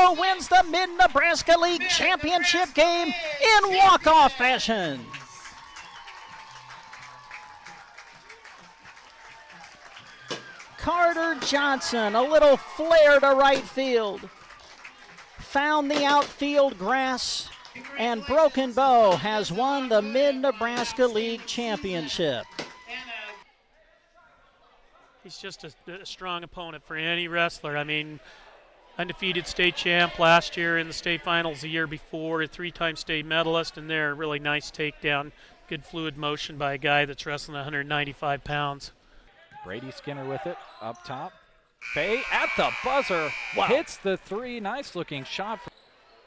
Bow wins the Mid-Nebraska League Championship game in walk-off fashion. Carter Johnson, a little flare to right field. Found the outfield grass, and Broken Bow has won the Mid-Nebraska League Championship. He's just a strong opponent for any wrestler. I mean, undefeated state champ last year in the state finals the year before, a three-time state medalist, and there, a really nice takedown. Good fluid motion by a guy that's wrestling 195 pounds. Brady Skinner with it, up top. Bay at the buzzer, hits the three, nice looking shot.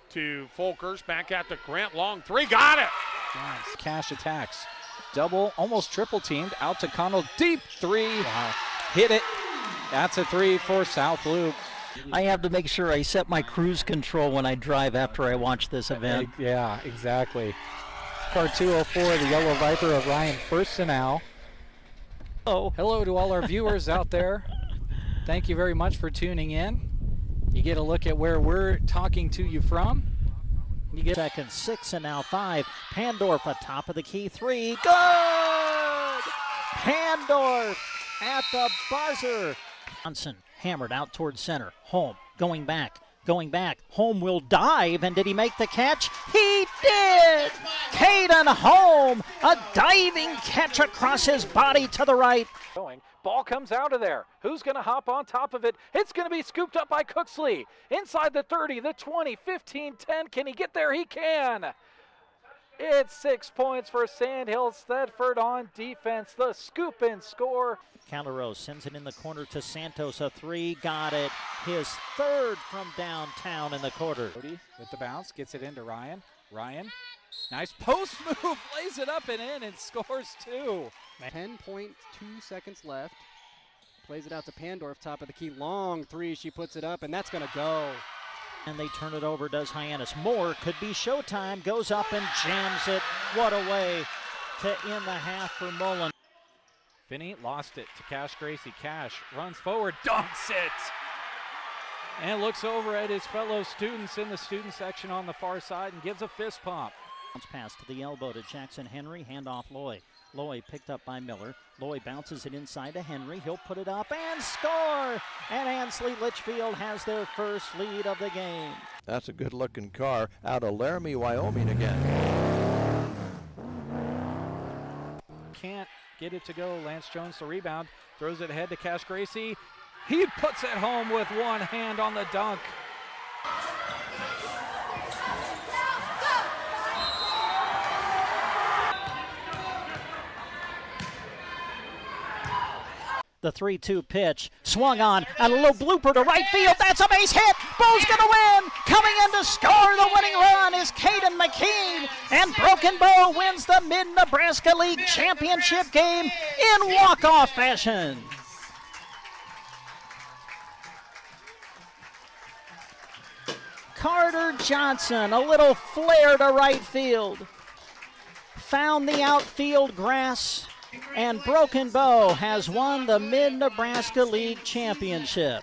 To Folkers, back at the Grant, long three, got it! Nice, Cash attacks. Double, almost triple teamed, out to Connell, deep three, hit it. That's a three for South Loup. I have to make sure I set my cruise control when I drive after I watch this event. Yeah, exactly. Car 204, the Yellow Viper of Ryan Firstenau. Oh. Hello to all our viewers out there. Thank you very much for tuning in. You get a look at where we're talking to you from. You get second, 6, and now 5. Pandorf atop of the key 3. Good! Pandorf at the buzzer. Johnson hammered out towards center. Home, going back. Home will dive, and did he make the catch? He did! Caden Home, a diving catch across his body to the right. Ball comes out of there. Who's going to hop on top of it? It's going to be scooped up by Cooksley. Inside the 30, the 20, 15, 10. Can he get there? He can. It's 6 points for Sandhills. Thedford on defense. The scoop and score. Calderos sends it in the corner to Santos. A 3. Got it. His third from downtown in the quarter. With the bounce. Gets it into Ryan. Nice post move. Lays it up and in and scores 2. 10.2 seconds left. Plays it out to Pandorf, top of the key. Long three. She puts it up, and that's going to go. And they turn it over, does Hyannis. More could be showtime. Goes up and jams it. What a way to end the half for Mullen. Finney lost it to Cash Gracie. Cash runs forward, dunks it. And looks over at his fellow students in the student section on the far side and gives a fist pump. Bounce pass to the elbow to Jackson Henry. Handoff Loy. Loy picked up by Miller. Loy bounces it inside to Henry. He'll put it up and score! And Ansley Litchfield has their first lead of the game. That's a good-looking car out of Laramie, Wyoming again. Can't get it to go. Lance Jones the rebound. Throws it ahead to Cash Gracie. He puts it home with one hand on the dunk. The 3-2 pitch, swung on, and a little blooper to right field. That's a base hit. Bow's going to win. Coming in to score the winning run is Caden McKean. And Broken Bow wins the Mid-Nebraska League Championship game in walk-off fashion. Carter Johnson, a little flare to right field. Found the outfield grass. And Broken Bow has won the Mid-Nebraska League Championship.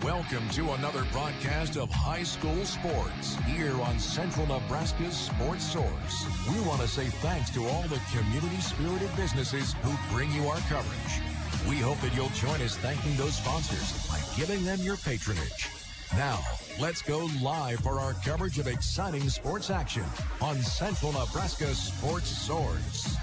Welcome to another broadcast of high school sports here on Central Nebraska's Sports Source. We want to say thanks to all the community-spirited businesses who bring you our coverage. We hope that you'll join us thanking those sponsors by giving them your patronage. Now, let's go live for our coverage of exciting sports action on Central Nebraska Sports Source.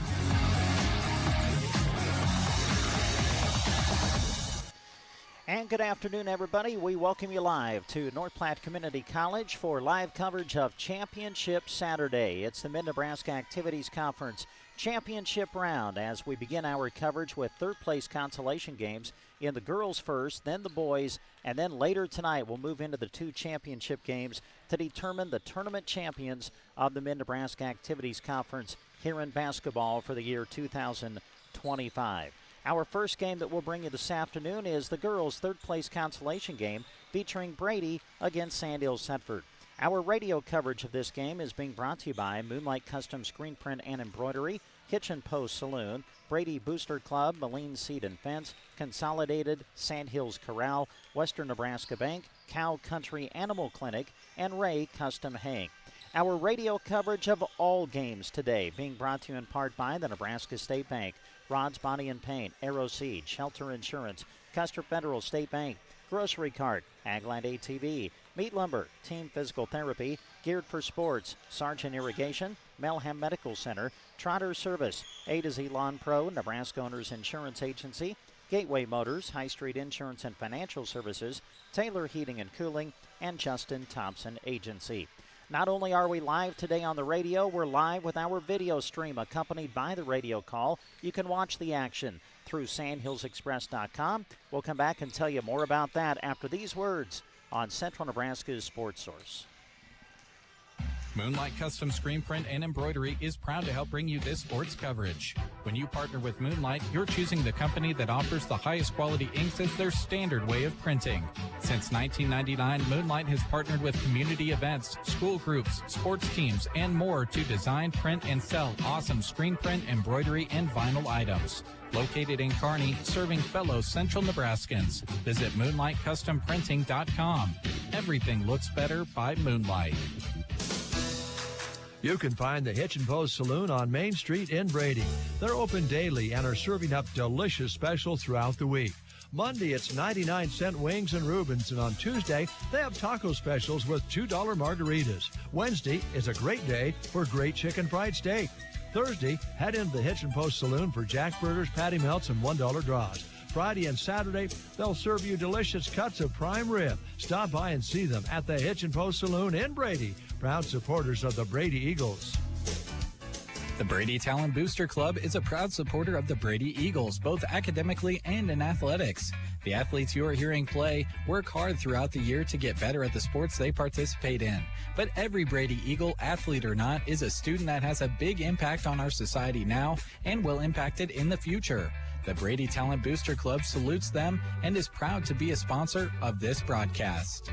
And good afternoon, everybody. We welcome you live to North Platte Community College for live coverage of Championship Saturday. It's the Mid-Nebraska Activities Conference Championship Round as we begin our coverage with third-place consolation games in the girls first, then the boys, and then later tonight we'll move into the 2 championship games to determine the tournament champions of the Mid-Nebraska Activities Conference here in basketball for the year 2025. Our first game that we'll bring you this afternoon is the girls' third-place consolation game featuring Brady against Sandhills Thedford. Our radio coverage of this game is being brought to you by Moonlight Custom Screen Print and Embroidery, Hitchin Post Saloon, Brady Booster Club, Mullen Seed and Fence, Consolidated, Sandhills Corral, Western Nebraska Bank, Cow Country Animal Clinic, and Ray Custom Haying. Our radio coverage of all games today being brought to you in part by the Nebraska State Bank, Rod's Body and Paint, Aero Seed, Shelter Insurance, Custer Federal State Bank, Grocery Cart, Agland ATV, Meat Lumber, Team Physical Therapy, Geared for Sports, Sargent Irrigation, Melham Medical Center, Trotter Service, A to Z Lawn Pro, Nebraska Owners Insurance Agency, Gateway Motors, High Street Insurance and Financial Services, Taylor Heating and Cooling, and Justin Thompson Agency. Not only are we live today on the radio, we're live with our video stream accompanied by the radio call. You can watch the action through sandhillsexpress.com. We'll come back and tell you more about that after these words on Central Nebraska's Sports Source. Moonlight Custom Screen Print and Embroidery is proud to help bring you this sports coverage. When you partner with Moonlight, you're choosing the company that offers the highest quality inks as their standard way of printing. Since 1999, Moonlight has partnered with community events, school groups, sports teams, and more to design, print, and sell awesome screen print, embroidery, and vinyl items. Located in Kearney, serving fellow Central Nebraskans. Visit MoonlightCustomPrinting.com. Everything looks better by Moonlight. You can find the Hitchin Post Saloon on Main Street in Brady. They're open daily and are serving up delicious specials throughout the week. Monday, it's 99-cent wings and Reubens, and on Tuesday, they have taco specials with $2 margaritas. Wednesday is a great day for great chicken fried steak. Thursday, head into the Hitchin Post Saloon for Jack Burgers, patty melts, and $1 draws. Friday and Saturday, they'll serve you delicious cuts of prime rib. Stop by and see them at the Hitchin Post Saloon in Brady, proud supporters of the Brady Eagles. The Brady Talent Booster Club is a proud supporter of the Brady Eagles, both academically and in athletics. The athletes you are hearing play work hard throughout the year to get better at the sports they participate in. But every Brady Eagle, athlete or not, is a student that has a big impact on our society now and will impact it in the future. The Brady Talent Booster Club salutes them and is proud to be a sponsor of this broadcast.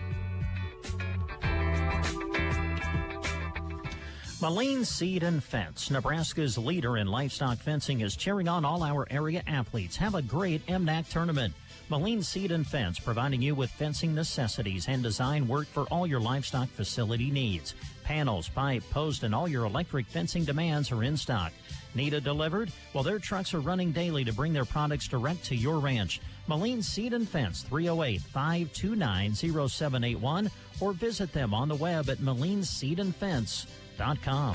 Mullen Seed and Fence, Nebraska's leader in livestock fencing, is cheering on all our area athletes. Have a great MNAC tournament. Mullen Seed and Fence, providing you with fencing necessities and design work for all your livestock facility needs. Panels, pipe, post, and all your electric fencing demands are in stock. Need it delivered? Well, their trucks are running daily to bring their products direct to your ranch. Mullen Seed and Fence, 308-529-0781, or visit them on the web at mullenseedandfence.com.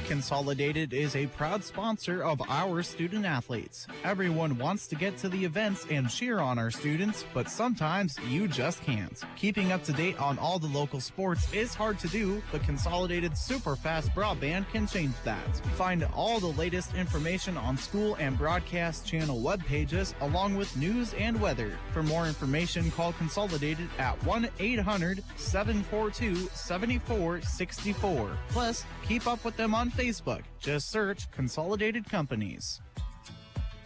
Consolidated is a proud sponsor of our student athletes. Everyone wants to get to the events and cheer on our students, but sometimes you just can't. Keeping up to date on all the local sports is hard to do, but Consolidated super fast broadband can change that. Find all the latest information on school and broadcast channel web pages, along with news and weather. For more information, call Consolidated at 1-800-742-7464. Plus, keep up with them on Facebook. Just search Consolidated Companies.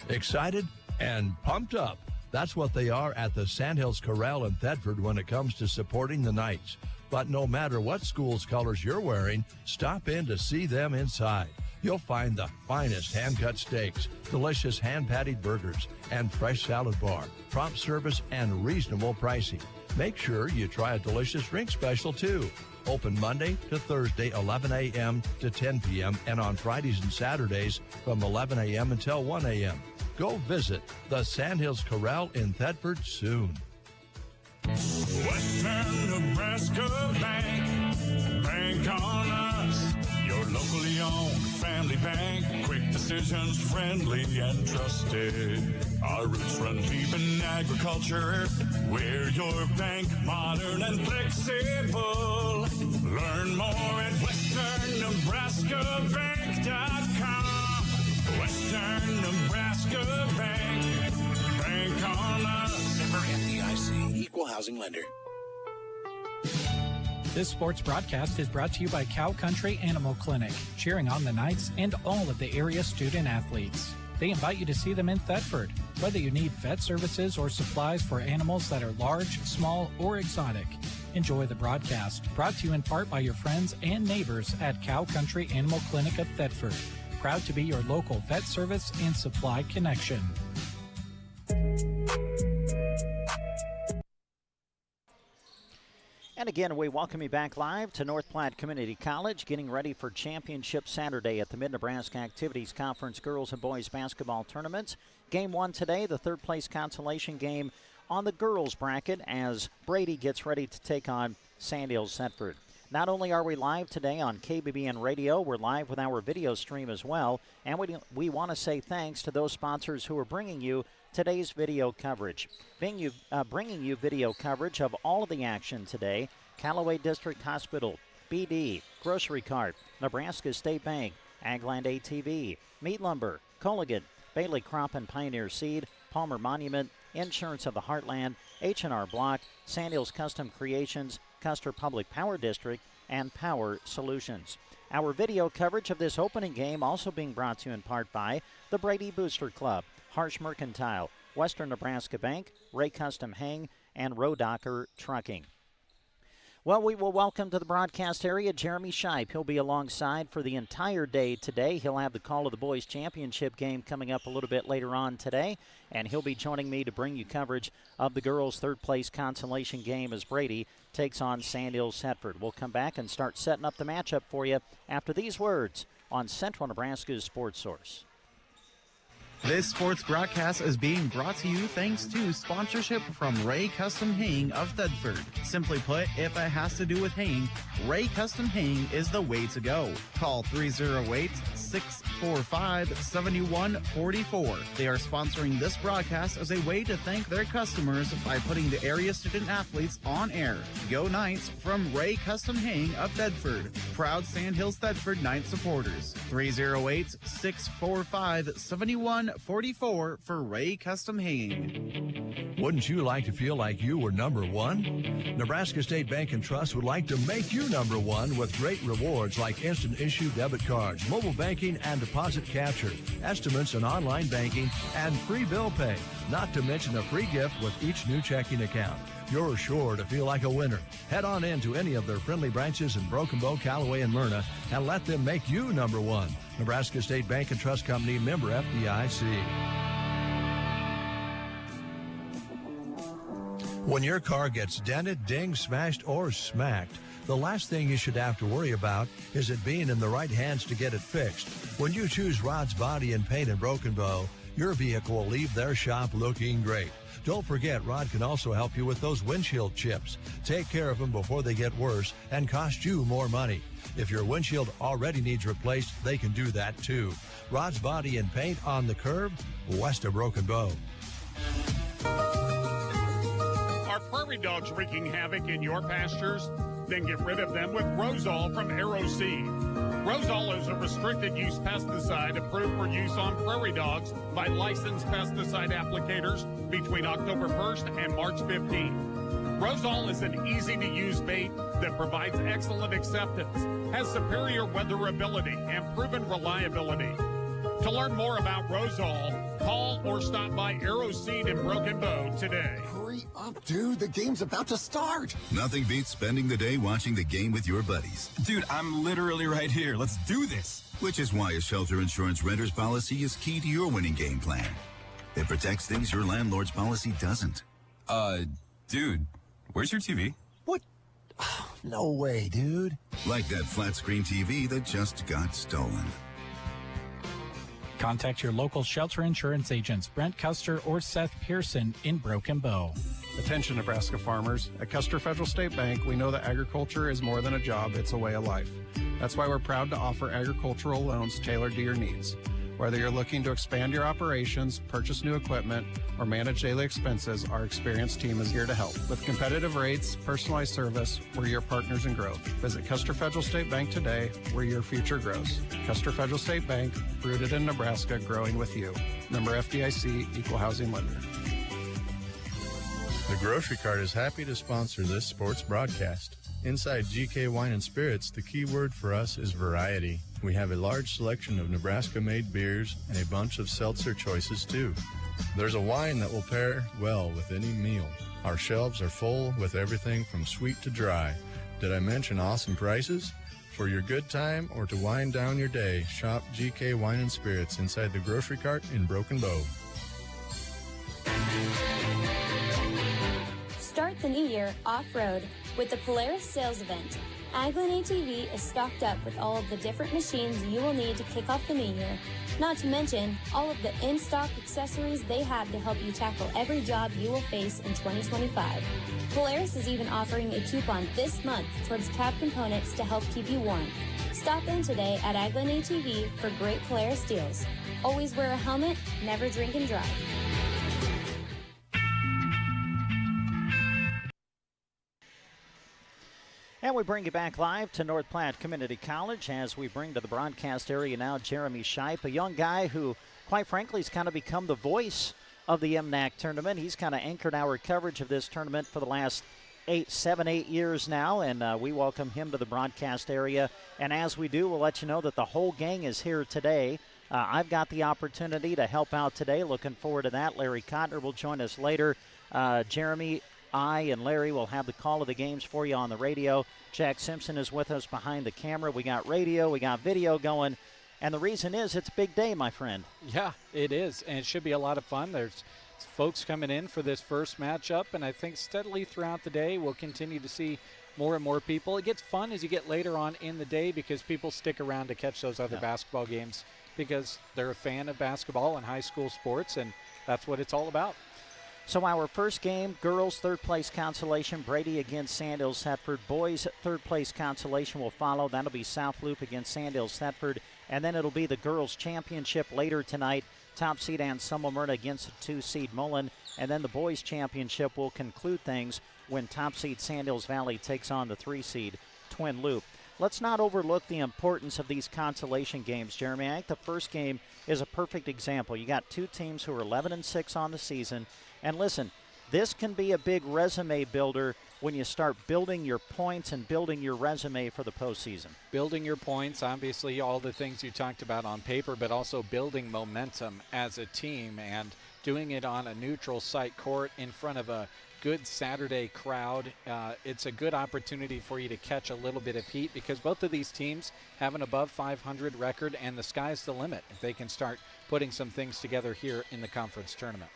Excited and pumped up. That's what they are at the Sandhills Corral in Thedford when it comes to supporting the Knights. But no matter what school's colors you're wearing, stop in to see them inside. You'll find the finest hand-cut steaks, delicious hand-patted burgers, and fresh salad bar, prompt service, and reasonable pricing. Make sure you try a delicious drink special, too. Open Monday to Thursday, 11 a.m. to 10 p.m., and on Fridays and Saturdays from 11 a.m. until 1 a.m. Go visit the Sandhills Corral in Thedford soon. Western Nebraska Bank, bank on us. Your locally owned family bank, quick decisions, friendly and trusted. Our roots run deep in agriculture. We're your bank, modern and flexible. Learn more at westernnebraskabank.com. Western Nebraska Bank, bank on us. Member FDIC, equal housing lender. This sports broadcast is brought to you by Cow Country Animal Clinic, cheering on the Knights and all of the area student athletes. They invite you to see them in Thedford. Whether you need vet services or supplies for animals that are large, small, or exotic. Enjoy the broadcast, brought to you in part by your friends and neighbors at Cow Country Animal Clinic of Thedford. proud to be your local vet service and supply connection. And again, we welcome you back live to North Platte Community College, getting ready for Championship Saturday at the Mid-Nebraska Activities Conference Girls and Boys Basketball Tournaments. Game 1 today, the third-place consolation game on the girls bracket as Brady gets ready to take on Sandhills Thedford. Not only are we live today on KBBN Radio, we're live with our video stream as well, and we want to say thanks to those sponsors who are bringing you today's video coverage. Bringing you video coverage of all of the action today: Callaway District Hospital, BD, Grocery Cart, Nebraska State Bank, Agland ATV, Meat Lumber, Colligan, Bailey Crop and Pioneer Seed, Palmer Monument, Insurance of the Heartland, H&R Block, Sandhills Custom Creations, Custer Public Power District, and Power Solutions. Our video coverage of this opening game also being brought to you in part by the Brady Booster Club, Harsh Mercantile, Western Nebraska Bank, Ray Custom Hang, and Rodocker Trucking. Well, we will welcome to the broadcast area Jeremy Shipe. He'll be alongside for the entire day today. He'll have the call of the boys championship game coming up a little bit later on today, and he'll be joining me to bring you coverage of the girls' third-place consolation game as Brady takes on Sandhills Thedford. We'll come back and start setting up the matchup for you after these words on Central Nebraska's Sports Source. This sports broadcast is being brought to you thanks to sponsorship from Ray Custom Haying of Thedford. Simply put, if it has to do with haying, Ray Custom Haying is the way to go. Call 308-645-7144. They are sponsoring this broadcast as a way to thank their customers by putting the area student athletes on air. Go Knights from Ray Custom Haying of Thedford. Proud Sandhills Thedford Knights supporters. 308-645-7144 for Ray Custom Haying. Wouldn't you like to feel like you were number one? Nebraska State Bank and Trust would like to make you number one with great rewards like instant issue debit cards, mobile banking and deposit capture, estimates and online banking, and free bill pay, not to mention a free gift with each new checking account. You're sure to feel like a winner. Head on in to any of their friendly branches in Broken Bow, Callaway, and Merna and let them make you number one. Nebraska State Bank and Trust Company, member FDIC. When your car gets dented, dinged, smashed, or smacked, the last thing you should have to worry about is it being in the right hands to get it fixed. When you choose Rod's Body and Paint in Broken Bow, your vehicle will leave their shop looking great. Don't forget, Rod can also help you with those windshield chips. Take care of them before they get worse and cost you more money. If your windshield already needs replaced, they can do that too. Rod's Body and Paint on the curve, west of Broken Bow. Are prairie dogs wreaking havoc in your pastures? Then get rid of them with Rosol from Arrow Seed. Rosol is a restricted use pesticide approved for use on prairie dogs by licensed pesticide applicators between October 1st and March 15th. Rosol is an easy-to-use bait that provides excellent acceptance, has superior weatherability, and proven reliability. To learn more about Rosol, call or stop by Arrow Seed in Broken Bow today. Hurry up, dude. The game's about to start. Nothing beats spending the day watching the game with your buddies. Dude, I'm literally right here. Let's do this. Which is why a shelter insurance renter's policy is key to your winning game plan. It protects things your landlord's policy doesn't. Dude, where's your TV? What? No way, dude. Like that flat screen TV that just got stolen. Contact your local shelter insurance agents, Brent Custer or Seth Pearson in Broken Bow. Attention, Nebraska farmers. At Custer Federal State Bank, we know that agriculture is more than a job, it's a way of life. That's why we're proud to offer agricultural loans tailored to your needs. Whether you're looking to expand your operations, purchase new equipment, or manage daily expenses, our experienced team is here to help. With competitive rates, personalized service, we're your partners in growth. Visit Custer Federal State Bank today, where your future grows. Custer Federal State Bank, rooted in Nebraska, growing with you. Member FDIC, Equal Housing Lender. The Grocery Cart is happy to sponsor this sports broadcast. Inside GK Wine and Spirits, the key word for us is variety. We have a large selection of Nebraska-made beers and a bunch of seltzer choices, too. There's a wine that will pair well with any meal. Our shelves are full with everything from sweet to dry. Did I mention awesome prices? For your good time or to wind down your day, shop GK Wine and Spirits inside the grocery cart in Broken Bow. Start the new year off-road with the Polaris sales event. Aglen ATV is stocked up with all of the different machines you will need to kick off the new year. Not to mention all of the in-stock accessories they have to help you tackle every job you will face in 2025. Polaris is even offering a coupon this month towards cab components to help keep you warm. Stop in today at Aglen ATV for great Polaris deals. Always wear a helmet, never drink and drive. And we bring you back live to North Platte Community College as we bring to the broadcast area now Jeremy Shipe, a young guy who, quite frankly, has kind of become the voice of the MNAC tournament. He's kind of anchored our coverage of this tournament for the last 8 years now, and we welcome him to the broadcast area. And as we do, we'll let you know that the whole gang is here today. I've got the opportunity to help out today. Looking forward to that. Larry Cotner will join us later. Jeremy, I, and Larry will have the call of the games for you on the radio. Jack Simpson is with us behind the camera. We got radio, we got video going. And the reason is it's a big day, my friend. Yeah, it is. And it should be a lot of fun. There's folks coming in for this first matchup. And I think steadily throughout the day we'll continue to see more and more people. It gets fun as you get later on in the day because people stick around to catch those other basketball games because they're a fan of basketball and high school sports. And that's what it's all about. So our first game, girls third-place consolation, Brady against Sandhills Thedford. Boys third-place consolation will follow. That'll be South Loup against Sandhills Thedford. And then it'll be the girls' championship later tonight. Top seed Anselmo-Merna against the 2-seed Mullen. And then the boys' championship will conclude things when top seed Sandhills Valley takes on the 3-seed Twin Loup. Let's not overlook the importance of these consolation games, Jeremy. I think the first game is a perfect example. You got two teams who are 11-6 on the season. And listen, this can be a big resume builder when you start building your points and building your resume for the postseason. Building your points, obviously all the things you talked about on paper, but also building momentum as a team and doing it on a neutral site court in front of a good Saturday crowd. It's a good opportunity for you to catch a little bit of heat because both of these teams have an above 500 record and the sky's the limit if they can start putting some things together here in the conference tournament.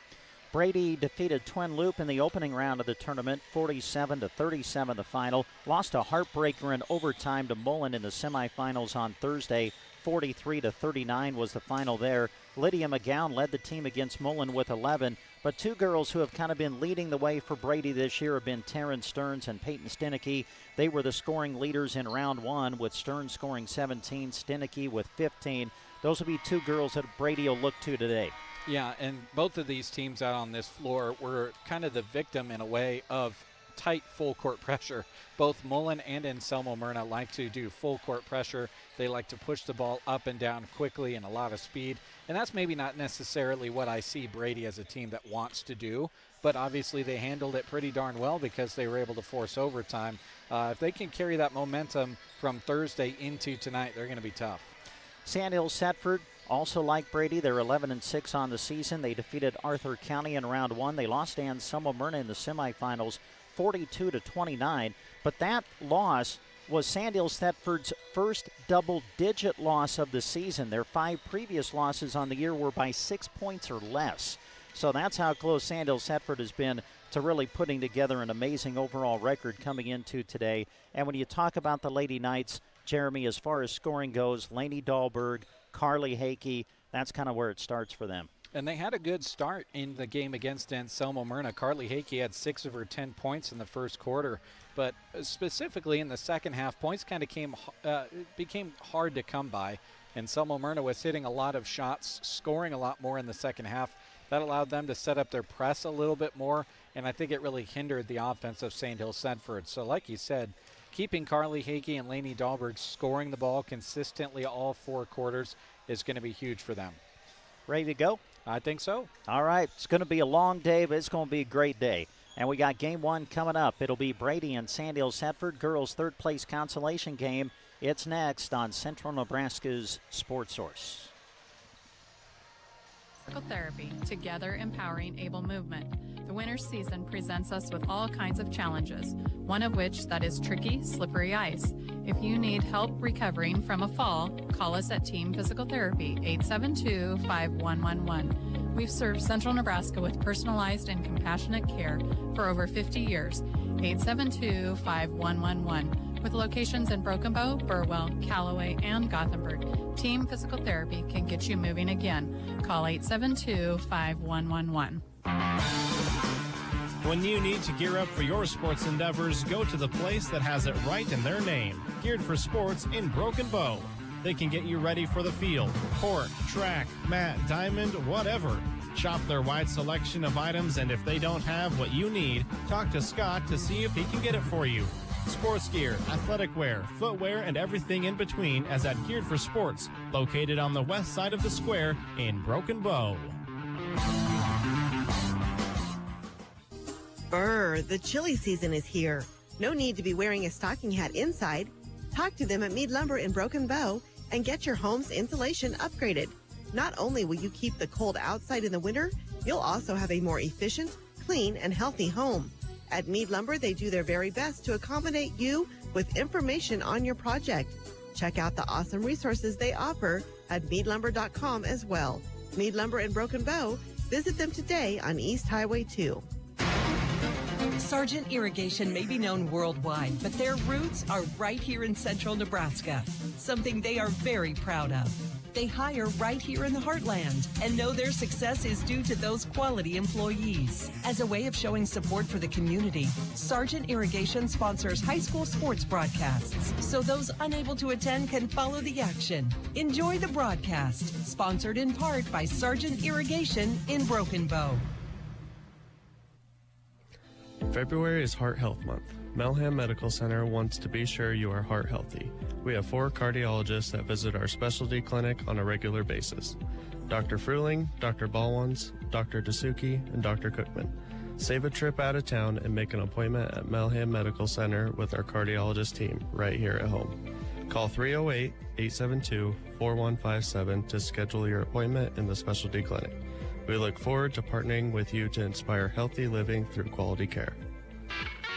Brady defeated Twin Loup in the opening round of the tournament, 47-37 the final. Lost a heartbreaker in overtime to Mullen in the semifinals on Thursday. 43-39 was the final there. Lydia McGowan led the team against Mullen with 11, but two girls who have kind of been leading the way for Brady this year have been Taryn Stearns and Peyton Stinicky. They were the scoring leaders in round one, with Stearns scoring 17, Stinicky with 15. Those will be two girls that Brady will look to today. Yeah, and both of these teams out on this floor were kind of the victim in a way of tight full court pressure. Both Mullen and Anselmo-Merna like to do full court pressure. They like to push the ball up and down quickly and a lot of speed. And that's maybe not necessarily what I see Brady as a team that wants to do, but obviously they handled it pretty darn well because they were able to force overtime. If they can carry that momentum from Thursday into tonight, they're going to be tough. Sandhills Thedford, also like Brady, they're 11-6 on the season. They defeated Arthur County in round one. They lost Anselmo-Merna in the semifinals, 42-29. But that loss was Sandhills Thedford's first double-digit loss of the season. Their 5 previous losses on the year were by 6 points or less. So that's how close Sandhills Thedford has been to really putting together an amazing overall record coming into today. And when you talk about the Lady Knights, Jeremy, as far as scoring goes, Lainey Dahlberg, Carly Hakey, that's kind of where it starts for them. And they had a good start in the game against Anselmo-Merna. Carly Hakey had 6 of her 10 points in the first quarter, but specifically in the second half, points kind of became hard to come by. Anselmo-Merna was hitting a lot of shots, scoring a lot more in the second half. That allowed them to set up their press a little bit more, and I think it really hindered the offense of Sandhills Thedford. So like you said, keeping Carly Hakey and Lainey Dahlberg scoring the ball consistently all 4 quarters is going to be huge for them. Ready to go? I think so. All right. It's going to be a long day, but it's going to be a great day. And we got game one coming up. It'll be Brady and Sandhills Thedford, girls' third-place consolation game. It's next on Central Nebraska's Sports Source. Physical therapy, together empowering able movement. The winter season presents us with all kinds of challenges, one of which that is tricky, slippery ice. If you need help recovering from a fall, call us at Team Physical Therapy, 872-5111. We've served Central Nebraska with personalized and compassionate care for over 50 years, 872-5111. With locations in Broken Bow, Burwell, Callaway, and Gothenburg, Team Physical Therapy can get you moving again. Call 872-5111. When you need to gear up for your sports endeavors, go to the place that has it right in their name. Geared for Sports in Broken Bow. They can get you ready for the field, court, track, mat, diamond, whatever. Shop their wide selection of items, and if they don't have what you need, talk to Scott to see if he can get it for you. Sports gear, athletic wear, footwear, and everything in between as at Geared for Sports, located on the west side of the square in Broken Bow. Brr, the chilly season is here. No need to be wearing a stocking hat inside. Talk to them at Mead Lumber in Broken Bow and get your home's insulation upgraded. Not only will you keep the cold outside in the winter, you'll also have a more efficient, clean, and healthy home. At Mead Lumber, they do their very best to accommodate you with information on your project. Check out the awesome resources they offer at meadlumber.com as well. Mead Lumber in Broken Bow. Visit them today on East Highway 2. Sargent Irrigation may be known worldwide, but their roots are right here in central Nebraska, something they are very proud of. They hire right here in the heartland and know their success is due to those quality employees. As a way of showing support for the community, Sargent Irrigation sponsors high school sports broadcasts, so those unable to attend can follow the action. Enjoy the broadcast, sponsored in part by Sargent Irrigation in Broken Bow. February is Heart Health Month. Melham Medical Center wants to be sure you are heart healthy. We have 4 cardiologists that visit our specialty clinic on a regular basis. Dr. Fruling, Dr. Ballwans, Dr. Dasuki, and Dr. Cookman. Save a trip out of town and make an appointment at Melham Medical Center with our cardiologist team right here at home. Call 308-872-4157 to schedule your appointment in the specialty clinic. We look forward to partnering with you to inspire healthy living through quality care.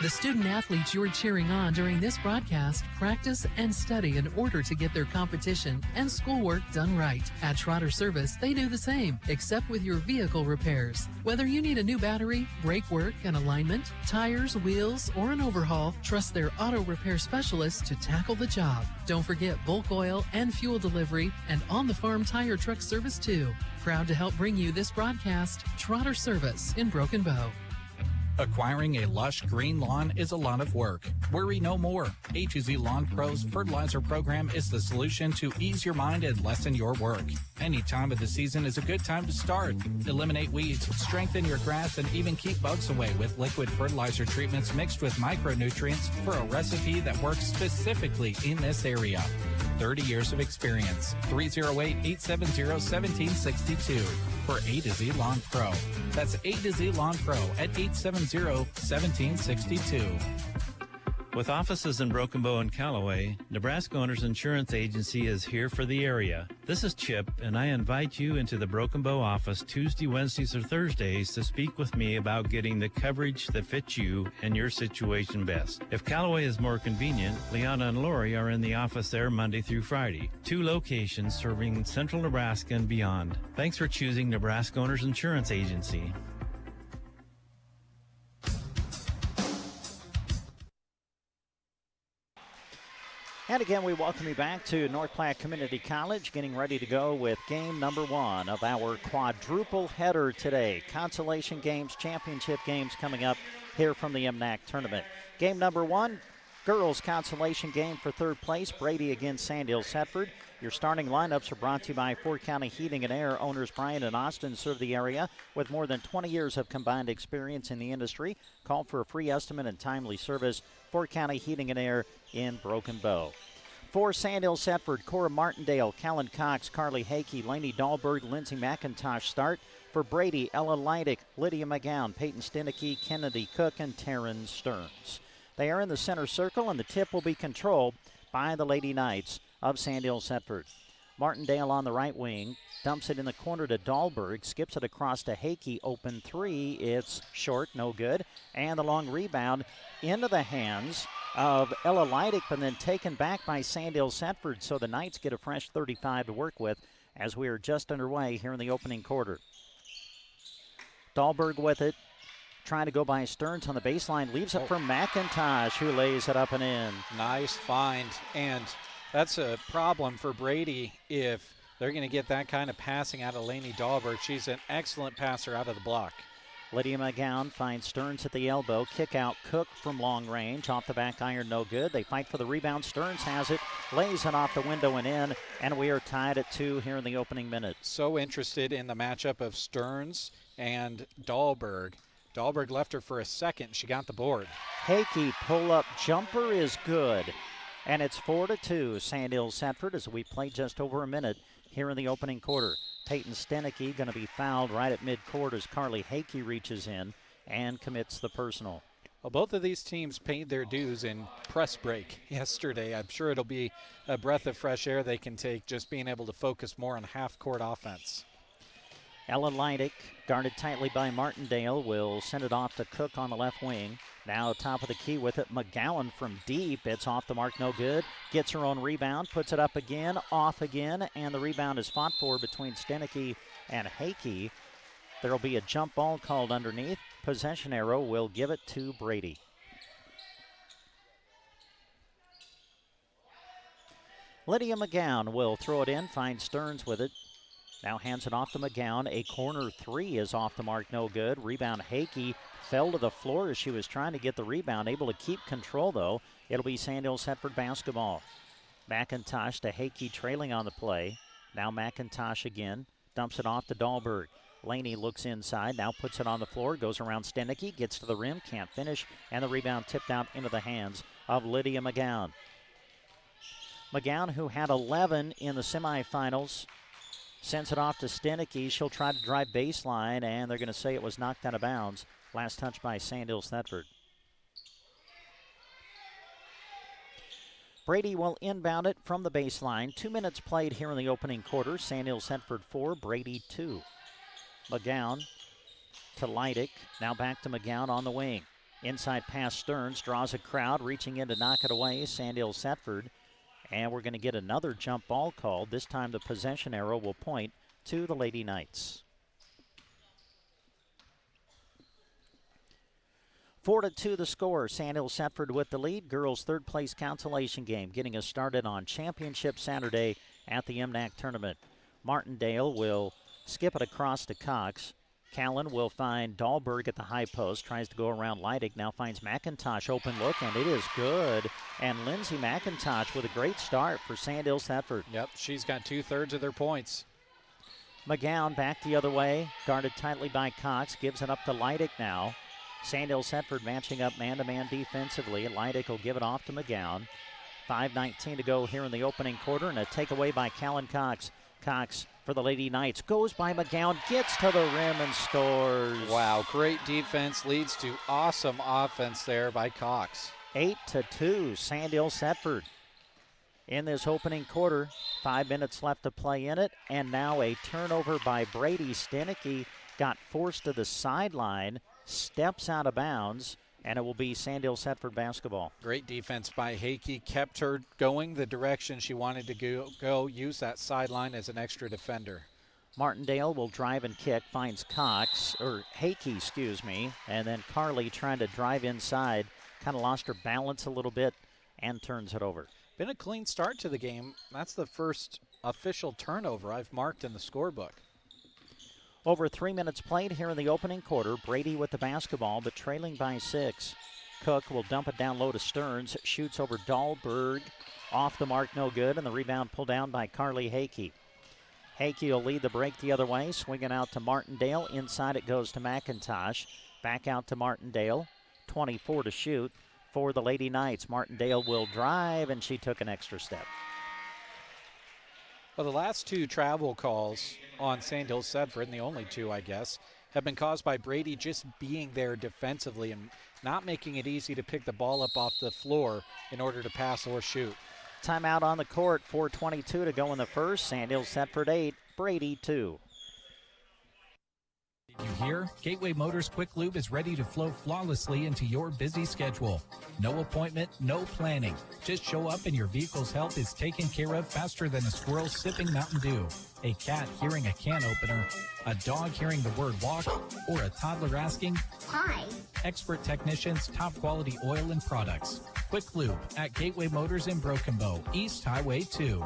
The student athletes you're cheering on during this broadcast practice and study in order to get their competition and schoolwork done right. At Trotter Service, they do the same, except with your vehicle repairs. Whether you need a new battery, brake work and alignment, tires, wheels, or an overhaul, trust their auto repair specialists to tackle the job. Don't forget bulk oil and fuel delivery and on-the-farm tire truck service too. Proud to help bring you this broadcast, Trotter Service in Broken Bow. Acquiring a lush green lawn is a lot of work. Worry no more. A2Z Lawn Pro's fertilizer program is the solution to ease your mind and lessen your work. Any time of the season is a good time to start. Eliminate weeds, strengthen your grass, and even keep bugs away with liquid fertilizer treatments mixed with micronutrients for a recipe that works specifically in this area. 30 years of experience. 308-870-1762 for A to Z Lawn Pro. That's A to Z Lawn Pro at 870-1762. With offices in Broken Bow and Callaway, Nebraska Owners Insurance Agency is here for the area. This is Chip, and I invite you into the Broken Bow office Tuesday, Wednesdays, or Thursdays to speak with me about getting the coverage that fits you and your situation best. If Callaway is more convenient, Liana and Lori are in the office there Monday through Friday. 2 locations serving central Nebraska and beyond. Thanks for choosing Nebraska Owners Insurance Agency. And again, we welcome you back to North Platte Community College, getting ready to go with game number 1 of our quadruple header today. Consolation games, championship games coming up here from the MNAC tournament. Game number 1, girls consolation game for 3rd place, Brady against Sandhills Thedford. Your starting lineups are brought to you by Fort County Heating and Air. Owners Brian and Austin serve the area with more than 20 years of combined experience in the industry. Call for a free estimate and timely service. Fort County Heating and Air in Broken Bow. For Sandhills Thedford, Cora Martindale, Callan Cox, Carly Hakey, Lainey Dahlberg, Lindsay McIntosh start. For Brady, Ella Leidick, Lydia McGowan, Peyton Stinicky, Kennedy Cook, and Taryn Stearns. They are in the center circle, and the tip will be controlled by the Lady Knights of Sandhills Thedford. Martindale on the right wing. Dumps it in the corner to Dahlberg. Skips it across to Hakey. Open three. It's short. No good. And the long rebound into the hands of Ella Leidick, but then taken back by Sandhills Thedford. So the Knights get a fresh 35 to work with as we are just underway here in the opening quarter. Dahlberg with it. Trying to go by Stearns on the baseline. Leaves it for McIntosh, who lays it up and in. Nice find. And that's a problem for Brady if they're going to get that kind of passing out of Lainey Dahlberg. She's an excellent passer out of the block. Lydia McGowan finds Stearns at the elbow. Kick out Cook from long range. Off the back iron, no good. They fight for the rebound. Stearns has it. Lays it off the window and in. And we are tied at 2 here in the opening minute. So interested in the matchup of Stearns and Dahlberg. Dahlberg left her for a second. She got the board. Hakey pull-up jumper is good. And it's 4-2. Sandhills Thedford as we play just over a minute here in the opening quarter. Peyton Stenicky going to be fouled right at midcourt as Carly Hakey reaches in and commits the personal. Well, both of these teams paid their dues in press break yesterday. I'm sure it'll be a breath of fresh air they can take, just being able to focus more on half-court offense. Ellen Leidick, guarded tightly by Martindale, will send it off to Cook on the left wing. Now top of the key with it, McGowan from deep. It's off the mark, no good. Gets her own rebound, puts it up again, off again, and the rebound is fought for between Stenicky and Hakey. There will be a jump ball called underneath. Possession arrow will give it to Brady. Lydia McGowan will throw it in, finds Stearns with it. Now hands it off to McGowan. A corner three is off the mark, no good. Rebound, Hakey fell to the floor as she was trying to get the rebound. Able to keep control, though. It'll be Sandhills Thedford basketball. McIntosh to Hakey trailing on the play. Now McIntosh again. Dumps it off to Dahlberg. Laney looks inside, now puts it on the floor, goes around Stenicky, gets to the rim, can't finish, and the rebound tipped out into the hands of Lydia McGowan. McGowan, who had 11 in the semifinals, sends it off to Stenicky. She'll try to drive baseline, and they're going to say it was knocked out of bounds. Last touch by Sandhills Thedford. Brady will inbound it from the baseline. 2 minutes played here in the opening quarter. Sandhills Thedford 4, Brady 2. McGowan to Leidick. Now back to McGowan on the wing. Inside pass Stearns, draws a crowd, reaching in to knock it away. Sandhills Thedford. And we're going to get another jump ball called. This time the possession arrow will point to the Lady Knights. 4-2 the score. Sandhills Thedford with the lead. Girls' third place consolation game getting us started on Championship Saturday at the MNAC tournament. Martindale will skip it across to Cox. Callan will find Dahlberg at the high post, tries to go around Leidick, now finds McIntosh, open look, and it is good. And Lindsay McIntosh with a great start for Sandhills Thedford. Yep, she's got 2/3 of their points. McGowan back the other way, guarded tightly by Cox, gives it up to Leidick now. Sandhills Thedford matching up man-to-man defensively. Leidick will give it off to McGowan. 5:19 to go here in the opening quarter, and a takeaway by Callan Cox. Cox for the Lady Knights goes by McGowan, gets to the rim and scores. Wow, great defense leads to awesome offense there by Cox. 8-2, Sandhills Thedford. In this opening quarter, 5 minutes left to play in it, and now a turnover by Brady. Stenicky got forced to the sideline, steps out of bounds, and it will be Sandhills Thedford basketball. Great defense by Hakey, kept her going the direction she wanted to go, use that sideline as an extra defender. Martindale will drive and kick, finds Hakey, and then Carly trying to drive inside, kind of lost her balance a little bit and turns it over. Been a clean start to the game. That's the first official turnover I've marked in the scorebook. Over 3 minutes played here in the opening quarter. Brady with the basketball, but trailing by 6. Cook will dump it down low to Stearns. Shoots over Dahlberg. Off the mark, no good, and the rebound pulled down by Carly Hakey. Hakey will lead the break the other way, swinging out to Martindale. Inside it goes to McIntosh. Back out to Martindale. 24 to shoot for the Lady Knights. Martindale will drive, and she took an extra step. Well, the last two travel calls on Sandhills Thedford, and the only two, I guess, have been caused by Brady just being there defensively and not making it easy to pick the ball up off the floor in order to pass or shoot. Timeout on the court, 4:22 to go in the first. Sandhills Thedford 8, Brady 2. Did you hear? Gateway Motors Quick Lube is ready to flow flawlessly into your busy schedule. No appointment, no planning. Just show up and your vehicle's health is taken care of faster than a squirrel sipping Mountain Dew, a cat hearing a can opener, a dog hearing the word walk, or a toddler asking, "Hi." Expert technicians, top quality oil and products. Quick Lube at Gateway Motors in Broken Bow, East Highway 2.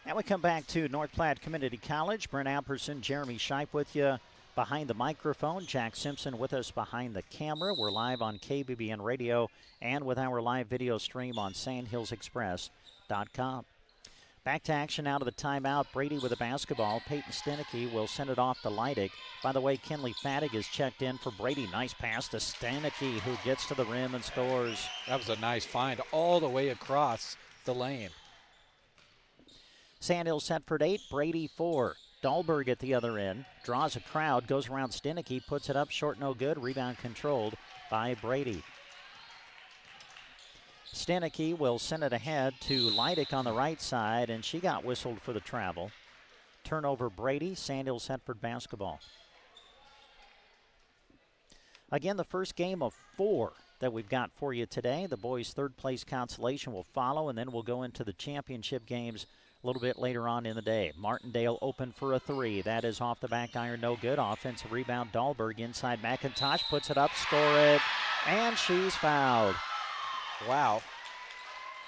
Now we come back to North Platte Community College. Brent Alperson, Jeremy Scheip with you behind the microphone. Jack Simpson with us behind the camera. We're live on KBBN Radio and with our live video stream on sandhillsexpress.com. Back to action out of the timeout. Brady with the basketball. Peyton Stenicky will send it off to Leidig. By the way, Kinley Fattig is checked in for Brady. Nice pass to Stenicky, who gets to the rim and scores. That was a nice find all the way across the lane. Sandhills Thedford 8, Brady 4. Dahlberg at the other end. Draws a crowd, goes around Stenicky, puts it up, short no good. Rebound controlled by Brady. Stenicky will send it ahead to Leidig on the right side, and she got whistled for the travel. Turnover Brady, Sandhills Thedford basketball. Again, the first game of 4 that we've got for you today. The boys' third place consolation will follow, and then we'll go into the championship games a little bit later on in the day. Martindale open for a 3. That is off the back iron, no good. Offensive rebound, Dahlberg inside McIntosh, puts it up, score it, and she's fouled. Wow.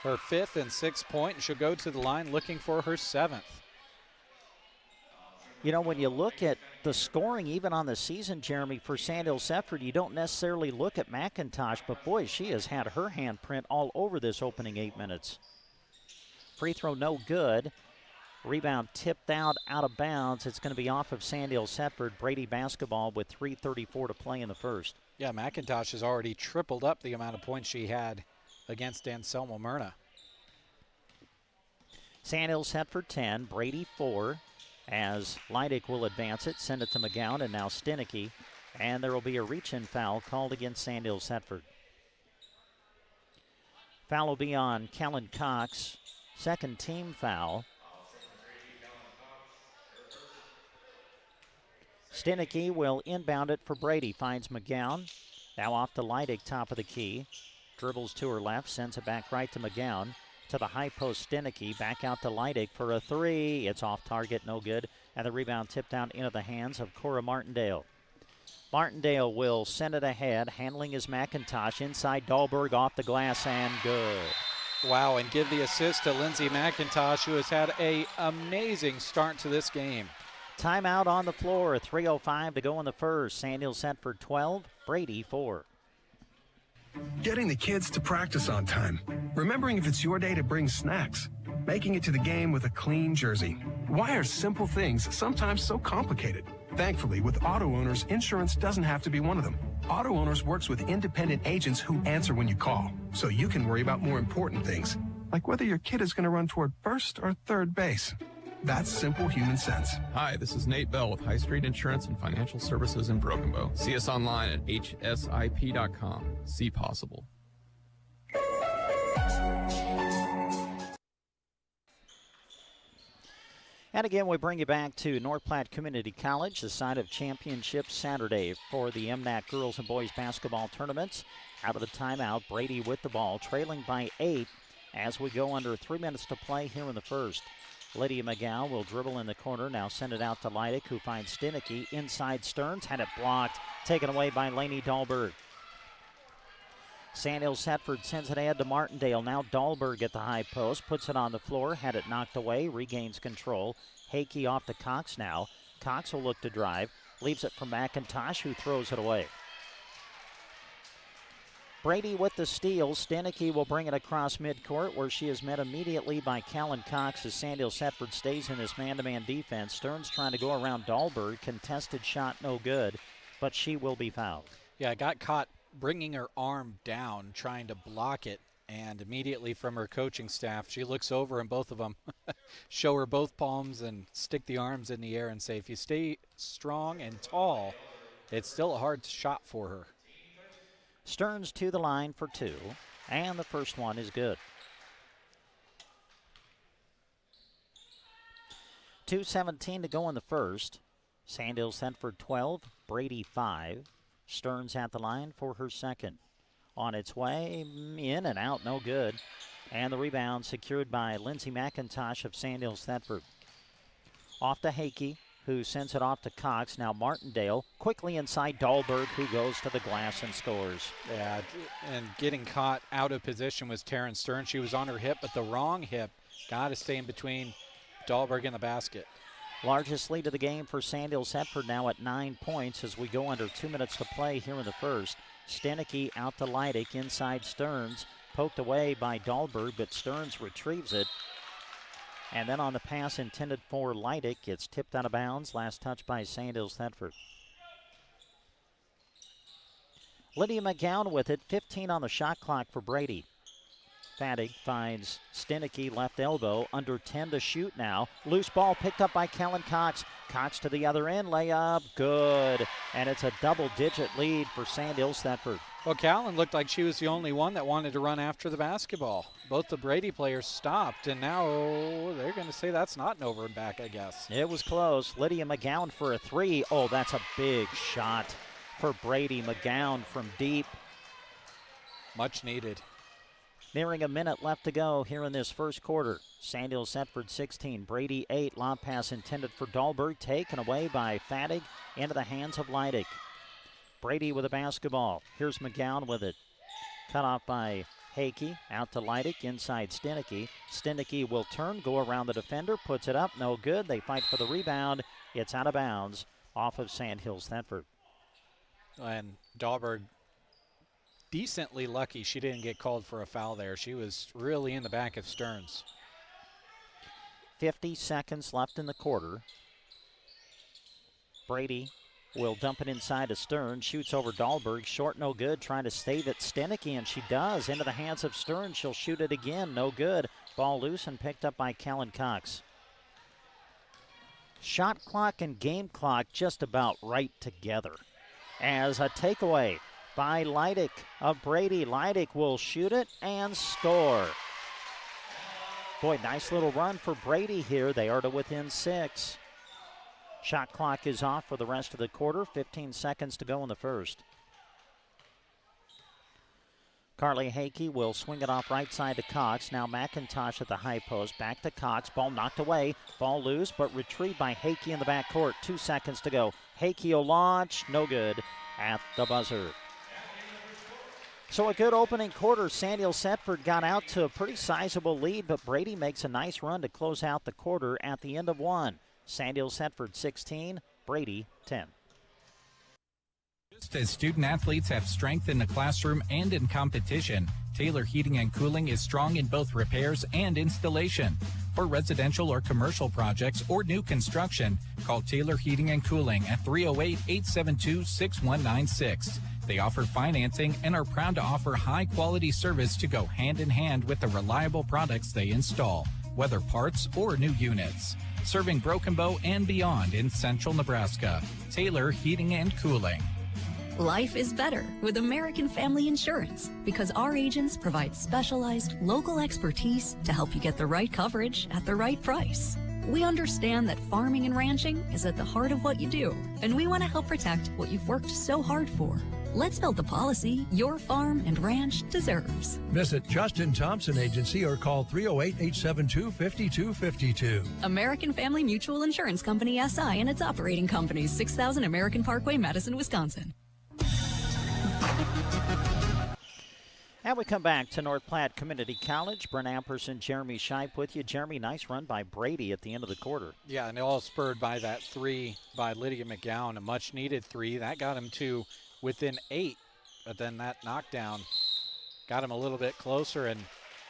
Her 5th and 6th point, and she'll go to the line looking for her 7th. You know, when you look at the scoring, even on the season, Jeremy, for Sandhills Thedford, you don't necessarily look at McIntosh, but boy, she has had her handprint all over this opening 8 minutes. Free throw no good. Rebound tipped out of bounds. It's going to be off of Sandhills Thedford. Brady basketball with 3:34 to play in the first. Yeah, McIntosh has already tripled up the amount of points she had against Anselmo-Merna. Sandhills Thedford 10, Brady 4, as Leidig will advance it, send it to McGowan, and now Stenicky. And there will be a reach-in foul called against Sandhills Thedford. Foul will be on Kellen Cox. Second team foul. Stenicky will inbound it for Brady. Finds McGowan. Now off to Leidig, top of the key. Dribbles to her left, sends it back right to McGowan. To the high post, Stenicky. Back out to Leidig for a 3. It's off target, no good. And the rebound tipped out into the hands of Cora Martindale. Martindale will send it ahead. Handling is McIntosh. Inside, Dahlberg off the glass and good. Wow, and give the assist to Lindsay McIntosh, who has had an amazing start to this game. Timeout on the floor, 3:05 to go in the first. Sandhills Thedford 12, Brady 4. Getting the kids to practice on time. Remembering if it's your day to bring snacks. Making it to the game with a clean jersey. Why are simple things sometimes so complicated? Thankfully, with auto owners, insurance doesn't have to be one of them. Auto Owners works with independent agents who answer when you call, so you can worry about more important things, like whether your kid is going to run toward first or third base. That's simple human sense. Hi, this is Nate Bell with High Street Insurance and Financial Services in Broken Bow. See us online at hsip.com. See possible. And again, we bring you back to North Platte Community College, the site of Championship Saturday for the MNAC girls and boys basketball tournaments. Out of the timeout, Brady with the ball, trailing by 8 as we go under 3 minutes to play here in the first. Lydia McGowan will dribble in the corner, now send it out to Leidig, who finds Stenicky. Inside Stearns, had it blocked, taken away by Lainey Dahlberg. Sandhills Thedford sends it ahead to Martindale. Now Dahlberg at the high post, puts it on the floor, had it knocked away, regains control. Hakey off to Cox now. Cox will look to drive, leaves it for McIntosh, who throws it away. Brady with the steal. Stenicky will bring it across midcourt, where she is met immediately by Callan Cox as Sandhills Thedford stays in this man-to-man defense. Stearns trying to go around Dahlberg. Contested shot, no good, but she will be fouled. Yeah, got caught bringing her arm down, trying to block it, and immediately from her coaching staff, she looks over and both of them show her both palms and stick the arms in the air and say, if you stay strong and tall, it's still a hard shot for her. Stearns to the line for 2, and the first one is good. 2:17 to go in the first. Sandhills Thedford 12, Brady 5. Stearns at the line for her second. On its way, in and out, no good. And the rebound secured by Lindsay McIntosh of Sandhills Thedford. Off to Hakey, who sends it off to Cox. Now Martindale quickly inside Dahlberg, who goes to the glass and scores. Yeah, and getting caught out of position was Taryn Stearns. She was on her hip, but the wrong hip. Got to stay in between Dahlberg and the basket. Largest lead of the game for Sandhills Thedford now at 9 points as we go under 2 minutes to play here in the first. Stenicky out to Leidick, inside Stearns. Poked away by Dahlberg, but Stearns retrieves it. And then on the pass intended for Leidick, it's tipped out of bounds. Last touch by Sandhills Thedford. Lydia McGowan with it, 15 on the shot clock for Brady. Fadig finds Stenicky, left elbow, under 10 to shoot now. Loose ball picked up by Kellen Cox. Cox to the other end, layup, good. And it's a double-digit lead for Sandhills Thedford. Well, Callan looked like she was the only one that wanted to run after the basketball. Both the Brady players stopped, and now they're going to say that's not an over and back, I guess. It was close. Lydia McGowan for a 3. Oh, that's a big shot for Brady. McGowan from deep. Much needed. Nearing a minute left to go here in this first quarter. Sandhills Thedford 16, Brady 8. Lob pass intended for Dahlberg, taken away by Fadig into the hands of Leidick. Brady with a basketball. Here's McGowan with it. Cut off by Hakey. Out to Leidick, inside Stenicky. Stenicky will turn, go around the defender, puts it up, no good. They fight for the rebound. It's out of bounds off of Sandhills Thedford. And Dahlberg, decently lucky she didn't get called for a foul there. She was really in the back of Stearns. 50 seconds left in the quarter. Brady will dump it inside to Stearns. Shoots over Dahlberg. Short, no good. Trying to save it. Stenicky, and she does. Into the hands of Stearns. She'll shoot it again. No good. Ball loose and picked up by Kellen Cox. Shot clock and game clock just about right together. As a takeaway by Leidick of Brady. Leidick will shoot it and score. Boy, nice little run for Brady here. They are to within 6. Shot clock is off for the rest of the quarter. 15 seconds to go in the first. Carly Hakey will swing it off right side to Cox. Now McIntosh at the high post. Back to Cox. Ball knocked away. Ball loose, but retrieved by Hakey in the backcourt. 2 seconds to go. Hakey will launch. No good at the buzzer. So a good opening quarter. Sandhills Thedford got out to a pretty sizable lead, but Brady makes a nice run to close out the quarter at the end of 1. Sandhills Thedford 16, Brady 10. Just as student athletes have strength in the classroom and in competition, Taylor Heating and Cooling is strong in both repairs and installation. For residential or commercial projects or new construction, call Taylor Heating and Cooling at 308-872-6196. They offer financing and are proud to offer high-quality service to go hand in hand with the reliable products they install, whether parts or new units. Serving Broken Bow and beyond in central Nebraska. Taylor Heating and Cooling. Life is better with American Family Insurance because our agents provide specialized local expertise to help you get the right coverage at the right price. We understand that farming and ranching is at the heart of what you do, and we want to help protect what you've worked so hard for. Let's build the policy your farm and ranch deserves. Visit Justin Thompson Agency or call 308-872-5252. American Family Mutual Insurance Company, SI, and its operating companies, 6000 American Parkway, Madison, Wisconsin. And we come back to North Platte Community College. Brent Amperson, Jeremy Scheib with you. Jeremy, nice run by Brady at the end of the quarter. Yeah, and all spurred by that 3 by Lydia McGowan, a much-needed 3. That got him to within 8, but then that knockdown got him a little bit closer, and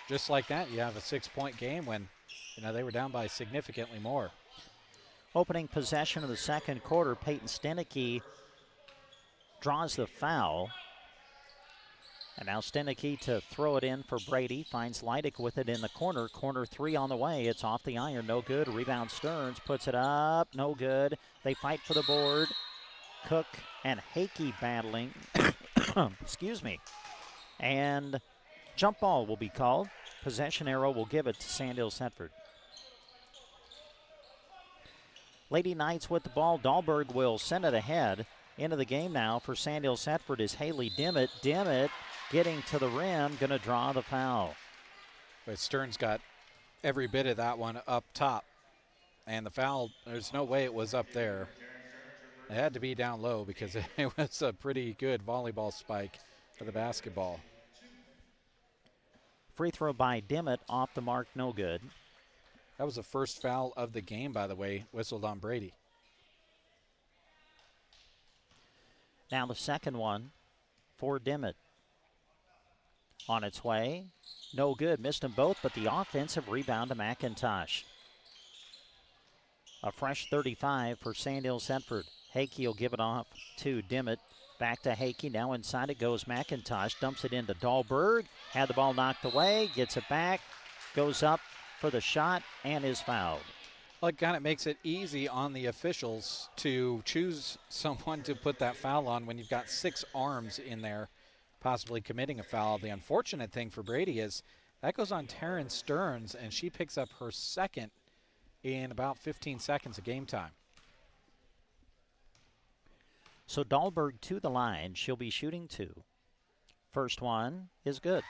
just like that, you have a 6-point game when, they were down by significantly more. Opening possession of the second quarter, Peyton Stenicky draws the foul. And now Stenicky to throw it in for Brady. Finds Leidick with it in the corner. Corner 3 on the way. It's off the iron. No good. Rebound Stearns. Puts it up. No good. They fight for the board. Cook and Hakey battling. Excuse me. And jump ball will be called. Possession arrow will give it to Sandhills Thedford. Lady Knights with the ball. Dahlberg will send it ahead. Into the game now for Sandhills Thedford is Haley Dimmitt. Dimmitt getting to the rim, going to draw the foul. But Stearns got every bit of that one up top. And the foul, there's no way it was up there. It had to be down low because it was a pretty good volleyball spike for the basketball. Free throw by Dimmitt off the mark, no good. That was the first foul of the game, by the way, whistled on Brady. Now the second one for Dimmitt. On its way, no good. Missed them both, but the offensive rebound to McIntosh. A fresh 35 for Sandhills Thedford. Hakey will give it off to Dimmitt. Back to Hakey. Now inside it goes McIntosh. Dumps it into Dahlberg. Had the ball knocked away. Gets it back. Goes up for the shot and is fouled. Well, it kind of makes it easy on the officials to choose someone to put that foul on when you've got 6 arms in there possibly committing a foul. The unfortunate thing for Brady is that goes on Taryn Stearns, and she picks up her second in about 15 seconds of game time. So Dahlberg to the line. She'll be shooting 2. First one is good.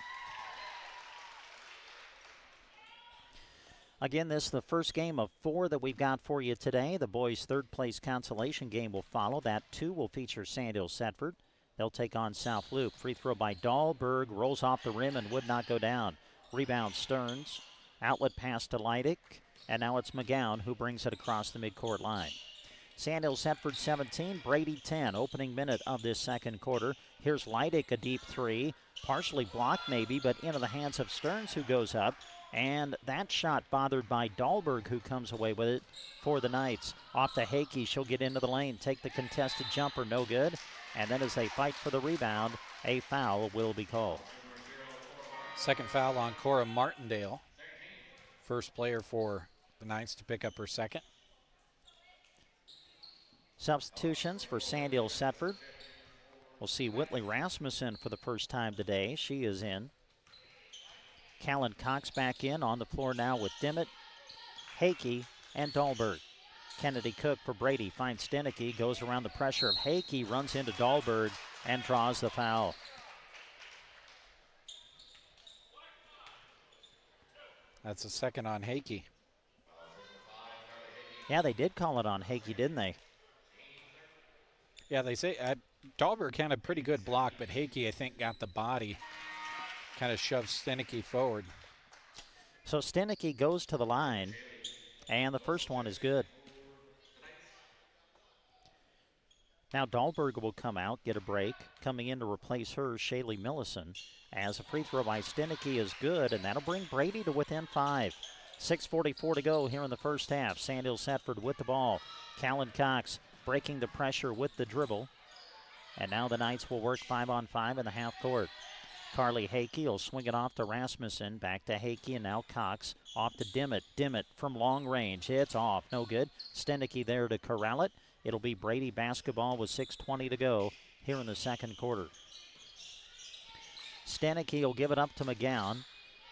Again, this is the first game of 4 that we've got for you today. The boys' third-place consolation game will follow. That 2 will feature Sandhills Thedford. They'll take on South Loup. Free throw by Dahlberg. Rolls off the rim and would not go down. Rebound Stearns. Outlet pass to Leidick. And now it's McGowan who brings it across the midcourt line. Sandhills Thedford 17, Brady 10. Opening minute of this second quarter. Here's Leidick, a deep 3. Partially blocked maybe, but into the hands of Stearns who goes up. And that shot bothered by Dahlberg, who comes away with it for the Knights. Off to Hakey. She'll get into the lane. Take the contested jumper. No good. And then as they fight for the rebound, a foul will be called. Second foul on Cora Martindale. First player for the Knights to pick up her second. Substitutions for Sandhills Thedford. We'll see Whitley Rasmussen for the first time today. She is in. Callan Cox back in on the floor now with Dimmitt, Hakey, and Dahlberg. Kennedy Cook for Brady finds Stenicky, goes around the pressure of Hakey, runs into Dahlberg, and draws the foul. That's a second on Hakey. Yeah, they did call it on Hakey, didn't they? Yeah, they say Dahlberg had a pretty good block, but Hakey, I think, got the body. Kind of shoves Stenicky forward. So Stenicky goes to the line, and the first one is good. Now Dahlberg will come out, get a break. Coming in to replace her, Shaylee Millison, as a free throw by Stenicky is good, and that'll bring Brady to within 5. 6:44 to go here in the first half. Sandhills Thedford with the ball. Callan Cox breaking the pressure with the dribble. And now the Knights will work 5-on-5 in the half court. Carly Hakey will swing it off to Rasmussen. Back to Hakey, and now Cox off to Dimmitt. Dimmitt from long range. It's off. No good. Stenicky there to corral it. It'll be Brady basketball with 6:20 to go here in the second quarter. Stenicky will give it up to McGowan.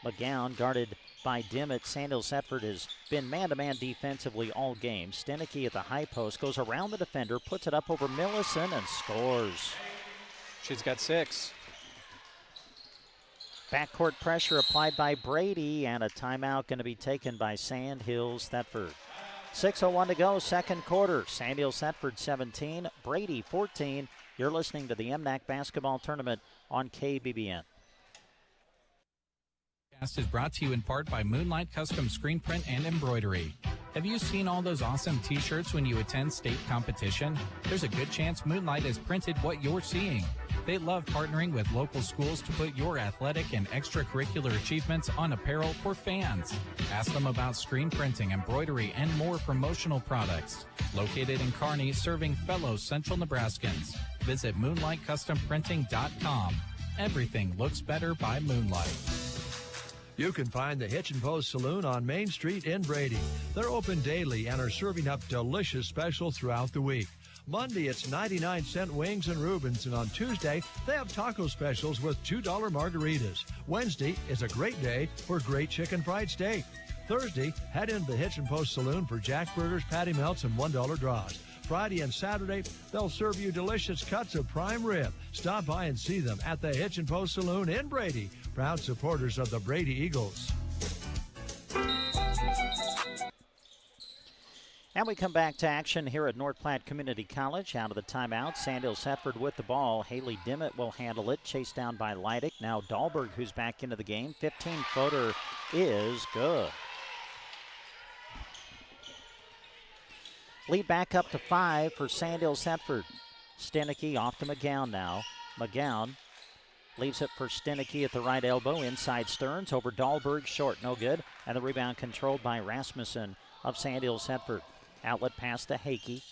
McGowan guarded by Dimmitt. Sandhills Thedford has been man-to-man defensively all game. Stenicky at the high post goes around the defender, puts it up over Millison, and scores. She's got 6. Backcourt pressure applied by Brady, and a timeout going to be taken by Sandhills Thedford. 6:01 to go, second quarter. Sandhills Thedford 17, Brady 14. You're listening to the MNAC basketball tournament on KBBN. Is brought to you in part by Moonlight Custom Screen Print and Embroidery. Have you seen all those awesome t-shirts when you attend state competition? There's a good chance Moonlight has printed what you're seeing. They love partnering with local schools to put your athletic and extracurricular achievements on apparel for fans. Ask them about screen printing, embroidery, and more promotional products. Located in Kearney, serving fellow Central Nebraskans. Visit MoonlightCustomPrinting.com. Everything looks better by Moonlight. You can find the Hitch and Post Saloon on Main Street in Brady. They're open daily and are serving up delicious specials throughout the week. Monday, it's 99-cent wings and Reubens. And on Tuesday, they have taco specials with $2 margaritas. Wednesday is a great day for great chicken fried steak. Thursday, head into the Hitch and Post Saloon for Jack Burgers, patty melts, and $1 draws. Friday and Saturday, they'll serve you delicious cuts of prime rib. Stop by and see them at the Hitch and Post Saloon in Brady. Proud supporters of the Brady Eagles. And we come back to action here at North Platte Community College. Out of the timeout, Sandhills Thedford with the ball. Haley Dimmitt will handle it, chased down by Leidick. Now Dahlberg, who's back into the game. 15-footer is good. Lead back up to 5 for Sandhills Thedford. Stenicky off to McGowan now. McGowan leaves it for Stenicky at the right elbow. Inside Stearns over Dahlberg, short, no good. And the rebound controlled by Rasmussen of Sandhills Thedford. Outlet pass to Hakey.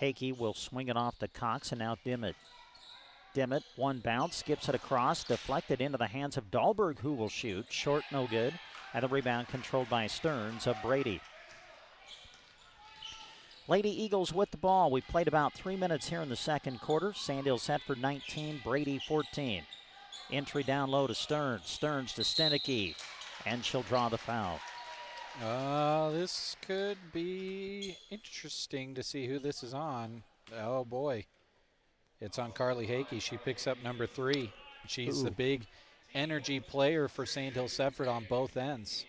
Hakey will swing it off to Cox, and now Dimmitt. Dimmitt, one bounce, skips it across, deflected into the hands of Dahlberg, who will shoot. Short, no good. And the rebound controlled by Stearns of Brady. Lady Eagles with the ball. We played about 3 minutes here in the second quarter. Sandhills Thedford 19, Brady 14. Entry down low to Stearns. Stearns to Stenicky, and she'll draw the foul. This could be interesting to see who this is on. Oh, boy. It's on Carly Hakey. She picks up number 3. She's the big energy player for Sandhills Thedford on both ends.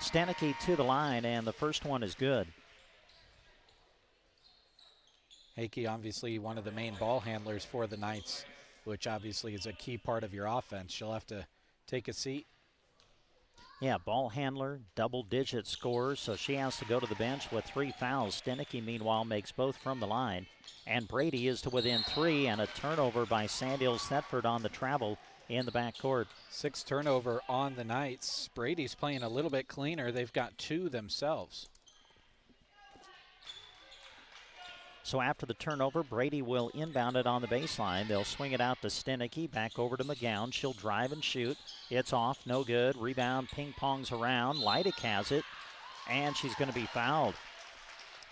Stenicky to the line, and the first one is good. Hakey, obviously one of the main ball handlers for the Knights, which obviously is a key part of your offense. She'll have to take a seat. Yeah, ball handler, double-digit scorer, so she has to go to the bench with 3 fouls. Stenicky, meanwhile, makes both from the line. And Brady is to within 3, and a turnover by Sandhills Thedford on the travel in the backcourt. 6 turnover on the Knights. Brady's playing a little bit cleaner. They've got 2 themselves. So after the turnover, Brady will inbound it on the baseline. They'll swing it out to Stenicky, back over to McGowan. She'll drive and shoot. It's off, no good. Rebound, ping-pongs around. Leidick has it, and she's going to be fouled.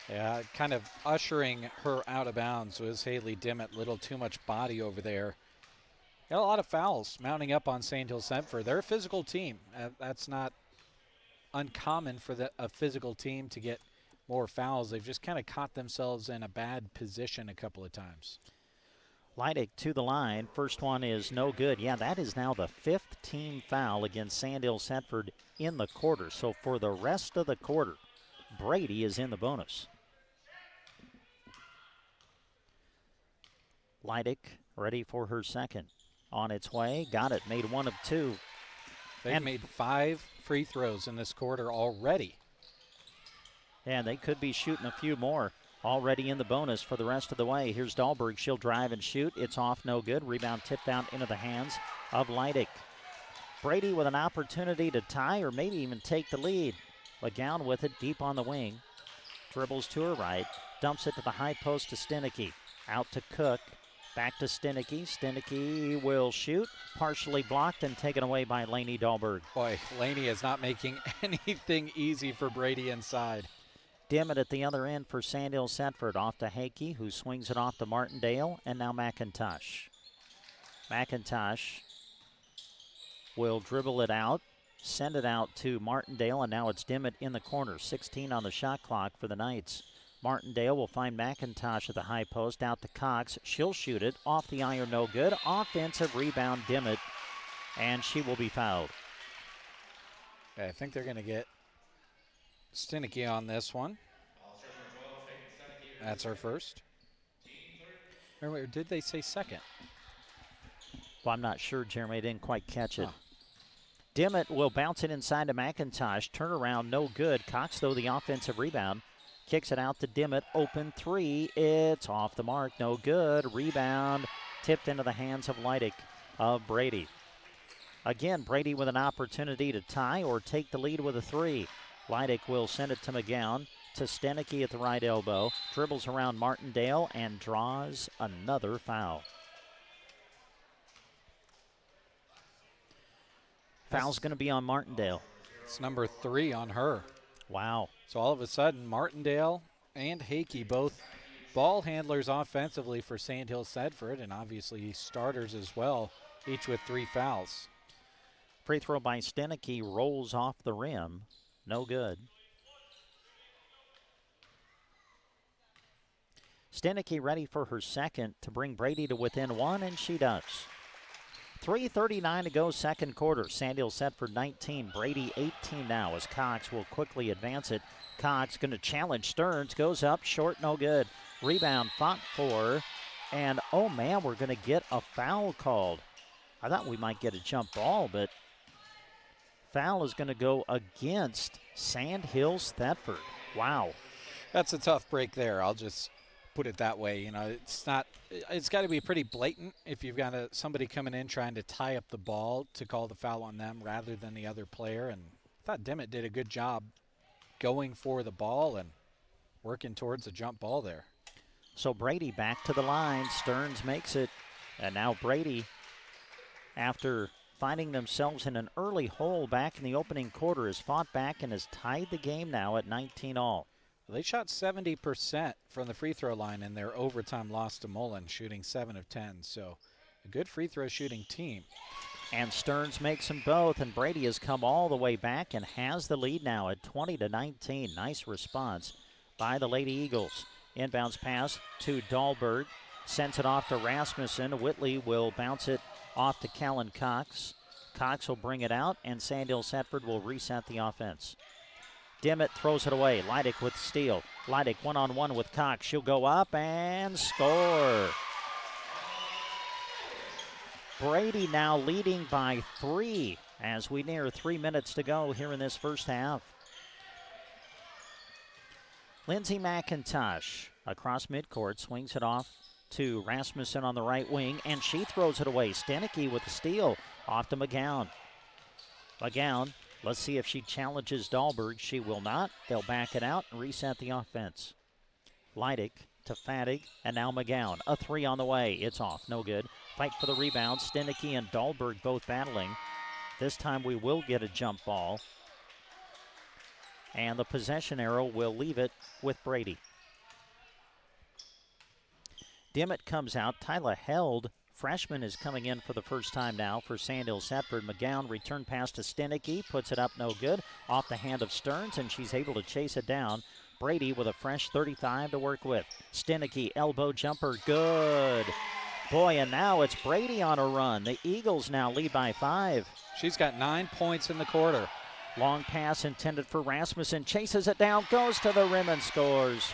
Yeah, kind of ushering her out of bounds was Haley Dimmitt. Little too much body over there. Got a lot of fouls mounting up on Sandhills Thedford. They're a physical team. That's not uncommon for a physical team to get more fouls. They've just kind of caught themselves in a bad position a couple of times. Leidick to the line. First one is no good. Yeah, that is now the 5th team foul against Sandhills Thedford in the quarter. So for the rest of the quarter, Brady is in the bonus. Leidick ready for her second. On its way, got it, made 1 of 2. They've made 5 free throws in this quarter already. And they could be shooting a few more already in the bonus for the rest of the way. Here's Dahlberg. She'll drive and shoot. It's off, no good. Rebound tipped out into the hands of Leidick. Brady with an opportunity to tie or maybe even take the lead. McGowan with it deep on the wing. Dribbles to her right. Dumps it to the high post to Stenicky. Out to Cook. Back to Stenicky. Stenicky will shoot. Partially blocked and taken away by Lainey Dahlberg. Boy, Lainey is not making anything easy for Brady inside. Dimmitt at the other end for Sandhills Thedford. Off to Hakey, who swings it off to Martindale, and now McIntosh. McIntosh will dribble it out, send it out to Martindale, and now it's Dimmitt in the corner. 16 on the shot clock for the Knights. Martindale will find McIntosh at the high post, out to Cox. She'll shoot it, off the iron, no good. Offensive rebound, Dimmitt, and she will be fouled. I think they're going to get Stenicky on this one. That's her first. Or did they say second? Well, I'm not sure, Jeremy. I didn't quite catch it. Dimmitt will bounce it inside to McIntosh. Turnaround, no good. Cox, though, the offensive rebound. Kicks it out to Dimmitt. Open 3. It's off the mark. No good. Rebound tipped into the hands of Leidick of Brady. Again, Brady with an opportunity to tie or take the lead with a 3. Leidick will send it to McGowan, to Stenicky at the right elbow. Dribbles around Martindale and draws another foul. Foul's going to be on Martindale. It's number 3 on her. Wow. So all of a sudden, Martindale and Hakey both ball handlers offensively for Sandhills Thedford, and obviously starters as well, each with 3 fouls. Free throw by Stenicky rolls off the rim. No good. Stenicky ready for her second to bring Brady to within 1, and she does. 3:39 to go, second quarter. Sandhills Thedford 19, Brady 18 now as Cox will quickly advance it. Cox going to challenge Stearns, goes up, short, no good. Rebound fought for, and oh man, we're going to get a foul called. I thought we might get a jump ball, but foul is going to go against Sandhills Thedford. Wow. That's a tough break there. I'll just put it that way. You know, it's got to be pretty blatant if you've got somebody coming in trying to tie up the ball to call the foul on them rather than the other player. And I thought Dimmitt did a good job going for the ball and working towards a jump ball there. So Brady back to the line. Stearns makes it. And now Brady, after finding themselves in an early hole back in the opening quarter, has fought back and has tied the game now at 19 all. They shot 70% from the free throw line in their overtime loss to Mullen, shooting 7 of 10. So a good free throw shooting team. And Stearns makes them both, and Brady has come all the way back and has the lead now at 20-19. Nice response by the Lady Eagles. Inbounds pass to Dahlberg. Sends it off to Rasmussen. Whitley will bounce it off to Callan Cox. Cox will bring it out, and Sandhills Thedford will reset the offense. Dimmitt throws it away. Leidick with steal. Leidick one-on-one with Cox. She'll go up and score. Brady now leading by 3 as we near 3 minutes to go here in this first half. Lindsay McIntosh across midcourt swings it off to Rasmussen on the right wing, and she throws it away. Stenicky with the steal off to McGowan. McGowan, let's see if she challenges Dahlberg. She will not. They'll back it out and reset the offense. Leidick to Fadig, and now McGowan. A 3 on the way. It's off. No good. Fight for the rebound. Stenicky and Dahlberg both battling. This time we will get a jump ball. And the possession arrow will leave it with Brady. Dimmitt comes out. Tyler Held, freshman, is coming in for the first time now for Sandhills Thedford. McGowan return pass to Stenicky, puts it up, no good. Off the hand of Stearns, and she's able to chase it down. Brady with a fresh 35 to work with. Stenicky, elbow jumper, good. Boy, and now it's Brady on a run. The Eagles now lead by 5. She's got 9 points in the quarter. Long pass intended for Rasmussen. Chases it down, goes to the rim and scores.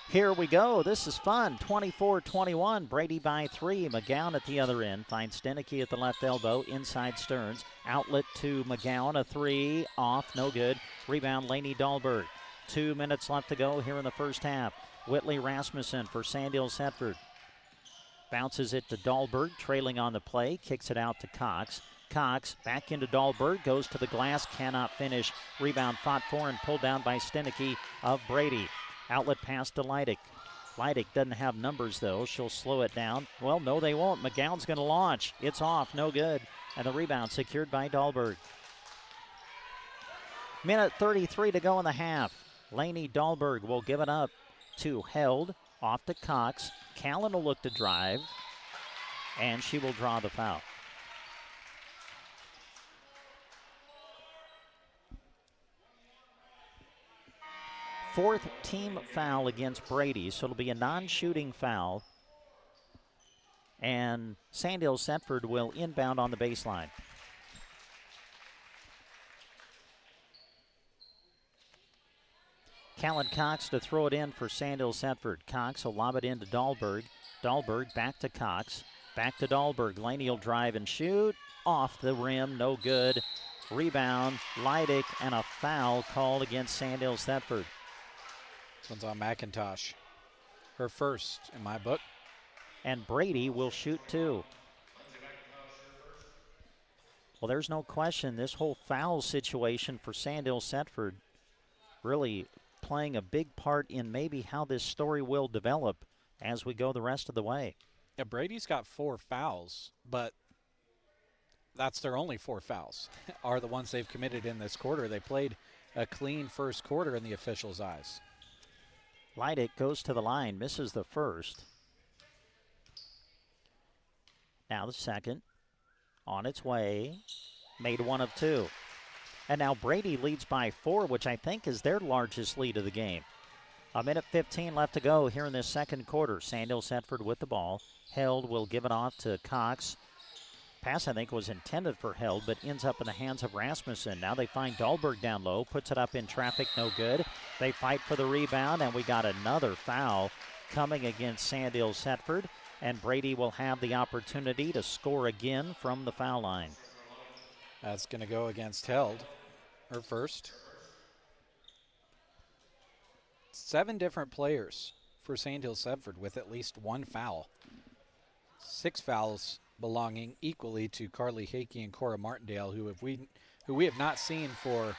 Here we go. This is fun. 24-21. Brady by 3. McGowan at the other end. Finds Stenicky at the left elbow. Inside Stearns. Outlet to McGowan. A 3. Off. No good. Rebound Lainey Dahlberg. 2 minutes left to go here in the first half. Whitley Rasmussen for Sandhills Thedford. Bounces it to Dahlberg. Trailing on the play. Kicks it out to Cox. Cox back into Dahlberg. Goes to the glass. Cannot finish. Rebound fought for and pulled down by Stenicky of Brady. Outlet pass to Leidick. Leidick doesn't have numbers, though. She'll slow it down. Well, no, they won't. McGowan's going to launch. It's off. No good. And the rebound secured by Dahlberg. Minute 33 to go in the half. Lainey Dahlberg will give it up to Held. Off to Cox. Callan will look to drive. And she will draw the foul. Fourth team foul against Brady, so it'll be a non-shooting foul. And Sandhills Thedford will inbound on the baseline. Callan Cox to throw it in for Sandhills Thedford. Cox will lob it into Dahlberg. Dahlberg back to Cox. Back to Dahlberg. Laney will drive and shoot. Off the rim, no good. Rebound, Leidick, and a foul called against Sandhills Thedford. This one's on McIntosh. Her first in my book. And Brady will shoot 2. Well, there's no question this whole foul situation for Sandhills Thedford really playing a big part in maybe how this story will develop as we go the rest of the way. Yeah, Brady's got 4 fouls, but that's their only 4 fouls are the ones they've committed in this quarter. They played a clean first quarter in the officials' eyes. Leidick goes to the line, misses the first. Now the second, on its way, made one of two. And now Brady leads by 4, which I think is their largest lead of the game. 1:15 left to go here in this second quarter. Sandhills Thedford with the ball. Held will give it off to Cox. Pass, I think, was intended for Held, but ends up in the hands of Rasmussen. Now they find Dahlberg down low, puts it up in traffic, no good. They fight for the rebound, and we got another foul coming against Sandhills Thedford, and Brady will have the opportunity to score again from the foul line. That's going to go against Held, her first. 7 different players for Sandhills Thedford with at least 1 foul. 6 fouls belonging equally to Carly Hakey and Cora Martindale, who we have not seen for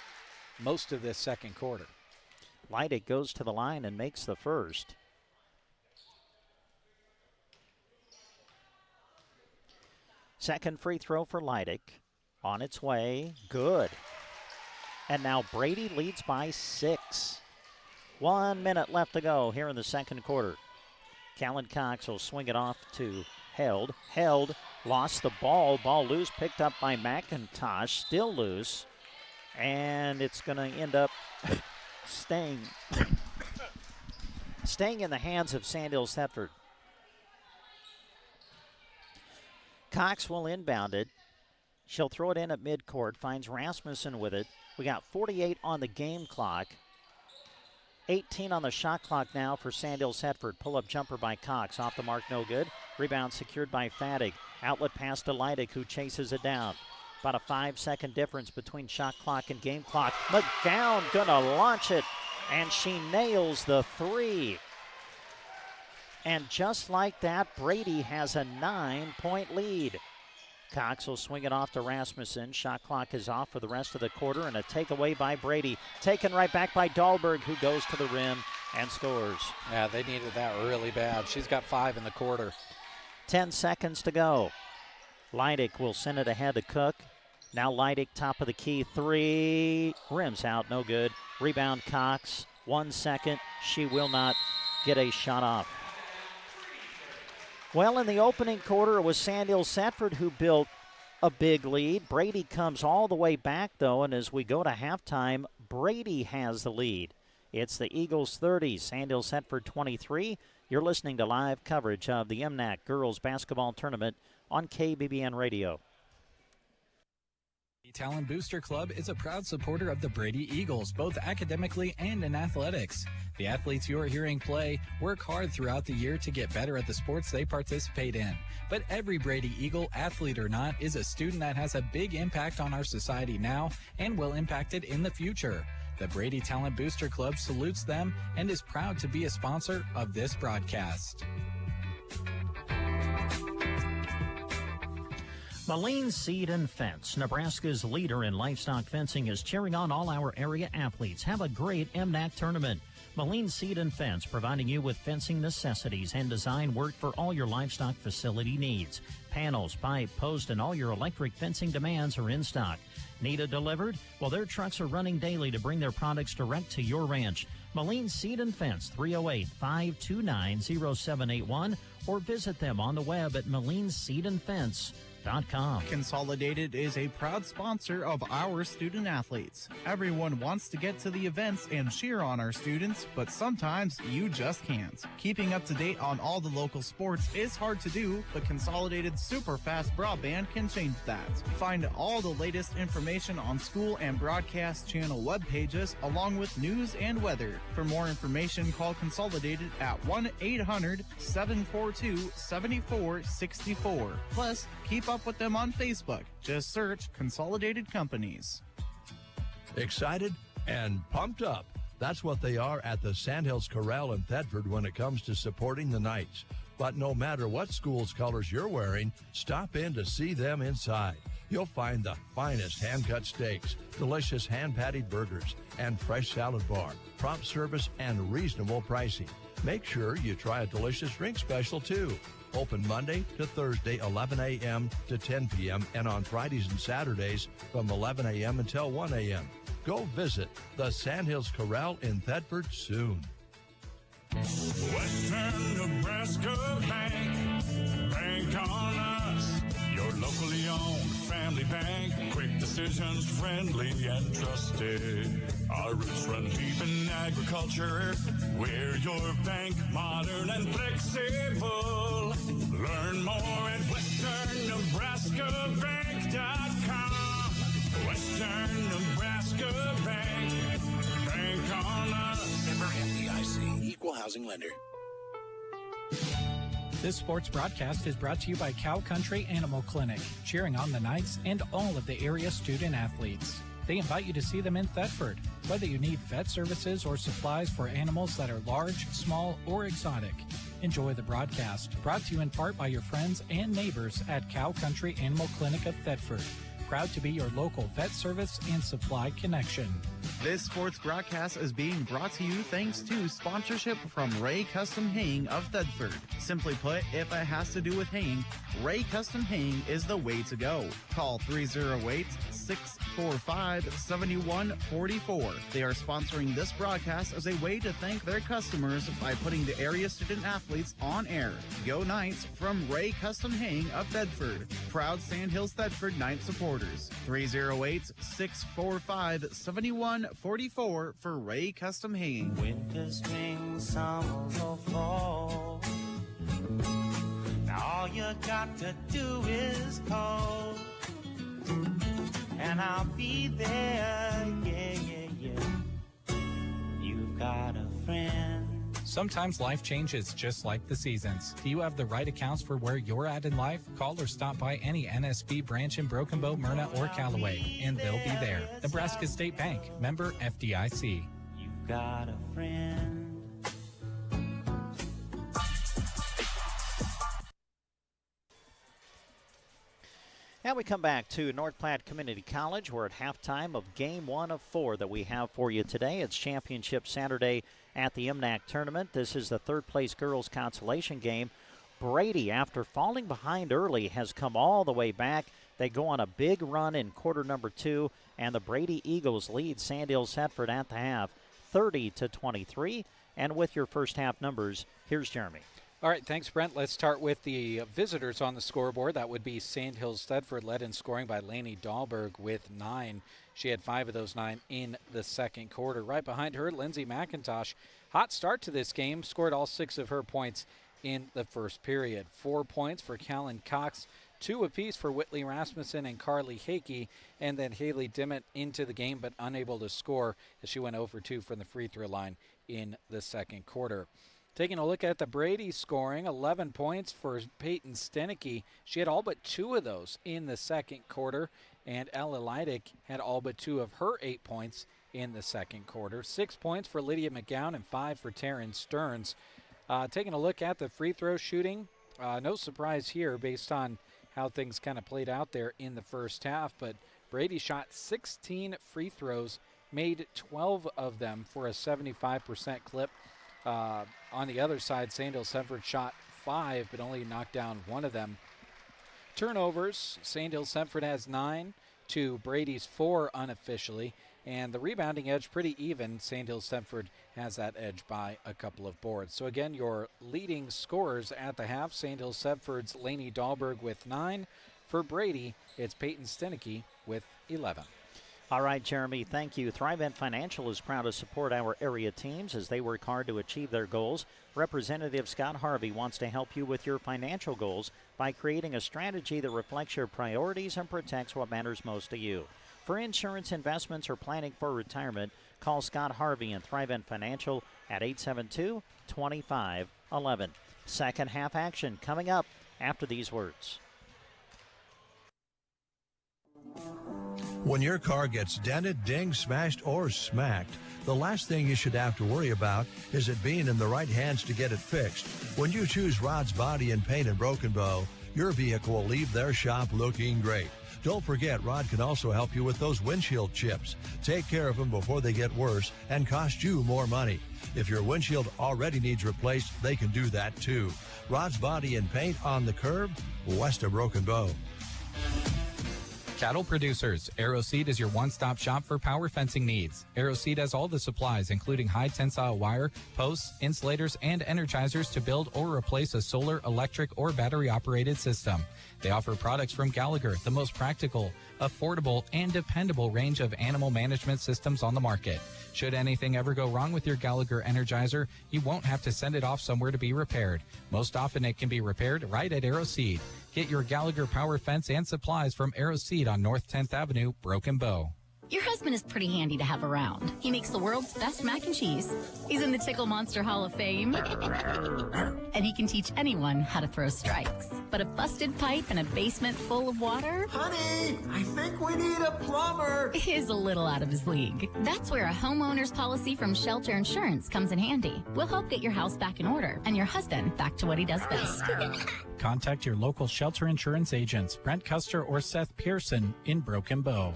most of this second quarter. Leidick goes to the line and makes the first. Second free throw for Leidick. On its way, good. And now Brady leads by 6. 1 minute left to go here in the second quarter. Callan Cox will swing it off to Held. Held lost the ball. Ball loose, picked up by McIntosh, still loose. And it's going to end up staying in the hands of Sandhills Thedford. Cox will inbound it. She'll throw it in at midcourt, finds Rasmussen with it. We got 48 on the game clock. 18 on the shot clock now for Sandhills Thedford. Pull-up jumper by Cox. Off the mark, no good. Rebound secured by Fattig. Outlet pass to Leidick, who chases it down. About a 5-second difference between shot clock and game clock. McGowan gonna launch it, and she nails the 3. And just like that, Brady has a 9-point lead. Cox will swing it off to Rasmussen. Shot clock is off for the rest of the quarter, and a takeaway by Brady. Taken right back by Dahlberg, who goes to the rim and scores. Yeah, they needed that really bad. She's got 5 in the quarter. 10 seconds to go. Leidick will send it ahead to Cook. Now Leidick, top of the key, 3. Rims out, no good. Rebound Cox, 1 second. She will not get a shot off. Well, in the opening quarter, it was Sandhills Thedford who built a big lead. Brady comes all the way back, though, and as we go to halftime, Brady has the lead. It's the Eagles 30, Sandhills Thedford 23. You're listening to live coverage of the MNAC Girls Basketball Tournament on KBBN Radio. The Talent Booster Club is a proud supporter of the Brady Eagles, both academically and in athletics. The athletes you are hearing play work hard throughout the year to get better at the sports they participate in. But every Brady Eagle, athlete or not, is a student that has a big impact on our society now and will impact it in the future. The Brady Talent Booster Club salutes them and is proud to be a sponsor of this broadcast. Mullen Seed and Fence, Nebraska's leader in livestock fencing, is cheering on all our area athletes. Have a great MNAC tournament. Mullen Seed and Fence, providing you with fencing necessities and design work for all your livestock facility needs. Panels, pipe, post, and all your electric fencing demands are in stock. Need it delivered? Well, their trucks are running daily to bring their products direct to your ranch. Mullen Seed and Fence, 308-529-0781, or visit them on the web at mullenseedandfence.com. Consolidated is a proud sponsor of our student athletes. Everyone wants to get to the events and cheer on our students, but sometimes you just can't. Keeping up to date on all the local sports is hard to do, but Consolidated super fast broadband can change that. Find all the latest information on school and broadcast channel web pages, along with news and weather. For more information, call Consolidated at 1-800-742-7464. Plus, keep up with them on Facebook. Just search Consolidated Companies. Excited and pumped up. That's what they are at the Sandhills Corral in Thedford when it comes to supporting the Knights. But no matter what school's colors you're wearing, stop in to see them inside. You'll find the finest hand-cut steaks, delicious hand-patted burgers, and fresh salad bar, prompt service, and reasonable pricing. Make sure you try a delicious drink special, too. Open Monday to Thursday, 11 a.m. to 10 p.m., and on Fridays and Saturdays from 11 a.m. until 1 a.m. Go visit the Sandhills Corral in Thedford soon. Western Nebraska Bank, bank on us. Your locally owned family bank, quick decisions, friendly and trusted. Our roots run deep in agriculture. We're your bank, modern and flexible. Learn more at westernnebraskabank.com. Western Nebraska Bank, bank on us. Member FDIC, equal housing lender. This sports broadcast is brought to you by Cow Country Animal Clinic, cheering on the Knights and all of the area student athletes. They invite you to see them in Thedford. Whether you need vet services or supplies for animals that are large, small, or exotic. Enjoy the broadcast, brought to you in part by your friends and neighbors at Cow Country Animal Clinic of Thedford. Proud to be your local vet service and supply connection. This sports broadcast is being brought to you thanks to sponsorship from Ray Custom Haying of Thedford. Simply put, if it has to do with haying, Ray Custom Haying is the way to go. Call 308-645-7144. They are sponsoring this broadcast as a way to thank their customers by putting the area student athletes on air. Go Knights from Ray Custom Haying of Thedford. Proud Sandhills Thedford Knights supporters. 308-645-7144 for Ray Custom Haying. Winter, spring, summer, or fall. Now all you got to do is call, and I'll be there. Yeah, yeah, yeah. You've got a friend. Sometimes life changes just like the seasons. Do you have the right accounts for where you're at in life? Call or stop by any NSB branch in Broken Bow, Myrna, or Callaway, and they'll be there. Nebraska State Bank, member FDIC. You've got a friend. And we come back to North Platte Community College. We're at halftime of Game 1 of 4 that we have for you today. It's Championship Saturday at the MNAC tournament. This is the third-place girls consolation game. Brady, after falling behind early, has come all the way back. They go on a big run in quarter number 2, and the Brady Eagles lead Sandhills Thedford at the half, 30-23. And with your first half numbers, here's Jeremy. All right, thanks, Brent. Let's start with the visitors on the scoreboard. That would be Sandhills Thedford, led in scoring by Lainey Dahlberg with 9. She had 5 of those 9 in the second quarter. Right behind her, Lindsay McIntosh. Hot start to this game, scored all 6 of her points in the first period. 4 points for Callan Cox, 2 apiece for Whitley Rasmussen and Carly Hakey, and then Haley Dimmitt into the game but unable to score as she went 0 for 2 from the free throw line in the second quarter. Taking a look at the Brady scoring, 11 points for Peyton Stenicky. She had all but 2 of those in the second quarter, and Ella Leidick had all but 2 of her 8 points in the second quarter. 6 points for Lydia McGowan and 5 for Taryn Stearns. Taking a look at the free throw shooting, no surprise here based on how things kind of played out there in the first half, but Brady shot 16 free throws, made 12 of them for a 75% clip. On the other side, Sandhills Thedford shot 5, but only knocked down 1 of them. Turnovers, Sandhills Thedford has 9 to Brady's 4 unofficially, and the rebounding edge pretty even. Sandhills Thedford has that edge by a couple of boards. So again, your leading scorers at the half, Sandhills Thedford's Lainey Dahlberg with 9. For Brady, it's Peyton Stenicky with 11. All right, Jeremy, thank you. Thrivent Financial is proud to support our area teams as they work hard to achieve their goals. Representative Scott Harvey wants to help you with your financial goals by creating a strategy that reflects your priorities and protects what matters most to you. For insurance, investments, or planning for retirement, call Scott Harvey and Thrivent Financial at 872-2511. Second half action coming up after these words. When your car gets dented, dinged, smashed, or smacked, the last thing you should have to worry about is it being in the right hands to get it fixed. When you choose Rod's Body and Paint in Broken Bow, your vehicle will leave their shop looking great. Don't forget, Rod can also help you with those windshield chips. Take care of them before they get worse and cost you more money. If your windshield already needs replaced, they can do that too. Rod's Body and Paint on the curb, west of Broken Bow. Cattle producers, AeroSeed is your one-stop shop for power fencing needs. AeroSeed has all the supplies, including high tensile wire, posts, insulators, and energizers to build or replace a solar, electric, or battery-operated system. They offer products from Gallagher, the most practical, affordable, and dependable range of animal management systems on the market. Should anything ever go wrong with your Gallagher Energizer, you won't have to send it off somewhere to be repaired. Most often it can be repaired right at AeroSeed. Get your Gallagher power fence and supplies from AeroSeed on North 10th Avenue, Broken Bow. Your husband is pretty handy to have around. He makes the world's best mac and cheese. He's in the Tickle Monster Hall of Fame. And he can teach anyone how to throw strikes. But a busted pipe in a basement full of water? Honey, I think we need a plumber. Is a little out of his league. That's where a homeowner's policy from Shelter Insurance comes in handy. We'll help get your house back in order and your husband back to what he does best. Contact your local Shelter Insurance agents, Brent Custer or Seth Pearson in Broken Bow.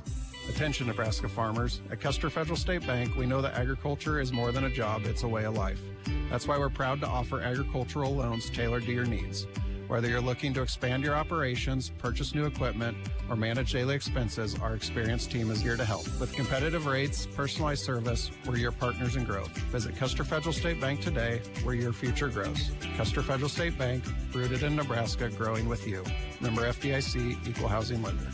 Attention Nebraska farmers. At Custer Federal State Bank, we know that agriculture is more than a job, it's a way of life. That's why we're proud to offer agricultural loans tailored to your needs. Whether you're looking to expand your operations, purchase new equipment, or manage daily expenses, our experienced team is here to help. With competitive rates, personalized service, we're your partners in growth. Visit Custer Federal State Bank today, where your future grows. Custer Federal State Bank, rooted in Nebraska, growing with you. Member FDIC, Equal Housing Lender.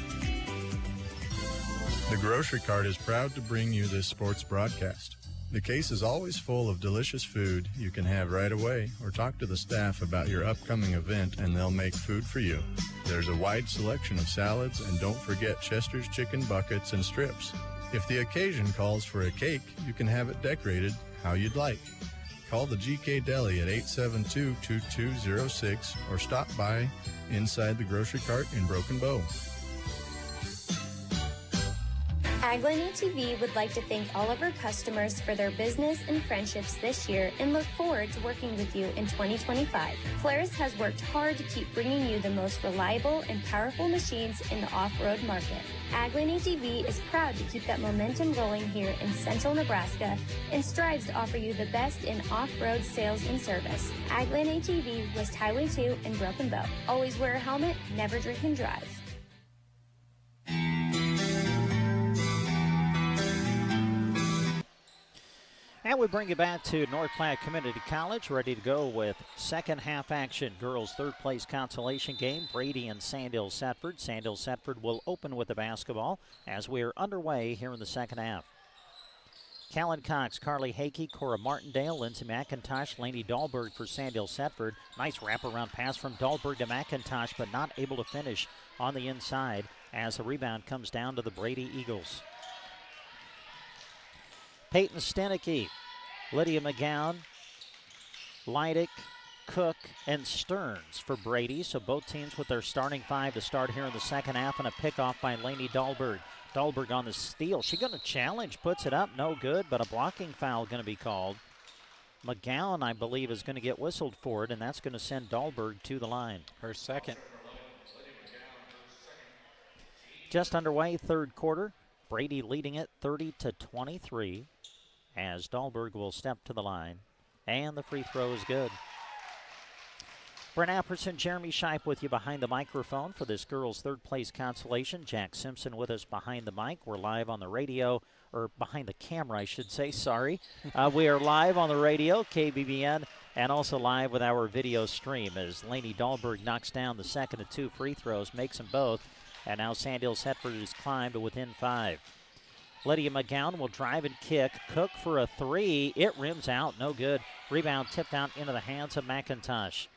The Grocery Cart is proud to bring you this sports broadcast. The case is always full of delicious food you can have right away, or talk to the staff about your upcoming event and they'll make food for you. There's a wide selection of salads, and don't forget Chester's chicken buckets and strips. If the occasion calls for a cake, you can have it decorated how you'd like. Call the GK Deli at 872-2206 or stop by inside the Grocery Cart in Broken Bow. Agland ATV would like to thank all of our customers for their business and friendships this year and look forward to working with you in 2025. Polaris has worked hard to keep bringing you the most reliable and powerful machines in the off-road market. Agland ATV is proud to keep that momentum rolling here in central Nebraska and strives to offer you the best in off-road sales and service. Agland ATV, West Highway 2 in Broken Bow. Always wear a helmet, never drink and drive. And we bring you back to North Platte Community College, ready to go with second half action. Girls' third place consolation game, Brady and Sandhills-Thedford. Sandhills-Thedford will open with the basketball as we are underway here in the second half. Callan Cox, Carly Hakey, Cora Martindale, Lindsay McIntosh, Lainey Dahlberg for Sandhills-Thedford. Nice wraparound pass from Dahlberg to McIntosh, but not able to finish on the inside as the rebound comes down to the Brady Eagles. Peyton Stenicky, Lydia McGowan, Leidick, Cook, and Stearns for Brady. So both teams with their starting five to start here in the second half, and a pickoff by Lainey Dahlberg. Dahlberg on the steal. She's going to challenge, puts it up, no good, but a blocking foul going to be called. McGowan, I believe, is going to get whistled for it, and that's going to send Dahlberg to the line. Her second. Just underway, third quarter. Brady leading it 30-23 as Dahlberg will step to the line. And the free throw is good. Brent Apperson, Jeremy Shipe with you behind the microphone for this girls' third place consolation. Jack Simpson with us behind the mic. We're live on the radio, or behind the camera, I should say, sorry. We are live on the radio, KBBN, and also live with our video stream as Lainey Dahlberg knocks down the second of two free throws, makes them both. And now Sandhills-Thedford has climbed to within 5. Lydia McGowan will drive and kick. Cook for a three. It rims out. No good. Rebound tipped out into the hands of McIntosh.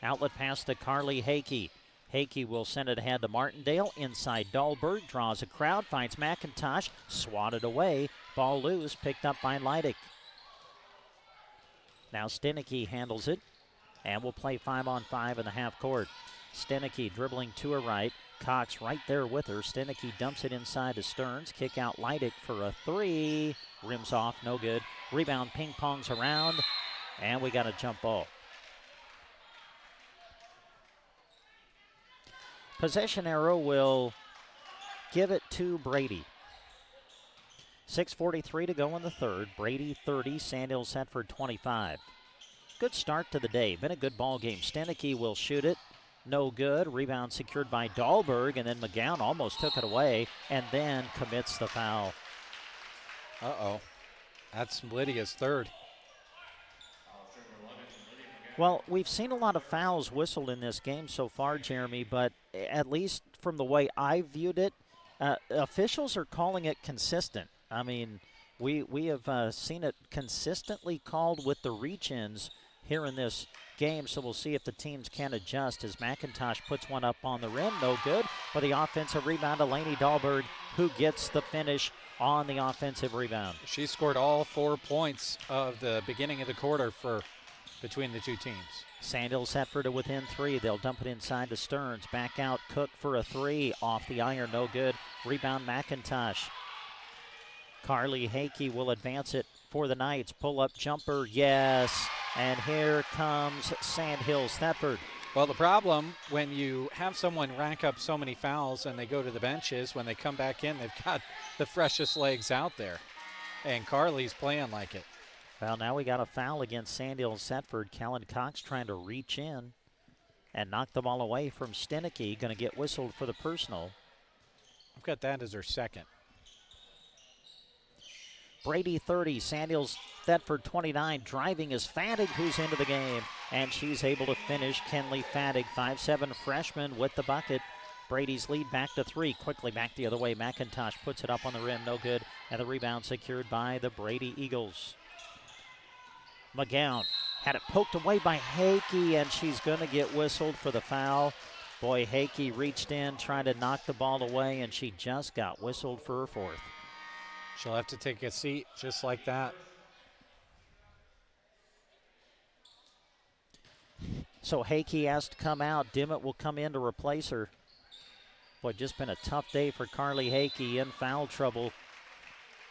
Outlet pass to Carly Hakey. Hakey will send it ahead to Martindale. Inside Dahlberg. Draws a crowd. Finds McIntosh. Swatted away. Ball loose. Picked up by Leidick. Now Stenicky handles it. And will play 5-on-5 in the half court. Stenicky dribbling to her right. Cox right there with her. Stenicky dumps it inside to Stearns. Kick out Leidick for a three. Rims off, no good. Rebound ping-pongs around. And we got a jump ball. Possession arrow will give it to Brady. 6:43 to go in the third. Brady 30, Sandhills-Thedford 25. Good start to the day. Been a good ball game. Stenicky will shoot it. no good. Rebound secured by Dahlberg, and then McGowan almost took it away and then commits the foul. Uh-oh. That's Lydia's third. Well, we've seen a lot of fouls whistled in this game so far, Jeremy, but at least from the way I viewed it, officials are calling it consistent. I mean, we have seen it consistently called with the reach-ins here in this game, so we'll see if the teams can adjust as McIntosh puts one up on the rim. No good. For the offensive rebound, Eleni Dahlberg, who gets the finish on the offensive rebound. She scored all 4 points of the beginning of the quarter for between the two teams. Sandhills Thedford to within 3. They'll dump it inside to Stearns. Back out Cook for a 3. Off the iron, no good. Rebound McIntosh. Carly Hakey will advance it for the Knights. Pull-up jumper, yes. And here comes Sandhills Thedford. Well, the problem when you have someone rack up so many fouls and they go to the benches, when they come back in, they've got the freshest legs out there. And Carly's playing like it. Well, now we got a foul against Sandhills Thedford. Callan Cox trying to reach in and knock the ball away from Stenicky. Going to get whistled for the personal. I've got that as her second. Brady 30, Sandhills Thedford 29. Driving is Fadig, who's into the game, and she's able to finish. Kenley Fadig, 5'7" freshman with the bucket. Brady's lead back to 3. Quickly back the other way. McIntosh puts it up on the rim, no good, and the rebound secured by the Brady Eagles. McGowan had it poked away by Hakey, and she's going to get whistled for the foul. Boy, Hakey reached in, trying to knock the ball away, and she just got whistled for her fourth. She'll have to take a seat just like that. So Hakey has to come out. Dimmitt will come in to replace her. Boy, just been a tough day for Carly Hakey in foul trouble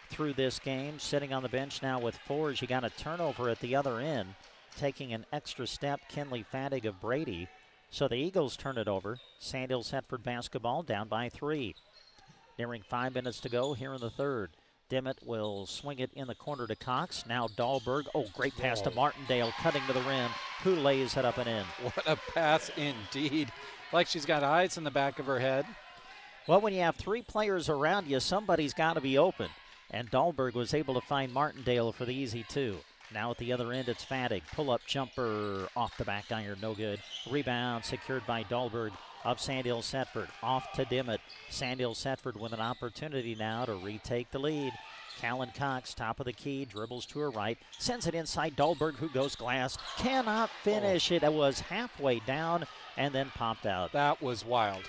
through this game. Sitting on the bench now with 4. She got a turnover at the other end. Taking an extra step, Kenley Fadig of Brady. So the Eagles turn it over. Sandhills Thedford basketball down by 3. Nearing 5 minutes to go here in the third. Dimmitt will swing it in the corner to Cox. Now Dahlberg. Oh, great pass to Martindale, cutting to the rim. Who lays it up and in? What a pass indeed. Like she's got eyes in the back of her head. Well, when you have 3 players around you, somebody's got to be open. And Dahlberg was able to find Martindale for the easy 2. Now at the other end, it's Fadig. Pull-up jumper off the back iron, no good. Rebound secured by Dahlberg of Sandhills Thedford. Off to Dimmitt. Sandhills Thedford with an opportunity now to retake the lead. Callan Cox, top of the key, dribbles to her right, sends it inside Dahlberg, who goes glass. Cannot finish it. It was halfway down and then popped out. That was wild.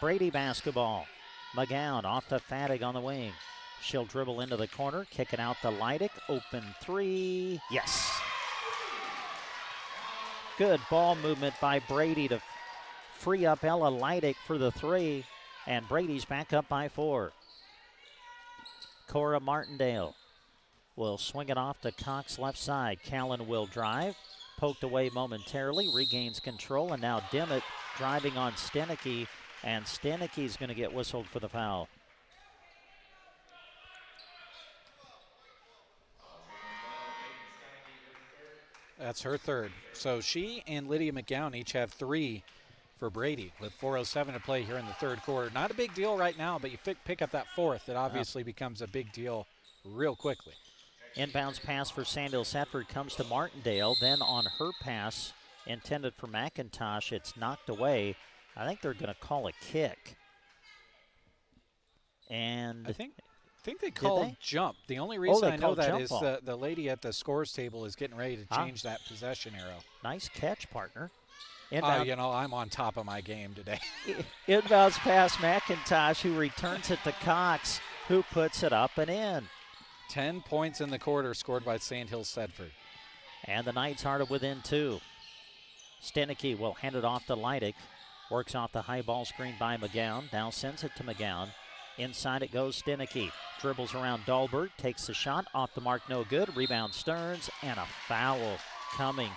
Brady basketball. McGowan off to Fadig on the wing. She'll dribble into the corner, kick it out to Leidick. Open 3. Yes. Good ball movement by Brady to free up Ella Leidick for the 3. And Brady's back up by 4. Cora Martindale will swing it off to Cox left side. Callan will drive. Poked away momentarily, regains control, and now Dimmitt driving on Stenicky. And Stenicky's going to get whistled for the foul. That's her third. So she and Lydia McGowan each have 3 for Brady with 4:07 to play here in the third quarter. Not a big deal right now, but you pick up that fourth. It obviously becomes a big deal real quickly. Inbounds pass for Sandhills Thedford comes to Martindale. Then on her pass intended for McIntosh, it's knocked away. I think they're going to call a kick. And I think they called jump. The only reason I know that is the lady at the scores table is getting ready to change that possession arrow. Nice catch, partner. I'm on top of my game today. Inbounds pass McIntosh, who returns it to Cox, who puts it up and in. 10 points in the quarter scored by Sandhills Thedford. And the Knights are to within 2. Stenicky will hand it off to Leidick. Works off the high ball screen by McGowan. Now sends it to McGowan. Inside it goes Stenicky. Dribbles around Dahlberg. Takes the shot. Off the mark, no good. Rebound Stearns. And a foul coming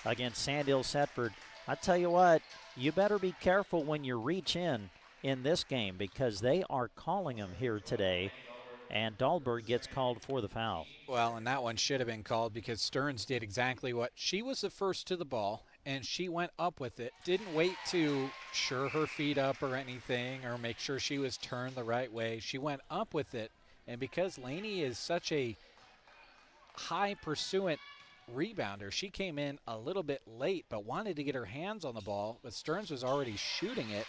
against Sandhills Thedford. I tell you what, you better be careful when you reach in this game because they are calling them here today. And Dahlberg gets called for the foul. Well, and that one should have been called because Stearns did exactly what she was the first to the ball. and she went up with it. Didn't wait to sure her feet up or anything or make sure she was turned the right way. She went up with it, and because Laney is such a high pursuant rebounder, she came in a little bit late but wanted to get her hands on the ball, but Stearns was already shooting it,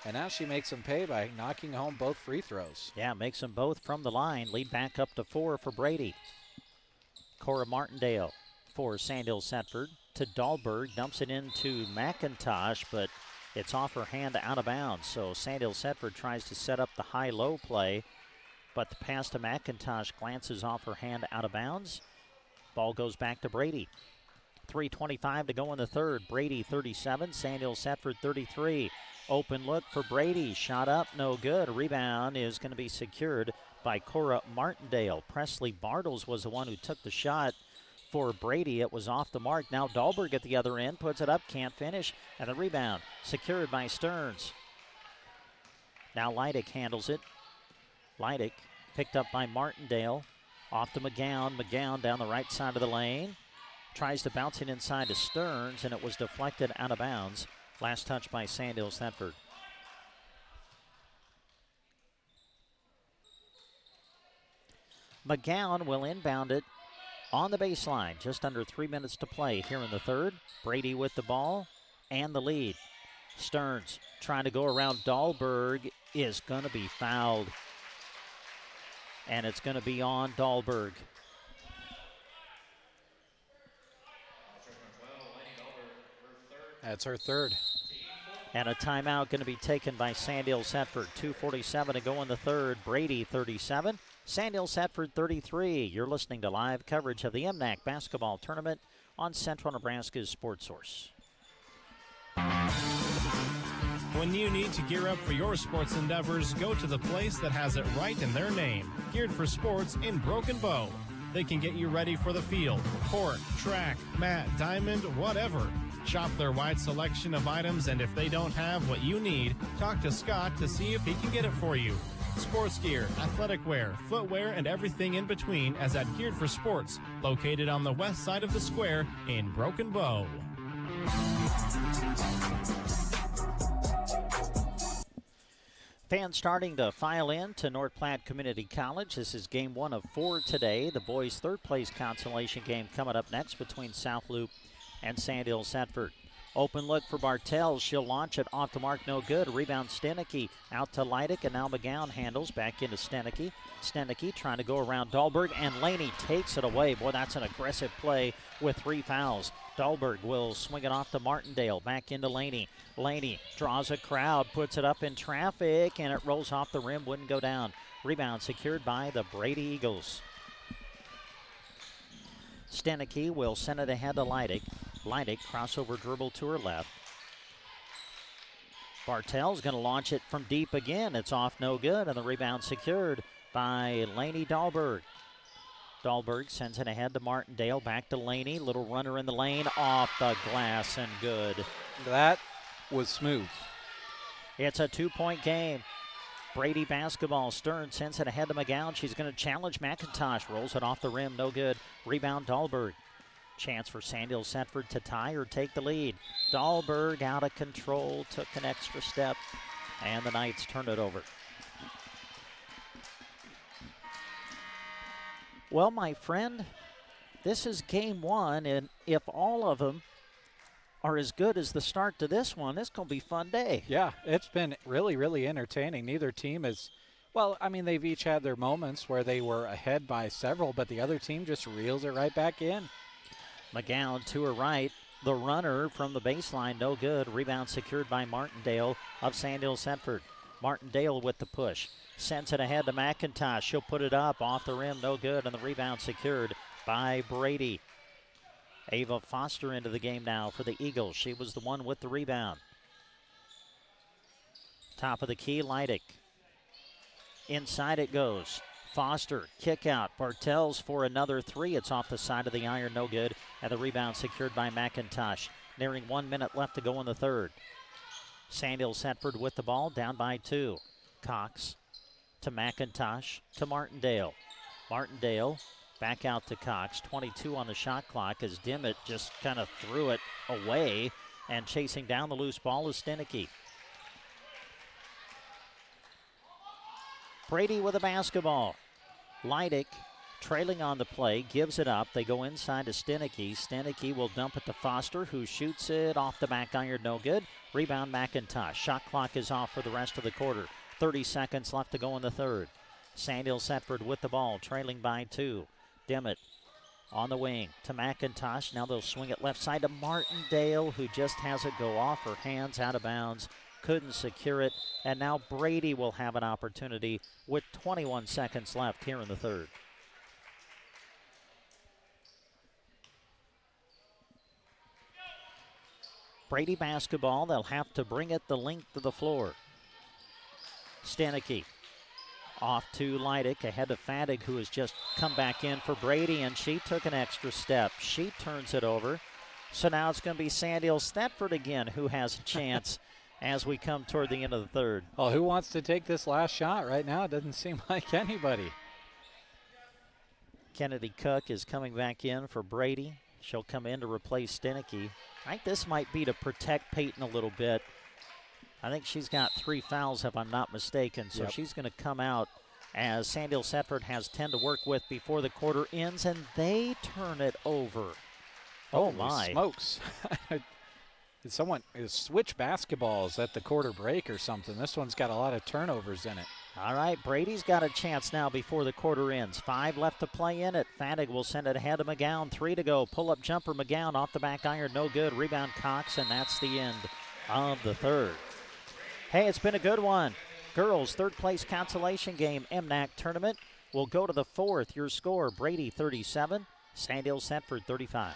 and now she makes them pay by knocking home both free throws. Yeah, makes them both from the line. Lead back up to 4 for Brady. Cora Martindale for Sandhills Thedford to Dahlberg, dumps it into McIntosh, but it's off her hand out of bounds. So Sandhills Thedford tries to set up the high-low play, but the pass to McIntosh glances off her hand out of bounds. Ball goes back to Brady. 3:25 to go in the third. Brady 37, Sandhills Thedford 33. Open look for Brady. Shot up, no good. Rebound is going to be secured by Cora Martindale. Presley Bartles was the one who took the shot for Brady. It was off the mark. Now Dahlberg at the other end puts it up, can't finish, and the rebound secured by Stearns. Now Leidick handles it. Leidick picked up by Martindale. Off to McGowan. McGowan down the right side of the lane. Tries to bounce it inside to Stearns, and it was deflected out of bounds. Last touch by Sandhills Thedford. McGowan will inbound it on the baseline. Just under 3 minutes to play here in the third. Brady with the ball and the lead. Stearns trying to go around Dahlberg is going to be fouled. And it's going to be on Dahlberg. That's her third. And a timeout going to be taken by Sandhills Thedford. 2:47 to go in the third. Brady 37, Sandhills Thedford 33. You're listening to live coverage of the MNAC basketball tournament on Central Nebraska's Sports Source. When you need to gear up for your sports endeavors, go to the place that has it right in their name. Geared for Sports in Broken Bow. They can get you ready for the field, court, track, mat, diamond, whatever. Shop their wide selection of items, and if they don't have what you need, talk to Scott to see if he can get it for you. Sports gear, athletic wear, footwear, and everything in between as at Geared for Sports, located on the west side of the square in Broken Bow. Fans starting to file in to North Platte Community College. This is game 1 of 4 today. The boys' third place consolation game coming up next between South Loup and Sandhills Thedford. Open look for Bartels. She'll launch it off the mark, no good. Rebound Stenicky out to Leidick, and now McGowan handles back into Stenicky. Stenicky trying to go around Dahlberg, and Laney takes it away. Boy, that's an aggressive play with 3 fouls. Dahlberg will swing it off to Martindale, back into Laney. Laney draws a crowd, puts it up in traffic, and it rolls off the rim, wouldn't go down. Rebound secured by the Brady Eagles. Stenicky will send it ahead to Leidick. Leidick crossover dribble to her left. Bartel's going to launch it from deep again. It's off, no good, and the rebound secured by Laney Dahlberg. Dahlberg sends it ahead to Martindale, back to Laney. Little runner in the lane, off the glass and good. That was smooth. It's a 2-point game. Brady basketball. Stearns sends it ahead to McGowan. She's going to challenge McIntosh. Rolls it off the rim, no good. Rebound Dahlberg. Chance for Sandhills Thedford to tie or take the lead. Dahlberg out of control, took an extra step, and the Knights turn it over. Well, my friend, this is game 1, and if all of them are as good as the start to this one, it's going to be a fun day. Yeah, it's been really, really entertaining. Neither team is, well, I mean, they've each had their moments where they were ahead by several, but the other team just reels it right back in. McGowan to her right. The runner from the baseline, no good. Rebound secured by Martindale of Sandhills Thedford. Martindale with the push. Sends it ahead to McIntosh. She'll put it up off the rim, no good, and the rebound secured by Brady. Ava Foster into the game now for the Eagles. She was the one with the rebound. Top of the key, Leidick. Inside it goes. Foster, kick out. Bartels for another 3. It's off the side of the iron, no good. And the rebound secured by McIntosh. Nearing 1 minute left to go in the third. Sandhills Thedford with the ball, down by 2. Cox to McIntosh to Martindale. Martindale back out to Cox. 22 on the shot clock as Dimmitt just kind of threw it away. And chasing down the loose ball is Stenicky. Brady with a basketball. Leidick trailing on the play, gives it up. They go inside to Stenicky. Stenicky will dump it to Foster, who shoots it off the back iron, no good. Rebound McIntosh. Shot clock is off for the rest of the quarter. 30 seconds left to go in the third. Sandhills Thedford with the ball, trailing by 2. Dimmitt on the wing to McIntosh. Now they'll swing it left side to Martindale, who just has it go off her hands, out of bounds. Couldn't secure it. And now Brady will have an opportunity with 21 seconds left here in the third. Brady basketball. They'll have to bring it the length of the floor. Stenicky off to Leidick, ahead of Fadig, who has just come back in for Brady, and she took an extra step. She turns it over. So now it's going to be Sandhills Thedford again, who has a chance as we come toward the end of the third. Well, who wants to take this last shot right now? It doesn't seem like anybody. Kennedy Cook is coming back in for Brady. She'll come in to replace Stenicky. I think this might be to protect Peyton a little bit. I think she's got 3 fouls, if I'm not mistaken, so she's going to come out as Sandhills Thedford has 10 to work with before the quarter ends, and they turn it over. Oh, my. Smokes. Someone switch basketballs at the quarter break or something. This one's got a lot of turnovers in it. All right, Brady's got a chance now before the quarter ends. 5 left to play in it. Fadig will send it ahead to McGowan. 3 to go. Pull-up jumper McGowan off the back iron. No good. Rebound Cox, and that's the end of the third. Hey, it's been a good one. Girls third-place consolation game MNAC tournament. We'll go to the fourth. Your score, Brady 37, Sandhills Thedford 35.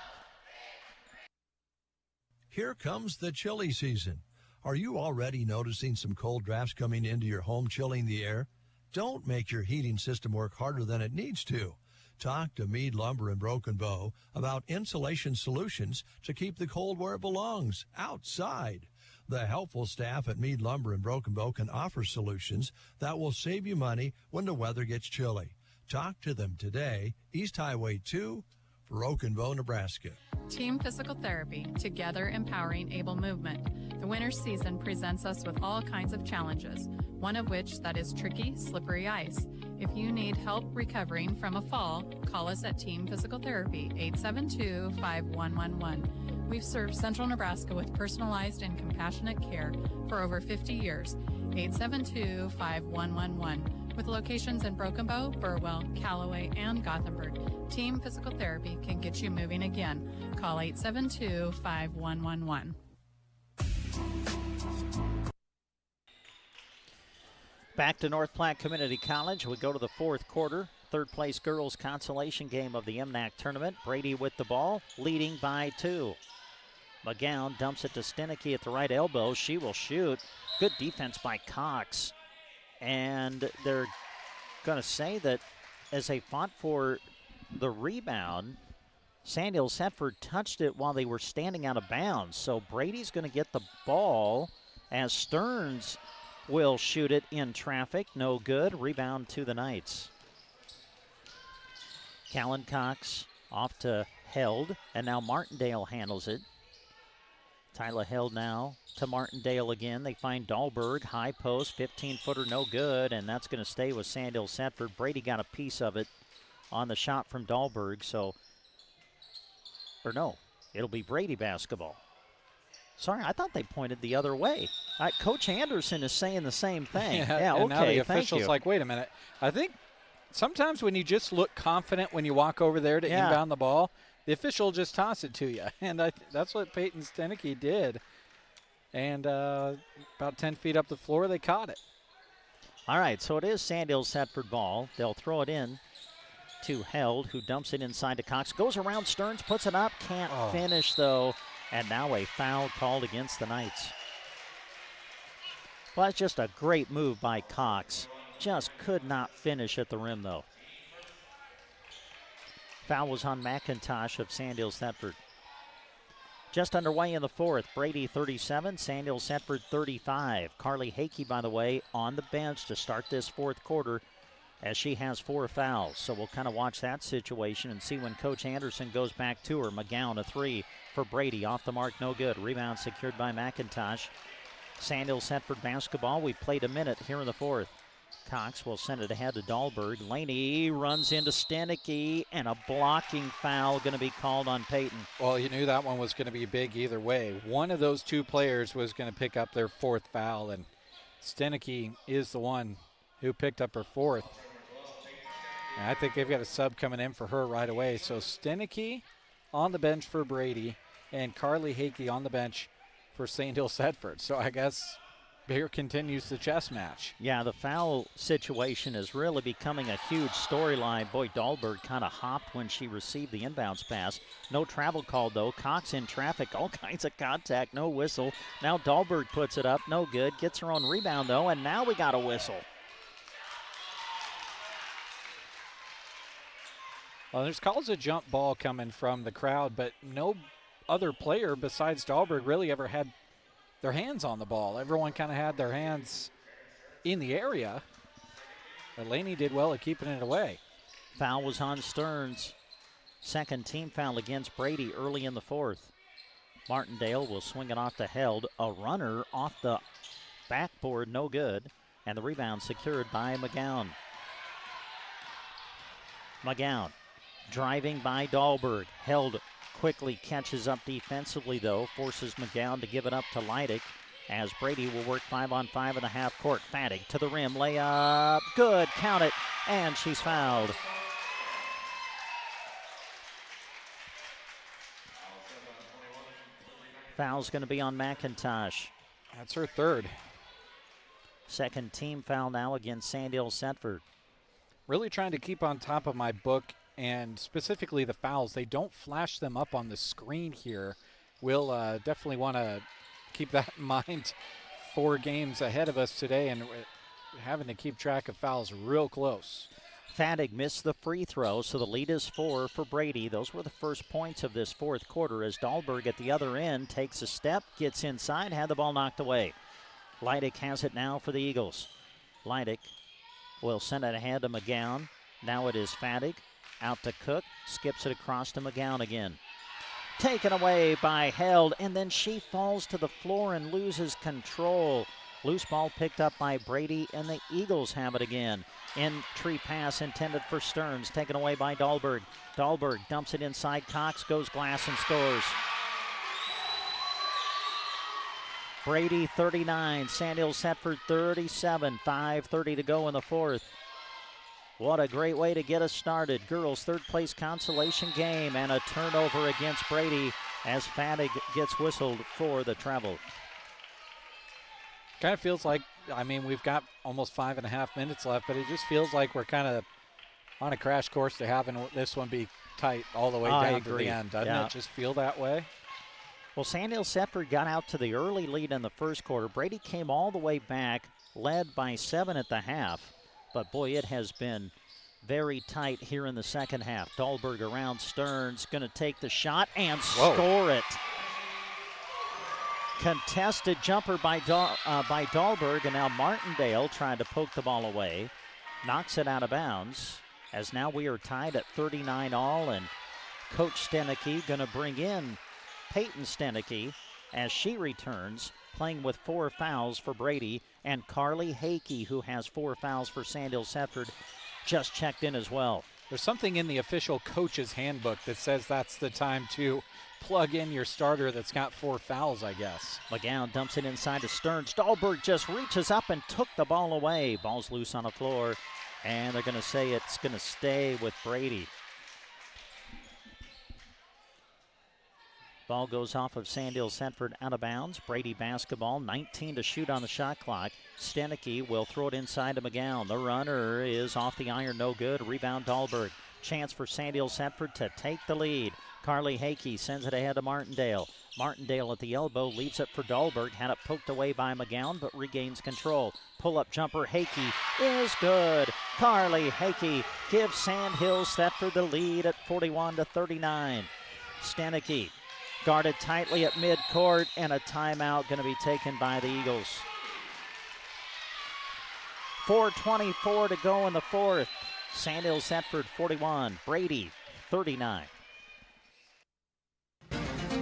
Here comes the chilly season. Are you already noticing some cold drafts coming into your home, chilling the air? Don't make your heating system work harder than it needs to. Talk to Mead Lumber in Broken Bow about insulation solutions to keep the cold where it belongs, outside. The helpful staff at Mead Lumber in Broken Bow can offer solutions that will save you money when the weather gets chilly. Talk to them today, East Highway 2, Broken Bow, Nebraska. Team Physical Therapy, together empowering able movement. The winter season presents us with all kinds of challenges, one of which that is tricky, slippery ice. If you need help recovering from a fall, call us at Team Physical Therapy, 872-5111. We've served Central Nebraska with personalized and compassionate care for over 50 years, 872-5111. With locations in Broken Bow, Burwell, Callaway, and Gothenburg, Team Physical Therapy can get you moving again. Call 872-5111. Back to North Platte Community College. We go to the fourth quarter. Third place girls consolation game of the MNAC tournament. Brady with the ball, leading by 2. McGowan dumps it to Stenicky at the right elbow. She will shoot. Good defense by Cox. And they're going to say that as they fought for the rebound, Sandhills Thedford touched it while they were standing out of bounds. So Brady's going to get the ball as Stearns will shoot it in traffic. No good. Rebound to the Knights. Callan Cox off to Held, and now Martindale handles it. Tyler Held now to Martindale again. They find Dahlberg, high post, 15-footer, no good, and that's going to stay with Sandhills Thedford. Brady got a piece of it on the shot from Dahlberg, so, or no, it'll be Brady basketball. Sorry, I thought they pointed the other way. Coach Anderson is saying the same thing. Yeah, and okay, now the thank official's you. like, wait a minute. I think sometimes when you just look confident when you walk over there to inbound the ball, the official will just toss it to you. And that's what Peyton Stenicky did. And about 10 feet up the floor, they caught it. All right, so it is Sandhills Thedford ball. They'll throw it in to Held, who dumps it inside to Cox. Goes around Stearns, puts it up, can't finish though. And now a foul called against the Knights. Well, that's just a great move by Cox. Just could not finish at the rim though. Foul was on McIntosh of Sandhills Thedford. Just underway in the fourth. Brady 37, Sandhills Thedford 35. Carly Hakey, by the way, on the bench to start this fourth quarter. as she has 4 fouls. So we'll kind of watch that situation and see when Coach Anderson goes back to her. McGowan, a 3 for Brady. Off the mark, no good. Rebound secured by McIntosh. Sandhills Thedford basketball. We played a minute here in the 4th. Cox will send it ahead to Dahlberg. Laney runs into Stenicky, and a blocking foul going to be called on Peyton. Well, you knew that one was going to be big either way. One of those two players was going to pick up their 4th foul, and Stenicky is the one who picked up her 4th. And I think they've got a sub coming in for her right away. So Stenicky on the bench for Brady, and Carly Hakey on the bench for Sandhills Thedford. So I guess here continues the chess match. Yeah, the foul situation is really becoming a huge storyline. Boy, Dahlberg kind of hopped when she received the inbounds pass. No travel called, though. Cox in traffic, all kinds of contact, no whistle. Now Dahlberg puts it up, no good. Gets her own rebound, though, and now we got a whistle. Well, there's calls a jump ball coming from the crowd, but no other player besides Dahlberg really ever had their hands on the ball. Everyone kind of had their hands in the area. But Laney did well at keeping it away. Foul was on Stearns. Second team foul against Brady early in the 4th. Martindale will swing it off to Held. A runner off the backboard, no good. And the rebound secured by McGowan. McGowan driving by Dahlberg. Held quickly catches up defensively, though, forces McGowan to give it up to Leidig as Brady will work 5-on-5 in the half court. Fattig to the rim, layup, good, count it, and she's fouled. Foul's going to be on McIntosh. That's her 3rd. Second team foul now against Sandhills Thedford. Really trying to keep on top of my book, and specifically the fouls. They don't flash them up on the screen here. We'll definitely want to keep that in mind. 4 games ahead of us today, and having to keep track of fouls real close. Fattig missed the free throw, so the lead is 4 for Brady. Those were the first points of this 4th quarter as Dahlberg at the other end takes a step, gets inside, had the ball knocked away. Leidig has it now for the Eagles. Leidig will send it ahead to McGowan. Now it is Fattig. Out to Cook, skips it across to McGowan again. Taken away by Held, and then she falls to the floor and loses control. Loose ball picked up by Brady, and the Eagles have it again. Entry pass intended for Stearns, taken away by Dahlberg. Dahlberg dumps it inside Cox, goes glass and scores. Brady 39, Sandhills Thedford 37, 5:30 to go in the 4th. What a great way to get us started. Girls' 3rd place consolation game and a turnover against Brady as Fattig gets whistled for the travel. Kind of feels like, we've got almost 5.5 minutes left, but it just feels like we're kind of on a crash course to having this one be tight all the way down to the end. Doesn't it just feel that way? Well, Sandhills Thedford got out to the early lead in the 1st quarter. Brady came all the way back, led by 7 at the half. But, boy, it has been very tight here in the 2nd half. Dahlberg around Stearns, going to take the shot and score it. Contested jumper by Dahlberg, and now Martindale trying to poke the ball away. Knocks it out of bounds, as now we are tied at 39 all, and Coach Stenicky going to bring in Peyton Stenicky as she returns, playing with 4 fouls for Brady, and Carly Hakey, who has 4 fouls for Sandhills Thedford, just checked in as well. There's something in the official coach's handbook that says that's the time to plug in your starter that's got 4 fouls, I guess. McGowan dumps it inside to Stearns. Dahlberg just reaches up and took the ball away. Ball's loose on the floor, and they're going to say it's going to stay with Brady. Ball goes off of Sandhills Thedford out of bounds. Brady basketball, 19 to shoot on the shot clock. Stenicky will throw it inside to McGowan. The runner is off the iron, no good. Rebound Dahlberg. Chance for Sandhills Thedford to take the lead. Carly Hakey sends it ahead to Martindale. Martindale at the elbow leaves it for Dahlberg. Had it poked away by McGowan, but regains control. Pull-up jumper, Hakey is good. Carly Hakey gives Sandhills Thedford the lead at 41-39. Stenicky guarded tightly at midcourt, and a timeout going to be taken by the Eagles. 4:24 to go in the fourth. Sandhills Thedford 41, Brady 39.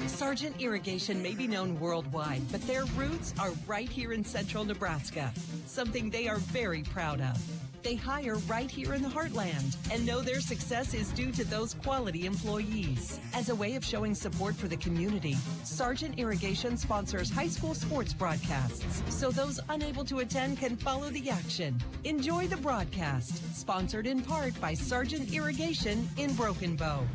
Sargent Irrigation may be known worldwide, but their roots are right here in central Nebraska, something they are very proud of. They hire right here in the heartland and know their success is due to those quality employees. As a way of showing support for the community, Sargent Irrigation sponsors high school sports broadcasts so those unable to attend can follow the action. Enjoy the broadcast, sponsored in part by Sargent Irrigation in Broken Bow.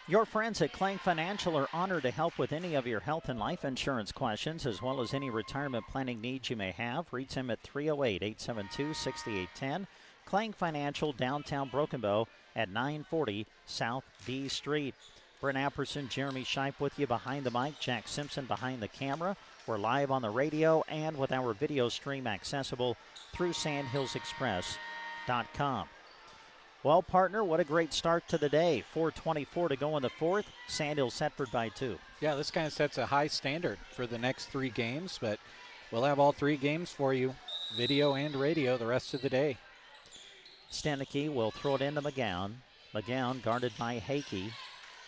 Your friends at Clang Financial are honored to help with any of your health and life insurance questions, as well as any retirement planning needs you may have. Reach them at 308-872-6810. Clang Financial, downtown Broken Bow at 940 South D Street. Brent Apperson, Jeremy Shipe with you behind the mic. Jack Simpson behind the camera. We're live on the radio and with our video stream accessible through sandhillsexpress.com. Well, partner, what a great start to the day. 4:24 to go in the fourth. Sandhills Thedford by 2. Yeah, this kind of sets a high standard for the next 3 games, but we'll have all 3 games for you, video and radio, the rest of the day. Stenicky will throw it into McGowan. McGowan guarded by Hakey.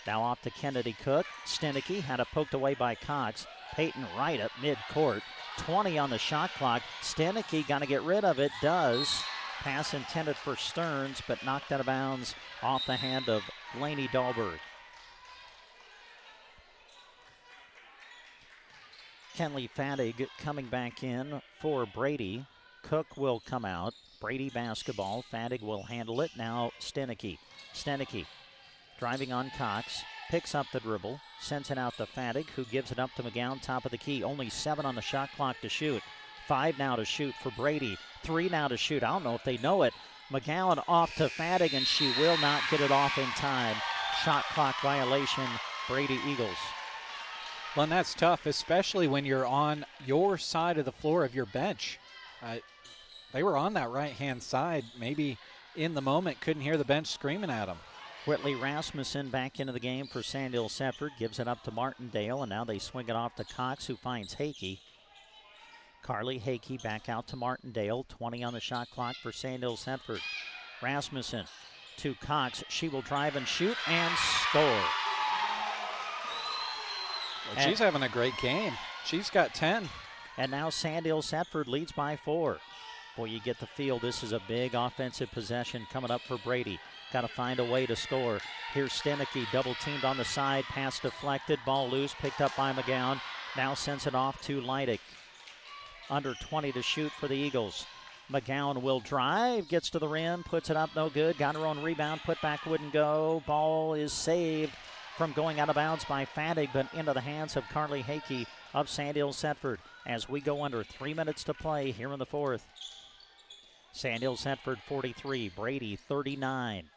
Now off to Kennedy Cook. Stenicky had it poked away by Cox. Peyton right at midcourt. 20 on the shot clock. Stenicky going to get rid of it. Does. Pass intended for Stearns, but knocked out of bounds off the hand of Laney Dahlberg. Kenley Fadig coming back in for Brady. Cook will come out. Brady basketball. Fadig will handle it. Now Stenicky. Stenicky driving on Cox. Picks up the dribble. Sends it out to Fadig, who gives it up to McGowan, top of the key. Only 7 on the shot clock to shoot. 5 now to shoot for Brady. 3 now to shoot. I don't know if they know it. McGowan off to Fadig, and she will not get it off in time. Shot clock violation, Brady Eagles. Well, and that's tough, especially when you're on your side of the floor of your bench. They were on that right-hand side. Maybe in the moment couldn't hear the bench screaming at them. Whitley Rasmussen back into the game for Sandhills Thedford. Gives it up to Martindale, and now they swing it off to Cox, who finds Hakey. Carly Hakey back out to Martindale. 20 on the shot clock for Sandhills Thedford. Rasmussen to Cox. She will drive and shoot and score. Well, she's having a great game. She's got 10. And now Sandhills Thedford leads by 4. Boy, you get the feel this is a big offensive possession coming up for Brady. Got to find a way to score. Here's Stenicky, double teamed on the side. Pass deflected. Ball loose. Picked up by McGowan. Now sends it off to Leidick. Under 20 to shoot for the Eagles. McGowan will drive, gets to the rim, puts it up, no good. Got her own rebound, put back, wouldn't go. Ball is saved from going out of bounds by Fadig, but into the hands of Carly Hakey of Sandhills Thedford as we go under 3 minutes to play here in the fourth. Sandhills Thedford 43, Brady 39.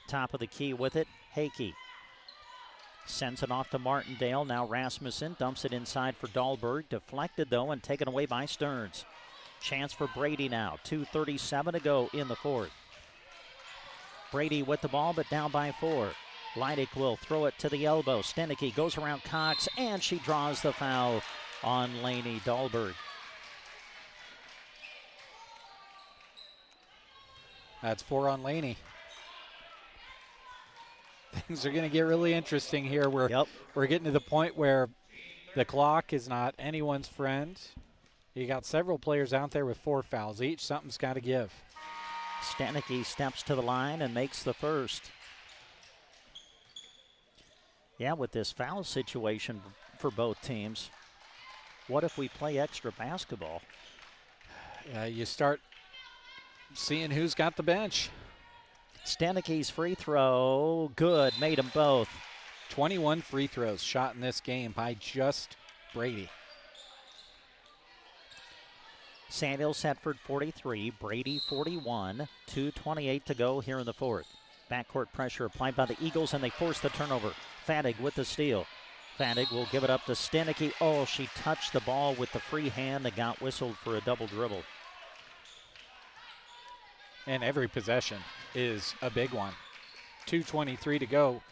Top of the key with it, Hakey. Sends it off to Martindale. Now Rasmussen dumps it inside for Dahlberg. Deflected, though, and taken away by Stearns. Chance for Brady now. 2:37 to go in the fourth. Brady with the ball, but down by 4. Leidick will throw it to the elbow. Stenicky goes around Cox, and she draws the foul on Laney Dahlberg. That's 4 on Laney. Things are going to get really interesting here. We're getting to the point where the clock is not anyone's friend. You got several players out there with 4 fouls each. Something's got to give. Stenicky steps to the line and makes the first. Yeah, with this foul situation for both teams, what if we play extra basketball? You start seeing who's got the bench. Stenicky's free throw, good, made them both. 21 free throws shot in this game by just Brady. Sandhills Thedford 43, Brady 41, 2:28 to go here in the fourth. Backcourt pressure applied by the Eagles, and they force the turnover. Fadig with the steal. Fadig will give it up to Stenicky. Oh, she touched the ball with the free hand and got whistled for a double dribble. And every possession is a big one. 2:23 to go.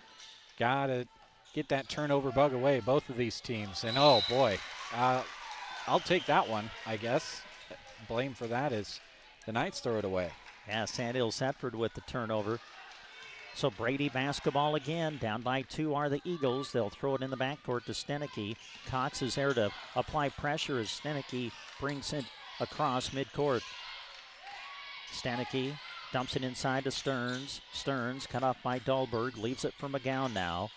Got to get that turnover bug away, both of these teams. And, oh, boy, I'll take that one, I guess. Blame for that is the Knights throw it away. Yeah, Sandhills Thedford with the turnover. So Brady basketball again. Down by 2 are the Eagles. They'll throw it in the backcourt to Stenicky. Cox is there to apply pressure as Stenicky brings it across midcourt. Stenicky dumps it inside to Stearns. Stearns cut off by Dahlberg. Leaves it for McGowan now.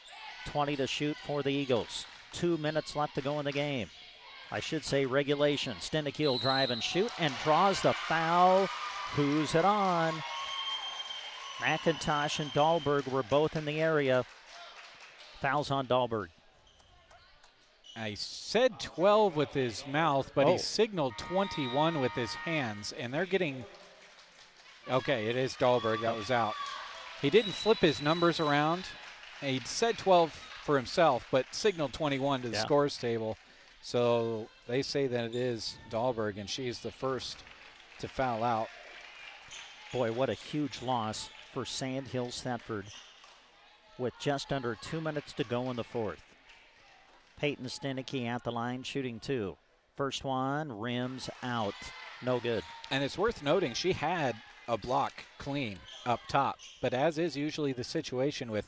20 to shoot for the Eagles. 2 minutes left to go in the game. I should say regulation. Stenicky will drive and shoot and draws the foul. Who's it on? McIntosh and Dahlberg were both in the area. Fouls on Dahlberg. I said 12 with his mouth, but he signaled 21 with his hands, and they're getting... Okay, it is Dahlberg. That was out. He didn't flip his numbers around. He said 12 for himself, but signaled 21 to the scores table. So they say that it is Dahlberg, and she's the first to foul out. Boy, what a huge loss for Sandhills Thedford with just under 2 minutes to go in the fourth. Peyton Stenicky at the line, shooting 2. First one, rims out. No good. And it's worth noting she had a block clean up top, but as is usually the situation with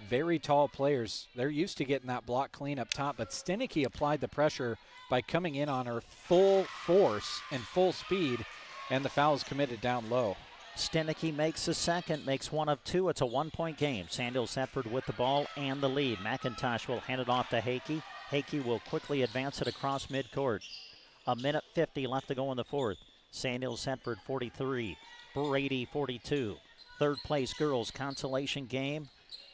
very tall players, they're used to getting that block clean up top, but Stenicky applied the pressure by coming in on her full force and full speed, and the foul is committed down low. Stenicky makes the second, makes 1 of 2. It's a 1-point game. Sandhills Thedford with the ball and the lead. McIntosh will hand it off to Hakey. Hakey will quickly advance it across midcourt. 1:50 left to go in the fourth. Sandhills Thedford 43, Brady 42. Third place girls consolation game,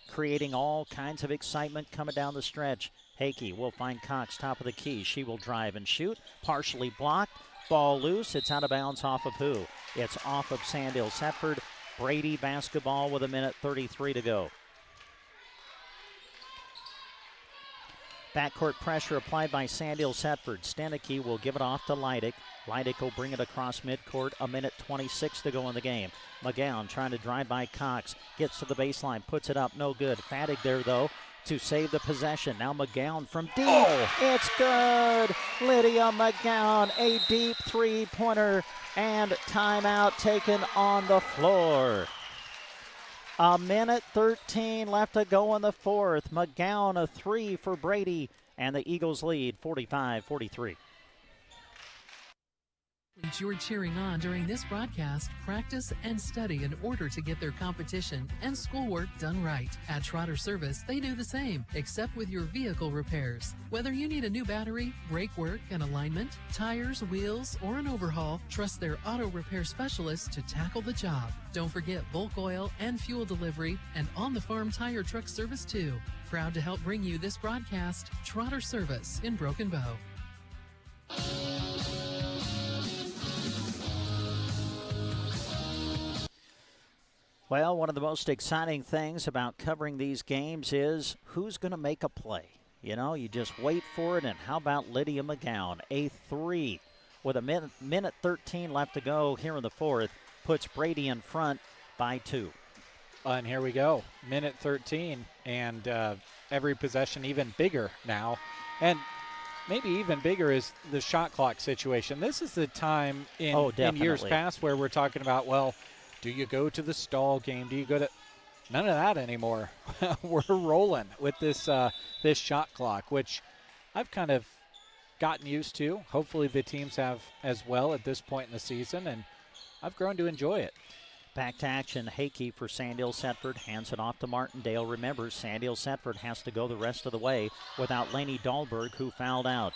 creating all kinds of excitement coming down the stretch. Hakey will find Cox top of the key. She will drive and shoot, partially blocked. Ball loose. It's out of bounds off of who? It's off of Sandhills Thedford. Brady basketball with 1:33 to go. Backcourt pressure applied by Sandhills Thedford. Stenicky will give it off to Leidick. Leidick will bring it across midcourt. 1:26 to go in the game. McGowan trying to drive by Cox. Gets to the baseline. Puts it up. No good. Fattig there, though, to save the possession. Now McGowan from deep. It's good. Lydia McGowan, a deep three-pointer, and timeout taken on the floor. 1:13 left to go in the fourth. McGowan a 3 for Brady, and the Eagles lead 45-43. You're cheering on during this broadcast, practice and study in order to get their competition and schoolwork done right. At Trotter Service, they do the same, except with your vehicle repairs. Whether you need a new battery, brake work, and alignment, tires, wheels, or an overhaul, trust their auto repair specialists to tackle the job. Don't forget bulk oil and fuel delivery and on-the-farm tire truck service too. Proud to help bring you this broadcast, Trotter Service in Broken Bow. Well, one of the most exciting things about covering these games is who's going to make a play. You know, you just wait for it, and how about Lydia McGowan? A 3 with 1:13 left to go here in the fourth, puts Brady in front by 2. And here we go, 1:13, and every possession even bigger now. And maybe even bigger is the shot clock situation. This is the time in years past where we're talking about, well, do you go to the stall game? Do you go to – none of that anymore. We're rolling with this this shot clock, which I've kind of gotten used to. Hopefully the teams have as well at this point in the season, and I've grown to enjoy it. Back to action, Hakey for Sandhills Thedford, hands it off to Martindale. Remember, Sandhills Thedford has to go the rest of the way without Lainey Dahlberg, who fouled out.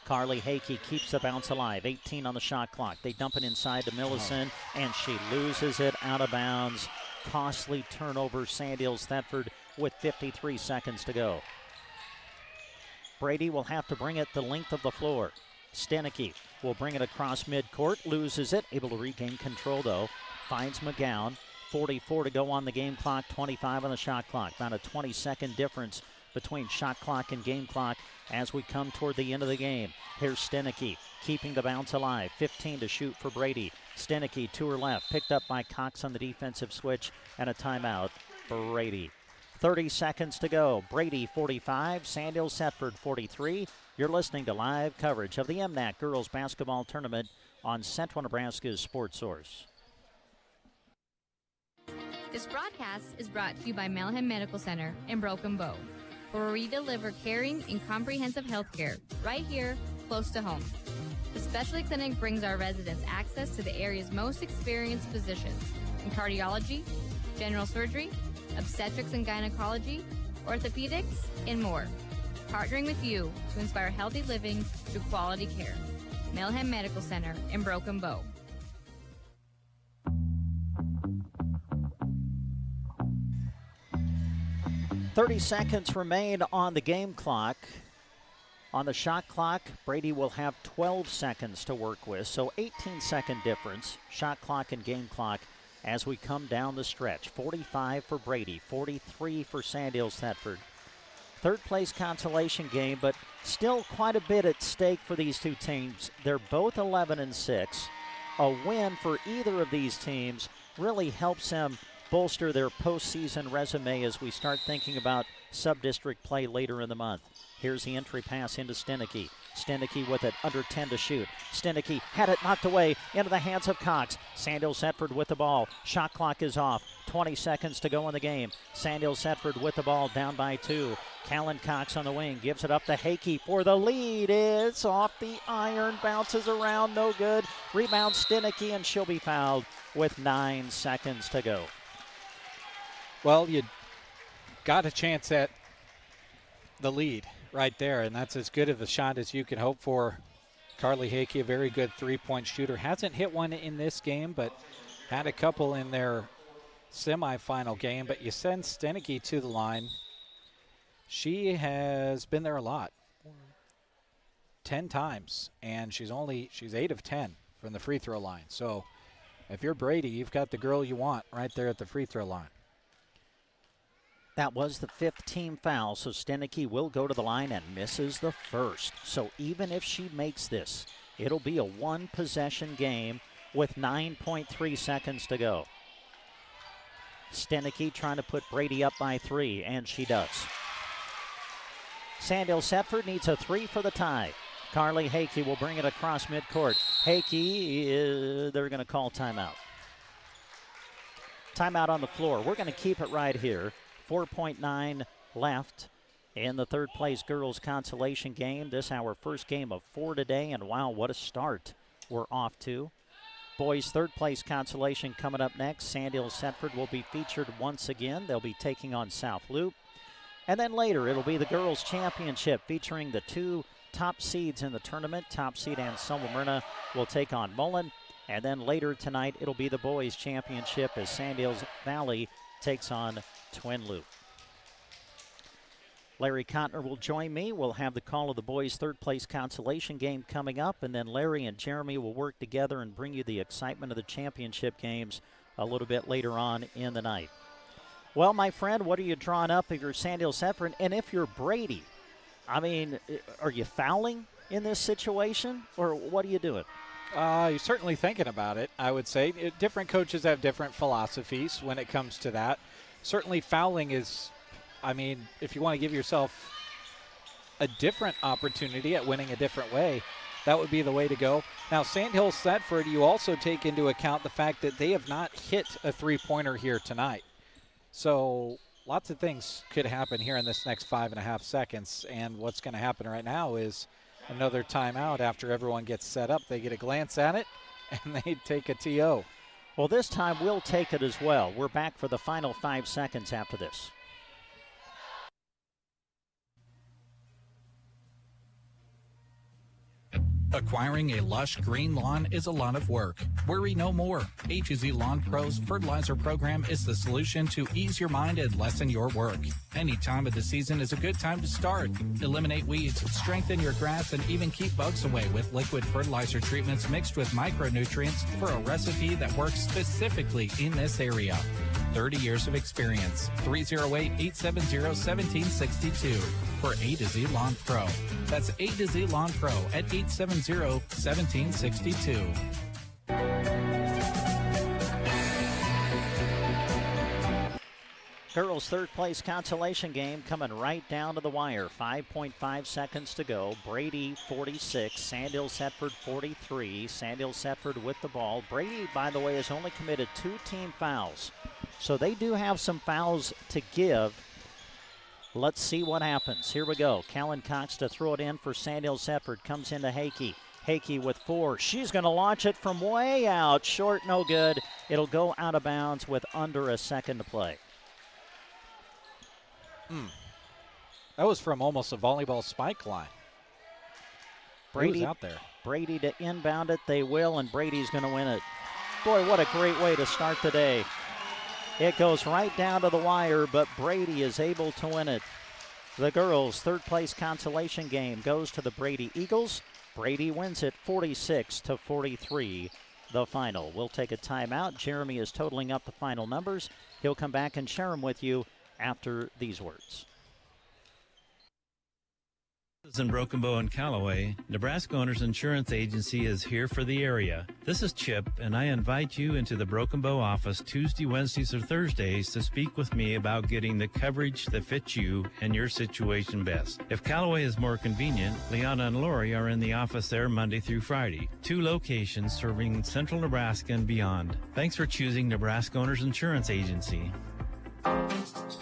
Carly Hakey keeps the bounce alive. 18 on the shot clock. They dump it inside to Millicent, and she loses it out of bounds. Costly turnover, Sandhills Thedford with 53 seconds to go. Brady will have to bring it the length of the floor. Stenicky will bring it across midcourt, loses it, able to regain control though. Finds McGowan. 44 to go on the game clock, 25 on the shot clock. About a 20-second difference between shot clock and game clock as we come toward the end of the game. Here's Stenicky keeping the bounce alive. 15 to shoot for Brady. Stenicky to her left, picked up by Cox on the defensive switch, and a timeout for Brady. 30 seconds to go. Brady 45, Sandhills Thedford 43. You're listening to live coverage of the MNAC Girls Basketball Tournament on Central Nebraska's Sports Source. This broadcast is brought to you by Mullen Medical Center in Broken Bow, where we deliver caring and comprehensive health care right here, close to home. The specialty clinic brings our residents access to the area's most experienced physicians in cardiology, general surgery, obstetrics and gynecology, orthopedics, and more. Partnering with you to inspire healthy living through quality care. Mullen Medical Center in Broken Bow. "30 seconds remain on the game clock. On the shot clock, Brady will have 12 seconds to work with, so 18-second difference, shot clock and game clock, as we come down the stretch. 45 for Brady, 43 for Sandhills Thedford. Third place consolation game, but still quite a bit at stake for these two teams. They're both 11-6. A win for either of these teams really helps them bolster their postseason resume as we start thinking about sub-district play later in the month. Here's the entry pass into Stenicky. Stenicky with it, under 10 to shoot. Stenicky had it knocked away into the hands of Cox. Sandhills Thedford with the ball. Shot clock is off. 20 seconds to go in the game. Sandhills Thedford with the ball, down by 2. Callan Cox on the wing, gives it up to Hakey for the lead. It's off the iron, bounces around, no good. Rebound Stenicky, and she'll be fouled with 9 seconds to go. Well, you got a chance at the lead right there, and that's as good of a shot as you can hope for. Carly Hakey, a very good three-point shooter. Hasn't hit one in this game, but had a couple in their semifinal game. But you send Stenicky to the line. She has been there a lot, 10 times, and she's 8 of 10 from the free throw line. So if you're Brady, you've got the girl you want right there at the free throw line. That was the 5th team foul, so Stenicky will go to the line and misses the first. So even if she makes this, it'll be a one-possession game with 9.3 seconds to go. Stenicky trying to put Brady up by 3, and she does. Sandhills Thedford needs a 3 for the tie. Carly Hakey will bring it across midcourt. Hakey, they're going to call timeout. Timeout on the floor. We're going to keep it right here. 4.9 left in the third place girls consolation game. This our first game of 4 today, and wow, what a start we're off to. Boys third place consolation coming up next. Sandhills Thedford will be featured once again. They'll be taking on South Loup. And then later it'll be the girls championship featuring the 2 top seeds in the tournament. Top seed Anselmo-Merna will take on Mullen. And then later tonight it'll be the boys championship as Sandhills Valley takes on Twin Loup. Larry Kottner will join me. We'll have the call of the boys' third place consolation game coming up, and then Larry and Jeremy will work together and bring you the excitement of the championship games a little bit later on in the night. Well, my friend, what are you drawing up if you're Sandhills Thedford? And if you're Brady, I mean, are you fouling in this situation, or what are you doing? You're certainly thinking about it, I would say. Different coaches have different philosophies when it comes to that. Certainly fouling is, I mean, if you want to give yourself a different opportunity at winning a different way, that would be the way to go. Now, Sandhills Thedford, you also take into account the fact that they have not hit a three-pointer here tonight. So lots of things could happen here in this next 5.5 seconds, and what's going to happen right now is another timeout. After everyone gets set up, they get a glance at it, and they take a TO. Well, this time we'll take it as well. We're back for the final 5 seconds after this. Acquiring a lush green lawn is a lot of work. Worry no more. A2Z Lawn Pro's fertilizer program is the solution to ease your mind and lessen your work. Any time of the season is a good time to start. Eliminate weeds, strengthen your grass, and even keep bugs away with liquid fertilizer treatments mixed with micronutrients for a recipe that works specifically in this area. 30 years of experience. 308-870-1762 for A to Z Lawn Pro. That's A to Z Lawn Pro at 870-1762. Girls' third place consolation game coming right down to the wire. 5.5 seconds to go. Brady 46, Sandhills Thedford 43. Sandhills Thedford with the ball. Brady, by the way, has only committed 2 team fouls. So they do have some fouls to give. Let's see what happens. Here we go. Callan Cox to throw it in for Sandhills Thedford. Comes into Hakey. Hakey with 4. She's going to launch it from way out. Short, no good. It'll go out of bounds with under a second to play. That was from almost a volleyball spike line. Brady was out there. Brady to inbound it. They will, and Brady's going to win it. Boy, what a great way to start the day. It goes right down to the wire, but Brady is able to win it. The girls' third place consolation game goes to the Brady Eagles. Brady wins it 46-43, the final. We'll take a timeout. Jeremy is totaling up the final numbers. He'll come back and share them with you after these words. In Broken Bow and Callaway, Nebraska Owners Insurance Agency is here for the area. This is Chip, and I invite you into the Broken Bow office Tuesday, Wednesdays, or Thursdays to speak with me about getting the coverage that fits you and your situation best. If Callaway is more convenient, Liana and Lori are in the office there Monday through Friday. 2 locations serving central Nebraska and beyond. Thanks for choosing Nebraska Owners Insurance Agency.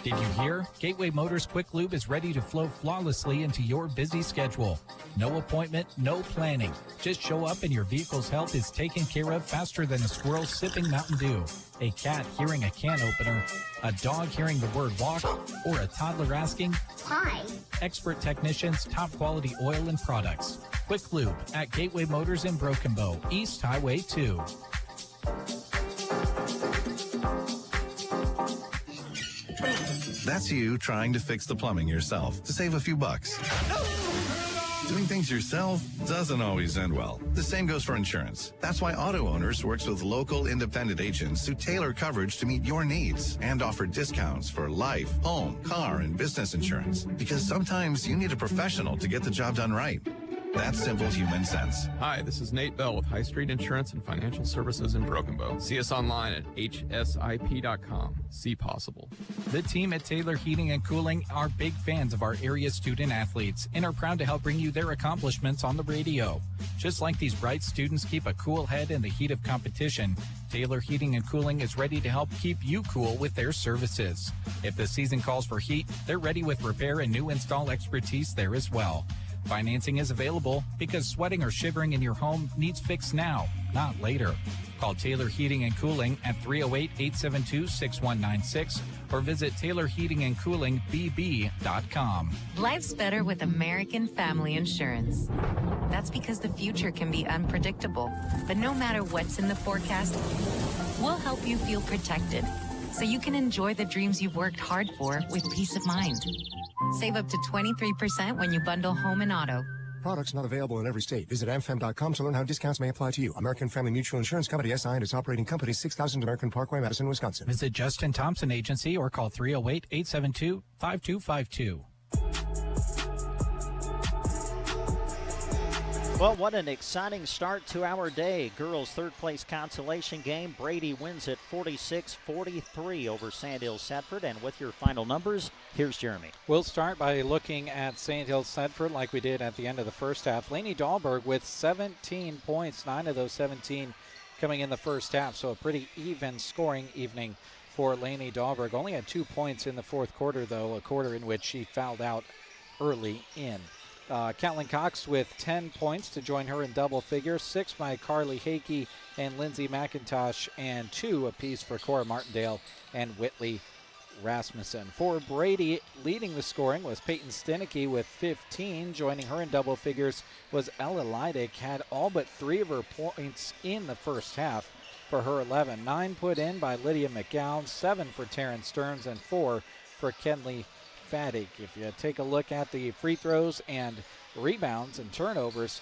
Did you hear? Gateway Motors Quick Lube is ready to flow flawlessly into your busy schedule. No appointment, no planning. Just show up and your vehicle's health is taken care of faster than a squirrel sipping Mountain Dew, a cat hearing a can opener, a dog hearing the word walk, or a toddler asking, "Hi." Expert technicians, top quality oil and products. Quick Lube at Gateway Motors in Broken Bow, East Highway 2. That's you trying to fix the plumbing yourself to save a few bucks. Doing things yourself doesn't always end well. The same goes for insurance. That's why Auto Owners works with local independent agents who tailor coverage to meet your needs and offer discounts for life, home, car, and business insurance. Because sometimes you need a professional to get the job done right. That's simple human sense. Hi, this is Nate Bell with High Street Insurance and Financial Services in Broken Bow. See us online at hsip.com. See possible. The team at Taylor Heating and Cooling are big fans of our area student athletes and are proud to help bring you their accomplishments on the radio. Just like these bright students keep a cool head in the heat of competition, Taylor Heating and Cooling is ready to help keep you cool with their services. If the season calls for heat, they're ready with repair and new install expertise there as well. Financing is available because sweating or shivering in your home needs fixed now, not later. Call Taylor Heating and Cooling at 308-872-6196 or visit TaylorHeatingandCoolingBB.com. Life's better with American Family Insurance. That's because the future can be unpredictable, but no matter what's in the forecast, we'll help you feel protected so you can enjoy the dreams you've worked hard for with peace of mind. Save up to 23% when you bundle home and auto. Products not available in every state. Visit amfam.com to learn how discounts may apply to you. American Family Mutual Insurance Company, SI, and its operating company, 6000 American Parkway, Madison, Wisconsin. Visit Justin Thompson Agency or call 308-872-5252. Well, what an exciting start to our day. Girls' third place consolation game. Brady wins it 46-43 over Sandhills Thedford. And with your final numbers, here's Jeremy. We'll start by looking at Sandhills Thedford like we did at the end of the first half. Lainey Dahlberg with 17 points, 9 of those 17 coming in the first half. So a pretty even scoring evening for Lainey Dahlberg. Only had 2 points in the fourth quarter, though, a quarter in which she fouled out early in. Callan Cox with 10 points to join her in double figures, 6 by Carly Hakey and Lindsay McIntosh, and 2 apiece for Cora Martindale and Whitley Rasmussen. For Brady, leading the scoring was Peyton Stenicky with 15. Joining her in double figures was Ella Leidick, had all but 3 of her points in the first half for her 11. 9 put in by Lydia McGowan, 7 for Taryn Stearns, and 4 for Kenley Faddick. If you take a look at the free throws and rebounds and turnovers,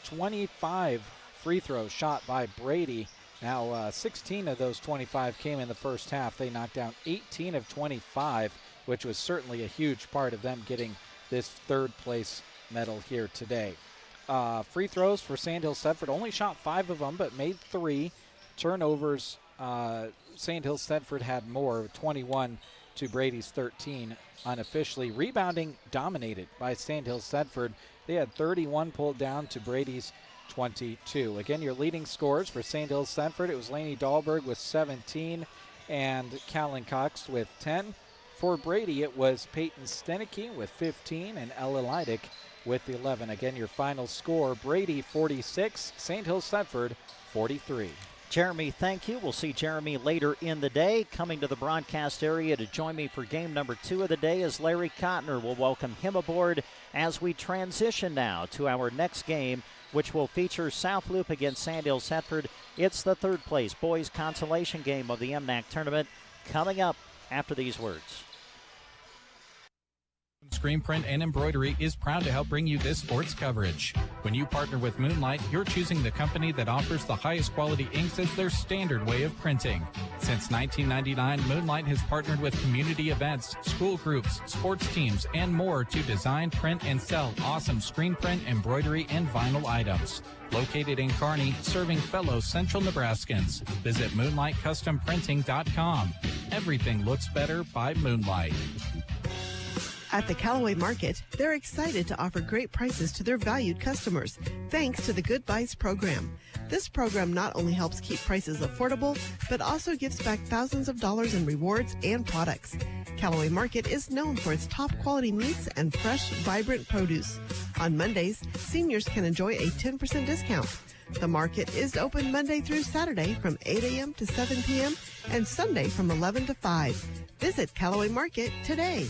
25 free throws shot by Brady. Now 16 of those 25 came in the first half. They knocked down 18 of 25, which was certainly a huge part of them getting this third place medal here today. Free throws for Sandhills Thedford, only shot 5 of them, but made 3. Turnovers, Sandhills Thedford had more, 21 to Brady's 13 unofficially. Rebounding dominated by Sandhills Thedford. They had 31 pulled down to Brady's 22. Again, your leading scorers for Sandhills Thedford, it was Laney Dahlberg with 17 and Callan Cox with 10. For Brady, it was Peyton Stenicky with 15 and Ella Leidick with 11. Again, your final score, Brady 46, Sandhills Thedford 43. Jeremy, thank you. We'll see Jeremy later in the day. Coming to the broadcast area to join me for game number 2 of the day is Larry Cotner. We'll welcome him aboard as we transition now to our next game, which will feature South Loup against Sandhills Thedford. It's the third place boys consolation game of the MNAC tournament coming up after these words. Screen Print and Embroidery is proud to help bring you this sports coverage. When you partner with Moonlight, you're choosing the company that offers the highest quality inks as their standard way of printing. Since 1999, Moonlight has partnered with community events, school groups, sports teams, and more to design, print, and sell awesome screen print, embroidery, and vinyl items. Located in Kearney, serving fellow Central Nebraskans. Visit MoonlightCustomPrinting.com. Everything looks better by Moonlight. At the Callaway Market, they're excited to offer great prices to their valued customers, thanks to the Good Buys program. This program not only helps keep prices affordable, but also gives back thousands of dollars in rewards and products. Callaway Market is known for its top quality meats and fresh, vibrant produce. On Mondays, seniors can enjoy a 10% discount. The market is open Monday through Saturday from 8 a.m. to 7 p.m. and Sunday from 11 to 5. Visit Callaway Market today.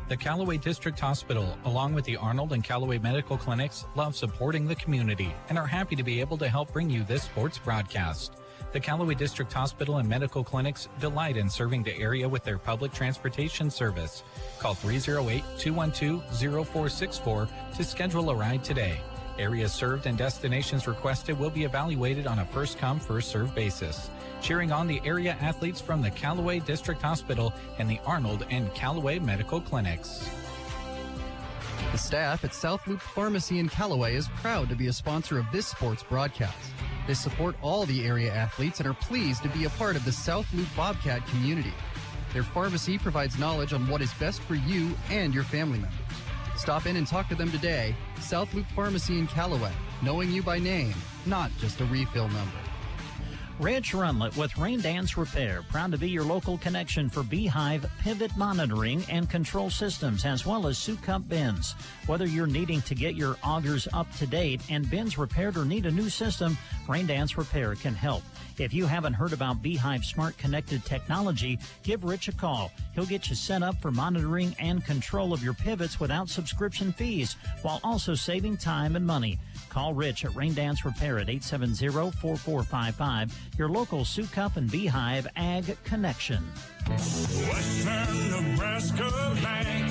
The Callaway District Hospital, along with the Arnold and Callaway Medical Clinics, love supporting the community and are happy to be able to help bring you this sports broadcast. The Callaway District Hospital and Medical Clinics delight in serving the area with their public transportation service. Call 308-212-0464 to schedule a ride today. Areas served and destinations requested will be evaluated on a first-come, first-served basis. Cheering on the area athletes from the Callaway District Hospital and the Arnold and Callaway Medical Clinics. The staff at South Loup Pharmacy in Callaway is proud to be a sponsor of this sports broadcast. They support all the area athletes and are pleased to be a part of the South Loup Bobcat community. Their pharmacy provides knowledge on what is best for you and your family members. Stop in and talk to them today. South Loup Pharmacy in Callaway, knowing you by name, not just a refill number. Rich Runlet with Rain Dance Repair, proud to be your local connection for beehive, pivot monitoring, and control systems, as well as soup cup bins. Whether you're needing to get your augers up to date and bins repaired or need a new system, Rain Dance Repair can help. If you haven't heard about Beehive Smart Connected Technology, give Rich a call. He'll get you set up for monitoring and control of your pivots without subscription fees, while also saving time and money. Call Rich at Rain Dance Repair at 870-4455, your local Sioux Cup and Beehive Ag Connection. Western Nebraska Bank,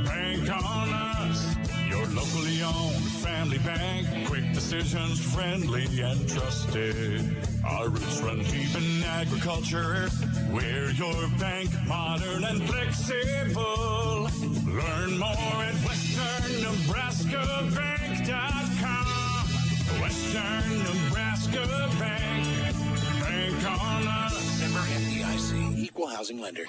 bank on us. Your locally owned family bank, quick decisions, friendly and trusted. Our roots run deep in agriculture. We're your bank, modern and flexible. Learn more at westernnebraskabank.com. Western Nebraska Bank, bank on us. Member FDIC, equal housing lender.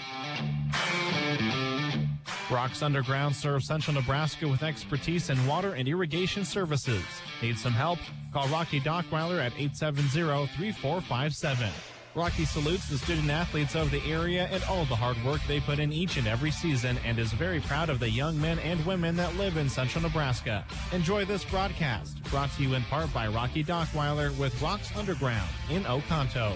Rocks Underground serves Central Nebraska with expertise in water and irrigation services. Need some help? Call Rocky Dockweiler at 870-3457. Rocky salutes the student athletes of the area and all the hard work they put in each and every season and is very proud of the young men and women that live in Central Nebraska. Enjoy this broadcast, brought to you in part by Rocky Dockweiler with Rocks Underground in Oconto.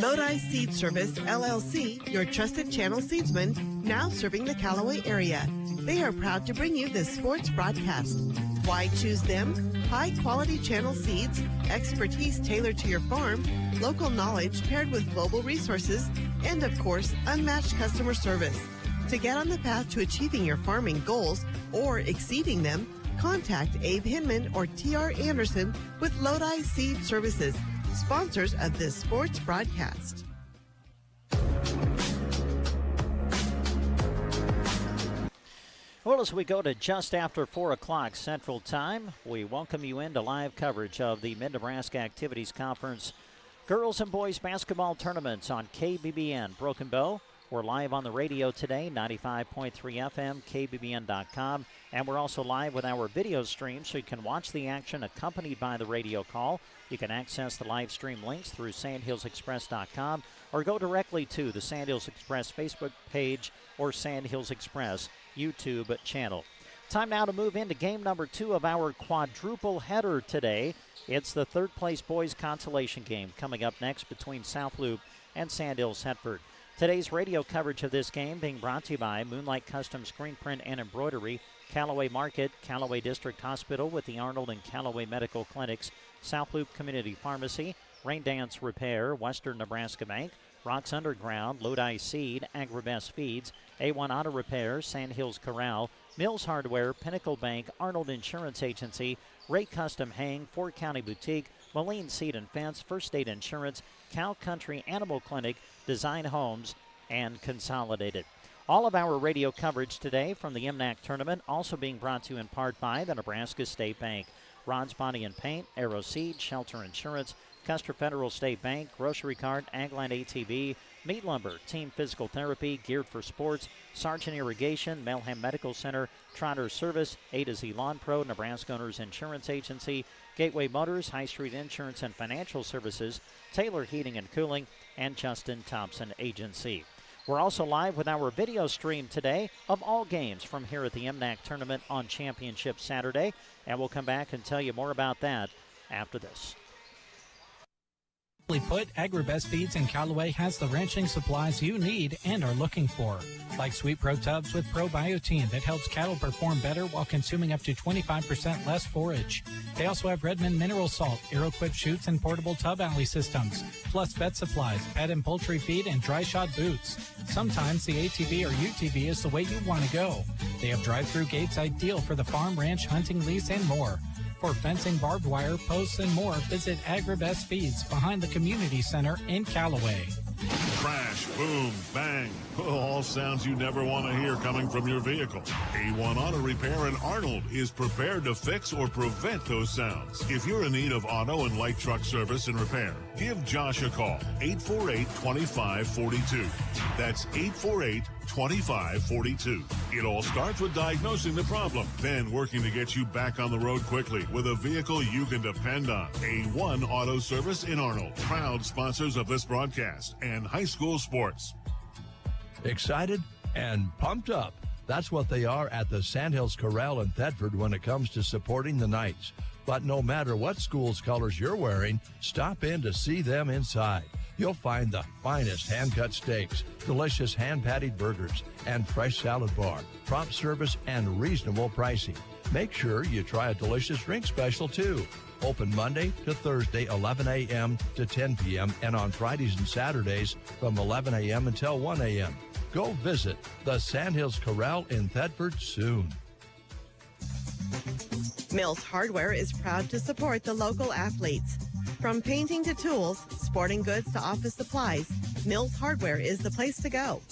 Lodi Seed Service, LLC, your trusted channel seedsman, now serving the Callaway area. They are proud to bring you this sports broadcast. Why choose them? High-quality channel seeds, expertise tailored to your farm, local knowledge paired with global resources, and, of course, unmatched customer service. To get on the path to achieving your farming goals or exceeding them, contact Abe Hinman or T.R. Anderson with Lodi Seed Services, sponsors of this sports broadcast. Well, as we go to just after 4 o'clock Central Time, we welcome you into live coverage of the Mid-Nebraska Activities Conference Girls and boys basketball tournaments on KBBN Broken Bow. We're live on the radio today, 95.3 FM, KBBN.com. And we're also live with our video stream, so you can watch the action accompanied by the radio call. You can access the live stream links through sandhillsexpress.com or go directly to the Sandhills Express Facebook page or Sandhills Express YouTube channel. Time now to move into game number 2 of our quadruple header today. It's the third-place boys consolation game coming up next between South Loup and Sandhills Thedford. Today's radio coverage of this game being brought to you by Moonlight Custom Screen Print and Embroidery, Callaway Market, Callaway District Hospital with the Arnold and Callaway Medical Clinics, South Loup Community Pharmacy, Rain Dance Repair, Western Nebraska Bank, Rocks Underground, Lodi Seed, Agribest Feeds, A1 Auto Repair, Sandhills Corral, Mills Hardware, Pinnacle Bank, Arnold Insurance Agency, Ray Custom Hang, Fort County Boutique, Moline Seed and Fence, First State Insurance, Cow Country Animal Clinic, Design Homes, and Consolidated. All of our radio coverage today from the MNAC tournament also being brought to you in part by the Nebraska State Bank. Ron's Body and Paint, Arrow Seed, Shelter Insurance, Custer Federal State Bank, Grocery Cart, Agland ATV, Meat Lumber, Team Physical Therapy, Geared for Sports, Sargent Irrigation, Melham Medical Center, Trotter Service, A to Z Lawn Pro, Nebraska Owners Insurance Agency, Gateway Motors, High Street Insurance and Financial Services, Taylor Heating and Cooling, and Justin Thompson Agency. We're also live with our video stream today of all games from here at the MNAC tournament on Championship Saturday, and we'll come back and tell you more about that after this. Put, Agribest Feeds in Callaway has the ranching supplies you need and are looking for, like Sweet Pro Tubs with probiotin that helps cattle perform better while consuming up to 25% less forage. They also have Redmond Mineral Salt, Aeroquip chutes, and portable tub alley systems, plus vet supplies, pet and poultry feed, and dry shod boots. Sometimes the ATV or UTV is the way you want to go. They have drive-through gates ideal for the farm, ranch, hunting, lease, and more. For fencing, barbed wire, posts, and more, visit Agribest Feeds behind the Community Center in Callaway. Crash, boom, bang. All sounds you never want to hear coming from your vehicle. A1 Auto Repair in Arnold is prepared to fix or prevent those sounds. If you're in need of auto and light truck service and repair, give Josh a call, 848-2542. That's 848-2542. It all starts with diagnosing the problem, then working to get you back on the road quickly with a vehicle you can depend on. A1 Auto Service in Arnold, proud sponsors of this broadcast and high school sports. Excited and pumped up. That's what they are at the Sandhills Corral in Thedford when it comes to supporting the Knights. But no matter what school's colors you're wearing, stop in to see them inside. You'll find the finest hand-cut steaks, delicious hand-patted burgers, and fresh salad bar, prompt service, and reasonable pricing. Make sure you try a delicious drink special, too. Open Monday to Thursday, 11 a.m. to 10 p.m., and on Fridays and Saturdays from 11 a.m. until 1 a.m. Go visit the Sandhills Corral in Thedford soon. Mills Hardware is proud to support the local athletes. From painting to tools, sporting goods to office supplies, Mills Hardware is the place to go.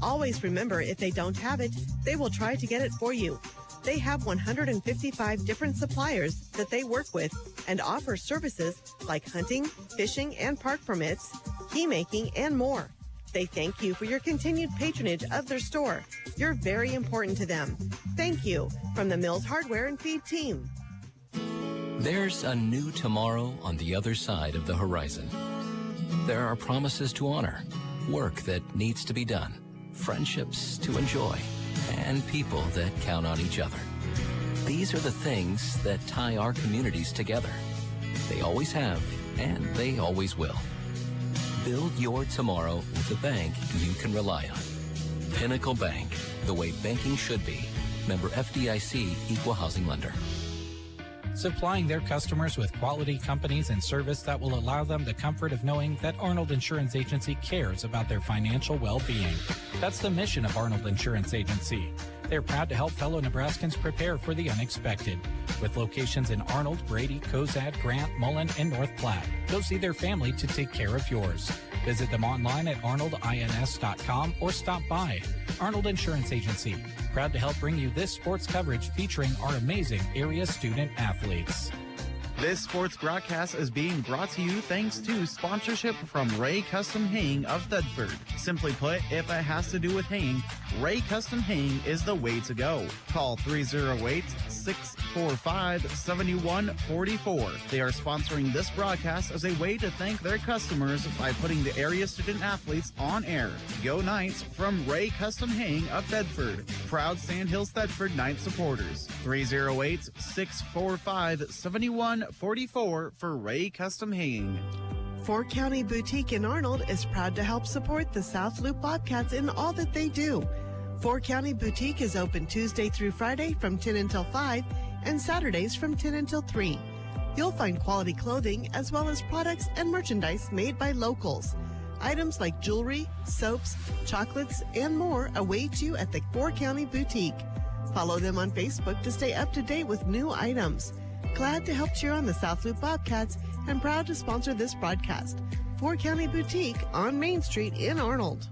Always remember, if they don't have it, they will try to get it for you. They have 155 different suppliers that they work with and offer services like hunting, fishing, and park permits, key making, and more. They thank you for your continued patronage of their store. You're very important to them. Thank you from the Mills Hardware and Feed team. There's a new tomorrow on the other side of the horizon. There are promises to honor, work that needs to be done, friendships to enjoy, and people that count on each other. These are the things that tie our communities together. They always have, and they always will. Build your tomorrow with a bank you can rely on. Pinnacle Bank, the way banking should be. Member FDIC, Equal Housing Lender. Supplying their customers with quality companies and service that will allow them the comfort of knowing that Arnold Insurance Agency cares about their financial well-being. That's the mission of Arnold Insurance Agency. They're proud to help fellow Nebraskans prepare for the unexpected. With locations in Arnold, Brady, Cozad, Grant, Mullen, and North Platte, go see their family to take care of yours. Visit them online at arnoldins.com or stop by. Arnold Insurance Agency, proud to help bring you this sports coverage featuring our amazing area student athletes. This sports broadcast is being brought to you thanks to sponsorship from Ray Custom Haying of Thedford. Simply put, if it has to do with haying, Ray Custom Haying is the way to go. Call 308-645-7144. They are sponsoring this broadcast as a way to thank their customers by putting the area student athletes on air. Go Knights from Ray Custom Haying of Thedford. Proud Sandhills Thedford Knights supporters. 308-645-7144 for Ray Custom Haying. Four County Boutique in Arnold is proud to help support the South Loop Bobcats in all that they do. Four County Boutique is open Tuesday through Friday from 10 until 5 and Saturdays from 10 until 3. You'll find quality clothing as well as products and merchandise made by locals. Items like jewelry, soaps, chocolates, and more await you at the Four County Boutique. Follow them on Facebook to stay up to date with new items. Glad to help cheer on the South Loop Bobcats and proud to sponsor this broadcast. Four County Boutique on Main Street in Arnold.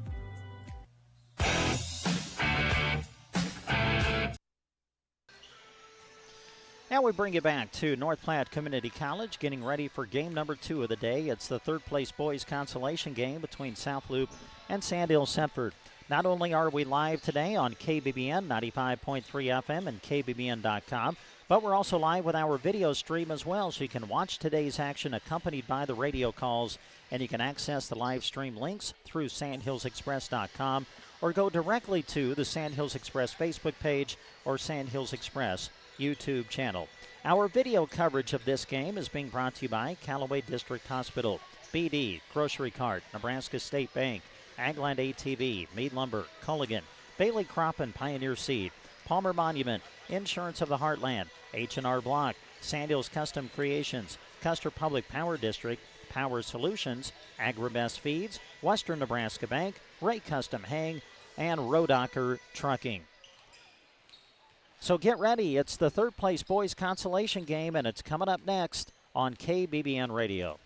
Now we bring you back to North Platte Community College, getting ready for game number 2 of the day. It's the third-place boys consolation game between South Loop and Sandhills Thedford. Not only are we live today on KBBN 95.3 FM and KBBN.com, but we're also live with our video stream as well, so you can watch today's action accompanied by the radio calls, and you can access the live stream links through sandhillsexpress.com or go directly to the Sandhills Express Facebook page or Sandhills Express YouTube channel. Our video coverage of this game is being brought to you by Callaway District Hospital, BD, Grocery Cart, Nebraska State Bank, Agland ATV, Mead Lumber, Culligan, Bailey Crop and Pioneer Seed, Palmer Monument, Insurance of the Heartland, H&R Block, Sandhills Custom Creations, Custer Public Power District, Power Solutions, Agribest Feeds, Western Nebraska Bank, Ray Custom Haying, and Rodocker Trucking. So get ready. It's the third-place boys consolation game, and it's coming up next on KBBN Radio.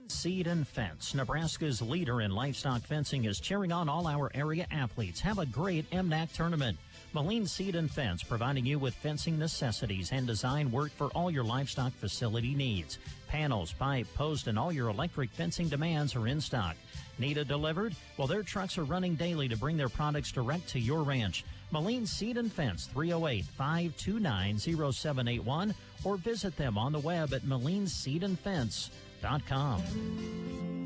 Seed and Fence, Nebraska's leader in livestock fencing, is cheering on all our area athletes. Have a great MNAC tournament. Mullen Seed and Fence, providing you with fencing necessities and design work for all your livestock facility needs. Panels, pipe, post, and all your electric fencing demands are in stock. Need it delivered? Well, their trucks are running daily to bring their products direct to your ranch. Mullen Seed and Fence, 308-529-0781, or visit them on the web at mullenseedandfence.com.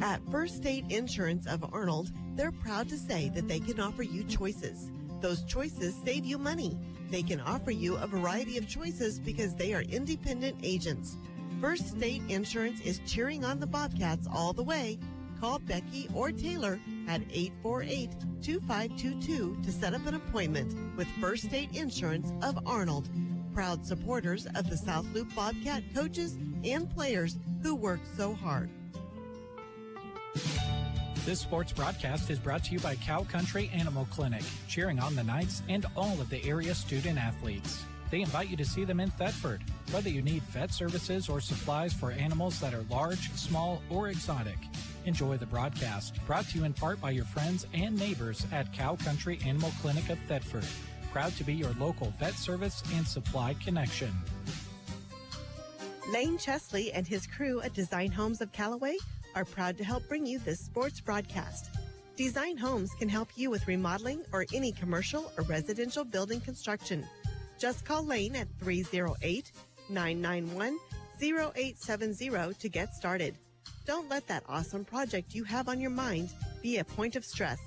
At First State Insurance of Arnold, they're proud to say that they can offer you choices. Those choices save you money. They can offer you a variety of choices because they are independent agents. First State Insurance is cheering on the Bobcats all the way. Call Becky or Taylor at 848-2522 to set up an appointment with First State Insurance of Arnold. Proud supporters of the South Loop Bobcat coaches and players who work so hard. This sports broadcast is brought to you by Cow Country Animal Clinic, cheering on the Knights and all of the area student athletes. They invite you to see them in Thedford. Whether you need vet services or supplies for animals that are large, small, or exotic. Enjoy the broadcast, brought to you in part by your friends and neighbors at Cow Country Animal Clinic of Thedford. Proud to be your local vet service and supply connection. Lane Chesley and his crew at Design Homes of Callaway are proud to help bring you this sports broadcast. Design Homes can help you with remodeling or any commercial or residential building construction. Just call Lane at 308-991-0870 to get started. Don't let that awesome project you have on your mind be a point of stress.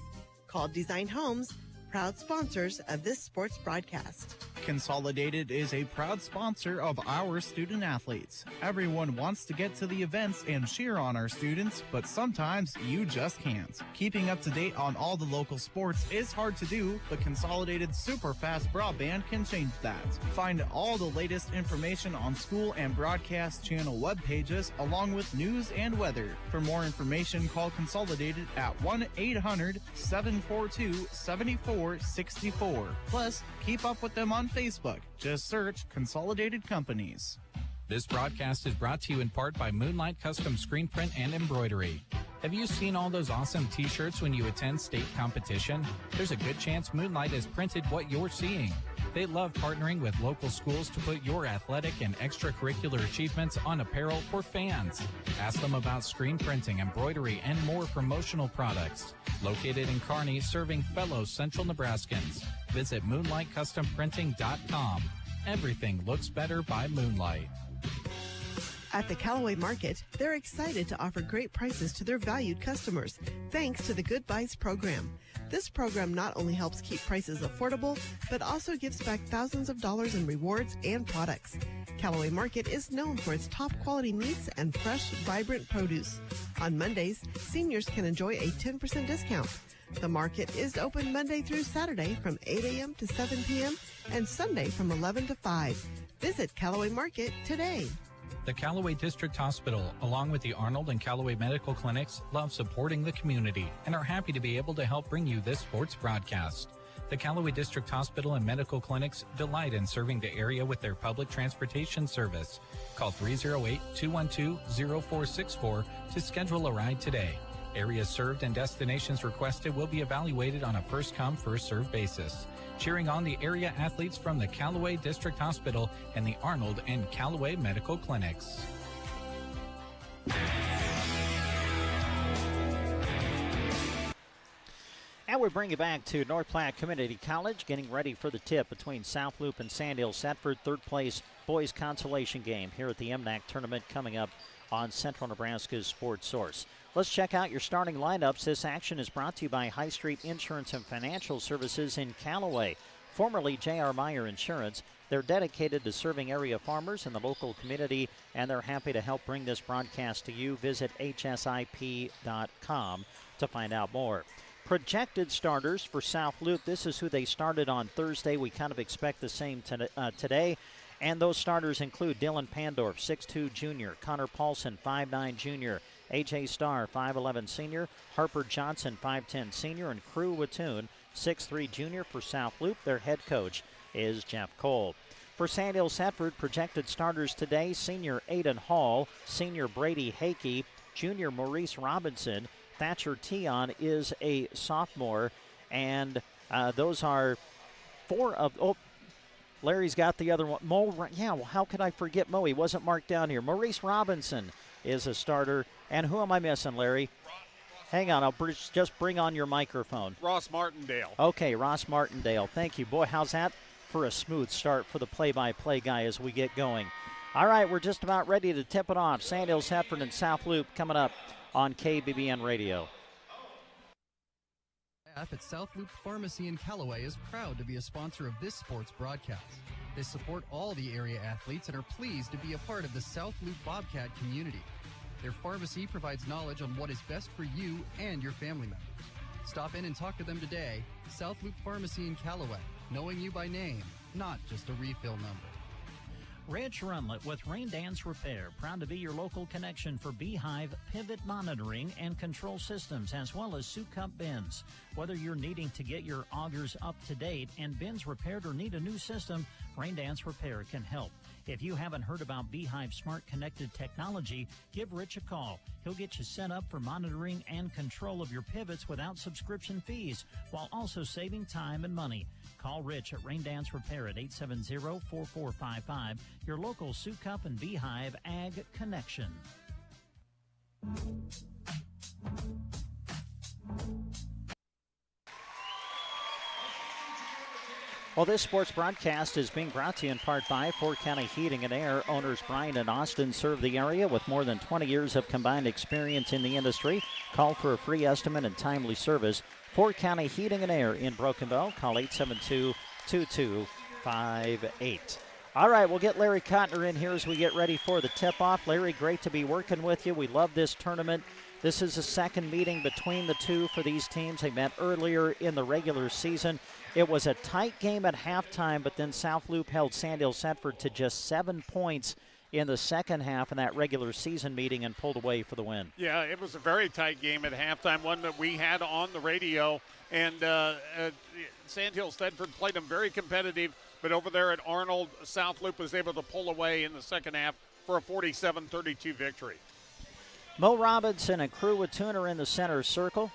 Call Design Homes, proud sponsors of this sports broadcast. Consolidated is a proud sponsor of our student athletes. Everyone wants to get to the events and cheer on our students, but sometimes you just can't. Keeping up to date on all the local sports is hard to do, but Consolidated super fast broadband can change that. Find all the latest information on school and broadcast channel web pages, along with news and weather. For more information, call Consolidated at 1-800-742-7464. Plus, keep up with them on Facebook. Just search Consolidated Companies. This broadcast is brought to you in part by Moonlight Custom Screen Print and Embroidery. Have you seen all those awesome t-shirts when you attend state competition? There's a good chance Moonlight has printed what you're seeing. They love partnering with local schools to put your athletic and extracurricular achievements on apparel for fans. Ask them about screen printing, embroidery, and more promotional products. Located in Kearney, serving fellow Central Nebraskans. Visit MoonlightCustomPrinting.com. Everything looks better by Moonlight. At the Callaway Market, they're excited to offer great prices to their valued customers, thanks to the Good Buys program. This program not only helps keep prices affordable, but also gives back thousands of dollars in rewards and products. Callaway Market is known for its top quality meats and fresh, vibrant produce. On Mondays, seniors can enjoy a 10% discount. The market is open Monday through Saturday from 8 a.m. to 7 p.m. and Sunday from 11 to 5. Visit Callaway Market today. The Callaway District Hospital, along with the Arnold and Callaway Medical Clinics, love supporting the community and are happy to be able to help bring you this sports broadcast. The Callaway District Hospital and Medical Clinics delight in serving the area with their public transportation service. Call 308-212-0464 to schedule a ride today. Areas served and destinations requested will be evaluated on a first-come, first-served basis. Cheering on the area athletes from the Callaway District Hospital and the Arnold and Callaway Medical Clinics. And we bring you back to North Platte Community College, getting ready for the tip between South Loup and Sandhills. Thedford, third place boys consolation game here at the MNAC tournament coming up on Central Nebraska's Sports Source. Let's check out your starting lineups. This action is brought to you by High Street Insurance and Financial Services in Callaway, formerly J.R. Meyer Insurance. They're dedicated to serving area farmers in the local community, and they're happy to help bring this broadcast to you. Visit hsip.com to find out more. Projected starters for South Loup. This is who they started on Thursday. We kind of expect the same today. And those starters include Dylan Pandorf, 6'2 junior, Connor Paulson, 5'9 junior, A.J. Starr, 5'11 senior, Harper Johnson, 5'10 senior, and Crew Watoon, 6'3 junior for South Loup. Their head coach is Jeff Cole. For Sandhills Thedford, projected starters today, senior Aiden Hall, senior Brady Hakey, junior Maurice Robinson, Thatcher Tion is a sophomore, and those are four of... Larry's got the other one. Well, how could I forget Mo? He wasn't marked down here. Maurice Robinson is a starter. And who am I missing, Larry? Hang on, I'll just bring on your microphone. Ross Martindale. Okay, Ross Martindale. Thank you. Boy, how's that for a smooth start for the play-by-play guy as we get going. All right, we're just about ready to tip it off. Sandhills, Thedford, and South Loup coming up on KBBN Radio. At South Loup Pharmacy in Callaway is proud to be a sponsor of this sports broadcast. They support all the area athletes and are pleased to be a part of the South Loup Bobcat community. Their pharmacy provides knowledge on what is best for you and your family members. Stop in and talk to them today. South Loup Pharmacy in Callaway, knowing you by name, not just a refill number. Rich Runlet with Rain Dance Repair, proud to be your local connection for beehive, pivot monitoring, and control systems, as well as soup cup bins. Whether you're needing to get your augers up to date and bins repaired or need a new system, Rain Dance Repair can help. If you haven't heard about Beehive Smart Connected Technology, give Rich a call. He'll get you set up for monitoring and control of your pivots without subscription fees, while also saving time and money. Call Rich at Rain Dance Repair at 870-4455, your local Soup Cup and Beehive Ag Connection. Well, this sports broadcast is being brought to you in part by Fort County Heating and Air. Owners Brian and Austin serve the area with more than 20 years of combined experience in the industry. Call for a free estimate and timely service. Fort County Heating and Air in Broken Bow. Call 872-2258. All right, we'll get Larry Cotner in here as we get ready for the tip-off. Larry, great to be working with you. We love this tournament. This is the second meeting between the two for these teams. They met earlier in the regular season. It was a tight game at halftime, but then South Loup held Sandhills Thedford to just 7 points in the second half in that regular season meeting and pulled away for the win. Yeah, it was a very tight game at halftime, one that we had on the radio. And Sandhills Thedford played them very competitive, but over there at Arnold, South Loup was able to pull away in the second half for a 47-32 victory. Mo Robinson and Crew Watoon are in the center circle.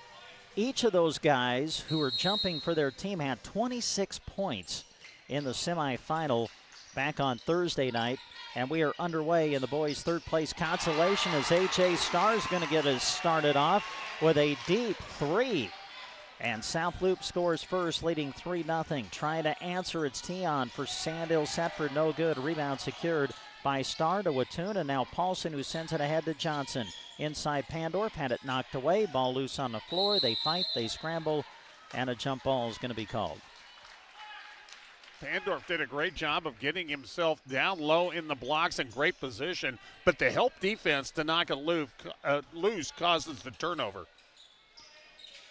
Each of those guys who are jumping for their team had 26 points in the semifinal back on Thursday night. And we are underway in the boys' third-place consolation as A.J. Starr is going to get us started off with a deep three. And South Loup scores first, leading 3-0. Trying to answer, it's Tion for Sandhills Thedford. No good. Rebound secured by Starr to Watun, and now Paulson, who sends it ahead to Johnson. Inside Pandorf, had it knocked away. Ball loose on the floor. They fight, they scramble, and a jump ball is going to be called. Pandorf did a great job of getting himself down low in the blocks in great position, but the help defense to knock it loose causes the turnover.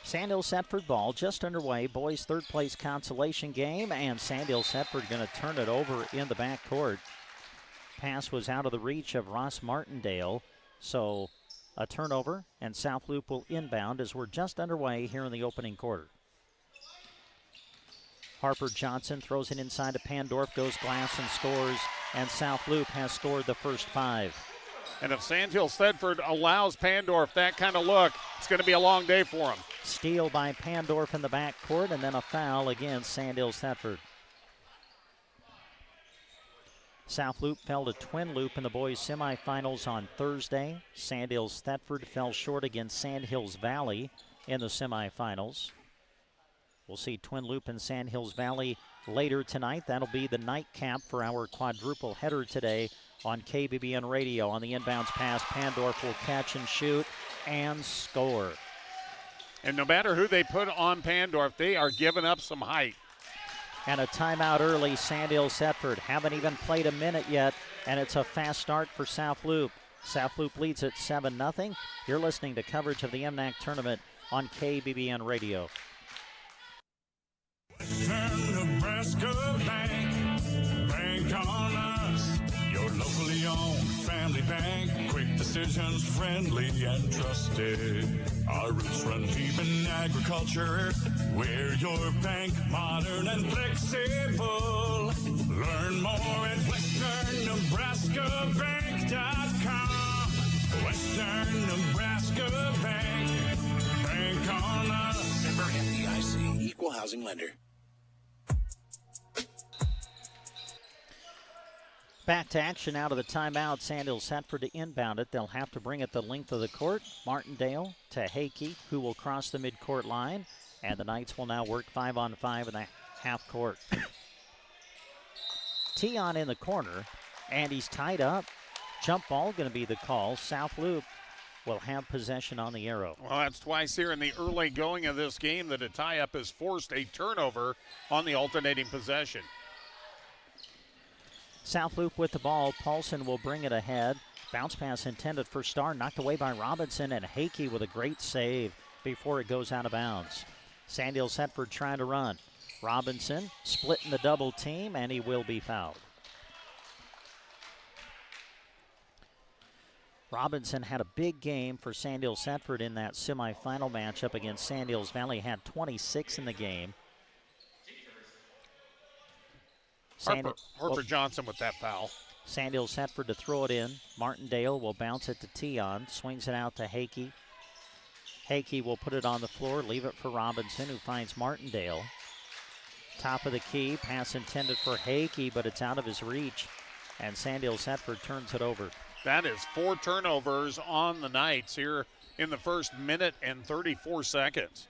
Sandhills Thedford ball just underway. Boys' third-place consolation game, and Sandhills Thedford going to turn it over in the backcourt. Pass was out of the reach of Ross Martindale, so a turnover, and South Loup will inbound as we're just underway here in the opening quarter. Harper Johnson throws it inside to Pandorf, goes glass and scores, and South Loup has scored the first 5. And if Sandhills Thedford allows Pandorf that kind of look, it's going to be a long day for him. Steal by Pandorf in the backcourt, and then a foul against Sandhills Thedford. South Loup fell to Twin Loup in the boys' semifinals on Thursday. Sandhills Thedford fell short against Sandhills Valley in the semifinals. We'll see Twin Loup and Sandhills Valley later tonight. That'll be the nightcap for our quadruple header today on KBBN Radio. On the inbounds pass, Pandorf will catch and shoot and score. And no matter who they put on Pandorf, they are giving up some height. And a timeout early, Sandhills Thedford. Haven't even played a minute yet, and it's a fast start for South Loup. South Loup leads at 7-0. You're listening to coverage of the MNAC tournament on KBBN Radio. Western Nebraska Bank on us. Your locally owned family bank. Quick decisions, friendly and trusted. Our roots run deep in agriculture. We're your bank, modern and flexible. Learn more at westernnebraskabank.com. Western Nebraska Bank. Bank on us. Member FDIC, equal housing lender. Back to action out of the timeout. Sandhills Thedford to inbound it. They'll have to bring it the length of the court. Martindale to Hakey, who will cross the midcourt line. And the Knights will now work 5-on-5 in the half court. Tion in the corner, and he's tied up. Jump ball going to be the call. South Loup will have possession on the arrow. Well, that's twice here in the early going of this game that a tie-up has forced a turnover on the alternating possession. South Loup with the ball. Paulson will bring it ahead. Bounce pass intended for Starr, knocked away by Robinson, and Hakey with a great save before it goes out of bounds. Sandhills Thedford trying to run. Robinson splitting the double team, and he will be fouled. Robinson had a big game for Sandhills Thedford in that semifinal matchup against Sandhills Valley. Had 26 in the game. Harper Johnson with that foul. Sandhills Thedford to throw it in. Martindale will bounce it to Tion. Swings it out to Hakey. Hakey will put it on the floor, leave it for Robinson, who finds Martindale. Top of the key, pass intended for Hakey, but it's out of his reach. And Sandhills Thedford turns it over. That is 4 turnovers on the Knights here in the first minute and 34 seconds.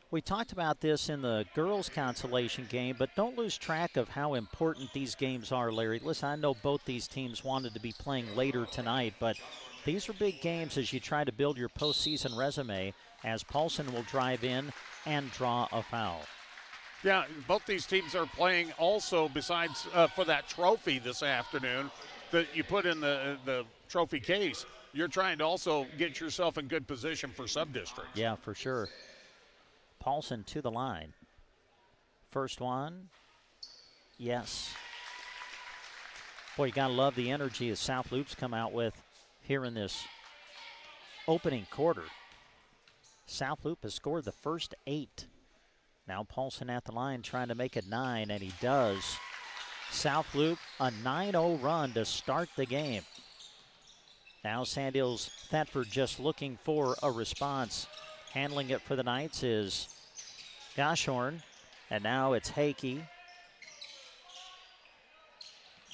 We talked about this in the girls' consolation game, but don't lose track of how important these games are, Larry. Listen, I know both these teams wanted to be playing later tonight, but these are big games as you try to build your postseason resume, as Paulson will drive in and draw a foul. Yeah, both these teams are playing also besides for that trophy this afternoon that you put in the trophy case. You're trying to also get yourself in good position for sub-districts. Yeah, for sure. Paulson to the line. First one. Yes. Boy, you got to love the energy that South Loup's come out with here in this opening quarter. South Loup has scored the first 8. Now Paulson at the line trying to make it 9, and he does. South Loup, a 9-0 run to start the game. Now Sandhills Thedford just looking for a response. Handling it for the Knights is Goshorn, and now it's Hakey.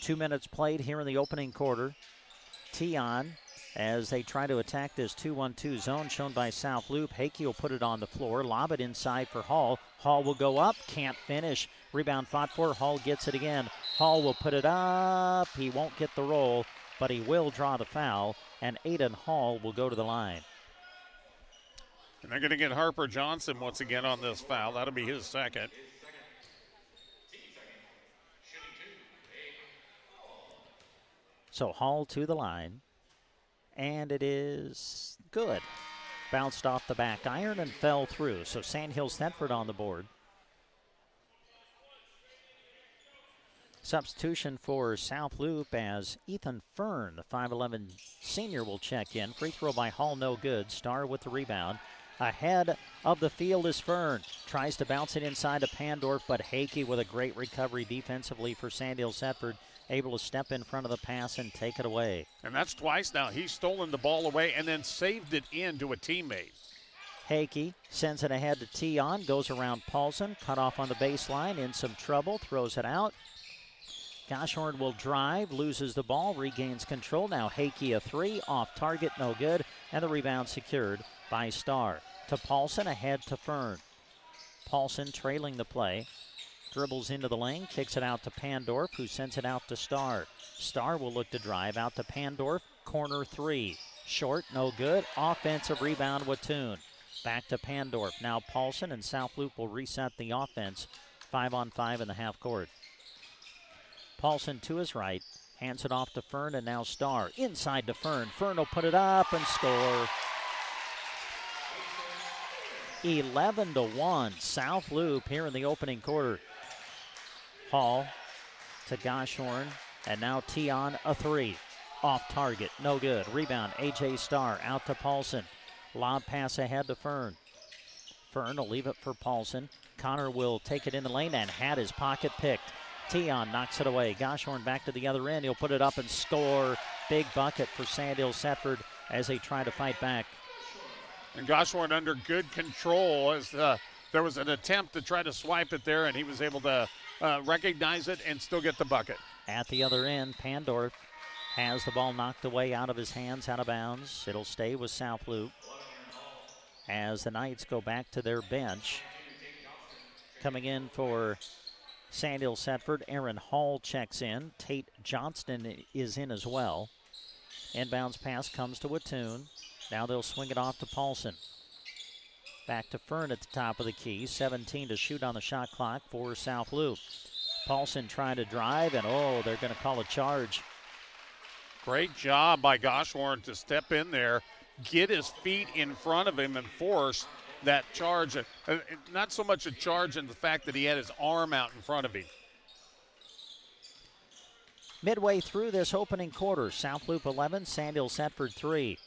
2 minutes played here in the opening quarter. Tion, as they try to attack this 2-1-2 zone shown by South Loup. Hakey will put it on the floor, lob it inside for Hall. Hall will go up, can't finish. Rebound fought for, Hall gets it again. Hall will put it up. He won't get the roll, but he will draw the foul, and Aiden Hall will go to the line. And they're going to get Harper Johnson once again on this foul. That'll be his second. So Hall to the line, and it is good. Bounced off the back iron and fell through. So Sandhills Thedford on the board. Substitution for South Loup as Ethan Fern, the 5'11 senior, will check in. Free throw by Hall, no good. Starr with the rebound. Ahead of the field is Fern. Tries to bounce it inside to Pandorf, but Hakey with a great recovery defensively for Sandhills Thedford. Able to step in front of the pass and take it away. And that's twice now. He's stolen the ball away and then saved it in to a teammate. Hakey sends it ahead to Tion, goes around Paulson, cut off on the baseline, in some trouble, throws it out. Goshorn will drive, loses the ball, regains control. Now Hakey a three, off target, no good, and the rebound secured by Starr. To Paulson, ahead to Fern. Paulson trailing the play. Dribbles into the lane, kicks it out to Pandorf, who sends it out to Starr. Starr will look to drive out to Pandorf, corner three. Short, no good. Offensive rebound, Wattoon. Back to Pandorf. Now Paulson, and South Loup will reset the offense. 5-on-5 in the half court. Paulson to his right, hands it off to Fern, and now Starr. Inside to Fern. Fern will put it up and score. 11-1, South Loup here in the opening quarter. Hall to Goshorn, and now Tion a three. Off target, no good. Rebound, A.J. Starr out to Paulson. Lob pass ahead to Fern. Fern will leave it for Paulson. Connor will take it in the lane and had his pocket picked. Tion knocks it away. Goshorn back to the other end. He'll put it up and score. Big bucket for Sandhills Thedford as they try to fight back. And Goshorn under good control as there was an attempt to try to swipe it there, and he was able to recognize it and still get the bucket. At the other end, Pandorf has the ball knocked away out of his hands, out of bounds. It'll stay with South Loup as the Knights go back to their bench. Coming in for Sandhills Thedford, Aaron Hall checks in. Tate Johnston is in as well. Inbounds pass comes to Wattoon. Now they'll swing it off to Paulson. Back to Fern at the top of the key. 17 to shoot on the shot clock for South Loup. Paulson trying to drive, and they're going to call a charge. Great job by Goshorn to step in there, get his feet in front of him, and force that charge. Not so much a charge in the fact that he had his arm out in front of him. Midway through this opening quarter, South Loup 11, Sandhills Thedford 3.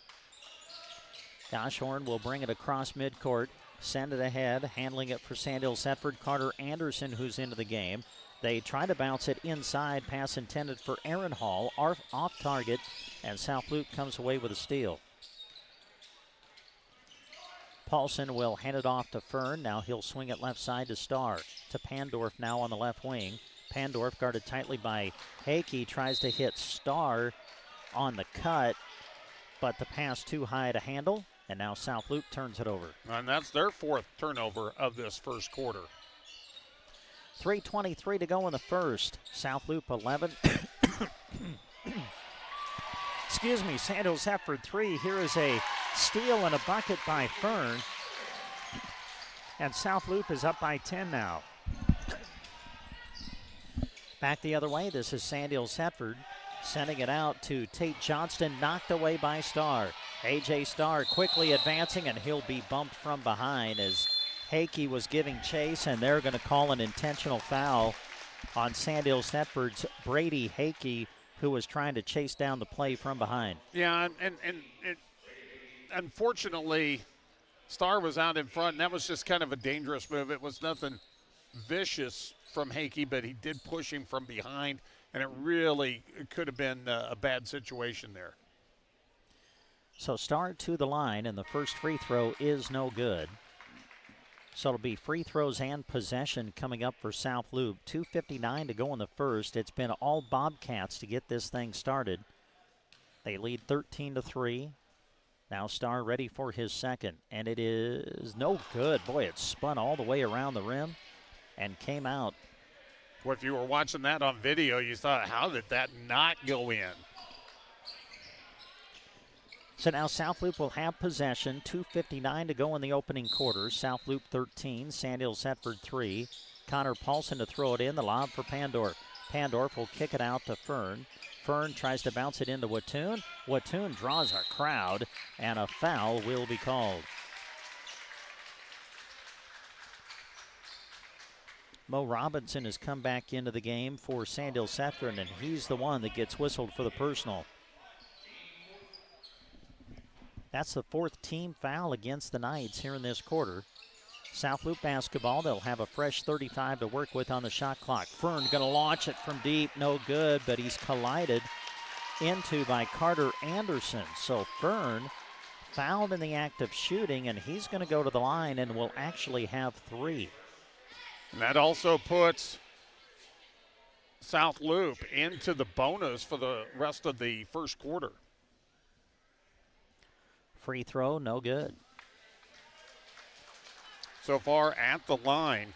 Goshorn will bring it across midcourt, send it ahead, handling it for Sandhills Thedford. Carter Anderson, who's into the game. They try to bounce it inside, pass intended for Aaron Hall, off target, and South Loup comes away with a steal. Paulson will hand it off to Fern. Now he'll swing it left side to Starr. To Pandorf now on the left wing. Pandorf guarded tightly by Hakey, tries to hit Starr on the cut, but the pass too high to handle, and now South Loup turns it over. And that's their fourth turnover of this first quarter. 3:23 to go in the first. South Loup 11. Excuse me, Sandhills Thedford 3. Here is a steal and a bucket by Fern. And South Loup is up by 10 now. Back the other way, this is Sandhills Thedford sending it out to Tate Johnston, knocked away by Starr. A.J. Starr quickly advancing, and he'll be bumped from behind as Hakey was giving chase, and they're going to call an intentional foul on Sandhills Thedford's Brady Hakey, who was trying to chase down the play from behind. Yeah, and unfortunately, Starr was out in front, and that was just kind of a dangerous move. It was nothing vicious from Hakey, but he did push him from behind, and it could have been a bad situation there. So Starr to the line, and the first free throw is no good. So it'll be free throws and possession coming up for South Loup. 2:59 to go in the first. It's been all Bobcats to get this thing started. They lead 13-3. Now Starr ready for his second, and it is no good. Boy, it spun all the way around the rim and came out. Well, if you were watching that on video, you thought, how did that not go in? So now South Loup will have possession. 2:59 to go in the opening quarter. South Loup 13, Sandhills Thedford 3. Connor Paulson to throw it in. The lob for Pandorf. Pandorf will kick it out to Fern. Fern tries to bounce it into Wattoon. Wattoon draws a crowd, and a foul will be called. Mo Robinson has come back into the game for Sandhills Thedford, and he's the one that gets whistled for the personal. That's the fourth team foul against the Knights here in this quarter. South Loup basketball, they'll have a fresh 35 to work with on the shot clock. Fern going to launch it from deep, no good, but he's collided into by Carter Anderson. So Fern fouled in the act of shooting, and he's going to go to the line and will actually have 3. And that also puts South Loup into the bonus for the rest of the first quarter. Free throw, no good. So far at the line,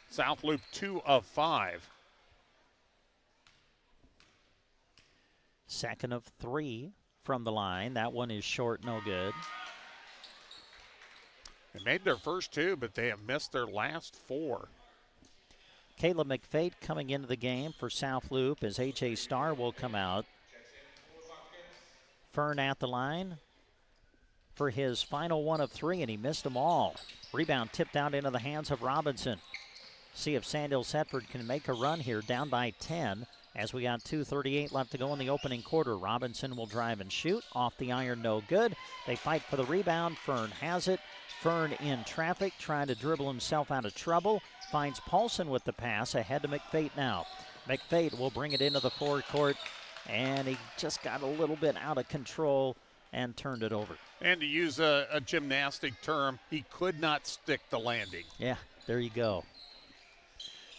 South Loup 2 of 5. Second of 3 from the line. That one is short, no good. They made their first 2, but they have missed their last 4. Caleb McFate coming into the game for South Loup as A.J. Starr will come out. Fern at the line for his final 1 of 3, and he missed them all. Rebound tipped out into the hands of Robinson. See if Sandhills Thedford can make a run here, down by 10 as we got 2:38 left to go in the opening quarter. Robinson will drive and shoot. Off the iron, no good. They fight for the rebound. Fern has it. Fern in traffic, trying to dribble himself out of trouble. Finds Paulson with the pass, ahead to McFate now. McFate will bring it into the forecourt, and he just got a little bit out of control and turned it over. And to use a gymnastic term, he could not stick the landing. Yeah, there you go.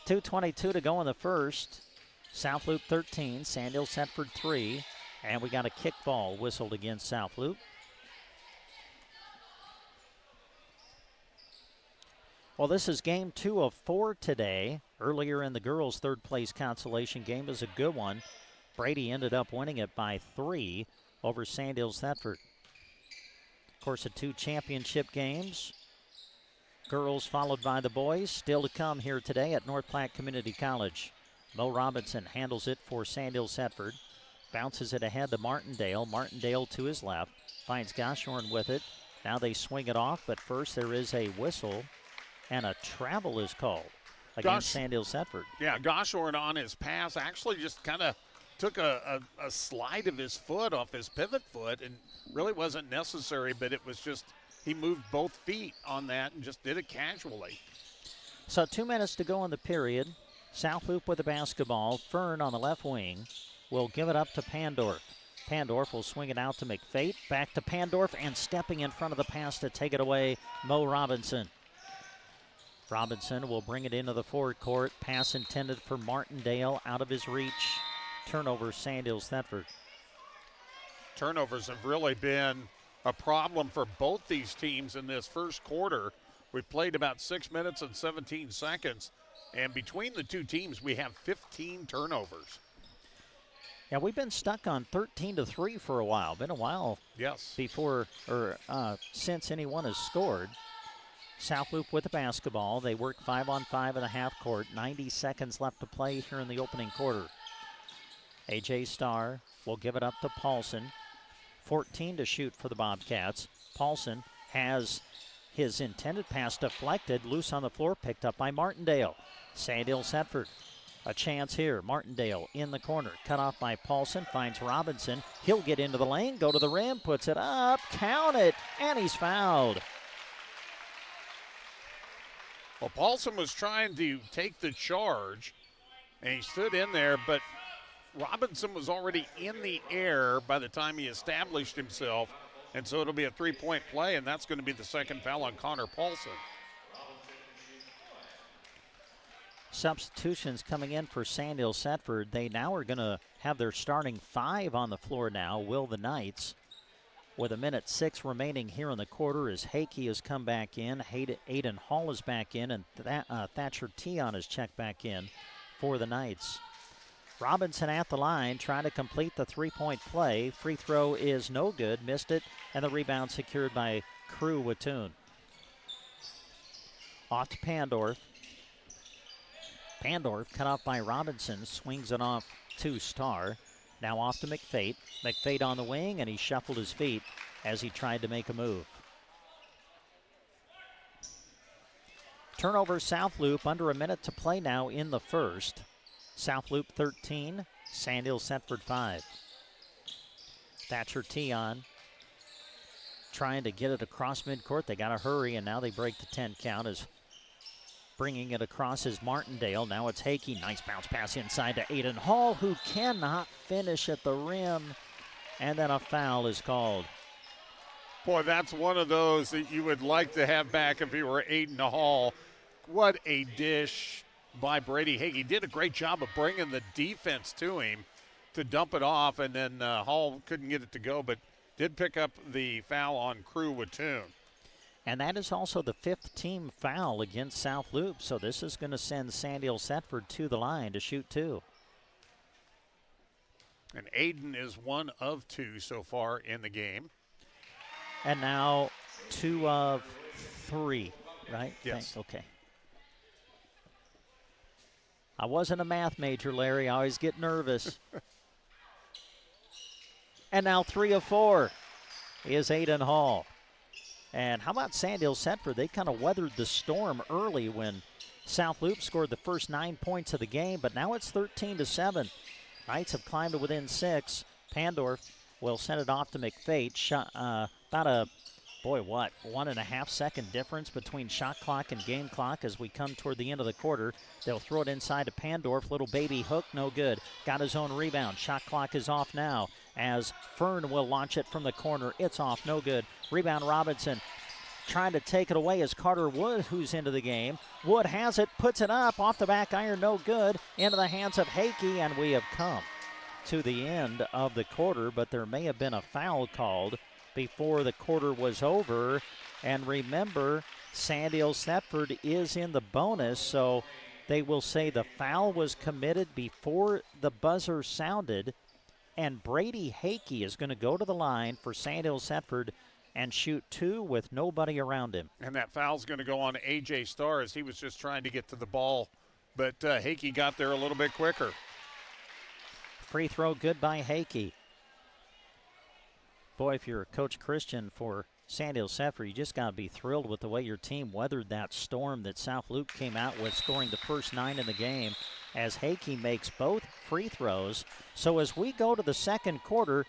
2:22 to go in the first. South Loup 13, Sandhills Thedford 3, and we got a kickball whistled against South Loup. Well, this is game 2 of 4 today. Earlier in the girls' third-place consolation game was a good one. Brady ended up winning it by 3 over Sandhills Thedford. Of course, the 2 championship games. Girls followed by the boys. Still to come here today at North Platte Community College. Mo Robinson handles it for Sandhills Thedford. Bounces it ahead to Martindale. Martindale to his left. Finds Goshorn with it. Now they swing it off, but first there is a whistle, and a travel is called against Sandhills Thedford. Yeah, Goshorn on his pass actually just kind of took a slide of his foot off his pivot foot, and really wasn't necessary, but it was just, he moved both feet on that and just did it casually. So 2 minutes to go in the period. South Loup with the basketball. Fern on the left wing will give it up to Pandorf. Pandorf will swing it out to McFate. Back to Pandorf, and stepping in front of the pass to take it away, Mo Robinson. Robinson will bring it into the forward court. Pass intended for Martindale, out of his reach. Turnover, Sandhills Thedford. Turnovers have really been a problem for both these teams in this first quarter. We played about 6 minutes and 17 seconds, and between the two teams, we have 15 turnovers. Yeah, we've been stuck on 13-3 for a while. Been a while. Yes. Before or since anyone has scored. South Loup with the basketball. They work 5-on-5 in the half court. 90 seconds left to play here in the opening quarter. A.J. Starr will give it up to Paulson. 14 to shoot for the Bobcats. Paulson has his intended pass deflected. Loose on the floor, picked up by Martindale. Sandhills Thedford. A chance here. Martindale in the corner. Cut off by Paulson. Finds Robinson. He'll get into the lane, go to the rim, puts it up, count it, and he's fouled. Well, Paulson was trying to take the charge, and he stood in there, but Robinson was already in the air by the time he established himself, and so it'll be a three-point play, and that's going to be the second foul on Connor Paulson. substitutions coming in for Sandhills Thedford. They now are going to have their starting 5 on the floor now, will the Knights. With 1:06 remaining here in the quarter as Hakey has come back in, Aiden Hall is back in, and Thatcher Tion is checked back in for the Knights. Robinson at the line trying to complete the three-point play. Free throw is no good, missed it, and the rebound secured by Crew Watoon. Off to Pandorf. Pandorf cut off by Robinson, swings it off to Starr. Now off to McFate. McFate on the wing, and he shuffled his feet as he tried to make a move. Turnover South Loop, under a minute to play now in the first. South Loop 13, Sandhills Thedford 5. Thatcher Tion trying to get it across midcourt. They got to hurry, and now they break the 10 count as bringing it across is Martindale. Now it's Hakey. Nice bounce pass inside to Aiden Hall, who cannot finish at the rim. And then a foul is called. Boy, that's one of those that you would like to have back if you were Aiden Hall. What a dish by Brady Hakey. Did a great job of bringing the defense to him to dump it off, and then Hall couldn't get it to go, but did pick up the foul on Crew Watoon. And that is also the 5th team foul against South Loop. So this is going to send Sandhills Thedford to the line to shoot 2. And Aiden is 1 of 2 so far in the game. And now 2 of 3, right? Yes. Okay. I wasn't a math major, Larry. I always get nervous. And now 3 of 4 is Aiden Hall. And how about Sandhills Thedford? They kind of weathered the storm early when South Loop scored the first 9 points of the game, but now it's 13-7. Knights have climbed to within 6. Pandorf will send it off to McFate. About a, 1.5 second difference between shot clock and game clock as we come toward the end of the quarter. They'll throw it inside to Pandorf. Little baby hook, no good. Got his own rebound. Shot clock is off now as Fern will launch it from the corner. It's off, no good. Rebound Robinson trying to take it away as Carter Wood, who's into the game. Wood has it, puts it up, off the back iron, no good. Into the hands of Hakey, and we have come to the end of the quarter, but there may have been a foul called before the quarter was over. And remember, Sandhills Thedford is in the bonus, so they will say the foul was committed before the buzzer sounded, and Brady Hakey is going to go to the line for Sandhills Thedford and shoot 2 with nobody around him. And that foul's going to go on A.J. Starr as he was just trying to get to the ball, but Hakey got there a little bit quicker. Free throw good by Hakey. Boy, if you're Coach Christian for Sandhills Thedford, you just got to be thrilled with the way your team weathered that storm that South Loop came out with, scoring the first 9 in the game as Hakey makes both free throws. So as we go to the second quarter,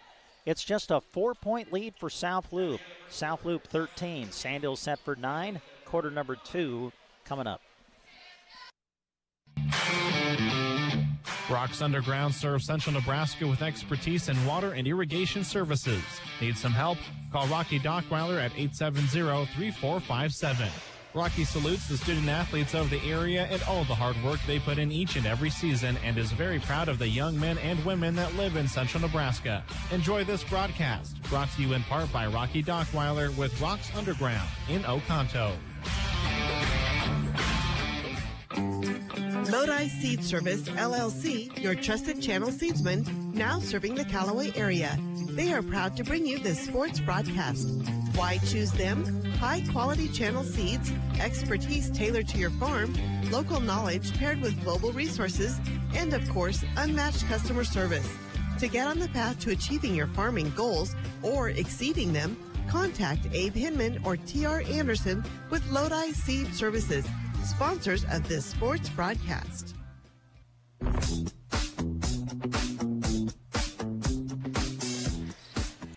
it's just a 4-point lead for South Loop. South Loop 13, Sandhills Thedford 9. Quarter number 2 coming up. Rocks Underground serves Central Nebraska with expertise in water and irrigation services. Need some help? Call Rocky Dockweiler at 870-3457. Rocky salutes the student athletes of the area and all the hard work they put in each and every season, and is very proud of the young men and women that live in Central Nebraska. Enjoy this broadcast, brought to you in part by Rocky Dockweiler with Rocks Underground in Oconto. Lodi Seed Service, LLC, your trusted channel seedsman, now serving the Callaway area. They are proud to bring you this sports broadcast. Why choose them? High-quality channel seeds, expertise tailored to your farm, local knowledge paired with global resources, and, of course, unmatched customer service. To get on the path to achieving your farming goals or exceeding them, contact Abe Hinman or T.R. Anderson with Lodi Seed Services, sponsors of this sports broadcast.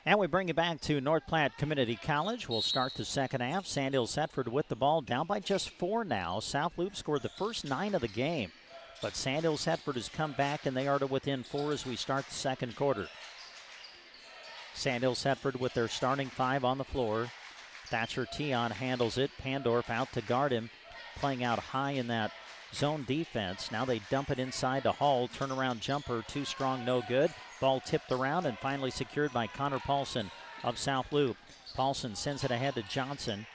And we bring you back to North Platte Community College. We'll start the second half. Sandhills Thedford with the ball, down by just 4 now. South Loop scored the first 9 of the game, but Sandhills Thedford has come back, and they are to within 4 as we start the second quarter. Sandhills Thedford with their starting 5 on the floor. Thatcher Tion handles it. Pandorf out to guard him, playing out high in that zone defense. Now they dump it inside to Hall. Turnaround jumper, too strong, no good. Ball tipped around and finally secured by Connor Paulson of South Loop. Paulson sends it ahead to Johnson.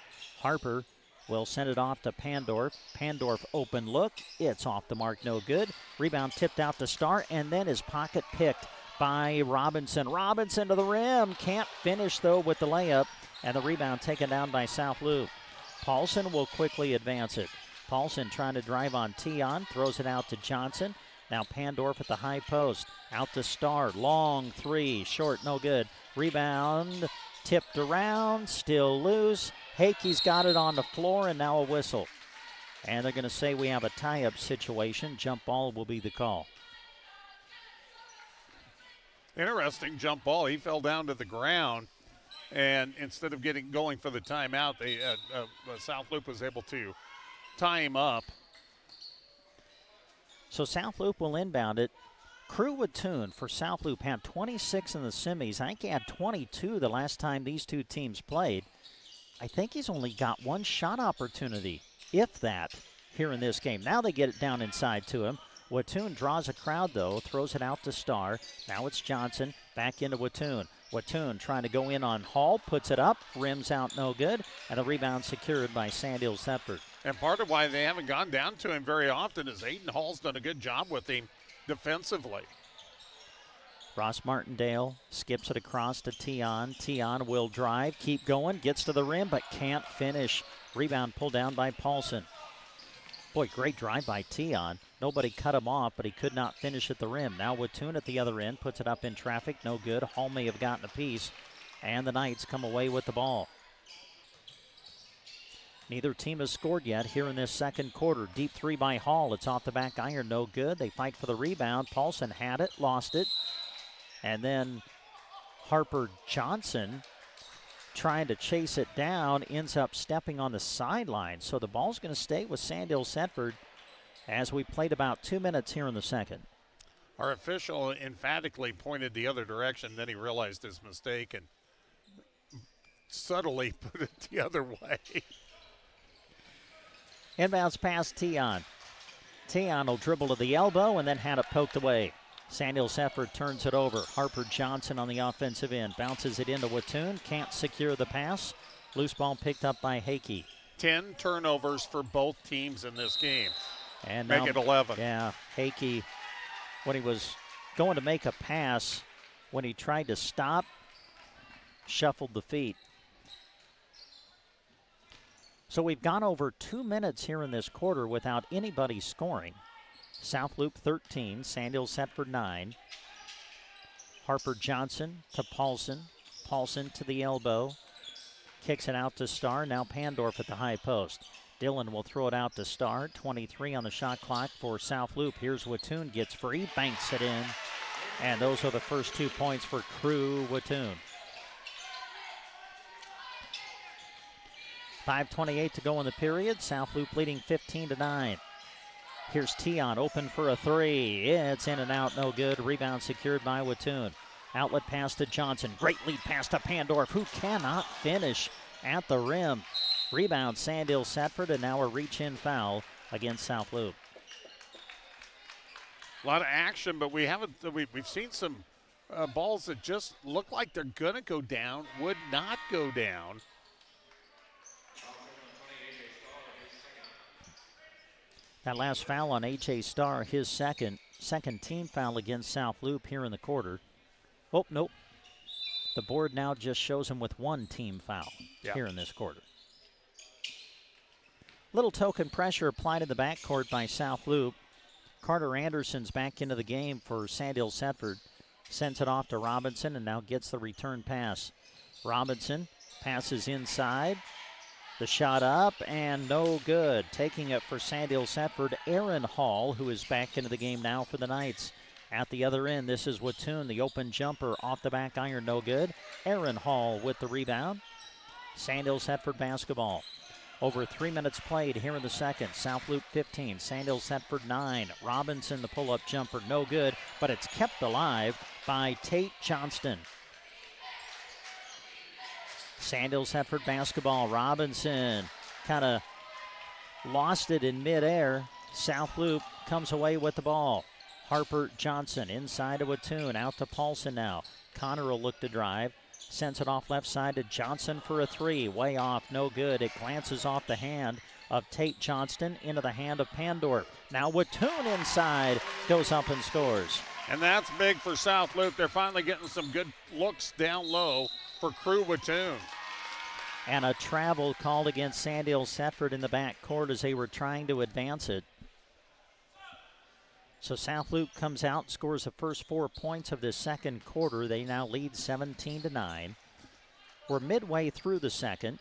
Harper will send it off to Pandorf. Pandorf open look. It's off the mark, no good. Rebound tipped out to Starr, and then his pocket picked by Robinson. Robinson to the rim. Can't finish, though, with the layup. And the rebound taken down by South Loop. Paulson will quickly advance it. Paulson trying to drive on Tion. Throws it out to Johnson. Now Pandorf at the high post. Out to Starr. Long three. Short, no good. Rebound tipped around. Still loose. Hakey's got it on the floor, and now a whistle. And they're going to say we have a tie-up situation. Jump ball will be the call. Interesting jump ball. He fell down to the ground, and instead of going for the timeout, South Loop was able to tie him up. So South Loop will inbound it. Crew Wattoon for South Loop had 26 in the semis. I think he had 22 the last time these two teams played. I think he's only got one shot opportunity, if that, here in this game. Now they get it down inside to him. Wattoon draws a crowd, though, throws it out to Starr. Now it's Johnson, back into Wattoon. Wattoon trying to go in on Hall, puts it up, rims out, no good, and the rebound secured by Sandhills Thedford. And part of why they haven't gone down to him very often is Aiden Hall's done a good job with him defensively. Ross Martindale skips it across to Tion. Tion will drive, keep going, gets to the rim, but can't finish. Rebound pulled down by Paulson. Boy, great drive by Tion. Nobody cut him off, but he could not finish at the rim. Now Wattoon at the other end, puts it up in traffic, no good. Hall may have gotten a piece, and the Knights come away with the ball. Neither team has scored yet here in this second quarter. Deep three by Hall. It's off the back iron, no good. They fight for the rebound. Paulson had it, lost it. And then Harper Johnson trying to chase it down, ends up stepping on the sideline. So the ball's going to stay with Sandhills Thedford as we played about 2 minutes here in the second. Our official emphatically pointed the other direction, then he realized his mistake and subtly put it the other way. Inbounds pass Tion. Tion will dribble to the elbow and then had it poked away. Sandhills Thedford turns it over. Harper Johnson on the offensive end. Bounces it into Wattoon. Can't secure the pass. Loose ball picked up by Hakey. 10 turnovers for both teams in this game. And make it 11. Yeah, Hakey, when he was going to make a pass, when he tried to stop, shuffled the feet. So we've gone over 2 minutes here in this quarter without anybody scoring. South Loop 13, Sandhills Thedford 9. Harper Johnson to Paulson. Paulson to the elbow. Kicks it out to Starr. Now Pandorf at the high post. Dillon will throw it out to Starr. 23 on the shot clock for South Loop. Here's Wattoon, gets free, banks it in. And those are the first 2 points for Crew Wattoon. 5:28 to go in the period. South Loop leading 15-9. Here's Tion, open for a three. It's in and out, no good. Rebound secured by Wattoon. Outlet pass to Johnson. Great lead pass to Pandorf, who cannot finish at the rim. Rebound Sandhills Thedford, and now a reach-in foul against South Loop. A lot of action, but we've seen some balls that just look like they're going to go down, would not go down. That last foul on A.J. Starr, his second team foul against South Loop here in the quarter. Oh, nope. The board now just shows him with one team foul here in this quarter. Little token pressure applied in the backcourt by South Loop. Carter Anderson's back into the game for Sandhills Thedford. Sends it off to Robinson and now gets the return pass. Robinson passes inside. The shot up and no good. Taking it for Sandhills Thedford, Aaron Hall, who is back into the game now for the Knights. At the other end, this is Wattoon. The open jumper off the back iron, no good. Aaron Hall with the rebound. Sandhills Thedford basketball. Over 3 minutes played here in the second. South Loop 15, Sandhills Thedford 9. Robinson, the pull-up jumper, no good, but it's kept alive by Tate Johnston. Sandhills Thedford basketball. Robinson kind of lost it in midair. South Loop comes away with the ball. Harper Johnson inside to Wattoon, out to Paulson now. Connor will look to drive. Sends it off left side to Johnson for a three. Way off, no good. It glances off the hand of Tate Johnston into the hand of Pandorf. Now Wattoon inside, goes up and scores. And that's big for South Loop. They're finally getting some good looks down low for Crew Wattoon. And a travel called against Sandhills Thedford in the back court as they were trying to advance it. So South Loop comes out, scores the first 4 points of the second quarter. They now lead 17-9. We're midway through the second.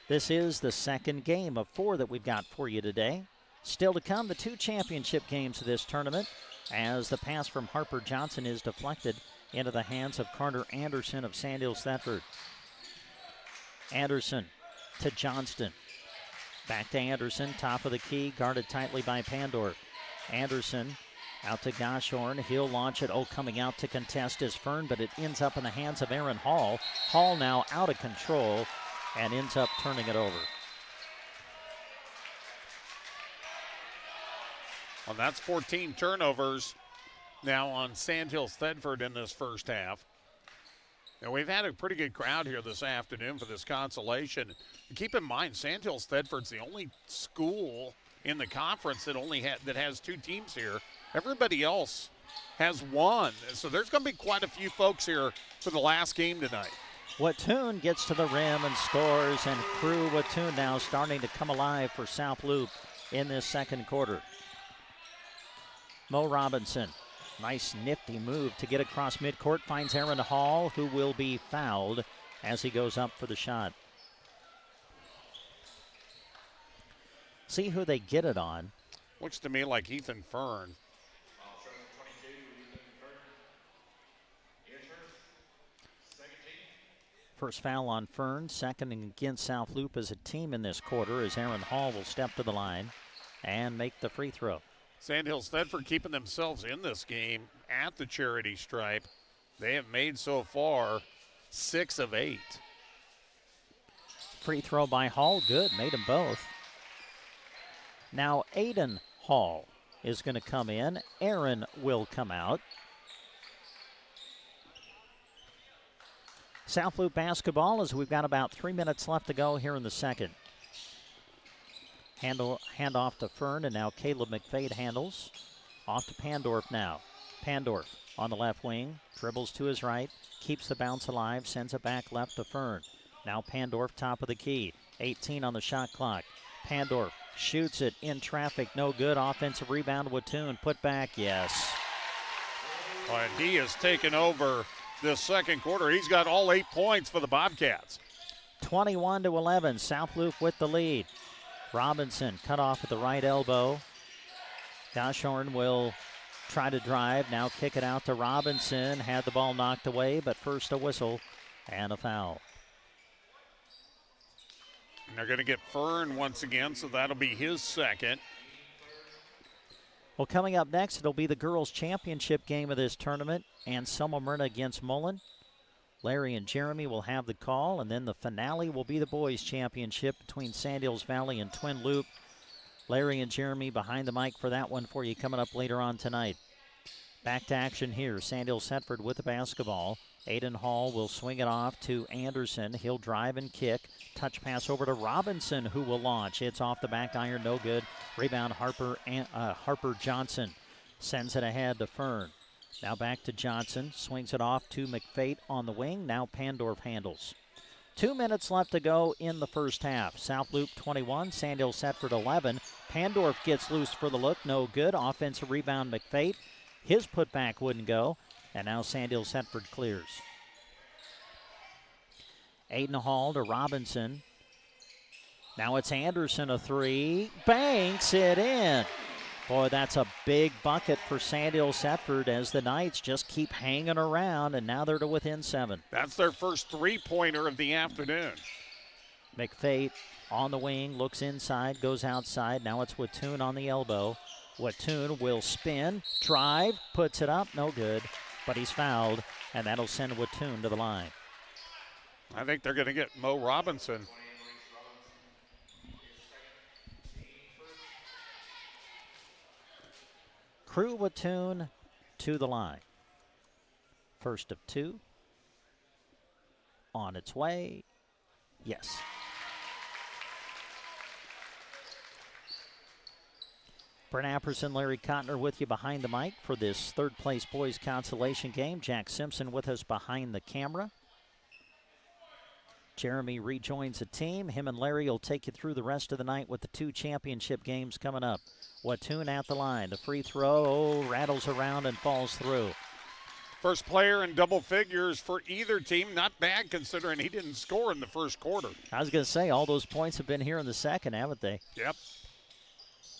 This is the second game of 4 that we've got for you today. Still to come, the 2 championship games of this tournament, as the pass from Harper Johnson is deflected into the hands of Carter Anderson of Sandhills Thedford. Anderson to Johnston. Back to Anderson, top of the key, guarded tightly by Pandorf. Anderson out to Goshorn. He'll launch it. Coming out to contest is Fern, but it ends up in the hands of Aaron Hall. Hall now out of control and ends up turning it over. Well, that's 14 turnovers now on Sandhills Thedford in this first half. And we've had a pretty good crowd here this afternoon for this consolation. And keep in mind, Sandhills Thedford's the only school in the conference that has 2 teams here. Everybody else has 1. So there's going to be quite a few folks here for the last game tonight. Wattoon gets to the rim and scores, and Crew Wattoon now starting to come alive for South Loop in this second quarter. Mo Robinson, nice nifty move to get across midcourt, finds Aaron Hall, who will be fouled as he goes up for the shot. See who they get it on. Looks to me like Ethan Fern. First foul on Fern, second against South Loop as a team in this quarter, as Aaron Hall will step to the line and make the free throw. Sandhills Thedford keeping themselves in this game at the charity stripe. They have made so far 6 of 8. Free throw by Hall, good, made them both. Now Aiden Hall is going to come in. Aaron will come out. South Loop basketball, as we've got about 3 minutes left to go here in the second. Hand off to Fern, and now Caleb McFade handles. Off to Pandorf now. Pandorf on the left wing, dribbles to his right, keeps the bounce alive, sends it back left to Fern. Now Pandorf top of the key, 18 on the shot clock. Pandorf shoots it in traffic, no good. Offensive rebound, Wattoon, put back, yes. And he has taken over this second quarter. He's got all 8 points for the Bobcats. 21-11, South Loop with the lead. Robinson cut off at the right elbow. Goshorn will try to drive, now kick it out to Robinson. Had the ball knocked away, but first a whistle and a foul. And they're going to get Fern once again, so that'll be his second. Well, coming up next, it'll be the girls' championship game of this tournament. Anselmo-Merna against Mullen. Larry and Jeremy will have the call, and then the finale will be the boys' championship between Sandhills Valley and Twin Loup. Larry and Jeremy behind the mic for that one for you coming up later on tonight. Back to action here. Sandhills Thedford with the basketball. Aiden Hall will swing it off to Anderson. He'll drive and kick. Touch pass over to Robinson, who will launch. It's off the back iron, no good. Rebound Harper Johnson sends it ahead to Fern. Now back to Johnson. Swings it off to McFate on the wing. Now Pandorf handles. 2 minutes left to go in the first half. South Loop 21, Sandhills Thedford 11. Pandorf gets loose for the look, no good. Offensive rebound McFate. His putback wouldn't go. And now Sandhills Thedford clears. Aiden Hall to Robinson. Now it's Anderson, a three. Banks it in. Boy, that's a big bucket for Sandhills Thedford as the Knights just keep hanging around, and now they're to within 7. That's their first three-pointer of the afternoon. McFate on the wing, looks inside, goes outside. Now it's Wattoon on the elbow. Wattoon will spin, drive, puts it up, no good. But he's fouled, and that'll send Wattoon to the line. I think they're going to get Mo Robinson. Crew Watoon to the line. First of two. On its way. Yes. Brent Apperson, Larry Cotner with you behind the mic for this third place boys consolation game. Jack Simpson with us behind the camera. Jeremy rejoins the team. Him and Larry will take you through the rest of the night with the two championship games coming up. Watoon at the line. The free throw rattles around and falls through. First player in double figures for either team. Not bad considering he didn't score in the first quarter. I was going to say, all those points have been here in the second, haven't they? Yep.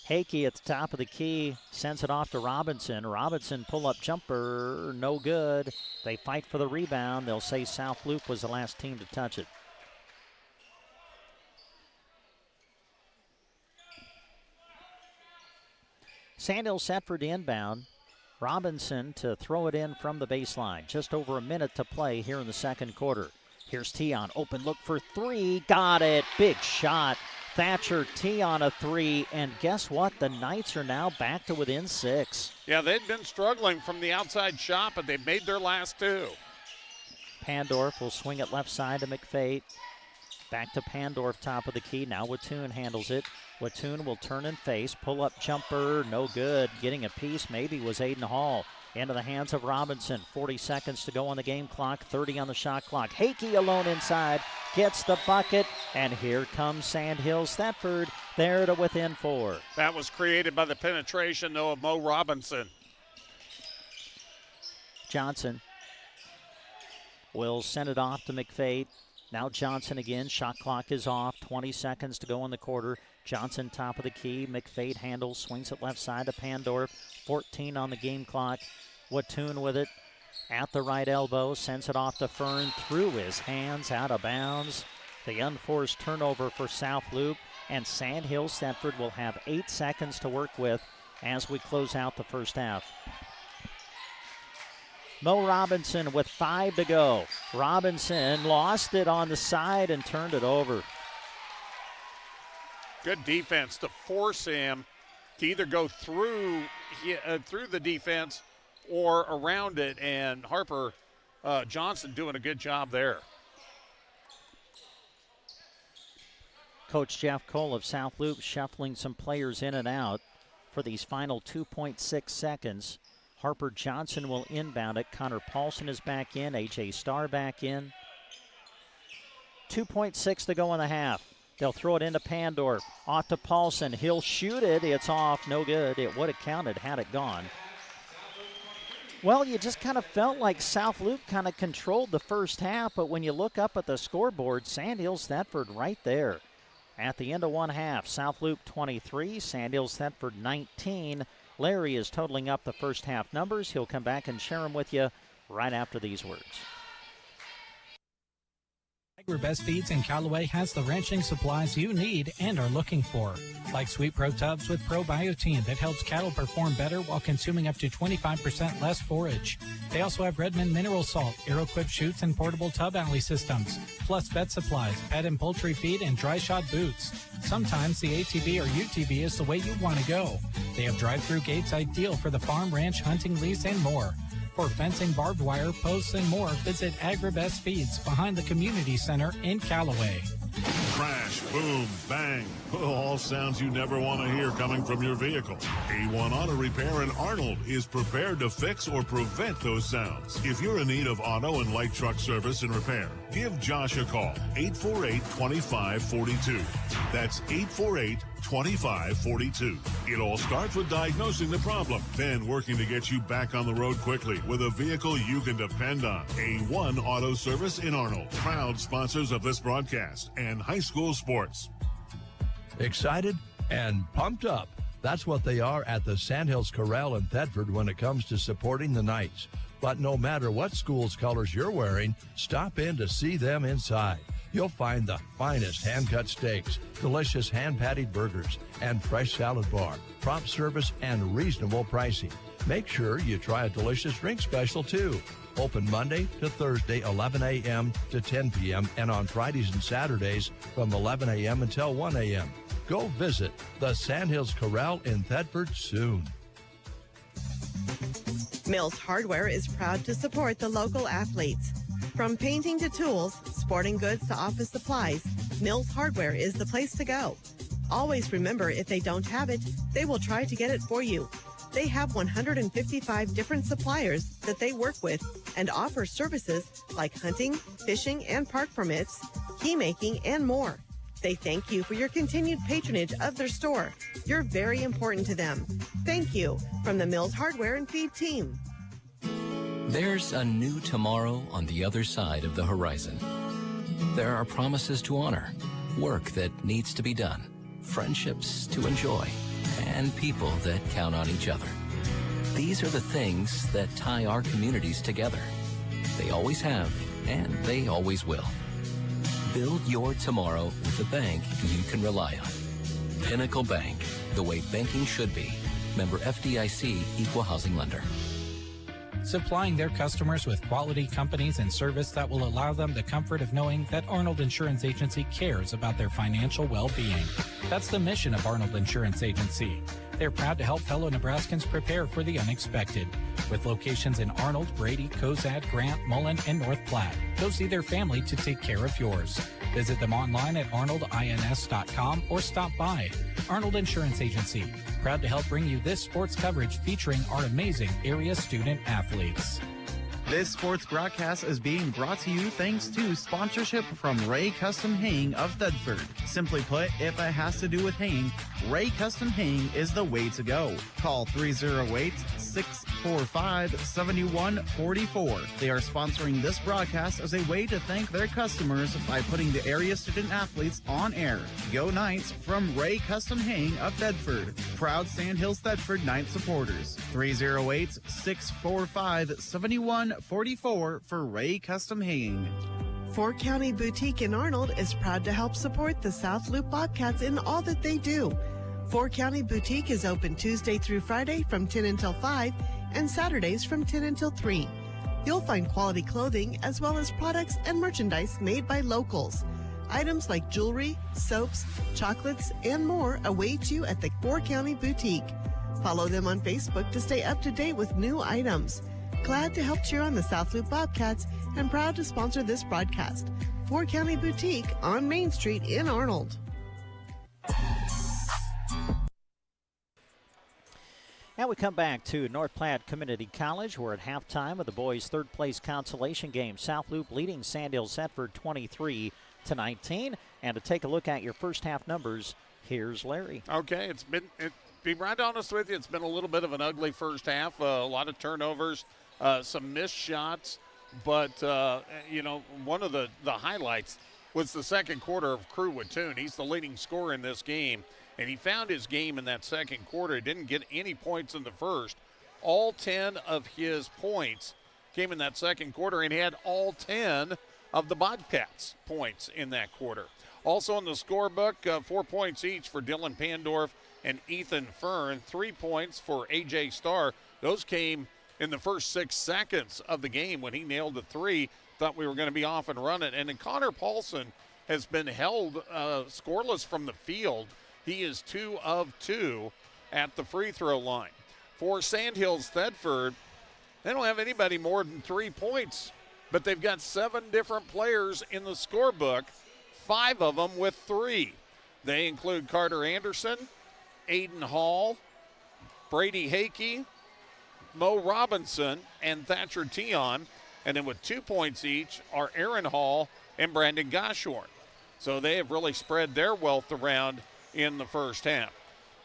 Hakey at the top of the key sends it off to Robinson. Robinson pull-up jumper, no good. They fight for the rebound. They'll say South Loup was the last team to touch it. Sandhills Thedford inbound. Robinson to throw it in from the baseline. Just over a minute to play here in the second quarter. Here's Tion, open look for three. Got it, big shot. Thatcher Tion a three, and guess what? The Knights are now back to within 6. Yeah, they'd been struggling from the outside shot, but they've made their last two. Pandorf will swing it left side to McFate. Back to Pandorf, top of the key. Now Watoon handles it. Watoon will turn and face. Pull-up jumper, no good. Getting a piece maybe was Aiden Hall. Into the hands of Robinson. 40 seconds to go on the game clock. 30 on the shot clock. Hakey alone inside. Gets the bucket. And here comes Sandhills Thedford. There to within 4. That was created by the penetration, though, of Mo Robinson. Johnson will send it off to McFate. Now Johnson again. Shot clock is off. 20 seconds to go in the quarter. Johnson top of the key. McFate handles. Swings it left side to Pandorf. 14 on the game clock. Watoon with it at the right elbow. Sends it off to Fern. Through his hands. Out of bounds. The unforced turnover for South Loup. And Sandhills Thedford will have 8 seconds to work with as we close out the first half. Mo Robinson with 5 to go. Robinson lost it on the side and turned it over. Good defense to force him to either go through the defense or around it, and Harper Johnson doing a good job there. Coach Jeff Cole of South Loup shuffling some players in and out for these final 2.6 seconds. Harper Johnson will inbound it. Connor Paulson is back in. A.J. Starr back in. 2.6 to go in the half. They'll throw it into Pandorf. Off to Paulson. He'll shoot it. It's off. No good. It would have counted had it gone. Well, you just kind of felt like South Loup kind of controlled the first half, but when you look up at the scoreboard, Sandhills Thedford right there. At the end of one half, South Loup 23, Sandhills Thedford 19. Larry is totaling up the first half numbers. He'll come back and share them with you right after these words. AgriBest Feeds in Callaway has the ranching supplies you need and are looking for, like Sweet Pro Tubs with probiotin that helps cattle perform better while consuming up to 25% less forage. They also have Redmond mineral salt, Aeroquip chutes, and portable tub alley systems, plus vet supplies, pet and poultry feed, and dry shod boots. Sometimes the ATV or UTV is the way you want to go. They have drive-through gates ideal for the farm, ranch, hunting, lease, and more. For fencing, barbed wire, posts, and more, visit AgriBest Feeds behind the Community Center in Callaway. Crash, boom, bang. All sounds you never want to hear coming from your vehicle. A1 Auto Repair in Arnold is prepared to fix or prevent those sounds. If you're in need of auto and light truck service and repair, give Josh a call, 848-2542. That's 848-2542. It all starts with diagnosing the problem, then working to get you back on the road quickly with a vehicle you can depend on. A1 Auto Service in Arnold, proud sponsors of this broadcast and high school sports. Excited and pumped up. That's what they are at the Sandhills Corral in Thedford when it comes to supporting the Knights. But no matter what school's colors you're wearing, stop in to see them inside. You'll find the finest hand-cut steaks, delicious hand-patted burgers, and fresh salad bar, prompt service, and reasonable pricing. Make sure you try a delicious drink special, too. Open Monday to Thursday, 11 a.m. to 10 p.m., and on Fridays and Saturdays from 11 a.m. until 1 a.m. Go visit the Sandhills Corral in Thedford soon. Mills Hardware is proud to support the local athletes. From painting to tools, sporting goods to office supplies, Mills Hardware is the place to go. Always remember, if they don't have it, they will try to get it for you. They have 155 different suppliers that they work with and offer services like hunting, fishing, and park permits, key making, and more. They thank you for your continued patronage of their store. You're very important to them. Thank you from the Mills Hardware and Feed team. There's a new tomorrow on the other side of the horizon. There are promises to honor, work that needs to be done, friendships to enjoy, and people that count on each other. These are the things that tie our communities together. They always have, and they always will. Build your tomorrow with a bank you can rely on. Pinnacle Bank, the way banking should be. Member FDIC, Equal Housing Lender. Supplying their customers with quality companies and service that will allow them the comfort of knowing that Arnold Insurance Agency cares about their financial well-being. That's the mission of Arnold Insurance Agency. They're proud to help fellow Nebraskans prepare for the unexpected. With locations in Arnold, Brady, Cozad, Grant, Mullen, and North Platte. Go see their family to take care of yours. Visit them online at arnoldins.com or stop by. Arnold Insurance Agency, proud to help bring you this sports coverage featuring our amazing area student athletes. This sports broadcast is being brought to you thanks to sponsorship from Ray Custom Haying of Thedford. Simply put, if it has to do with haying, Ray Custom Haying is the way to go. Call 308-645-7144. They are sponsoring this broadcast as a way to thank their customers by putting the area student athletes on air. Go Knights from Ray Custom Haying of Thedford. Proud Sandhills Thedford Knight supporters. 308-645-7144 for Ray Custom Haying. Four County Boutique in Arnold is proud to help support the South Loop Bobcats in all that they do. Four County Boutique is open Tuesday through Friday from 10 until 5 and Saturdays from 10 until 3. You'll find quality clothing as well as products and merchandise made by locals. Items like jewelry, soaps, chocolates, and more await you at the Four County Boutique. Follow them on Facebook to stay up to date with new items. Glad to help cheer on the South Loop Bobcats and proud to sponsor this broadcast. Four County Boutique on Main Street in Arnold. Now we come back to North Platte Community College. We're at halftime of the boys' third-place consolation game. South Loop leading Sandhills Thedford 23-19. And to take a look at your first half numbers, here's Larry. Okay, be right honest with you, it's been a little bit of an ugly first half. A lot of turnovers, some missed shots. But, one of the highlights was the second quarter of Crew Wattoon. He's the leading scorer in this game, and he found his game in that second quarter. He didn't get any points in the first. All 10 of his points came in that second quarter, and he had all 10 of the Bobcats' points in that quarter. Also in the scorebook, 4 points each for Dylan Pandorf and Ethan Fern, 3 points for A.J. Starr. Those came in the first 6 seconds of the game when he nailed the 3. Thought we were going to be off and running. And then Connor Paulson has been held scoreless from the field. He is 2 of 2 at the free throw line. For Sandhills Thedford, they don't have anybody more than 3 points, but they've got 7 different players in the scorebook, 5 of them with 3. They include Carter Anderson, Aiden Hall, Brady Hakey, Mo Robinson, and Thatcher Tion. And then with 2 points each are Aaron Hall and Brandon Goshorn. So they have really spread their wealth around in the first half.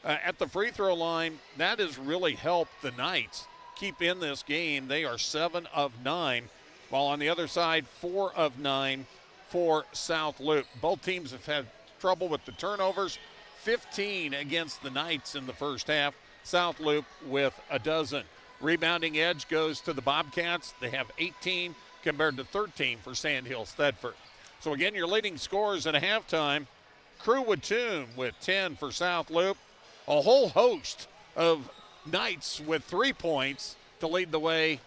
At the free throw line, that has really helped the Knights keep in this game. They are 7 of 9, while on the other side, 4 of 9 for South Loop. Both teams have had trouble with the turnovers. 15 against the Knights in the first half. South Loop with a dozen. Rebounding edge goes to the Bobcats. They have 18 compared to 13 for Sandhills Thedford. So again, your leading scorers at a halftime. Crew Wattoon with 10 for South Loop. A whole host of Knights with 3 points to lead the way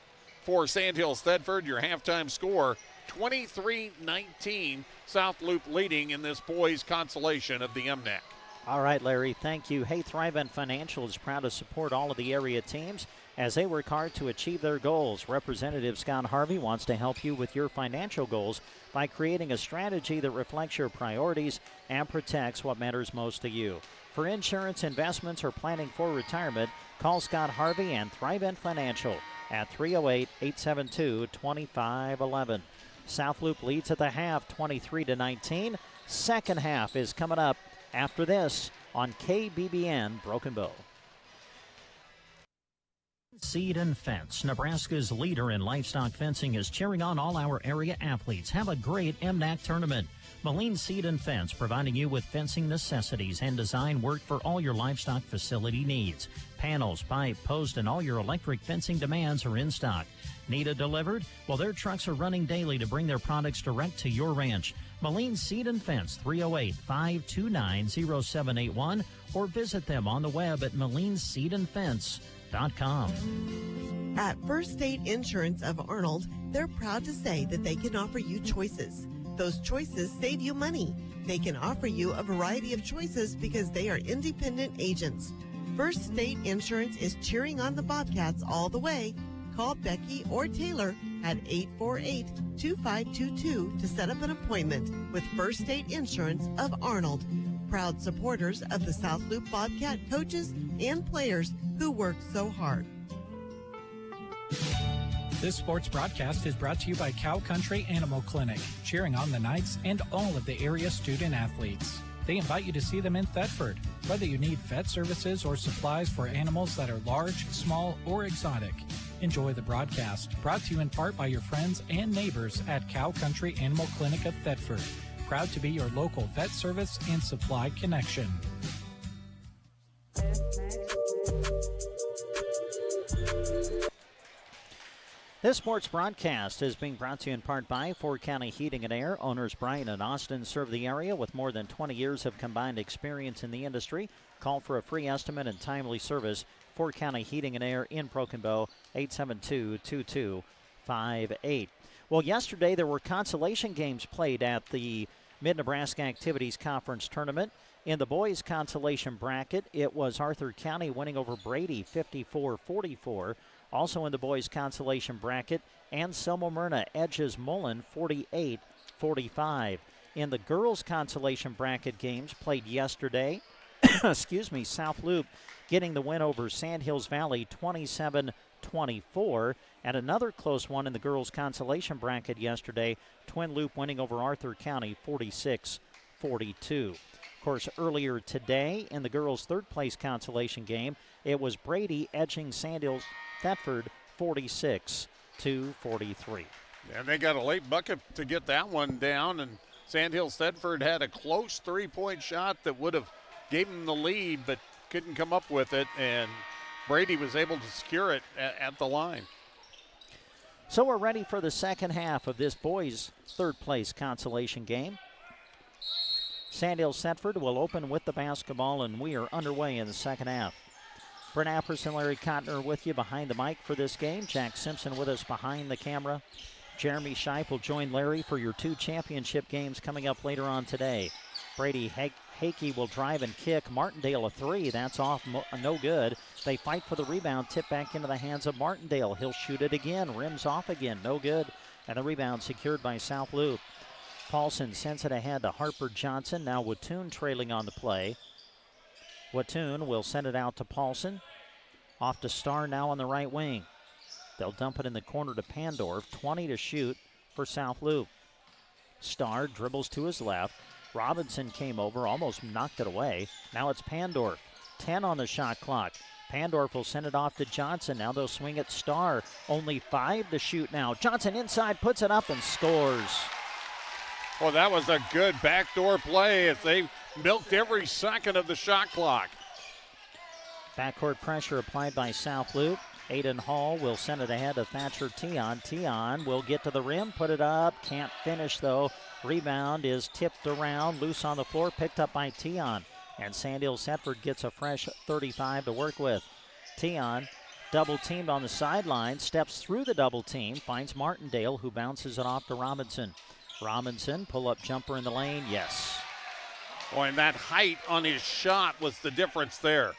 for Sandhills Thedford. Your halftime score, 23-19. South Loop leading in this boys' consolation of the MNAC. All right, Larry, thank you. Hey, Thrive Financial is proud to support all of the area teams as they work hard to achieve their goals. Representative Scott Harvey wants to help you with your financial goals by creating a strategy that reflects your priorities and protects what matters most to you. For insurance, investments, or planning for retirement, call Scott Harvey and Thrivent Financial at 308-872-2511. South Loop leads at the half, 23-19. Second half is coming up after this on KBBN Broken Bow. Seed and Fence, Nebraska's leader in livestock fencing, is cheering on all our area athletes. Have a great MNAC tournament. Mullen Seed and Fence, providing you with fencing necessities and design work for all your livestock facility needs. Panels, pipe, post, and all your electric fencing demands are in stock. Need it delivered? Well, their trucks are running daily to bring their products direct to your ranch. Mullen Seed and Fence, 308-529-0781, or visit them on the web at mullenseedandfence.com. At First State Insurance of Arnold, they're proud to say that they can offer you choices. Those choices save you money. They can offer you a variety of choices because they are independent agents. First State Insurance is cheering on the Bobcats all the way. Call Becky or Taylor at 848-2522 to set up an appointment with First State Insurance of Arnold. Proud supporters of the South Loop Bobcat coaches and players who work so hard. This sports broadcast is brought to you by Cow Country Animal Clinic, cheering on the Knights and all of the area student athletes. They invite you to see them in Thedford. Whether you need vet services or supplies for animals that are large, small, or exotic. Enjoy the broadcast, brought to you in part by your friends and neighbors at Cow Country Animal Clinic of Thedford. Proud to be your local vet service and supply connection. This sports broadcast is being brought to you in part by Fort County Heating and Air. Owners Brian and Austin serve the area with more than 20 years of combined experience in the industry. Call for a free estimate and timely service. Fort County Heating and Air in Broken Bow, 872-2258. Well, yesterday there were consolation games played at the Mid-Nebraska Activities Conference Tournament. In the boys' consolation bracket, it was Arthur County winning over Brady 54-44. Also in the boys' consolation bracket, Anselmo-Merna edges Mullen 48-45. In the girls' consolation bracket games played yesterday, South Loop getting the win over Sandhills Valley 27-24. And another close one in the girls' consolation bracket yesterday, Twin Loup winning over Arthur County 46-42. Of course, earlier today in the girls' third-place consolation game, it was Brady edging Sandhills Thedford 46-43. And they got a late bucket to get that one down, and Sandhills Thedford had a close three-point shot that would have gave them the lead, but couldn't come up with it, and Brady was able to secure it at the line. So we're ready for the second half of this boys' third-place consolation game. Sandhills Thedford will open with the basketball, and we are underway in the second half. Brent Apperson, Larry Kottner with you behind the mic for this game. Jack Simpson with us behind the camera. Jeremy Scheib will join Larry for your two championship games coming up later on today. Brady Hakey will drive and kick. Martindale a three. That's off, no good. They fight for the rebound. Tip back into the hands of Martindale. He'll shoot it again. Rims off again. No good. And the rebound secured by South Loop. Paulson sends it ahead to Harper Johnson. Now Wattoon trailing on the play. Wattoon will send it out to Paulson. Off to Starr now on the right wing. They'll dump it in the corner to Pandorf. 20 to shoot for South Loop. Starr dribbles to his left. Robinson came over, almost knocked it away. Now it's Pandorf. 10 on the shot clock. Pandorf will send it off to Johnson. Now they'll swing it Starr. Only 5 to shoot now. Johnson inside, puts it up and scores. Well, that was a good backdoor play as they milked every second of the shot clock. Backcourt pressure applied by South Loop. Aiden Hall will send it ahead to Thatcher Tion. Tion will get to the rim, put it up. Can't finish, though. Rebound is tipped around, loose on the floor, picked up by Tion. And Sandhills Thedford gets a fresh 35 to work with. Tion double-teamed on the sideline, steps through the double team, finds Martindale, who bounces it off to Robinson. Robinson, pull-up jumper in the lane, yes. Boy, and that height on his shot was the difference there.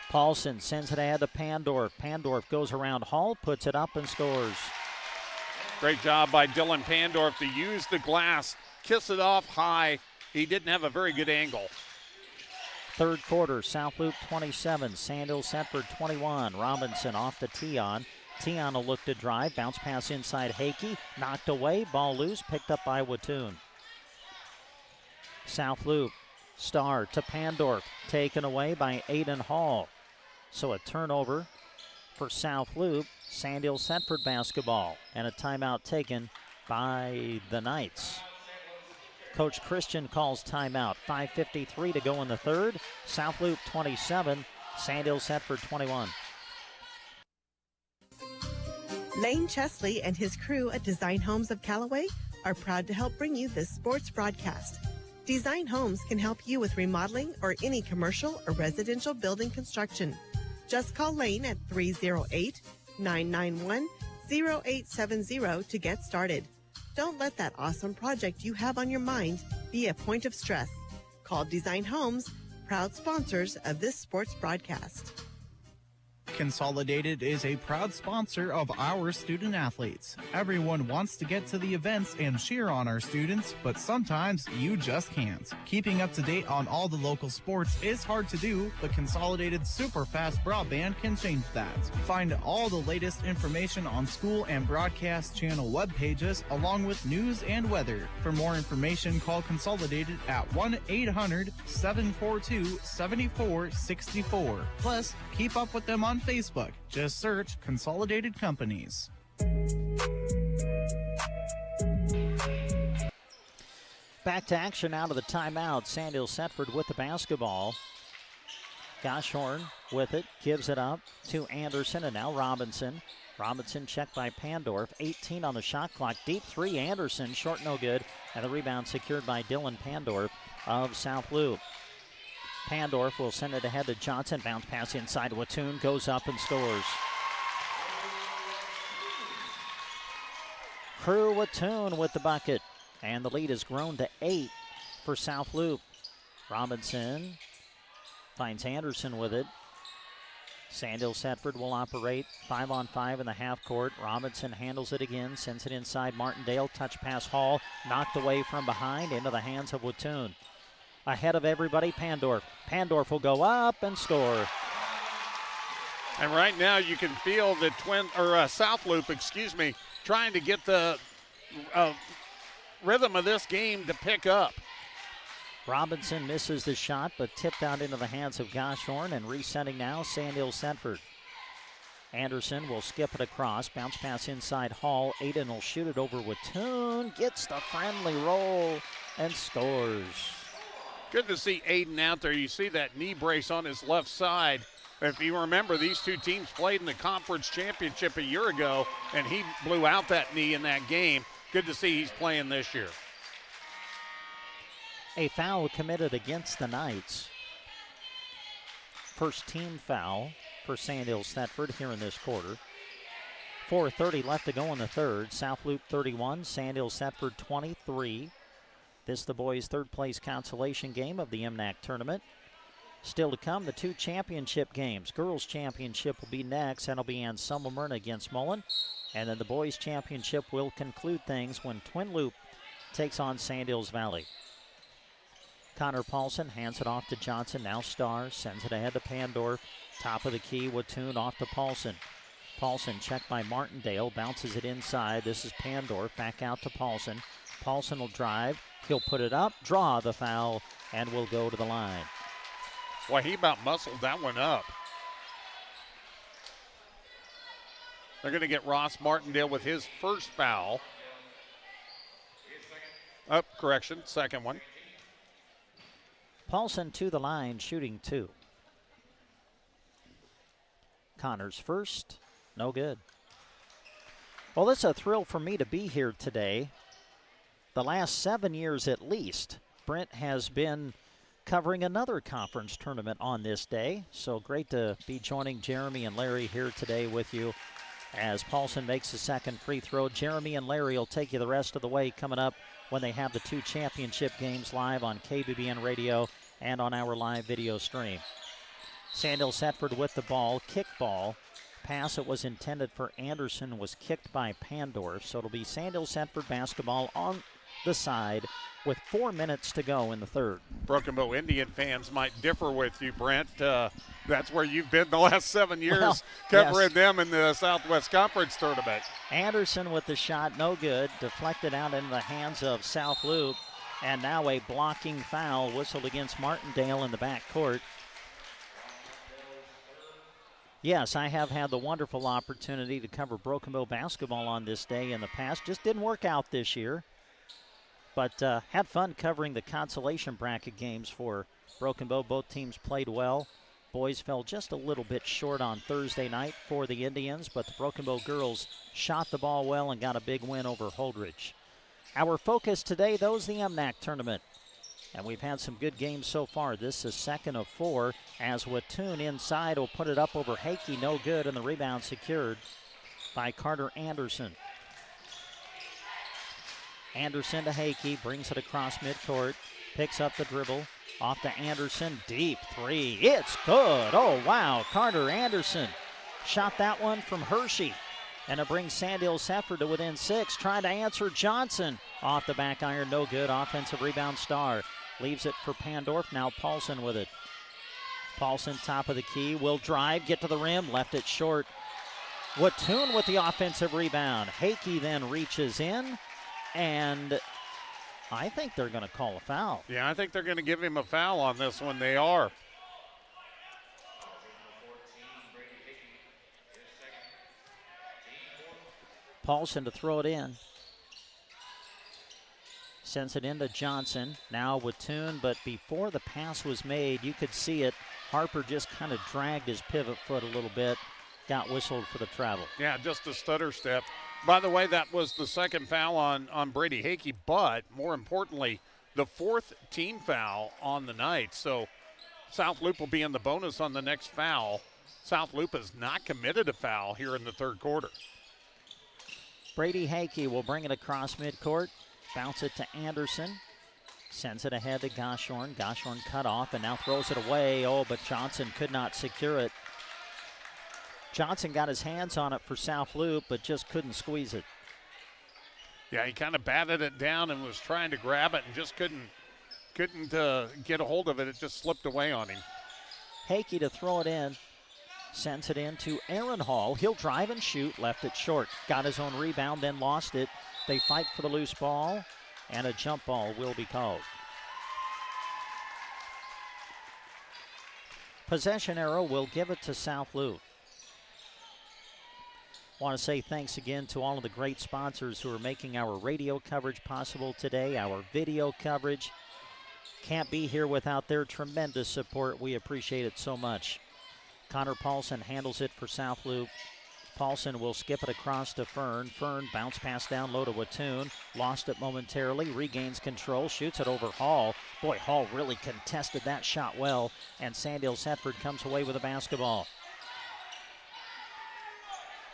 Paulson sends it ahead to Pandorf. Pandorf goes around Hall, puts it up and scores. Great job by Dylan Pandorf to use the glass, kiss it off high. He didn't have a very good angle. Third quarter, South Loop 27, Sandhills Thedford 21. Robinson off to Tion. Tion will look to drive, bounce pass inside Hakey, knocked away, ball loose, picked up by Watoon. South Loop, Star to Pandorf, taken away by Aiden Hall. So a turnover for South Loop, Sandhills Thedford basketball, and a timeout taken by the Knights. Coach Christian calls timeout. 5:53 to go in the third. South Loop 27, Sandhills Thedford 21. Lane Chesley and his crew at Design Homes of Callaway are proud to help bring you this sports broadcast. Design Homes can help you with remodeling or any commercial or residential building construction. Just call Lane at 308-991-0870 to get started. Don't let that awesome project you have on your mind be a point of stress. Call Design Homes, proud sponsors of this sports broadcast. Consolidated is a proud sponsor of our student athletes. Everyone wants to get to the events and cheer on our students, but sometimes you just can't. Keeping up to date on all the local sports is hard to do, but Consolidated super fast broadband can change that. Find all the latest information on school and broadcast channel web pages, along with news and weather. For more information, call Consolidated at 1-800-742-7464. Plus, keep up with them on Facebook. Just search Consolidated Companies. Back to action out of the timeout. Sandhills Thedford with the basketball. Goshorn with it, gives it up to Anderson, and now Robinson. Robinson checked by Pandorf. 18 on the shot clock. Deep three, Anderson, short no good. And the rebound secured by Dylan Pandorf of South Loop. Pandorf will send it ahead to Johnson. Bounce pass inside. Watoon goes up and scores. Crew Watoon with the bucket. And the lead has grown to 8 for South Loop. Robinson finds Anderson with it. Sandhills Thedford will operate 5-on-5 in the half court. Robinson handles it again, sends it inside Martindale. Touch pass Hall, knocked away from behind into the hands of Watoon. Ahead of everybody, Pandorf. Pandorf will go up and score. And right now you can feel the South Loop, trying to get the rhythm of this game to pick up. Robinson misses the shot, but tipped out into the hands of Goshorn, and resetting now, Sandhills Thedford. Anderson will skip it across, bounce pass inside Hall. Aiden will shoot it over Watoon, gets the friendly roll, and scores. Good to see Aiden out there. You see that knee brace on his left side. If you remember, these two teams played in the conference championship a year ago, and he blew out that knee in that game. Good to see he's playing this year. A foul committed against the Knights. First team foul for Sandhills Thedford here in this quarter. 4:30 left to go in the third. South Loop 31, Sandhills Thedford 23. This is the boys' third place consolation game of the MNAC tournament. Still to come, the two championship games. Girls championship will be next. That'll be Anselmo-Merna against Mullen. And then the boys championship will conclude things when Twin Loop takes on Sandhills Valley. Connor Paulson hands it off to Johnson. Now Starr sends it ahead to Pandorf. Top of the key, Watoon off to Paulson. Paulson checked by Martindale. Bounces it inside. This is Pandorf. Back out to Paulson. Paulson will drive. He'll put it up, draw the foul, and will go to the line. Boy, he about muscled that one up. They're going to get Ross Martindale with his first foul. Second one. Paulson to the line, shooting 2. Connors first, no good. Well, it's a thrill for me to be here today. The last 7 years at least, Brent has been covering another conference tournament on this day. So great to be joining Jeremy and Larry here today with you as Paulson makes the second free throw. Jeremy and Larry will take you the rest of the way coming up when they have the two championship games live on KBBN Radio and on our live video stream. Sandhills Thedford with the ball, kick ball. Pass that was intended for Anderson was kicked by Pandorf, so it'll be Sandhills Thedford basketball on the side with 4 minutes to go in the third. Broken Bow Indian fans might differ with you, Brent. That's where you've been the last 7 years, covering them in the Southwest Conference tournament. Anderson with the shot, no good. Deflected out into the hands of South Loup. And now a blocking foul whistled against Martindale in the backcourt. Yes, I have had the wonderful opportunity to cover Broken Bow basketball on this day in the past. Just didn't work out this year. But had fun covering the consolation bracket games for Broken Bow. Both teams played well. Boys fell just a little bit short on Thursday night for the Indians, but the Broken Bow girls shot the ball well and got a big win over Holdridge. Our focus today, though, is the MNAC tournament. And we've had some good games so far. This is second of 4 as Wattoon inside will put it up over Hakey, no good, and the rebound secured by Carter Anderson. Anderson to Hakey, brings it across midcourt, picks up the dribble, off to Anderson, deep three, it's good. Oh, wow, Carter Anderson shot that one from Hershey. And it brings Sandhills Thedford to within 6, trying to answer Johnson. Off the back iron, no good, offensive rebound Star. Leaves it for Pandorf, now Paulson with it. Paulson, top of the key, will drive, get to the rim, left it short. Wattoon with the offensive rebound. Hakey then reaches in, and I think they're going to call a foul. Yeah, I think they're going to give him a foul on this one. They are. Paulson to throw it in. Sends it into Johnson. Now Wattoon, but before the pass was made, you could see it. Harper just kind of dragged his pivot foot a little bit. Got whistled for the travel. Yeah, just a stutter step. By the way, that was the second foul on Brady Hakey, but more importantly, the 4th team foul on the night. So South Loup will be in the bonus on the next foul. South Loup has not committed a foul here in the third quarter. Brady Hakey will bring it across midcourt. Bounce it to Anderson. Sends it ahead to Goshorn. Goshorn cut off and now throws it away. Oh, but Johnson could not secure it. Johnson got his hands on it for South Loup, but just couldn't squeeze it. Yeah, he kind of batted it down and was trying to grab it and just couldn't get a hold of it. It just slipped away on him. Hakey to throw it in. Sends it in to Aaron Hall. He'll drive and shoot. Left it short. Got his own rebound, then lost it. They fight for the loose ball, and a jump ball will be called. Possession arrow will give it to South Loup. Want to say thanks again to all of the great sponsors who are making our radio coverage possible today, our video coverage. Can't be here without their tremendous support. We appreciate it so much. Connor Paulson handles it for South Loup. Paulson will skip it across to Fern. Fern bounce pass down low to Wattoon. Lost it momentarily, regains control, shoots it over Hall. Boy, Hall really contested that shot well, and Sandhills Thedford comes away with the basketball.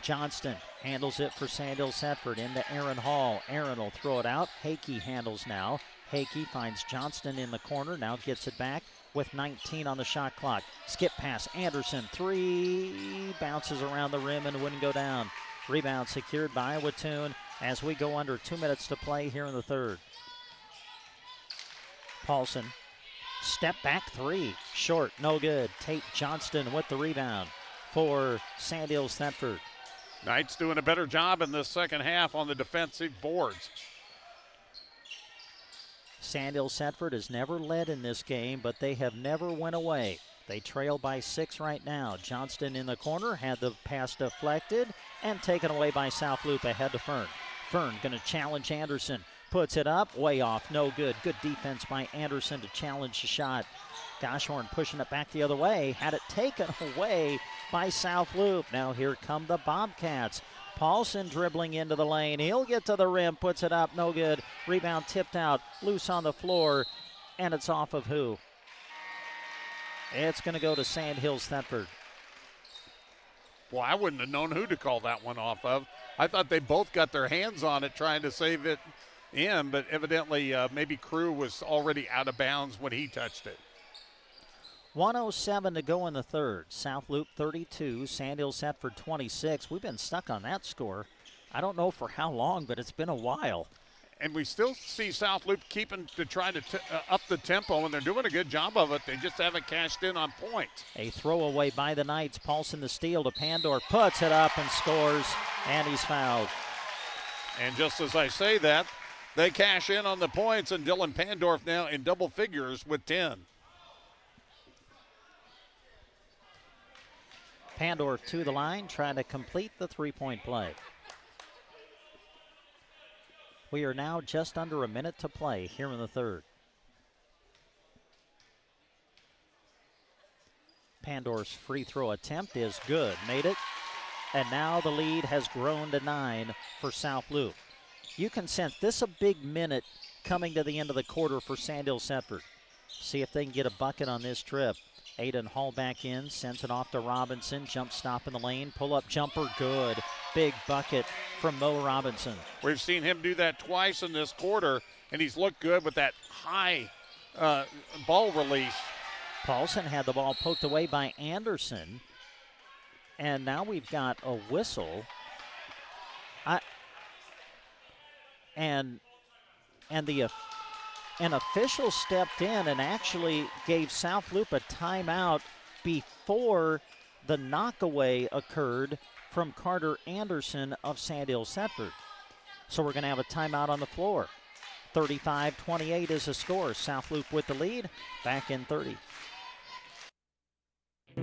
Johnston handles it for Sandhills Thedford into Aaron Hall. Aaron will throw it out. Hakey handles now. Hakey finds Johnston in the corner, now gets it back with 19 on the shot clock. Skip pass, Anderson, 3, bounces around the rim and wouldn't go down. Rebound secured by Wattoon as we go under 2 minutes to play here in the third. Paulson, step back 3, short, no good. Tate Johnston with the rebound for Sandhills Thedford. Knights doing a better job in this second half on the defensive boards. Sandhills Thedford has never led in this game, but they have never went away. They trail by 6 right now. Johnston in the corner, had the pass deflected and taken away by South Loup ahead to Fern. Fern going to challenge Anderson. Puts it up, way off, no good. Good defense by Anderson to challenge the shot. Goshorn pushing it back the other way. Had it taken away by South Loup. Now here come the Bobcats. Paulson dribbling into the lane. He'll get to the rim, puts it up, no good. Rebound tipped out, loose on the floor, and it's off of who? It's going to go to Sandhills Thedford. Well, I wouldn't have known who to call that one off of. I thought they both got their hands on it trying to save it in, but evidently maybe Crew was already out of bounds when he touched it. 1:07 to go in the third. South Loup 32, Sandhills Thedford 26. We've been stuck on that score. I don't know for how long, but it's been a while. And we still see South Loup keeping to try to up the tempo, and they're doing a good job of it. They just haven't cashed in on points. A throwaway by the Knights. Paulson the steal to Pandorf, puts it up and scores, and he's fouled. And just as I say that, they cash in on the points, and Dylan Pandorf now in double figures with 10. Pandorf to the line, trying to complete the three-point play. We are now just under a minute to play here in the third. Pandorf's free throw attempt is good, made it. And now the lead has grown to 9 for South Loup. You can sense this a big minute coming to the end of the quarter for Sandhills Thedford. See if they can get a bucket on this trip. Aiden Hall back in, sends it off to Robinson. Jump stop in the lane, pull-up jumper, good. Big bucket from Mo Robinson. We've seen him do that twice in this quarter, and he's looked good with that high ball release. Paulson had the ball poked away by Anderson, and now we've got a whistle. An official stepped in and actually gave South Loup a timeout before the knockaway occurred from Carter Anderson of Sandhills Thedford. So we're going to have a timeout on the floor. 35-28 is the score. South Loup with the lead, back in 30.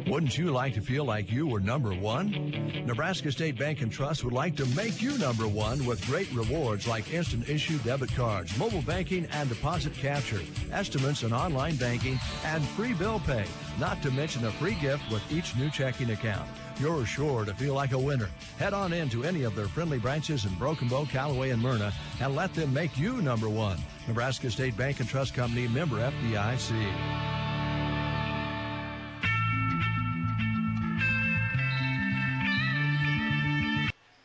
Wouldn't you like to feel like you were number one? Nebraska State Bank and Trust would like to make you number one with great rewards like instant issue debit cards, mobile banking and deposit capture, estimates and online banking, and free bill pay, not to mention a free gift with each new checking account. You're sure to feel like a winner. Head on in to any of their friendly branches in Broken Bow, Callaway, and Myrna, and let them make you number one. Nebraska State Bank and Trust Company, member FDIC.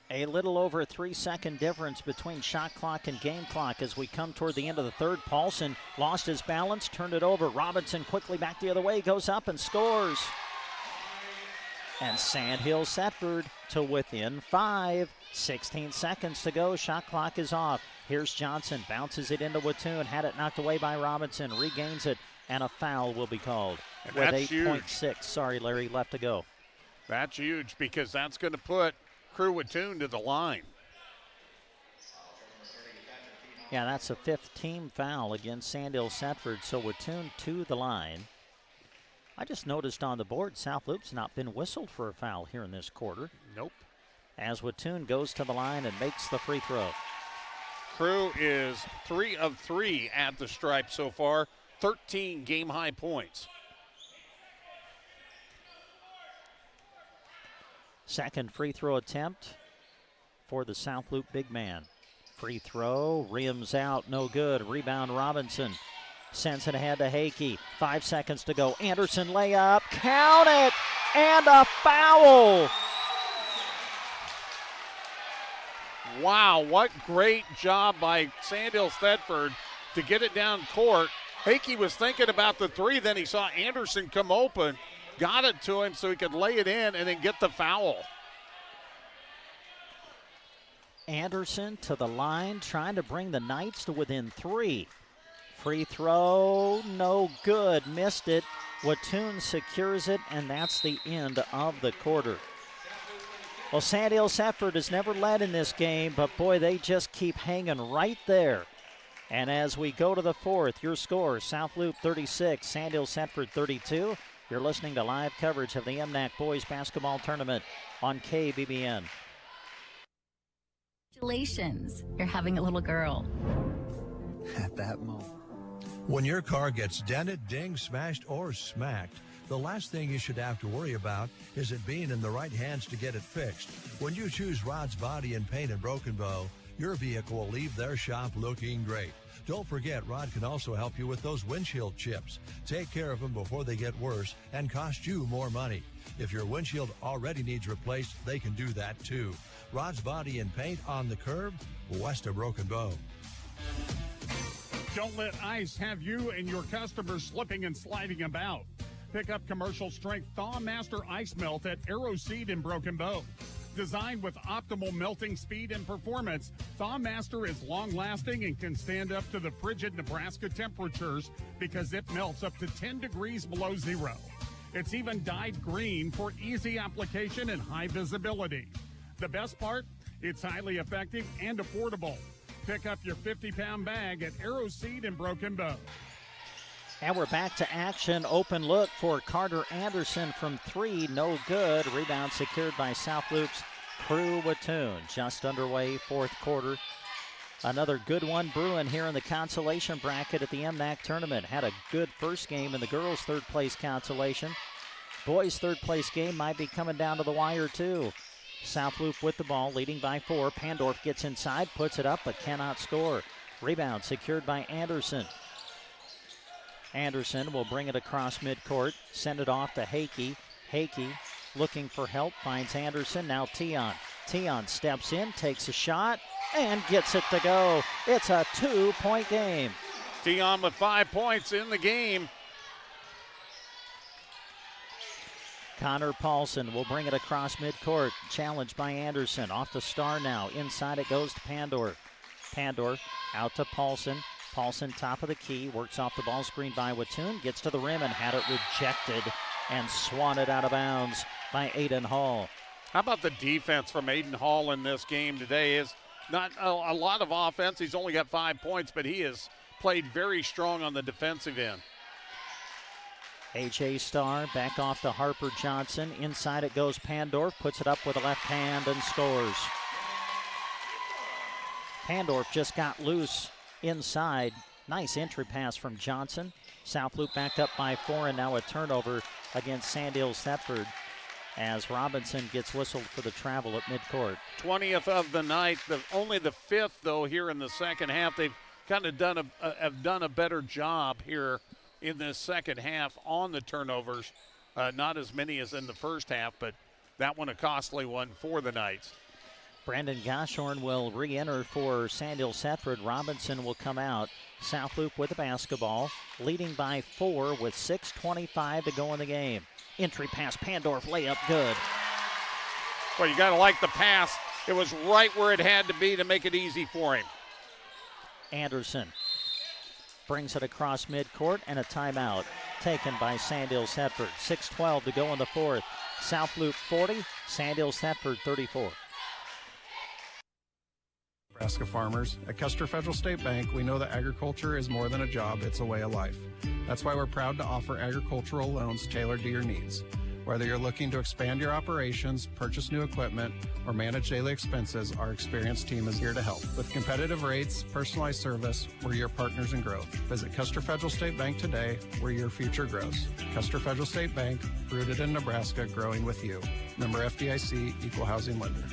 A little over a 3-second difference between shot clock and game clock as we come toward the end of the third. Paulson lost his balance, turned it over. Robinson quickly back the other way, goes up and scores. And Sandhills Thedford to within 5. 16 seconds to go. Shot clock is off. Here's Johnson, bounces it into Wattoon, had it knocked away by Robinson, regains it, and a foul will be called. And with that's 8.6, sorry Larry, left to go. That's huge because that's going to put Crew Wattoon to the line. Yeah, that's a 5th team foul against Sandhills Thedford, so Wattoon to the line. I just noticed on the board, South Loop's not been whistled for a foul here in this quarter. Nope. As Wattoon goes to the line and makes the free throw. Crew is 3 of 3 at the stripe so far, 13 game-high points. Second free throw attempt for the South Loop big man. Free throw, rims out, no good. Rebound Robinson. Sends it ahead to Hakey. 5 seconds to go. Anderson layup, count it, and a foul. Wow, what great job by Sandhills Thedford to get it down court. Hakey was thinking about the three, then he saw Anderson come open, got it to him so he could lay it in and then get the foul. Anderson to the line, trying to bring the Knights to within 3. Free throw, no good, missed it. Wattoon secures it, and that's the end of the quarter. Well, Sandhills Thedford has never led in this game, but boy, they just keep hanging right there. And as we go to the fourth, your score, South Loop 36, Sandhills Thedford 32. You're listening to live coverage of the MNAC Boys Basketball Tournament on KBBN. Congratulations, you're having a little girl. At that moment. When your car gets dented, dinged, smashed, or smacked, the last thing you should have to worry about is it being in the right hands to get it fixed. When you choose Rod's Body and Paint in Broken Bow, your vehicle will leave their shop looking great. Don't forget, Rod can also help you with those windshield chips. Take care of them before they get worse and cost you more money. If your windshield already needs replaced, they can do that too. Rod's Body and Paint on the curb, west of Broken Bow. Don't let ice have you and your customers slipping and sliding about. Pick up commercial strength Thaw Master Ice Melt at Arrow Seed in Broken Bow. Designed with optimal melting speed and performance, Thaw Master is long-lasting and can stand up to the frigid Nebraska temperatures because it melts up to 10 degrees below zero. It's even dyed green for easy application and high visibility. The best part? It's highly effective and affordable. Pick up your 50-pound bag at Arrow Seed in Broken Bow. And we're back to action. Open look for Carter Anderson from three. No good. Rebound secured by South Loop's Crew Wattoon. Just underway, fourth quarter. Another good one brewing here in the consolation bracket at the MNAC tournament. Had a good first game in the girls' third-place consolation. Boys' third-place game might be coming down to the wire, too. South Loop with the ball, leading by 4. Pandorf gets inside, puts it up, but cannot score. Rebound secured by Anderson. Anderson will bring it across midcourt, send it off to Hakey. Hakey looking for help, finds Anderson, now Tion. Tion steps in, takes a shot, and gets it to go. It's a 2-point game. Tion with 5 points in the game. Connor Paulson will bring it across midcourt, challenged by Anderson. Off the star now, inside it goes to Pandorf. Pandorf out to Paulson. Paulson, top of the key, works off the ball screen by Wattoon, gets to the rim and had it rejected and swatted out of bounds by Aiden Hall. How about the defense from Aiden Hall in this game today? Is not a lot of offense. He's only got 5 points, but he has played very strong on the defensive end. H.A. Starr back off to Harper Johnson. Inside it goes Pandorf, puts it up with a left hand and scores. Pandorf just got loose inside. Nice entry pass from Johnson. South Loop back up by 4, and now a turnover against Sandhills Thedford as Robinson gets whistled for the travel at midcourt. 20th of the night, only the 5th though here in the second half. They've kind of have done a better job here in this second half on the turnovers. Not as many as in the first half, but that one a costly one for the Knights. Brandon Goshorn will re-enter for Sandhills Thedford. Robinson will come out. South Loop with the basketball, leading by 4 with 6:25 to go in the game. Entry pass, Pandorf, layup, good. Well, you got to like the pass. It was right where it had to be to make it easy for him. Anderson brings it across midcourt, and a timeout taken by Sandhills Thedford. 6:12 to go in the fourth. South Loop 40, Sandhills Thedford 34. Nebraska farmers. At Custer Federal State Bank, we know that agriculture is more than a job, it's a way of life. That's why we're proud to offer agricultural loans tailored to your needs. Whether you're looking to expand your operations, purchase new equipment, or manage daily expenses, our experienced team is here to help. With competitive rates, personalized service, we're your partners in growth. Visit Custer Federal State Bank today, where your future grows. Custer Federal State Bank, rooted in Nebraska, growing with you. Member FDIC, Equal Housing Lender.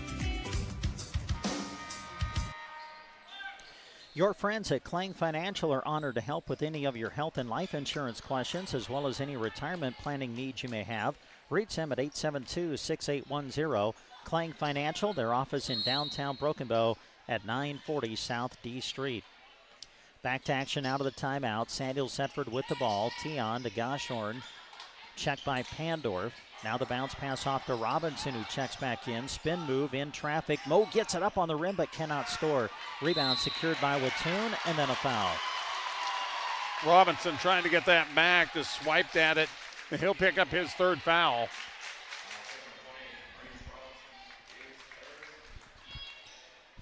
Your friends at Klang Financial are honored to help with any of your health and life insurance questions, as well as any retirement planning needs you may have. Reach them at 872-6810. Klang Financial, their office in downtown Broken Bow at 940 South D Street. Back to action out of the timeout. Sandhills Thedford with the ball. Tion to Goshorn. Checked by Pandorf. Now the bounce pass off to Robinson, who checks back in. Spin move in traffic. Mo gets it up on the rim but cannot score. Rebound secured by Wattoon, and then a foul. Robinson trying to get that back, just swiped at it, and he'll pick up his third foul.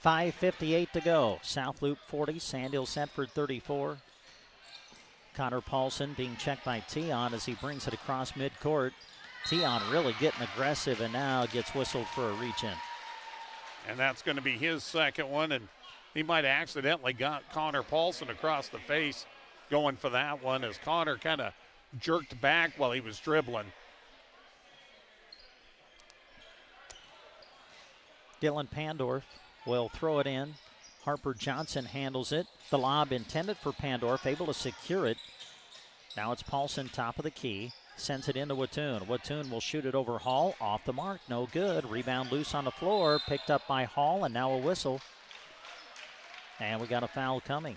.5:58 to go. South Loop 40, Sandhills Thedford 34. Connor Paulson being checked by Tion as he brings it across midcourt. Tion really getting aggressive and now gets whistled for a reach-in. And that's going to be his second one, and he might have accidentally got Connor Paulson across the face going for that one as Connor kind of jerked back while he was dribbling. Dylan Pandorf will throw it in. Harper Johnson handles it. The lob intended for Pandorf, able to secure it. Now it's Paulson, top of the key. Sends it into Wattoon. Wattoon will shoot it over Hall. Off the mark, no good. Rebound loose on the floor. Picked up by Hall, and now a whistle. And we got a foul coming.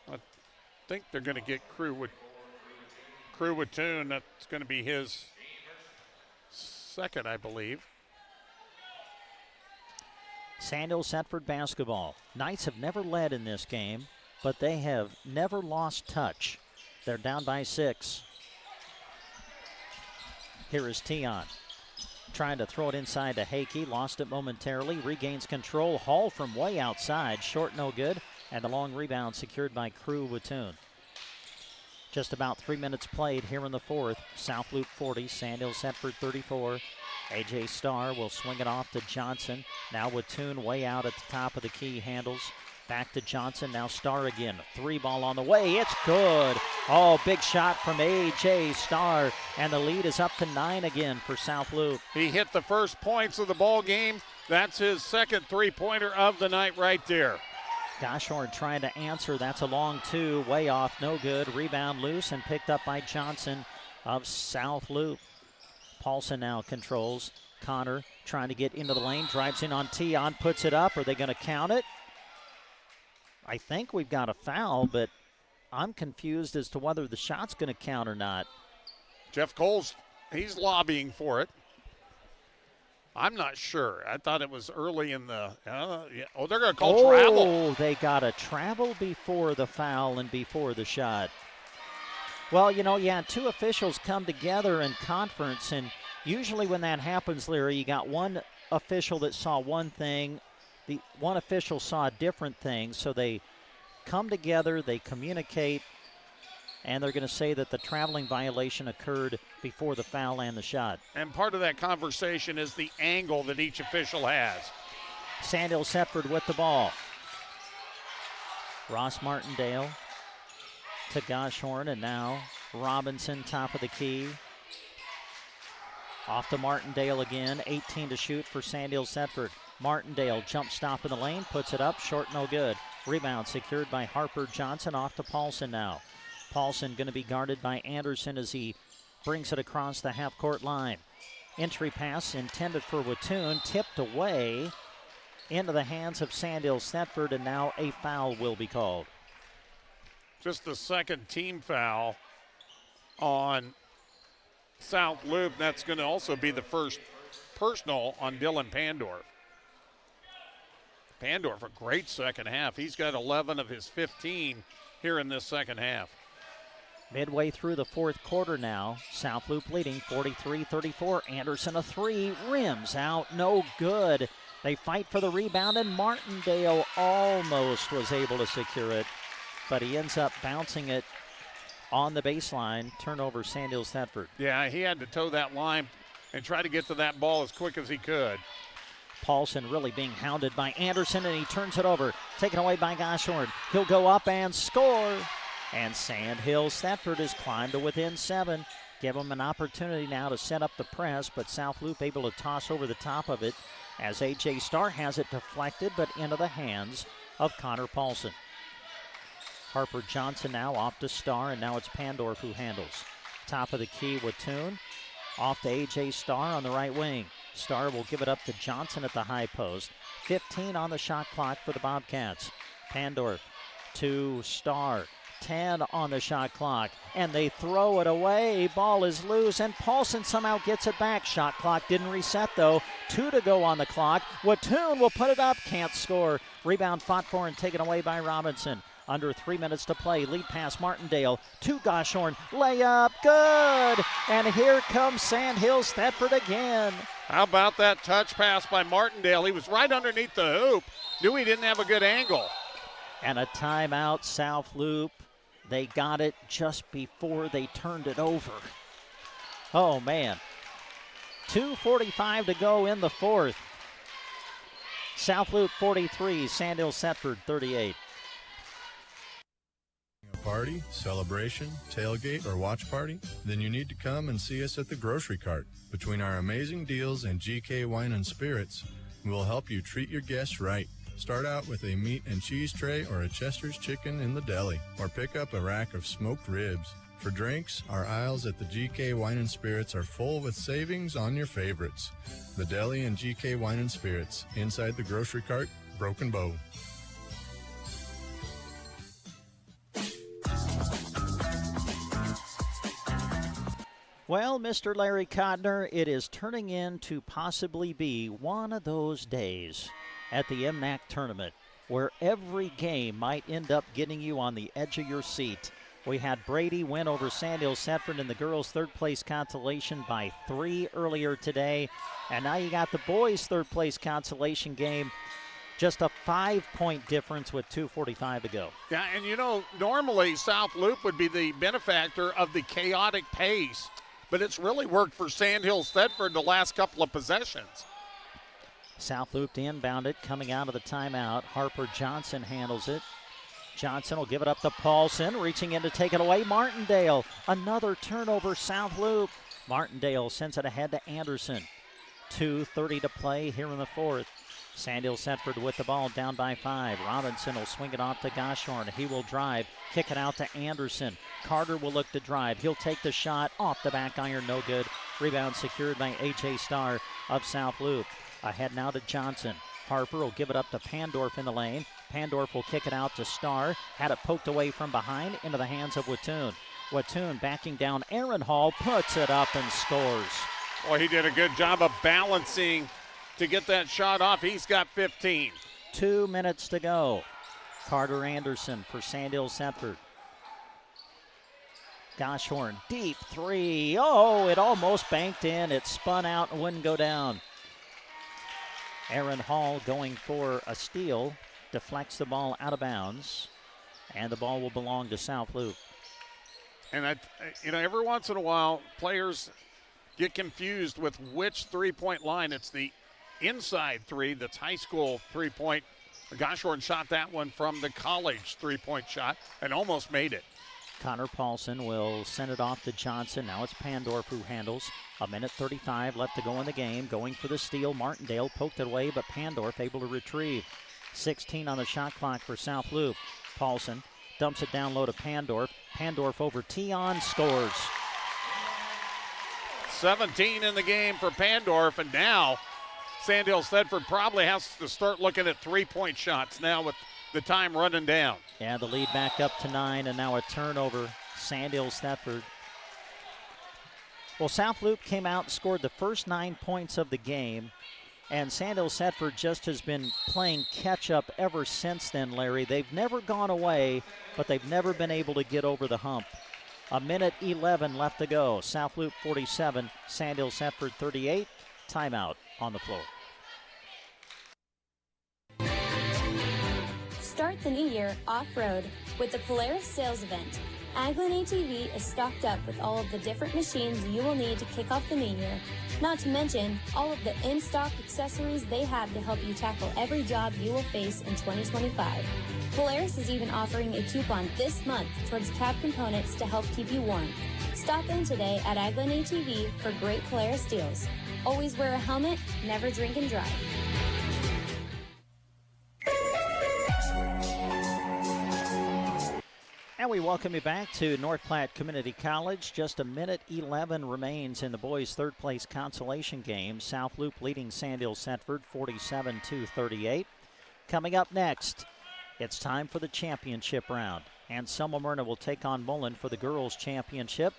I think they're going to get Crew Crew Wattoon. That's going to be his second, I believe. Sandhills Thedford basketball. Knights have never led in this game, but they have never lost touch. They're down by 6. Here is Tion. Trying to throw it inside to Hakey. Lost it momentarily. Regains control. Hall from way outside. Short, no good. And the long rebound secured by Crew Wattoon. Just about 3 minutes played here in the fourth. South Loop 40, Sandhills Thedford 34. A.J. Starr will swing it off to Johnson. Now Wattoon way out at the top of the key. Handles. Back to Johnson. Now Starr again. 3 ball on the way. It's good. Oh, big shot from A.J. Starr. And the lead is up to 9 again for South Loop. He hit the first points of the ball game. That's his second three-pointer of the night right there. Goshorn trying to answer. That's a long 2. Way off. No good. Rebound loose and picked up by Johnson of South Loop. Paulson now controls. Connor trying to get into the lane. Drives in on Tion. Puts it up. Are they going to count it? I think we've got a foul, but I'm confused as to whether the shot's going to count or not. Jeff Cole's, he's lobbying for it. I'm not sure. I thought it was early in the, yeah. Oh, they're going to call travel. Oh, they got a travel before the foul and before the shot. Well, you know, yeah, 2 officials come together in conference, and usually when that happens, Larry, you got one official that saw one thing, the one official saw a different thing, so they come together, they communicate, and they're going to say that the traveling violation occurred before the foul and the shot. And part of that conversation is the angle that each official has. Sandhills Thedford with the ball. Ross Martindale to Goshorn, and now Robinson, top of the key. Off to Martindale again, 18 to shoot for Sandhills Thedford. Martindale jump stop in the lane, puts it up, short, no good. Rebound secured by Harper Johnson, off to Paulson now. Paulson going to be guarded by Anderson as he brings it across the half-court line. Entry pass intended for Wattoon, tipped away into the hands of Sandhills Thedford, and now a foul will be called. Just the second team foul on South Loop. That's going to also be the first personal on Dylan Pandorf. Pandorf, a great second half. He's got 11 of his 15 here in this second half. Midway through the fourth quarter now, South Loop leading 43-34. Anderson a 3, rims out, no good. They fight for the rebound, and Martindale almost was able to secure it, but he ends up bouncing it on the baseline. Turnover, Sandhills Thedford. Yeah, he had to toe that line and try to get to that ball as quick as he could. Paulson really being hounded by Anderson, and he turns it over. Taken away by Goshorn. He'll go up and score. And Sandhills Thedford has climbed to within 7. Give him an opportunity now to set up the press, but South Loop able to toss over the top of it as A.J. Starr has it deflected, but into the hands of Connor Paulson. Harper Johnson now off to Starr, and now it's Pandorf who handles. Top of the key, Wattoon. Off to A.J. Starr on the right wing. Starr will give it up to Johnson at the high post. 15 on the shot clock for the Bobcats. Pandorf to Starr. 10 on the shot clock, and they throw it away. Ball is loose, and Paulson somehow gets it back. Shot clock didn't reset, though. 2 to go on the clock. Wattoon will put it up, can't score. Rebound fought for and taken away by Robinson. Under 3 minutes to play. Lead pass Martindale to Goshorn. Layup, good! And here comes Sandhills Thedford again. How about that touch pass by Martindale? He was right underneath the hoop. Knew he didn't have a good angle. And a timeout, South Loop. They got it just before they turned it over. Oh, man. 2:45 to go in the fourth. South Loop 43, Sandhills Thedford 38. A party, celebration, tailgate, or watch party? Then you need to come and see us at the Grocery Cart. Between our amazing deals and GK Wine and Spirits, we'll help you treat your guests right. Start out with a meat and cheese tray or a Chester's chicken in the deli, or pick up a rack of smoked ribs. For drinks, our aisles at the GK Wine and Spirits are full with savings on your favorites. The deli and GK Wine and Spirits, inside the Grocery Cart, Broken Bow. Well, Mr. Larry Codner, it is turning into possibly be one of those days at the MNAC tournament where every game might end up getting you on the edge of your seat. We had Brady win over Sandhills-Thedford in the girls' third-place consolation by 3 earlier today. And now you got the boys' third-place consolation game. Just a 5-point difference with 2:45 to go. Yeah, and you know, normally South Loup would be the benefactor of the chaotic pace, but it's really worked for Sandhills-Thedford the last couple of possessions. South Loup to inbound it, coming out of the timeout. Harper Johnson handles it. Johnson will give it up to Paulson, reaching in to take it away. Martindale, another turnover, South Loup. Martindale sends it ahead to Anderson. 2:30 to play here in the fourth. Sandhills-Thedford with the ball, down by 5. Robinson will swing it off to Goshorn. He will drive, kick it out to Anderson. Carter will look to drive. He'll take the shot off the back iron, no good. Rebound secured by A.J. Starr of South Loup. Ahead now to Johnson. Harper will give it up to Pandorf in the lane. Pandorf will kick it out to Starr. Had it poked away from behind into the hands of Wattoon. Wattoon backing down. Aaron Hall puts it up and scores. Boy, he did a good job of balancing to get that shot off. He's got 15. 2 minutes to go. Carter Anderson for Sandhills-Thedford. Goshorn, deep 3. Oh, it almost banked in. It spun out and wouldn't go down. Aaron Hall going for a steal. Deflects the ball out of bounds. And the ball will belong to South Loup. And, every once in a while, players get confused with which three-point line. It's the inside three, that's high school three-point. Goshorn shot that one from the college three-point shot and almost made it. Connor Paulson will send it off to Johnson. Now it's Pandorf who handles. 1:35 left to go in the game. Going for the steal. Martindale poked it away, but Pandorf able to retrieve. 16 on the shot clock for South Loup. Paulson dumps it down low to Pandorf. Pandorf over Tion, scores. 17 in the game for Pandorf, and now Sandhills-Thedford probably has to start looking at three-point shots now with the time running down. Yeah, the lead back up to 9, and now a turnover. Sandhills-Thedford. Well, South Loup came out and scored the first 9 points of the game, and Sandhills-Thedford just has been playing catch-up ever since then, Larry. They've never gone away, but they've never been able to get over the hump. 1:11 left to go. South Loup 47, Sandhills-Thedford 38. Timeout on the floor. Start the new year off-road with the Polaris sales event. Aglin ATV is stocked up with all of the different machines you will need to kick off the new year. Not to mention all of the in-stock accessories they have to help you tackle every job you will face in 2025. Polaris is even offering a coupon this month towards cab components to help keep you warm. Stop in today at Aglin ATV for great Polaris deals. Always wear a helmet, never drink and drive. And we welcome you back to North Platte Community College. Just 1:11 remains in the boys' third-place consolation game. South Loup leading Sandhills-Thedford 47-38. Coming up next, it's time for the championship round. Anselmo-Merna will take on Mullen for the girls' championship.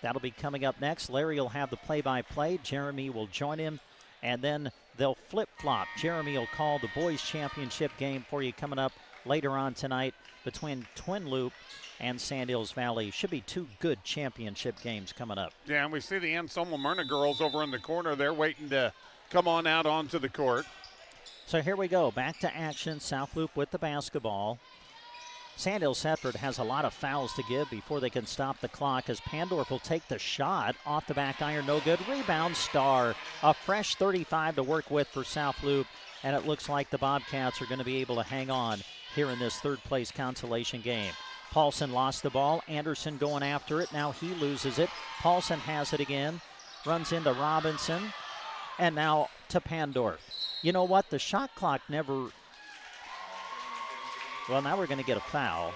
That'll be coming up next. Larry will have the play-by-play. Jeremy will join him, and then they'll flip-flop. Jeremy will call the boys' championship game for you coming up later on tonight between Twin Loup and Sandhills Valley. Should be 2 good championship games coming up. Yeah, and we see the Anselmo-Merna girls over in the corner. They're waiting to come on out onto the court. So here we go. Back to action. South Loup with the basketball. Sandhills-Thedford has a lot of fouls to give before they can stop the clock as Pandorf will take the shot off the back iron. No good. Rebound, Starr. A fresh 35 to work with for South Loup, and it looks like the Bobcats are going to be able to hang on here in this third-place consolation game. Paulson lost the ball. Anderson going after it. Now he loses it. Paulson has it again. Runs into Robinson. And now to Pandorf. You know what? The shot clock never... Well, now we're going to get a foul.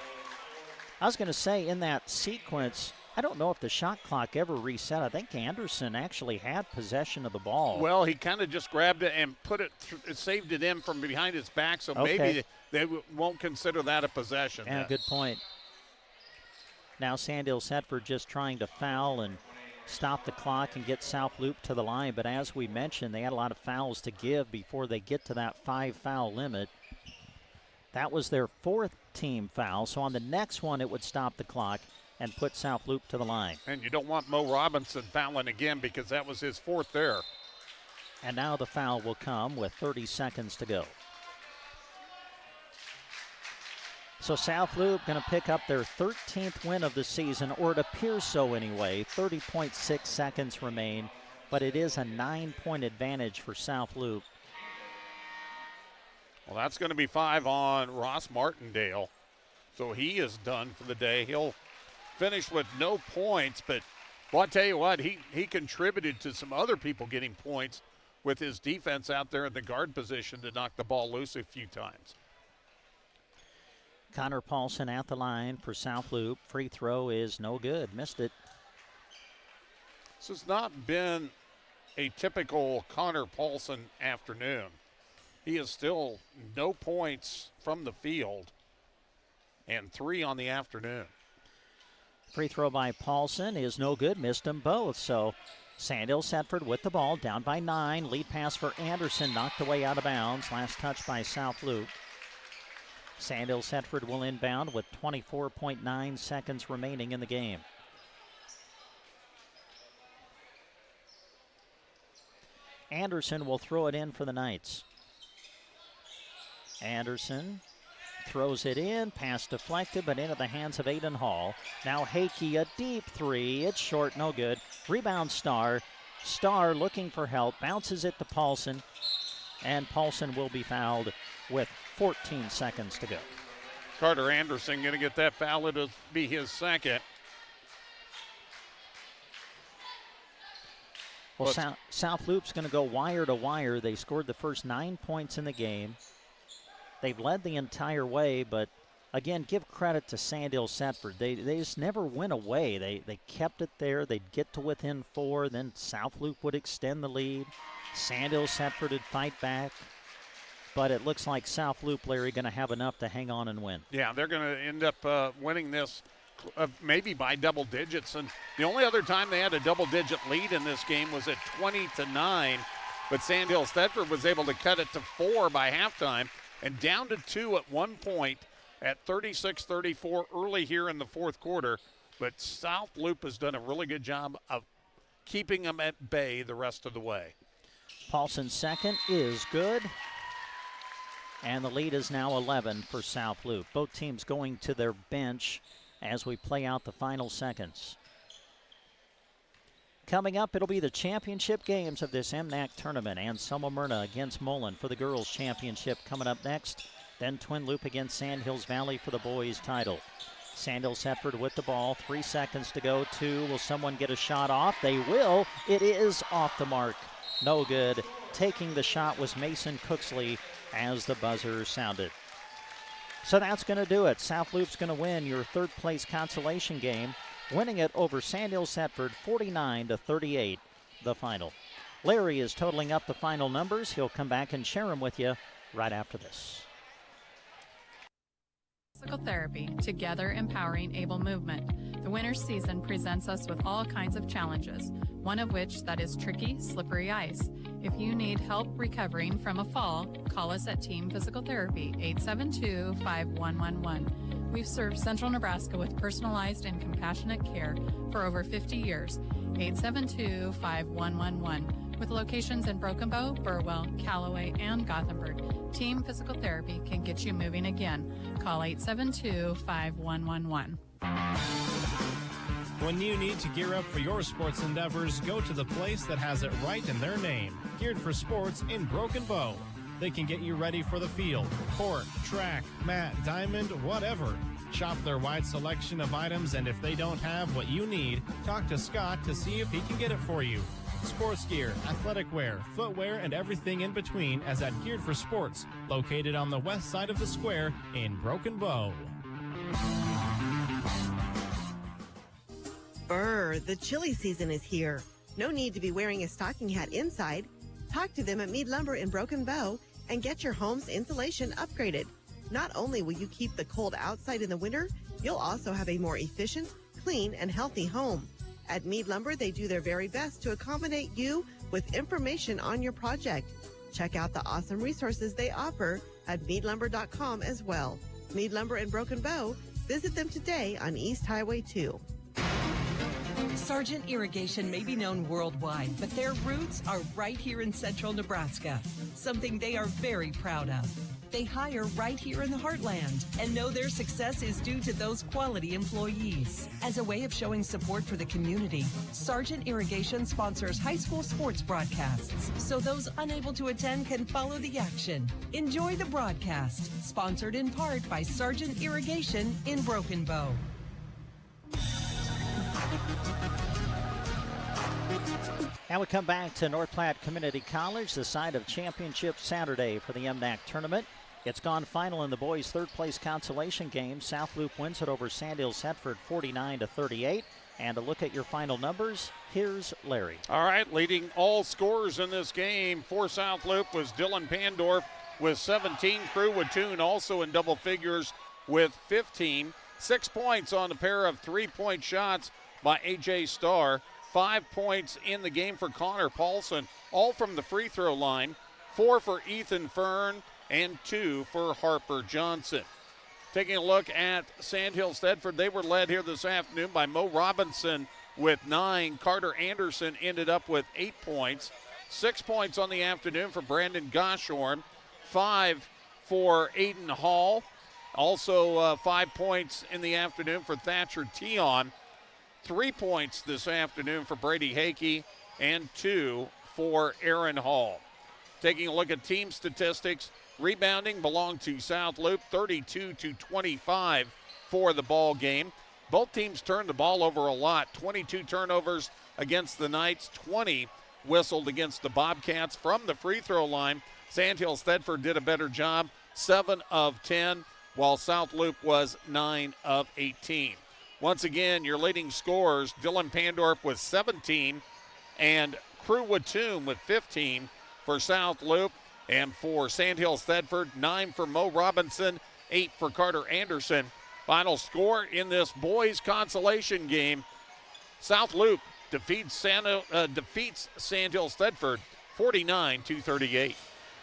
I was going to say in that sequence, I don't know if the shot clock ever reset. I think Anderson actually had possession of the ball. Well, he kind of just grabbed it and put it, saved it in from behind his back, so maybe they won't consider that a possession. Yeah, good point. Now Sandhills-Thedford just trying to foul, and stop the clock and get South Loup to the line. But as we mentioned, they had a lot of fouls to give before they get to that 5-foul limit. That was their 4th team foul. So on the next one, it would stop the clock and put South Loup to the line. And you don't want Mo Robinson fouling again because that was his 4th there. And now the foul will come with 30 seconds to go. So South Loup going to pick up their 13th win of the season, or it appears so anyway. 30.6 seconds remain, but it is a 9-point advantage for South Loup. Well, that's going to be 5 on Ross Martindale. So he is done for the day. He'll finish with no points, but well, I'll tell you what, he contributed to some other people getting points with his defense out there in the guard position to knock the ball loose a few times. Connor Paulson at the line for South Loup. Free throw is no good. Missed it. This has not been a typical Connor Paulson afternoon. He is still no points from the field and 3 on the afternoon. Free throw by Paulson is no good. Missed them both. So Sandhills Thedford with the ball, down by 9. Lead pass for Anderson, knocked away out of bounds. Last touch by South Loup. Sandhills Thedford will inbound with 24.9 seconds remaining in the game. Anderson will throw it in for the Knights. Anderson throws it in, pass deflected, but into the hands of Aiden Hall. Now Hakey, a deep 3. It's short, no good. Rebound Starr. Starr looking for help, bounces it to Paulson, and Paulson will be fouled with 14 seconds to go. Carter Anderson going to get that foul. It'll be his 2nd. Well, South Loop's going to go wire to wire. They scored the first 9 points in the game. They've led the entire way, but again, give credit to Sandhills Thedford. They just never went away. They kept it there. They'd get to within 4, then South Loup would extend the lead. Sandhills Thedford would fight back. But it looks like South Loup, Larry, going to have enough to hang on and win. Yeah, they're going to end up winning this maybe by double digits. And the only other time they had a double-digit lead in this game was at 20-9. But Sandhills Thedford was able to cut it to 4 by halftime and down to 2 at one point at 36-34 early here in the 4th quarter. But South Loup has done a really good job of keeping them at bay the rest of the way. Paulson's 2nd is good. And the lead is now 11 for South Loup. Both teams going to their bench as we play out the final seconds. Coming up, it'll be the championship games of this MNAC tournament. Anselmo-Merna against Mullen for the girls' championship coming up next. Then Twin Loup against Sandhills Valley for the boys' title. Sandhills Thedford with the ball. 3 seconds to go. 2. Will someone get a shot off? They will. It is off the mark. No good. Taking the shot was Mason Cooksley as the buzzer sounded. So that's going to do it. South Loop's going to win your 3rd place consolation game, winning it over Sandhills Thedford 49-38, the final. Larry is totaling up the final numbers. He'll come back and share them with you right after this. Physical therapy, together empowering able movement. The winter season presents us with all kinds of challenges, one of which that is tricky, slippery ice. If you need help recovering from a fall, call us at Team Physical Therapy, 872-5111. We've served Central Nebraska with personalized and compassionate care for over 50 years, 872-5111. With locations in Broken Bow, Burwell, Callaway, and Gothenburg, Team Physical Therapy can get you moving again. Call 872-5111. When you need to gear up for your sports endeavors, go to the place that has it right in their name. Geared for Sports in Broken Bow. They can get you ready for the field, court, track, mat, diamond, whatever. Shop their wide selection of items, and if they don't have what you need, talk to Scott to see if he can get it for you. Sports gear, athletic wear, footwear, and everything in between as at Geared for Sports, located on the west side of the square in Broken Bow. Brr, the chilly season is here. No need to be wearing a stocking hat inside. Talk to them at Mead Lumber in Broken Bow and get your home's insulation upgraded. Not only will you keep the cold outside in the winter, you'll also have a more efficient, clean, and healthy home. At Mead Lumber, they do their very best to accommodate you with information on your project. Check out the awesome resources they offer at meadlumber.com as well. Mead Lumber in Broken Bow. Visit them today on East Highway 2. Sargent Irrigation may be known worldwide, but their roots are right here in central Nebraska, something they are very proud of. They hire right here in the heartland and know their success is due to those quality employees. As a way of showing support for the community, Sargent Irrigation sponsors high school sports broadcasts, so those unable to attend can follow the action. Enjoy the broadcast, sponsored in part by Sargent Irrigation in Broken Bow. And we come back to North Platte Community College, the site of Championship Saturday for the MNAC tournament. It's gone final in the boys' third-place consolation game. South Loup wins it over Sandhills Thedford 49-38. And to look at your final numbers, here's Larry. All right, leading all scorers in this game for South Loup was Dylan Pandorf with 17. Crew Wattoon also in double figures with 15. 6 points on a pair of three-point shots by A.J. Starr. 5 points in the game for Connor Paulson, all from the free throw line. 4 for Ethan Fern and 2 for Harper Johnson. Taking a look at Sandhills Thedford, they were led here this afternoon by Mo Robinson with 9. Carter Anderson ended up with 8 points. 6 points on the afternoon for Brandon Goshorn. 5 for Aiden Hall. Also 5 points in the afternoon for Thatcher Tion. 3 points this afternoon for Brady Hakey and 2 for Aaron Hall. Taking a look at team statistics, rebounding belonged to South Loup, 32-25 for the ball game. Both teams turned the ball over a lot. 22 turnovers against the Knights, 20 whistled against the Bobcats. From the free throw line, Sandhills Thedford did a better job, 7 of 10, while South Loup was 9 of 18. Once again, your leading scorers, Dylan Pandorf with 17 and Crew Wattoon with 15 for South Loup. And for Sandhills Thedford, 9 for Mo Robinson, 8 for Carter Anderson. Final score in this boys consolation game, South Loup defeats Sandhills Thedford 49-38.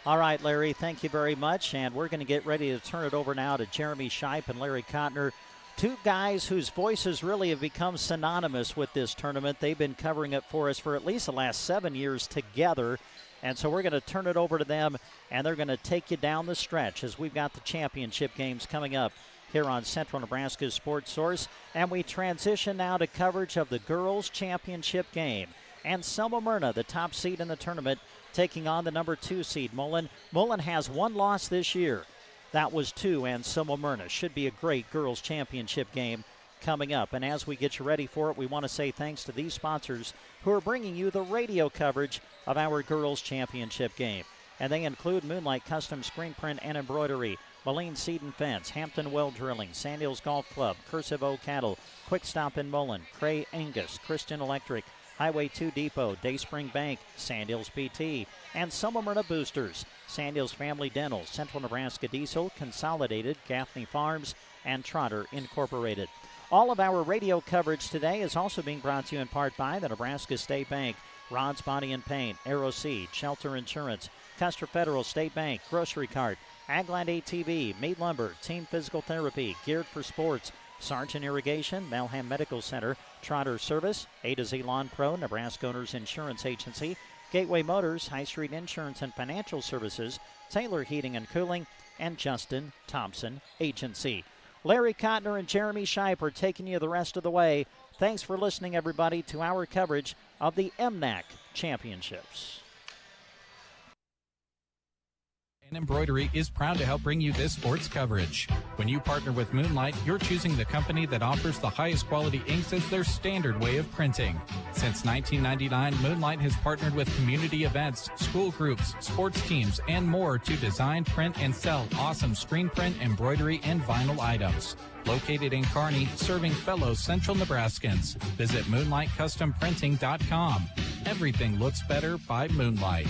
All right, Larry, thank you very much. And we're going to get ready to turn it over now to Jeremy Shipe and Larry Kottner. Two guys whose voices really have become synonymous with this tournament. They've been covering it for us for at least the last 7 years together. And so we're going to turn it over to them, and they're going to take you down the stretch as we've got the championship games coming up here on Central Nebraska's Sports Source. And we transition now to coverage of the girls' championship game. Anselmo-Merna, the top seed in the tournament, taking on the number 2 seed, Mullen. Mullen has 1 loss this year. That was to Anselmo-Merna. Should be a great girls' championship game coming up. And as we get you ready for it, we want to say thanks to these sponsors who are bringing you the radio coverage of our girls' championship game. And they include Moonlight Custom Screen Print and Embroidery, Moline Seed and Fence, Hampton Well Drilling, Sandhills Golf Club, Cursive O Cattle, Quick Stop in Mullen, Cray Angus, Christian Electric, Highway 2 Depot, Dayspring Bank, Sandhills PT, and Anselmo-Merna Boosters, Sandhills Family Dental, Central Nebraska Diesel, Consolidated, Gaffney Farms, and Trotter Incorporated. All of our radio coverage today is also being brought to you in part by the Nebraska State Bank, Rod's Body and Paint, Aero Seed, Shelter Insurance, Custer Federal State Bank, Grocery Cart, Agland ATV, Mead Lumber, Team Physical Therapy, Geared for Sports, Sargent Irrigation, Malham Medical Center, Trotter Service, A to Z Lawn Pro, Nebraska Owners Insurance Agency, Gateway Motors, High Street Insurance and Financial Services, Taylor Heating and Cooling, and Justin Thompson Agency. Larry Kottner and Jeremy Shipe are taking you the rest of the way. Thanks for listening, everybody, to our coverage of the MNAC Championships. Embroidery is proud to help bring you this sports coverage. When you partner with Moonlight, you're choosing the company that offers the highest quality inks as their standard way of printing. Since 1999, Moonlight has partnered with community events, school groups, sports teams, and more to design, print, and sell awesome screen print, embroidery, and vinyl items. Located in Kearney, serving fellow Central Nebraskans. Visit MoonlightCustomPrinting.com. Everything looks better by Moonlight.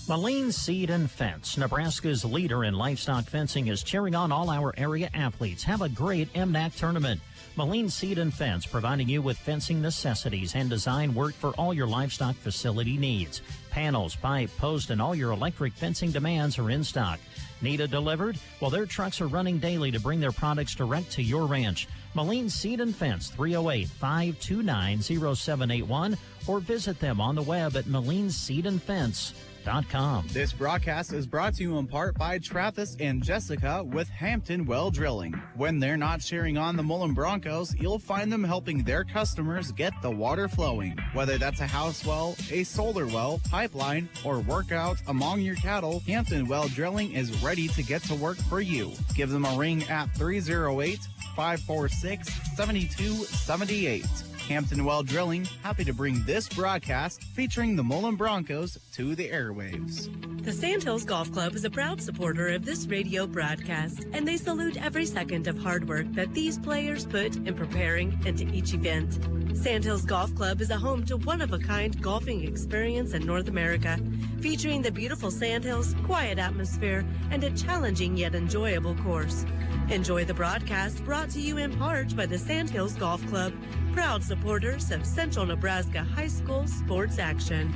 Mullen Seed and Fence, Nebraska's leader in livestock fencing, is cheering on all our area athletes. Have a great MNAC tournament. Mullen Seed and Fence, providing you with fencing necessities and design work for all your livestock facility needs. Panels, pipe, post, and all your electric fencing demands are in stock. Need it delivered? Well, their trucks are running daily to bring their products direct to your ranch. Mullen Seed and Fence, 308-529-0781, or visit them on the web at mullenseedandfence.com. This broadcast is brought to you in part by Travis and Jessica with Hampton Well Drilling. When they're not cheering on the Mullen Broncos, you'll find them helping their customers get the water flowing. Whether that's a house well, a solar well, pipeline, or workout among your cattle, Hampton Well Drilling is ready to get to work for you. Give them a ring at 308-546-7278. Hampton Well Drilling, happy to bring this broadcast featuring the Mullen Broncos to the airwaves. The Sandhills Golf Club is a proud supporter of this radio broadcast, and they salute every second of hard work that these players put in preparing into each event. Sandhills Golf Club is a home to one-of-a-kind golfing experience in North America, featuring the beautiful Sandhills, quiet atmosphere, and a challenging yet enjoyable course. Enjoy the broadcast brought to you in part by the Sandhills Golf Club, proud supporters of Central Nebraska High School sports action.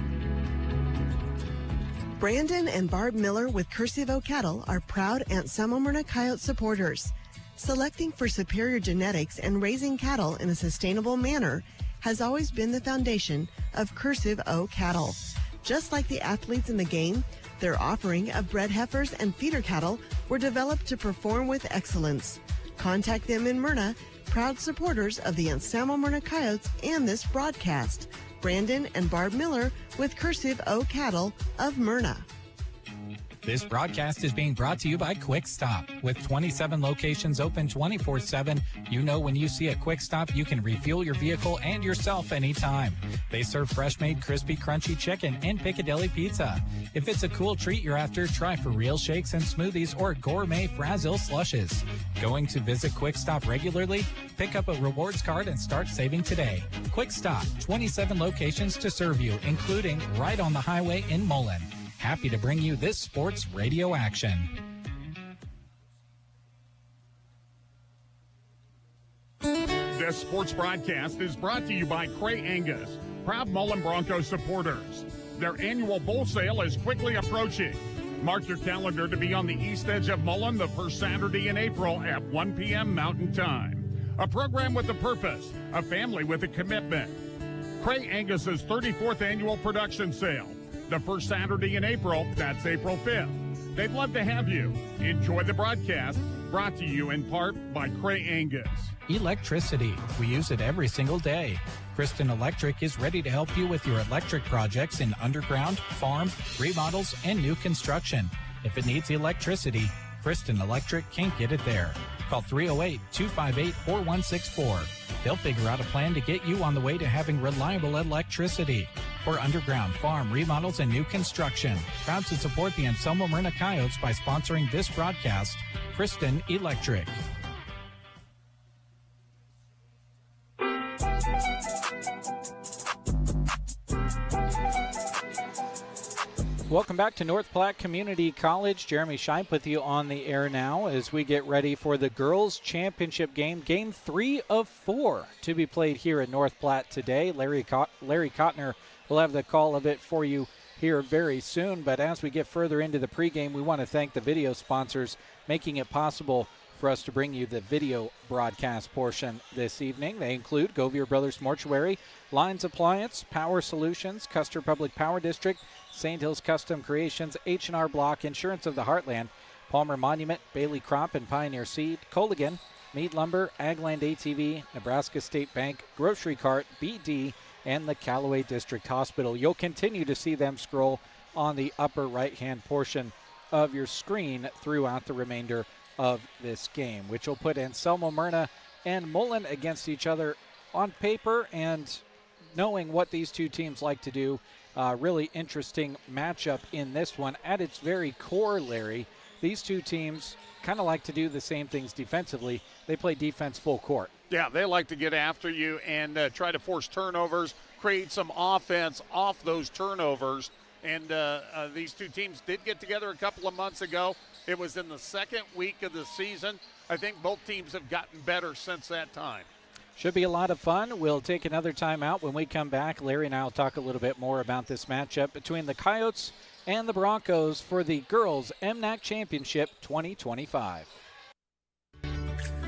Brandon and Barb Miller with Cursive O Cattle are proud Anselmo-Merna coyote supporters. Selecting for superior genetics and raising cattle in a sustainable manner has always been the foundation of Cursive O Cattle. Just like the athletes in the game, their offering of bred heifers and feeder cattle were developed to perform with excellence. Contact them in Myrna, proud supporters of the Anselmo-Merna Coyotes and this broadcast. Brandon and Barb Miller with Cursive O Cattle of Myrna. This broadcast is being brought to you by Quick Stop. With 27 locations open 24/7, you know when you see a Quick Stop, you can refuel your vehicle and yourself anytime. They serve fresh-made crispy, crunchy chicken and Piccadilly pizza. If it's a cool treat you're after, try for real shakes and smoothies or gourmet Frazzle slushes. Going to visit Quick Stop regularly? Pick up a rewards card and start saving today. Quick Stop, 27 locations to serve you, including right on the highway in Mullen. Happy to bring you this sports radio action. This sports broadcast is brought to you by Cray Angus, proud Mullen Broncos supporters. Their annual bull sale is quickly approaching. Mark your calendar to be on the east edge of Mullen the first Saturday in April at 1 p.m. Mountain Time. A program with a purpose, a family with a commitment. Cray Angus's 34th annual production sale. The first Saturday in April, that's April 5th. They'd love to have you. Enjoy the broadcast, brought to you in part by Cray Angus. Electricity. We use it every single day. Kristen Electric is ready to help you with your electric projects in underground, farm, remodels, and new construction. If it needs electricity, Kristen Electric can't get it there. Call 308-258-4164. They'll figure out a plan to get you on the way to having reliable electricity. For underground, farm, remodels, and new construction. Proud to support the Anselmo-Merna Coyotes by sponsoring this broadcast, Kristen Electric. Welcome back to North Platte Community College. Jeremy Scheib with you on the air now as we get ready for the girls' championship game, game 3 of 4 to be played here in North Platte today. Larry Kottner will have the call of it for you here very soon. But as we get further into the pregame, we want to thank the video sponsors making it possible for us to bring you the video broadcast portion this evening. They include Govier Brothers Mortuary, Lines Appliance, Power Solutions, Custer Public Power District, Sandhills Custom Creations, H&R Block, Insurance of the Heartland, Palmer Monument, Bailey Crop and Pioneer Seed, Colligan, Mead Lumber, Agland ATV, Nebraska State Bank, Grocery Cart, BD, and the Callaway District Hospital. You'll continue to see them scroll on the upper right-hand portion of your screen throughout the remainder of this game, which will put Anselmo-Merna and Mullen against each other on paper. And knowing what these two teams like to do, really interesting matchup in this one. At its very core, Larry, these two teams kind of like to do the same things defensively. They play defense full court. Yeah, they like to get after you and try to force turnovers, create some offense off those turnovers. And these two teams did get together a couple of months ago. It was in the second week of the season. I think both teams have gotten better since that time. Should be a lot of fun. We'll take another timeout. When we come back, Larry and I will talk a little bit more about this matchup between the Coyotes and the Broncos for the Girls MNAC Championship 2025.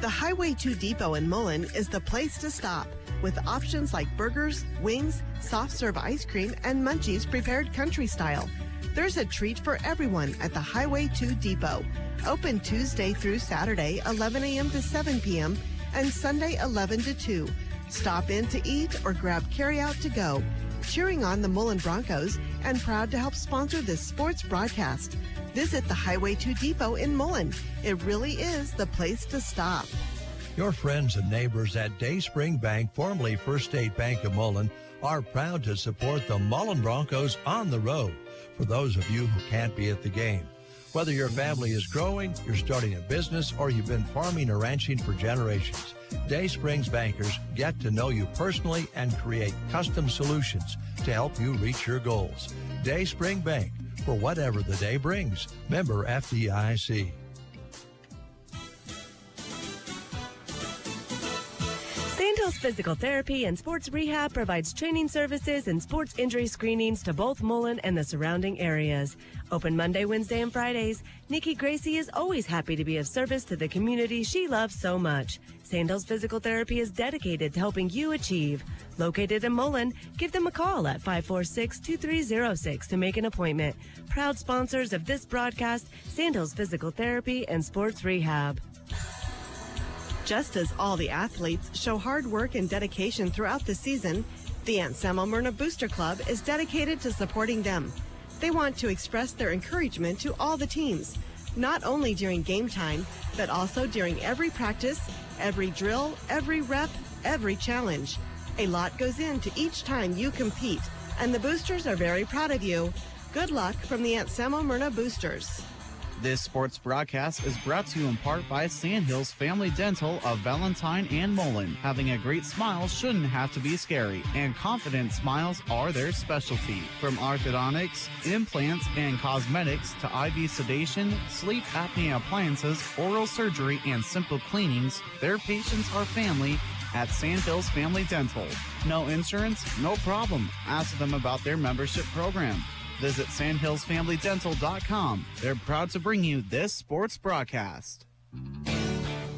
The Highway 2 Depot in Mullen is the place to stop, with options like burgers, wings, soft serve ice cream, and munchies prepared country style. There's a treat for everyone at the Highway 2 Depot. Open Tuesday through Saturday, 11 a.m. to 7 p.m., and Sunday, 11 to 2. Stop in to eat or grab carryout to go. Cheering on the Mullen Broncos and proud to help sponsor this sports broadcast. Visit the Highway 2 Depot in Mullen. It really is the place to stop. Your friends and neighbors at Dayspring Bank, formerly First State Bank of Mullen, are proud to support the Mullen Broncos on the road. For those of you who can't be at the game, whether your family is growing, you're starting a business, or you've been farming or ranching for generations, Daysprings bankers get to know you personally and create custom solutions to help you reach your goals. Dayspring Bank, for whatever the day brings. Member FDIC. Sandhills Physical Therapy and Sports Rehab provides training services and sports injury screenings to both Mullen and the surrounding areas. Open Monday, Wednesday, and Fridays, Nikki Gracie is always happy to be of service to the community she loves so much. Sandhills Physical Therapy is dedicated to helping you achieve. Located in Mullen, give them a call at 546-2306 to make an appointment. Proud sponsors of this broadcast, Sandhills Physical Therapy and Sports Rehab. Just as all the athletes show hard work and dedication throughout the season, the Anselmo-Merna Booster Club is dedicated to supporting them. They want to express their encouragement to all the teams, not only during game time, but also during every practice, every drill, every rep, every challenge. A lot goes into each time you compete, and the boosters are very proud of you. Good luck from the Anselmo-Merna Boosters. This sports broadcast is brought to you in part by Sandhills Family Dental of Valentine and Mullen. Having a great smile shouldn't have to be scary, and confident smiles are their specialty. From orthodontics, implants, and cosmetics to IV sedation, sleep apnea appliances, oral surgery, and simple cleanings, their patients are family at Sandhills Family Dental. No insurance? No problem. Ask them about their membership program. Visit sandhillsfamilydental.com. They're proud to bring you this sports broadcast.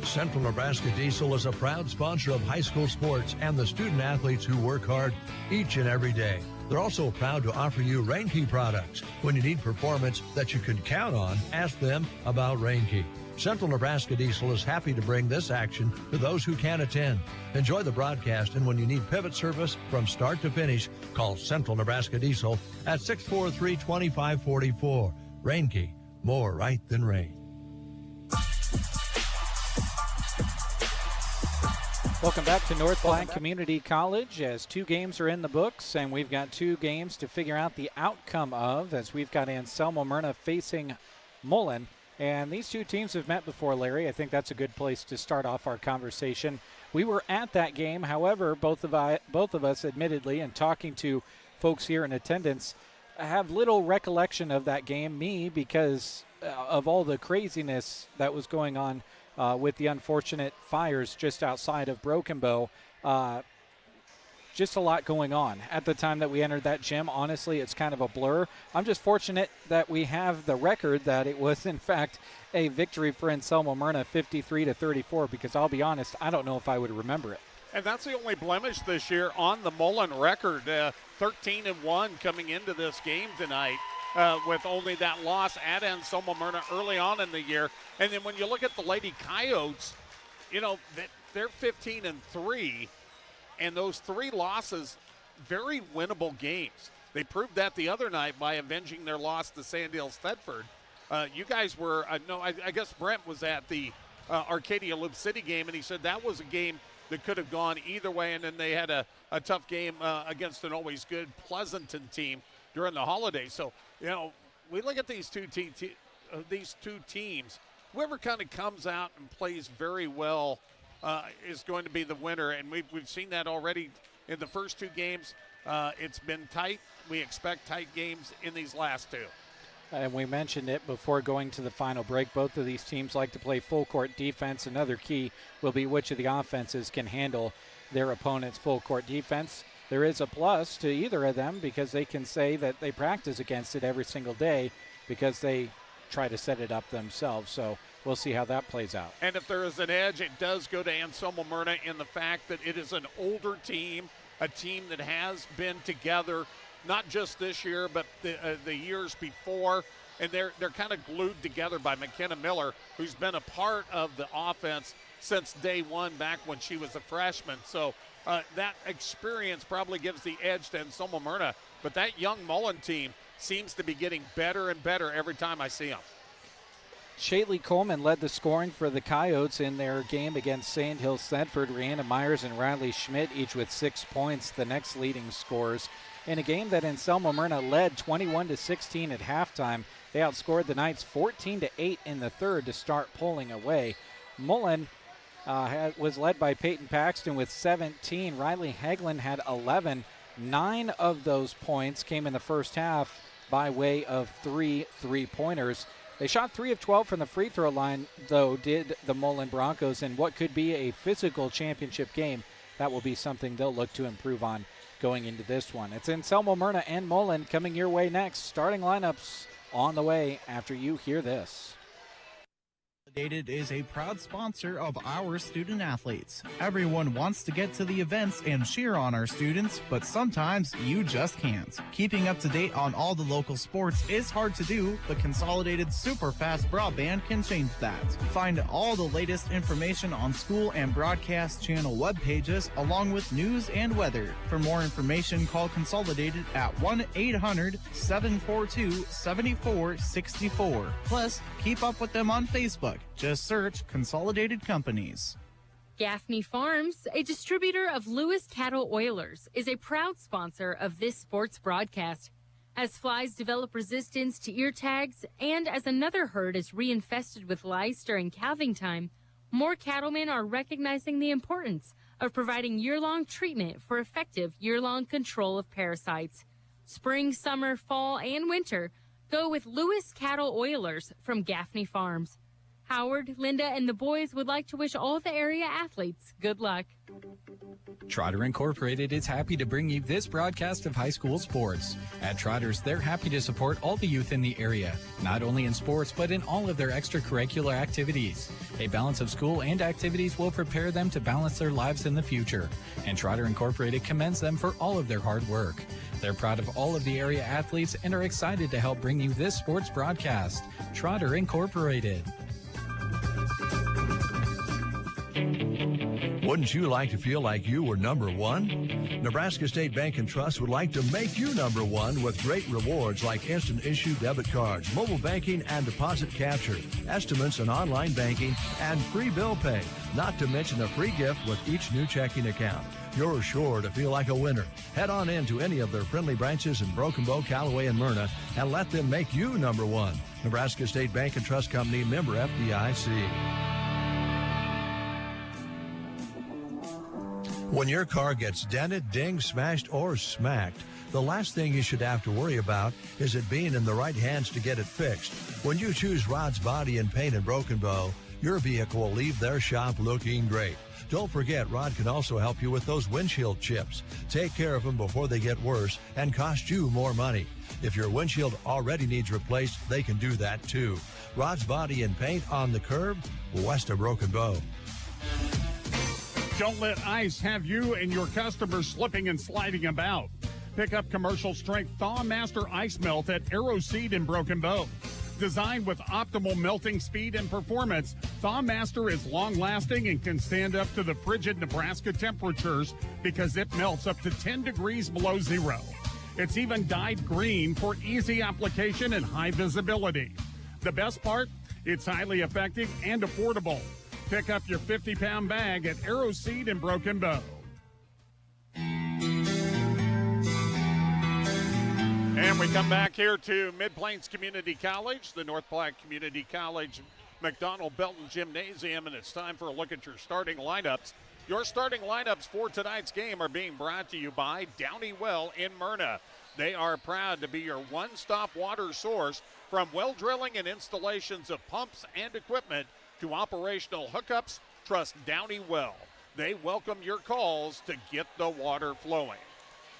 Central Nebraska Diesel is a proud sponsor of high school sports and the student athletes who work hard each and every day. They're also proud to offer you Rainkey products. When you need performance that you can count on, ask them about Rainkey. Central Nebraska Diesel is happy to bring this action to those who can attend. Enjoy the broadcast, and when you need pivot service from start to finish, call Central Nebraska Diesel at 643-2544. Rainkey, more right than rain. Welcome back to North Platte Community College as two games are in the books, and we've got two games to figure out the outcome of, as we've got Anselmo-Merna facing Mullen. And these two teams have met before, Larry. I think that's a good place to start off our conversation. We were at that game. However, both of us, admittedly, and talking to folks here in attendance, have little recollection of that game. Me, because of all the craziness that was going on with the unfortunate fires just outside of Broken Bow. Just a lot going on. At the time that we entered that gym, honestly, it's kind of a blur. I'm just fortunate that we have the record that it was, in fact, a victory for Anselmo-Merna 53-34, because I'll be honest, I don't know if I would remember it. And that's the only blemish this year on the Mullen record, 13-1 coming into this game tonight. With only that loss at Anselmo-Merna early on in the year. And then when you look at the Lady Coyotes, you know, they're 15-3, and those three losses, very winnable games. They proved that the other night by avenging their loss to Sandhills Thedford. You guys were, I guess Brent was at the Arcadia Loup City game, and he said that was a game that could have gone either way, and then they had a tough game against an always good Pleasanton team during the holidays. So, you know, we look at these two teams. Whoever kind of comes out and plays very well is going to be the winner, and we've seen that already in the first two games. It's been tight. We expect tight games in these last two. And we mentioned it before going to the final break. Both of these teams like to play full court defense. Another key will be which of the offenses can handle their opponent's full court defense. There is a plus to either of them because they can say that they practice against it every single day because they try to set it up themselves. So we'll see how that plays out. And if there is an edge, it does go to Anselmo-Merna in the fact that it is an older team, a team that has been together not just this year, but the years before, and they're kind of glued together by McKenna Miller, who's been a part of the offense since day one back when she was a freshman. So that experience probably gives the edge to Anselmo-Merna, but that young Mullen team seems to be getting better and better every time I see them. Shaylee Coleman led the scoring for the Coyotes in their game against Sandhills Thedford. Rihanna Myers and Riley Schmidt each with 6 points, the next leading scorers. In a game that Anselmo-Merna led 21-16 at halftime, they outscored the Knights 14-8 in the third to start pulling away. Mullen was led by Peyton Paxton with 17. Riley Hagelin had 11. 9 of those points came in the first half by way of 3 3-pointers. They shot 3 of 12 from the free throw line, though, did the Mullen Broncos, in what could be a physical championship game. That will be something they'll look to improve on going into this one. It's Anselmo-Merna and Mullen coming your way next. Starting lineups on the way after you hear this. Consolidated is a proud sponsor of our student athletes. Everyone wants to get to the events and cheer on our students, but sometimes you just can't. Keeping up to date on all the local sports is hard to do, but Consolidated super fast broadband can change that. Find all the latest information on school and broadcast channel web pages, along with news and weather. For more information, call Consolidated at 1-800-742-7464. Plus, keep up with them on Facebook. Just search Consolidated Companies. Gaffney Farms, a distributor of Lewis Cattle Oilers, is a proud sponsor of this sports broadcast. As flies develop resistance to ear tags and as another herd is reinfested with lice during calving time, more cattlemen are recognizing the importance of providing year-long treatment for effective year-long control of parasites. Spring, summer, fall, and winter, go with Lewis Cattle Oilers from Gaffney Farms. Howard, Linda, and the boys would like to wish all the area athletes good luck. Trotter Incorporated is happy to bring you this broadcast of high school sports. At Trotters, they're happy to support all the youth in the area, not only in sports, but in all of their extracurricular activities. A balance of school and activities will prepare them to balance their lives in the future, and Trotter Incorporated commends them for all of their hard work. They're proud of all of the area athletes and are excited to help bring you this sports broadcast. Trotter Incorporated. Wouldn't you like to feel like you were number one? Nebraska State Bank and Trust would like to make you number one with great rewards like instant issue debit cards, mobile banking and deposit capture, estimates and online banking, and free bill pay, not to mention a free gift with each new checking account. You're sure to feel like a winner. Head on in to any of their friendly branches in Broken Bow, Callaway, and Myrna and let them make you number one. Nebraska State Bank and Trust Company, member FDIC. When your car gets dented, dinged, smashed, or smacked, the last thing you should have to worry about is it being in the right hands to get it fixed. When you choose Rod's Body and Paint in Broken Bow, your vehicle will leave their shop looking great. Don't forget, Rod can also help you with those windshield chips. Take care of them before they get worse and cost you more money. If your windshield already needs replaced, they can do that too. Rod's Body and Paint on the curb, west of Broken Bow. Don't let ice have you and your customers slipping and sliding about. Pick up commercial strength Thaw Master Ice Melt at Arrow Seed in Broken Bow. Designed with optimal melting speed and performance, Thaw Master is long-lasting and can stand up to the frigid Nebraska temperatures because it melts up to 10 degrees below zero. It's even dyed green for easy application and high visibility. The best part, it's highly effective and affordable. Pick up your 50-pound bag at Arrow Seed in Broken Bow. And we come back here to Mid-Plains Community College, the North Platte Community College McDonald Belton Gymnasium, and it's time for a look at your starting lineups. Your starting lineups for tonight's game are being brought to you by Downey Well in Myrna. They are proud to be your one-stop water source, from well drilling and installations of pumps and equipment to operational hookups. Trust Downey Well. They welcome your calls to get the water flowing.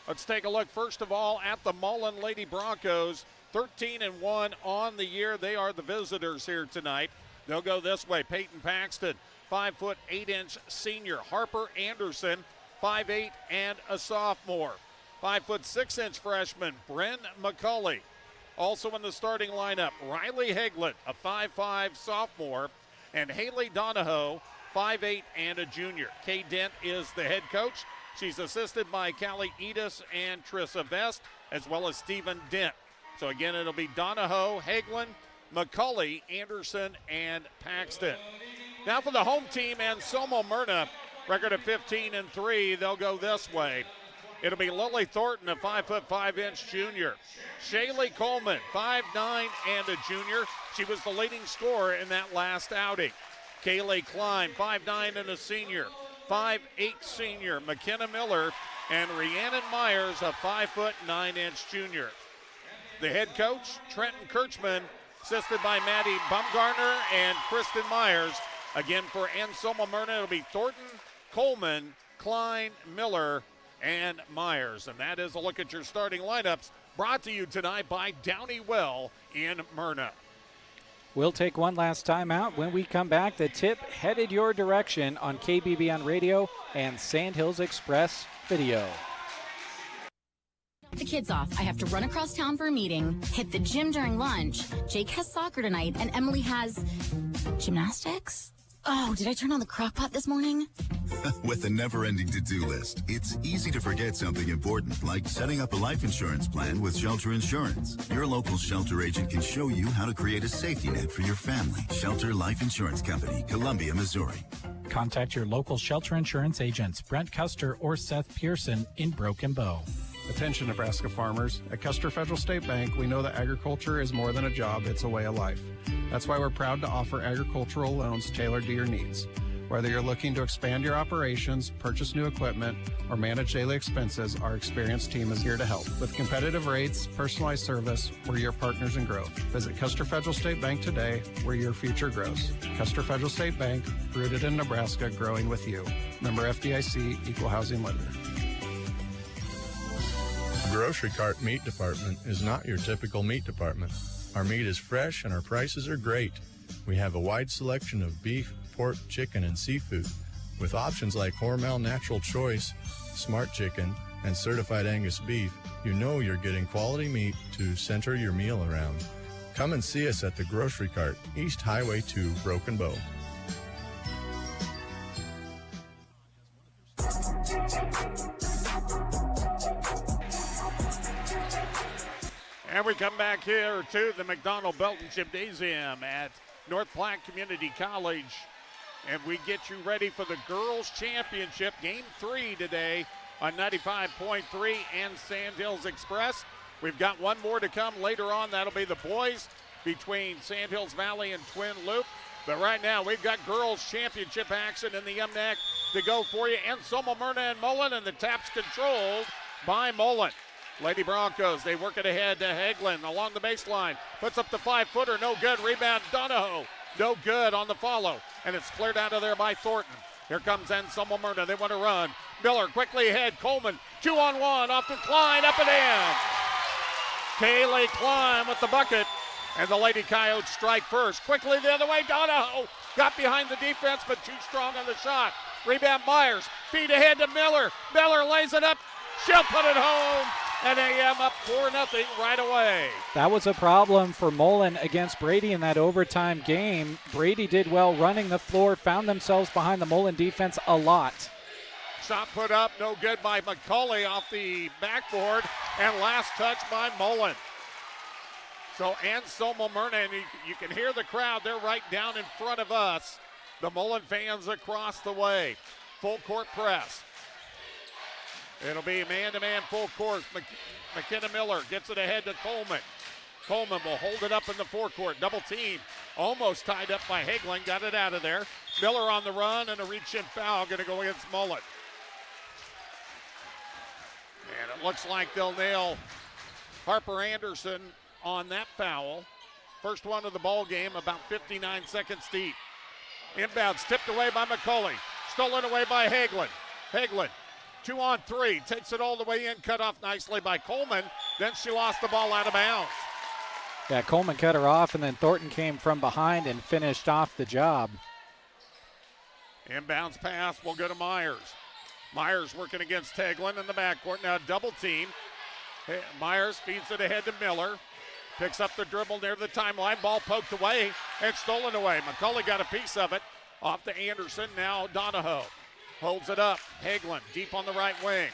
Let's take a look first of all at the Mullen Lady Broncos. 13-1 on the year. They are the visitors here tonight. They'll go this way. Peyton Paxton, 5'8" senior. Harper Anderson, 5'8" and a sophomore. 5'6" freshman Bryn McCulley. Also in the starting lineup, Riley Haglund, a 5'5" sophomore, and Haley Donahoe, 5'8" and a junior. Kay Dent is the head coach. She's assisted by Callie Edis and Trissa Vest, as well as Stephen Dent. So again, it'll be Donahoe, Haglund, McCulley, Anderson, and Paxton. Now for the home team, Anselmo-Merna, record of 15-3. They'll go this way. It'll be Lily Thornton, a 5'5" junior. Shaylee Coleman, 5'9" and a junior. She was the leading scorer in that last outing. Kaylee Klein, 5'9" and a senior. 5'8" senior. McKenna Miller and Rhiannon Myers, a 5'9" junior. The head coach, Trenton Kirchman, assisted by Maddie Bumgarner and Kristen Myers. Again, for Anselmo-Merna, it'll be Thornton, Coleman, Klein, Miller, and Myers. And that is a look at your starting lineups, brought to you tonight by Downey Well in Myrna. We'll take one last time out. When we come back, the tip headed your direction on KBBN Radio and Sandhills Express Video. The kids off. I have to run across town for a meeting, hit the gym during lunch. Jake has soccer tonight, and Emily has gymnastics. Oh, did I turn on the crock pot this morning? With a never-ending to-do list, it's easy to forget something important, like setting up a life insurance plan with Shelter Insurance. Your local Shelter agent can show you how to create a safety net for your family. Shelter Life Insurance Company, Columbia, Missouri. Contact your local Shelter Insurance agents, Brent Custer or Seth Pearson in Broken Bow. Attention, Nebraska farmers. At Custer Federal State Bank, we know that agriculture is more than a job, it's a way of life. That's why we're proud to offer agricultural loans tailored to your needs. Whether you're looking to expand your operations, purchase new equipment, or manage daily expenses, our experienced team is here to help. With competitive rates, personalized service, we're your partners in growth. Visit Custer Federal State Bank today, where your future grows. Custer Federal State Bank, rooted in Nebraska, growing with you. Member FDIC, Equal Housing Lender. The grocery cart meat department is not your typical meat department. Our meat is fresh and our prices are great. We have a wide selection of beef, pork, chicken, and seafood. With options like Hormel Natural Choice, Smart Chicken, and Certified Angus Beef, you know you're getting quality meat to center your meal around. Come and see us at the grocery cart, East Highway 2, Broken Bow. And we come back here to the McDonald Belton Gymnasium at North Platte Community College. And we get you ready for the Girls Championship, Game 3 today on 95.3 and Sandhills Express. We've got one more to come later on. That'll be the boys between Sandhills Valley and Twin Loup. But right now, we've got Girls Championship action in the MNAC to go for you. Anselmo-Merna and Mullen, and the tap's controlled by Mullen. Lady Broncos, they work it ahead to Haglund along the baseline. Puts up the 5-footer, no good. Rebound, Donahoe, no good on the follow. And it's cleared out of there by Thornton. Here comes Anselmo-Merna, they want to run. Miller quickly ahead, Coleman, 2-on-1 off to Klein, up and in. Kaylee Klein with the bucket. And the Lady Coyotes strike first. Quickly the other way, Donahoe got behind the defense, but too strong on the shot. Rebound Myers, feed ahead to Miller. Miller lays it up, she'll put it home. And AM up 4-0 right away. That was a problem for Mullen against Brady in that overtime game. Brady did well running the floor, found themselves behind the Mullen defense a lot. Shot put up, no good by McCulley off the backboard, and last touch by Mullen. So Anselmo-Merna, and you can hear the crowd, they're right down in front of us. The Mullen fans across the way. Full court press. It'll be man-to-man full court. McKenna Miller gets it ahead to Coleman. Coleman will hold it up in the forecourt. Double team Almost tied up by Hagelin, got it out of there. Miller on the run and a reach-in foul going to go against Mullen. And it looks like they'll nail Harper Anderson on that foul. First one of the ball game, about 59 seconds deep. Inbounds tipped away by McCulley. Stolen away by Hagelin. Hagelin, 2-on-3, takes it all the way in, cut off nicely by Coleman. Then she lost the ball out of bounds. Yeah, Coleman cut her off, and then Thornton came from behind and finished off the job. Inbounds pass will go to Myers. Myers working against Hagelin in the backcourt. Now double team. Myers feeds it ahead to Miller. Picks up the dribble near the timeline. Ball poked away and stolen away. McCulley got a piece of it. Off to Anderson. Now Donahoe holds it up. Hagelin deep on the right wing.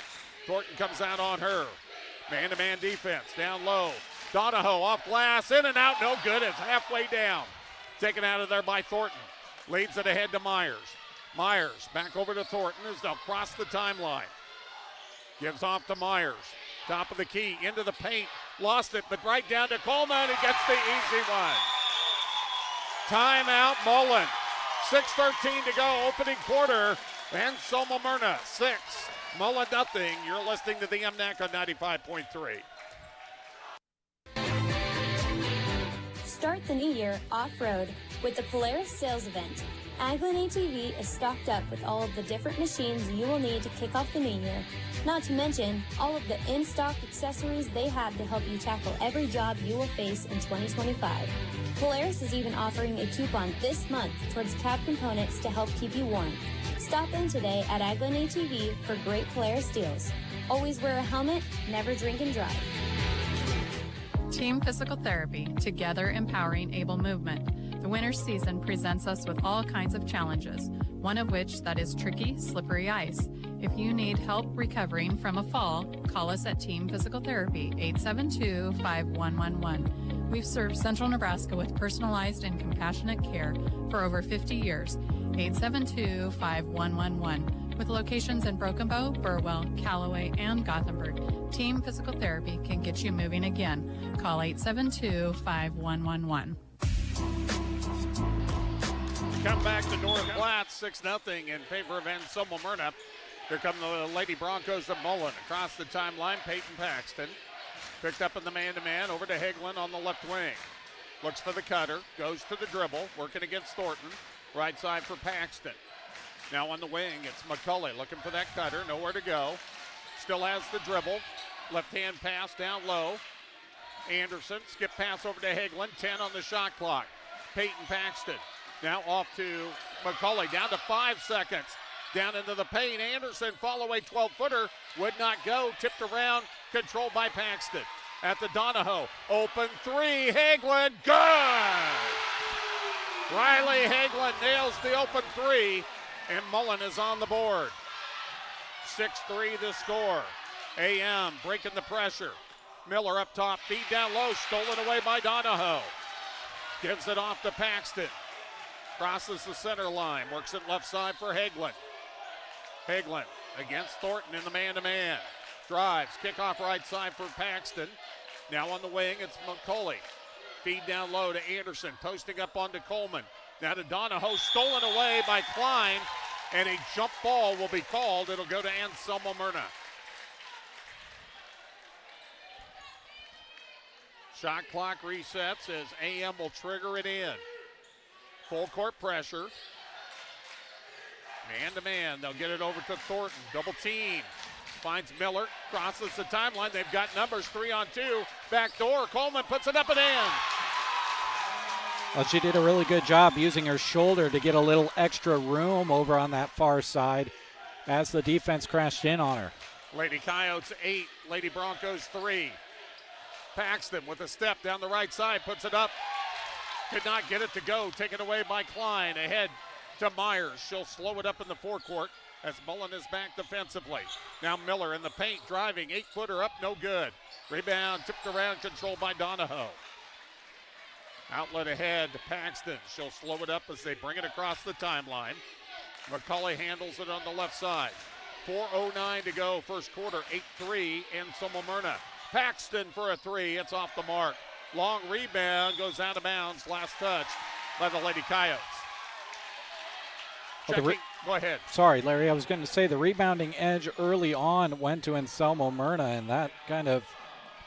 Thornton comes out on her. Man-to-man defense down low. Donahoe off glass. In and out. No good. It's halfway down. Taken out of there by Thornton. Leads it ahead to Myers. Myers back over to Thornton as they'll cross the timeline. Gives off to Myers. Top of the key, into the paint. Lost it, but right down to Coleman. He gets the easy one. Timeout, Mullen. 6:13 to go, opening quarter. Anselmo-Merna 6, Mullen nothing. You're listening to the MNAC on 95.3. Start the new year off-road with the Polaris sales event. Aglin ATV is stocked up with all of the different machines you will need to kick off the new year. Not to mention all of the in-stock accessories they have to help you tackle every job you will face in 2025. Polaris is even offering a coupon this month towards cab components to help keep you warm. Stop in today at Aglin ATV for great Polaris deals. Always wear a helmet, never drink and drive. Team Physical Therapy, together empowering able movement. The winter season presents us with all kinds of challenges, one of which that is tricky, slippery ice. If you need help recovering from a fall, call us at Team Physical Therapy, 872-5111. We've served Central Nebraska with personalized and compassionate care for over 50 years, 872-5111. With locations in Broken Bow, Burwell, Callaway, and Gothenburg, Team Physical Therapy can get you moving again. Call 872-5111. Come back to North Platte, 6-0 in favor of Anselmo-Merna. Here come the Lady Broncos of Mullen. Across the timeline, Peyton Paxton. Picked up in the man-to-man, over to Hagelin on the left wing. Looks for the cutter, goes to the dribble, working against Thornton. Right side for Paxton. Now on the wing, it's McCulley looking for that cutter, nowhere to go. Still has the dribble. Left-hand pass down low. Anderson, skip pass over to Hagelin, 10 on the shot clock. Peyton Paxton. Now off to McCulley, down to 5 seconds. Down into the paint, Anderson, follow a 12-footer, would not go, tipped around, controlled by Paxton. At the Donahoe, open three, Hagelin, good! Riley Hagelin nails the open three, and Mullen is on the board. 6-3 the score. AM breaking the pressure. Miller up top, feed down low, stolen away by Donahoe. Gives it off to Paxton. Crosses the center line, works it left side for Hagelin. Hagelin against Thornton in the man-to-man. Drives, kickoff right side for Paxton. Now on the wing, it's McCulley. Feed down low to Anderson, posting up onto Coleman. Now to Donahoe, stolen away by Klein, and a jump ball will be called. It'll go to Anselmo-Merna. Shot clock resets as AM will trigger it in. Full court pressure. Man-to-man, they'll get it over to Thornton. Double team. Finds Miller, crosses the timeline. They've got numbers, 3-on-2. Back door, Coleman puts it up and in. Well, she did a really good job using her shoulder to get a little extra room over on that far side as the defense crashed in on her. Lady Coyotes 8, Lady Broncos 3. Paxton with a step down the right side, puts it up. Could not get it to go, taken away by Klein. Ahead to Myers. She'll slow it up in the forecourt as Mullen is back defensively. Now Miller in the paint, driving, 8-footer up, no good. Rebound, tipped around, controlled by Donahoe. Outlet ahead to Paxton. She'll slow it up as they bring it across the timeline. McCulley handles it on the left side. 4:09 to go, first quarter, 8-3, Anselmo-Merna. Paxton for a three, it's off the mark. Long rebound, goes out of bounds, last touch by the Lady Coyotes. Checking. Go ahead. Sorry, Larry. I was going to say the rebounding edge early on went to Anselmo-Merna, and that kind of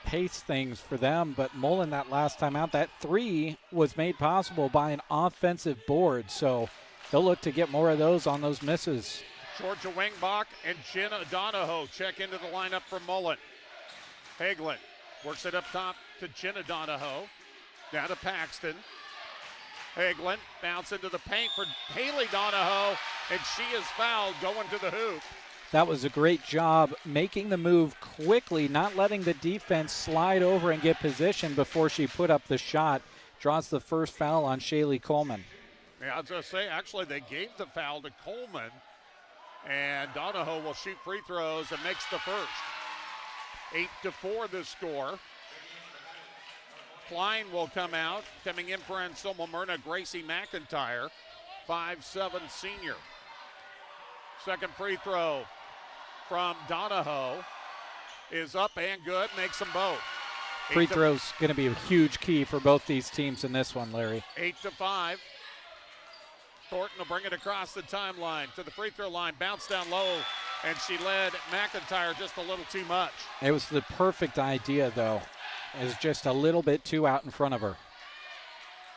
paced things for them. But Mullen, that last time out, that three was made possible by an offensive board. So they'll look to get more of those on those misses. Georgia Wingbach and Jenna Donahoe check into the lineup for Mullen. Hagelin works it up top to Jenna Donahoe. Down to Paxton. Hagelin bounce into the paint for Haley Donahoe, and she is fouled going to the hoop. That was a great job making the move quickly, not letting the defense slide over and get position before she put up the shot. Draws the first foul on Shaylee Coleman. Yeah, I was going to say, actually, they gave the foul to Coleman, and Donahoe will shoot free throws and makes the first. 8-4 the score. Klein will come out. Coming in for Anselmo-Merna, Gracie McIntyre, 5'7" senior. Second free throw from Donahoe is up and good, makes them both. Free throw's going to be a huge key for both these teams in this one, Larry. 8-5. Thornton will bring it across the timeline to the free throw line, bounce down low, and she led McIntyre just a little too much. It was the perfect idea, though. It was just a little bit too out in front of her.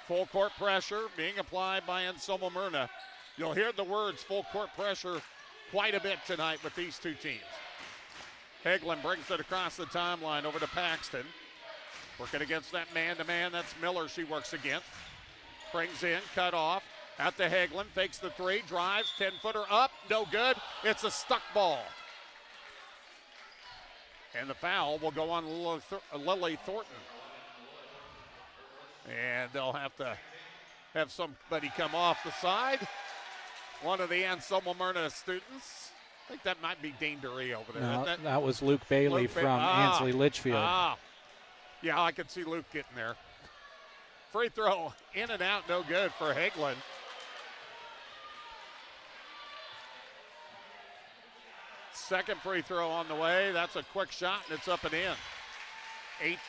Full court pressure being applied by Anselmo-Merna. You'll hear the words full court pressure quite a bit tonight with these two teams. Hagelin brings it across the timeline over to Paxton. Working against that man-to-man. That's Miller she works against. Brings in, cut off. Out to Hagelin, fakes the three, drives, 10-footer up, no good. It's a stuck ball. And the foul will go on Lily Thornton. And they'll have to have somebody come off the side. One of the Anselmo-Merna students. I think that might be Dean Dury over there. No, that was Luke Bailey from Ansley Litchfield. Yeah, I could see Luke getting there. Free throw in and out, no good for Hagelin. Second free throw on the way. That's a quick shot, and it's up and in.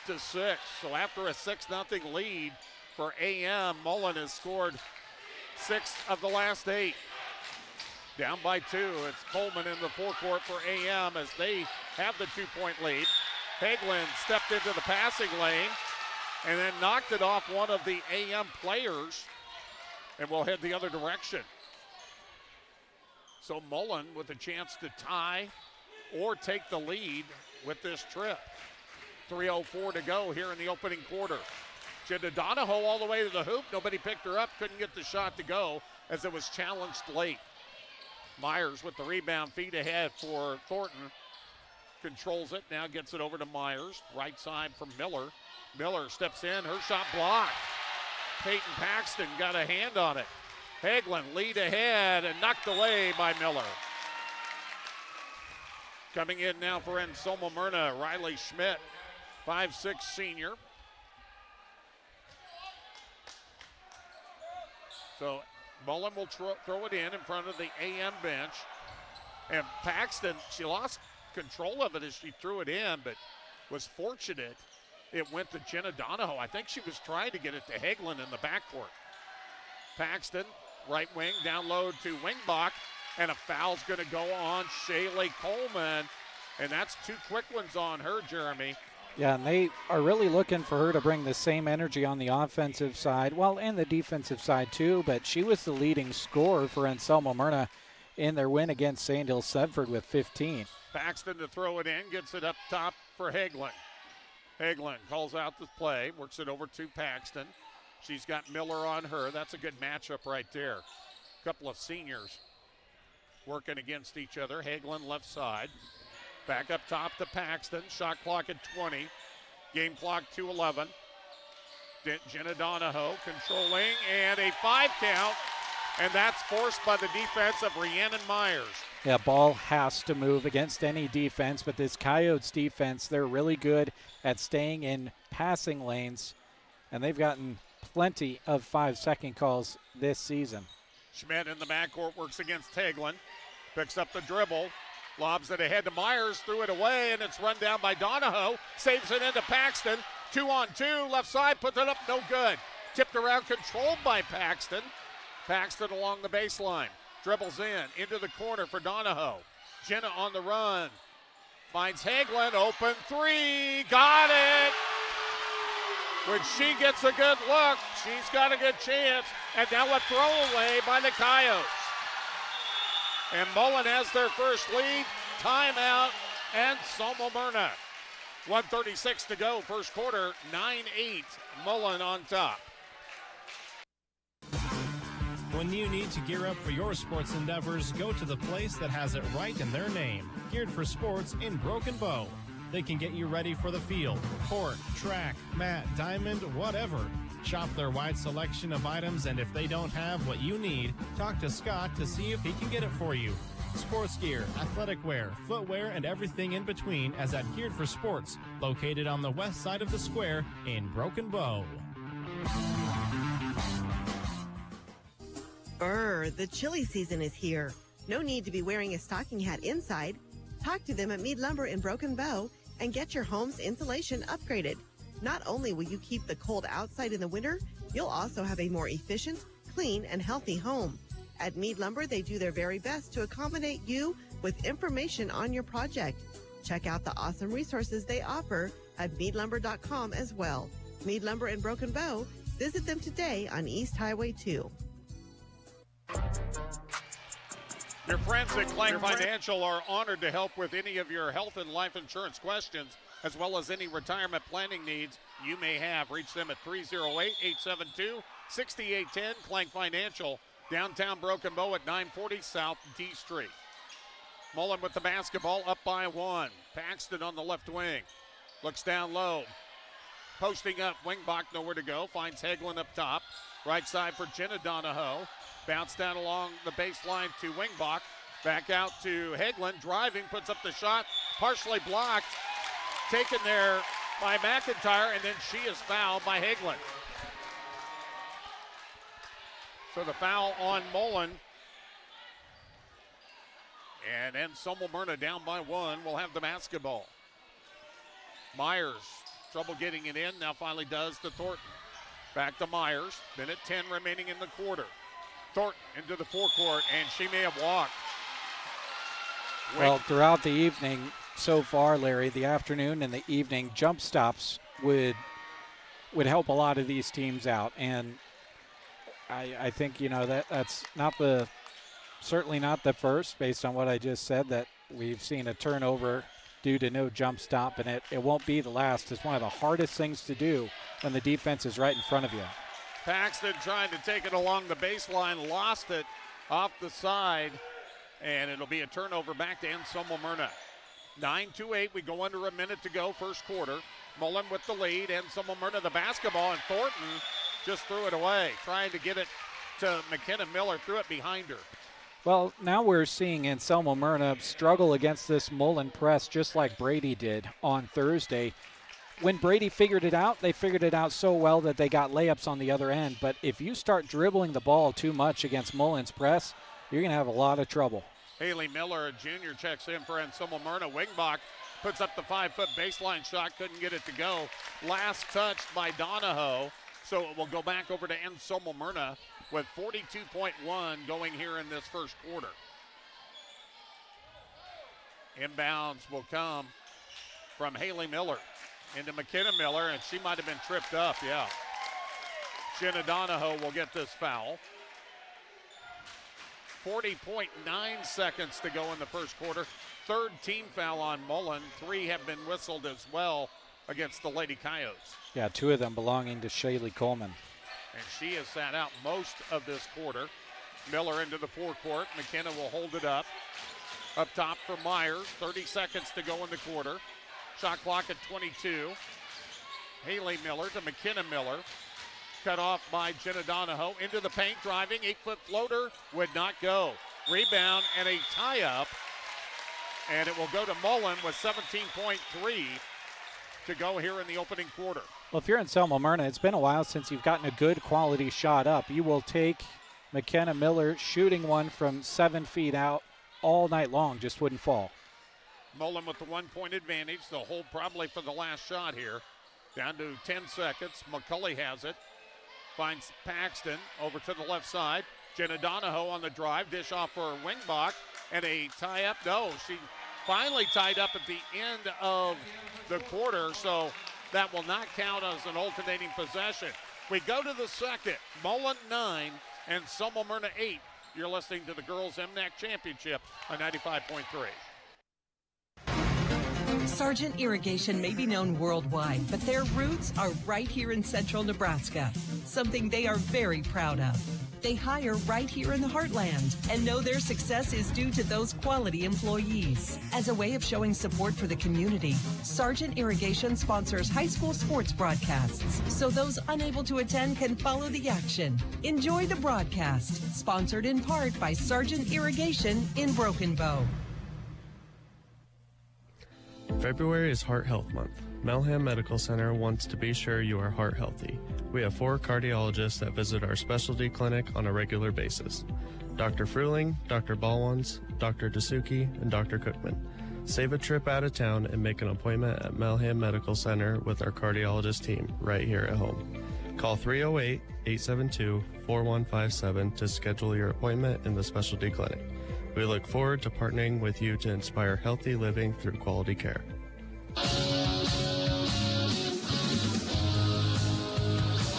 8-6. So after a 6-0 lead for AM, Mullen has scored 6 of the last 8. Down by 2. It's Coleman in the forecourt for AM as they have the 2-point lead. Hagelin stepped into the passing lane and then knocked it off one of the AM players and will head the other direction. So Mullen with a chance to tie or take the lead with this trip. 3:04 to go here in the opening quarter. Jenna Donahoe all the way to the hoop. Nobody picked her up, couldn't get the shot to go as it was challenged late. Myers with the rebound, feet ahead for Thornton. Controls it, now gets it over to Myers. Right side from Miller. Miller steps in, her shot blocked. Peyton Paxton got a hand on it. Hagelin lead ahead and knocked away by Miller. Coming in now for Anselmo-Merna, Riley Schmidt, 5'6" senior. So Mullen will throw it in front of the AM bench. And Paxton, she lost control of it as she threw it in, but was fortunate it went to Jenna Donahoe. I think she was trying to get it to Hagelin in the backcourt. Paxton, right wing, down low to Wingbach, and a foul's going to go on Shaylee Coleman, and that's 2 quick ones on her, Jeremy. Yeah, and they are really looking for her to bring the same energy on the offensive side, well, and the defensive side too, but she was the leading scorer for Anselmo-Merna in their win against Sandhills Thedford with 15. Paxton to throw it in, gets it up top for Hagelin. Hagelin calls out the play, works it over to Paxton. She's got Miller on her. That's a good matchup right there. A couple of seniors working against each other. Hagelin left side. Back up top to Paxton. Shot clock at 20. Game clock 2:11. Jenna Donahoe controlling, and a 5 count. And that's forced by the defense of Rhiannon Myers. Yeah, ball has to move against any defense, but this Coyotes defense, they're really good at staying in passing lanes, and they've gotten plenty of 5-second calls this season. Schmidt in the backcourt works against Hagelin. Picks up the dribble. Lobs it ahead to Myers. Threw it away, and it's run down by Donahoe. Saves it into Paxton. 2-on-2. Left side. Puts it up. No good. Tipped around, controlled by Paxton. Paxton along the baseline. Dribbles into the corner for Donahoe. Jenna on the run. Finds Hagelin, open three. Got it! When she gets a good look, she's got a good chance. And now a throwaway by the Coyotes. And Mullen has their first lead. Timeout, Anselmo-Merna. 1:36 to go, first quarter, 9-8, Mullen on top. When you need to gear up for your sports endeavors, go to the place that has it right in their name. Geared for Sports in Broken Bow. They can get you ready for the field, court, track, mat, diamond, whatever. Shop their wide selection of items, and if they don't have what you need, talk to Scott to see if he can get it for you. Sports gear, athletic wear, footwear, and everything in between as at Geared for Sports, located on the west side of the square in Broken Bow. The chilly season is here. No need to be wearing a stocking hat inside. Talk to them at Mead Lumber in Broken Bow and get your home's insulation upgraded. Not only will you keep the cold outside in the winter, you'll also have a more efficient, clean, and healthy home. At Mead Lumber, they do their very best to accommodate you with information on your project. Check out the awesome resources they offer at meadlumber.com as well. Mead Lumber in Broken Bow. Visit them today on East Highway 2. Your friends at Clank Financial are honored to help with any of your health and life insurance questions, as well as any retirement planning needs you may have. Reach them at 308-872-6810. Clank Financial, downtown Broken Bow at 940 South D Street. Mullen with the basketball, up by one. Paxton on the left wing. Looks down low. Posting up, Wingbach nowhere to go. Finds Hagelin up top. Right side for Jenna Donahoe. Bounce down along the baseline to Wingbach. Back out to Hagelin. Driving, puts up the shot. Partially blocked. Taken there by McIntyre, and then she is fouled by Hagelin. So the foul on Mullen. And Anselmo-Merna down by one will have the basketball. Myers, trouble getting it in, now finally does to Thornton. Back to Myers, minute 10 remaining in the quarter. Thornton into the forecourt, and she may have walked. Well, throughout the evening so far, Larry, the afternoon and the evening, jump stops would help a lot of these teams out. And I think, that's certainly not the first, based on what I just said, that we've seen a turnover due to no jump stop, and it won't be the last. It's one of the hardest things to do when the defense is right in front of you. Paxton trying to take it along the baseline, lost it off the side, and it'll be a turnover back to Anselmo-Merna. 9-8, we go under a minute to go, first quarter. Mullen with the lead, Anselmo-Merna the basketball, and Thornton just threw it away, trying to get it to McKenna Miller, threw it behind her. Well, now we're seeing Anselmo-Merna struggle against this Mullen press just like Brady did on Thursday. When Brady figured it out, they figured it out so well that they got layups on the other end. But if you start dribbling the ball too much against Mullen's press, you're going to have a lot of trouble. Haley Miller, a junior, checks in for Anselmo-Merna. Wingbach puts up the 5-foot baseline shot, couldn't get it to go. Last touched by Donahoe, so it will go back over to Anselmo-Merna with 42.1 going here in this first quarter. Inbounds will come from Haley Miller into McKenna Miller, and she might have been tripped up, yeah. Jenna Donahoe will get this foul. 40.9 seconds to go in the first quarter. Third team foul on Mullen. 3 have been whistled as well against the Lady Coyotes. Yeah, 2 of them belonging to Shaylee Coleman. And she has sat out most of this quarter. Miller into the forecourt. McKenna will hold it up. Up top for Myers. 30 seconds to go in the quarter. Shot clock at 22. Haley Miller to McKenna Miller. Cut off by Jenna Donahoe. Into the paint, driving. 8-foot floater would not go. Rebound and a tie-up. And it will go to Mullen with 17.3 to go here in the opening quarter. Well, if you're in Anselmo-Merna, it's been a while since you've gotten a good quality shot up. You will take McKenna Miller shooting one from 7 feet out all night long, just wouldn't fall. Mullen with the 1-point advantage. They'll hold probably for the last shot here. Down to 10 seconds. McCulley has it. finds Paxton over to the left side. Jenna Donahoe on the drive, dish off for Wingbach, and a tie-up. No, she finally tied up at the end of the quarter, so that will not count as an alternating possession. We go to the second. Mullen 9 and Anselmo-Merna 8. You're listening to the Girls MNAC Championship on 95.3. Sargent Irrigation may be known worldwide, but their roots are right here in central Nebraska, something they are very proud of. They hire right here in the heartland and know their success is due to those quality employees. As a way of showing support for the community, Sargent Irrigation sponsors high school sports broadcasts, so those unable to attend can follow the action. Enjoy the broadcast, sponsored in part by Sargent Irrigation in Broken Bow. February is Heart Health Month. Melham Medical Center wants to be sure you are heart healthy. We have 4 cardiologists that visit our specialty clinic on a regular basis. Dr. Fruling, Dr. Balwans, Dr. Dasuki, and Dr. Cookman. Save a trip out of town and make an appointment at Melham Medical Center with our cardiologist team right here at home. Call 308-872-4157 to schedule your appointment in the specialty clinic. We look forward to partnering with you to inspire healthy living through quality care.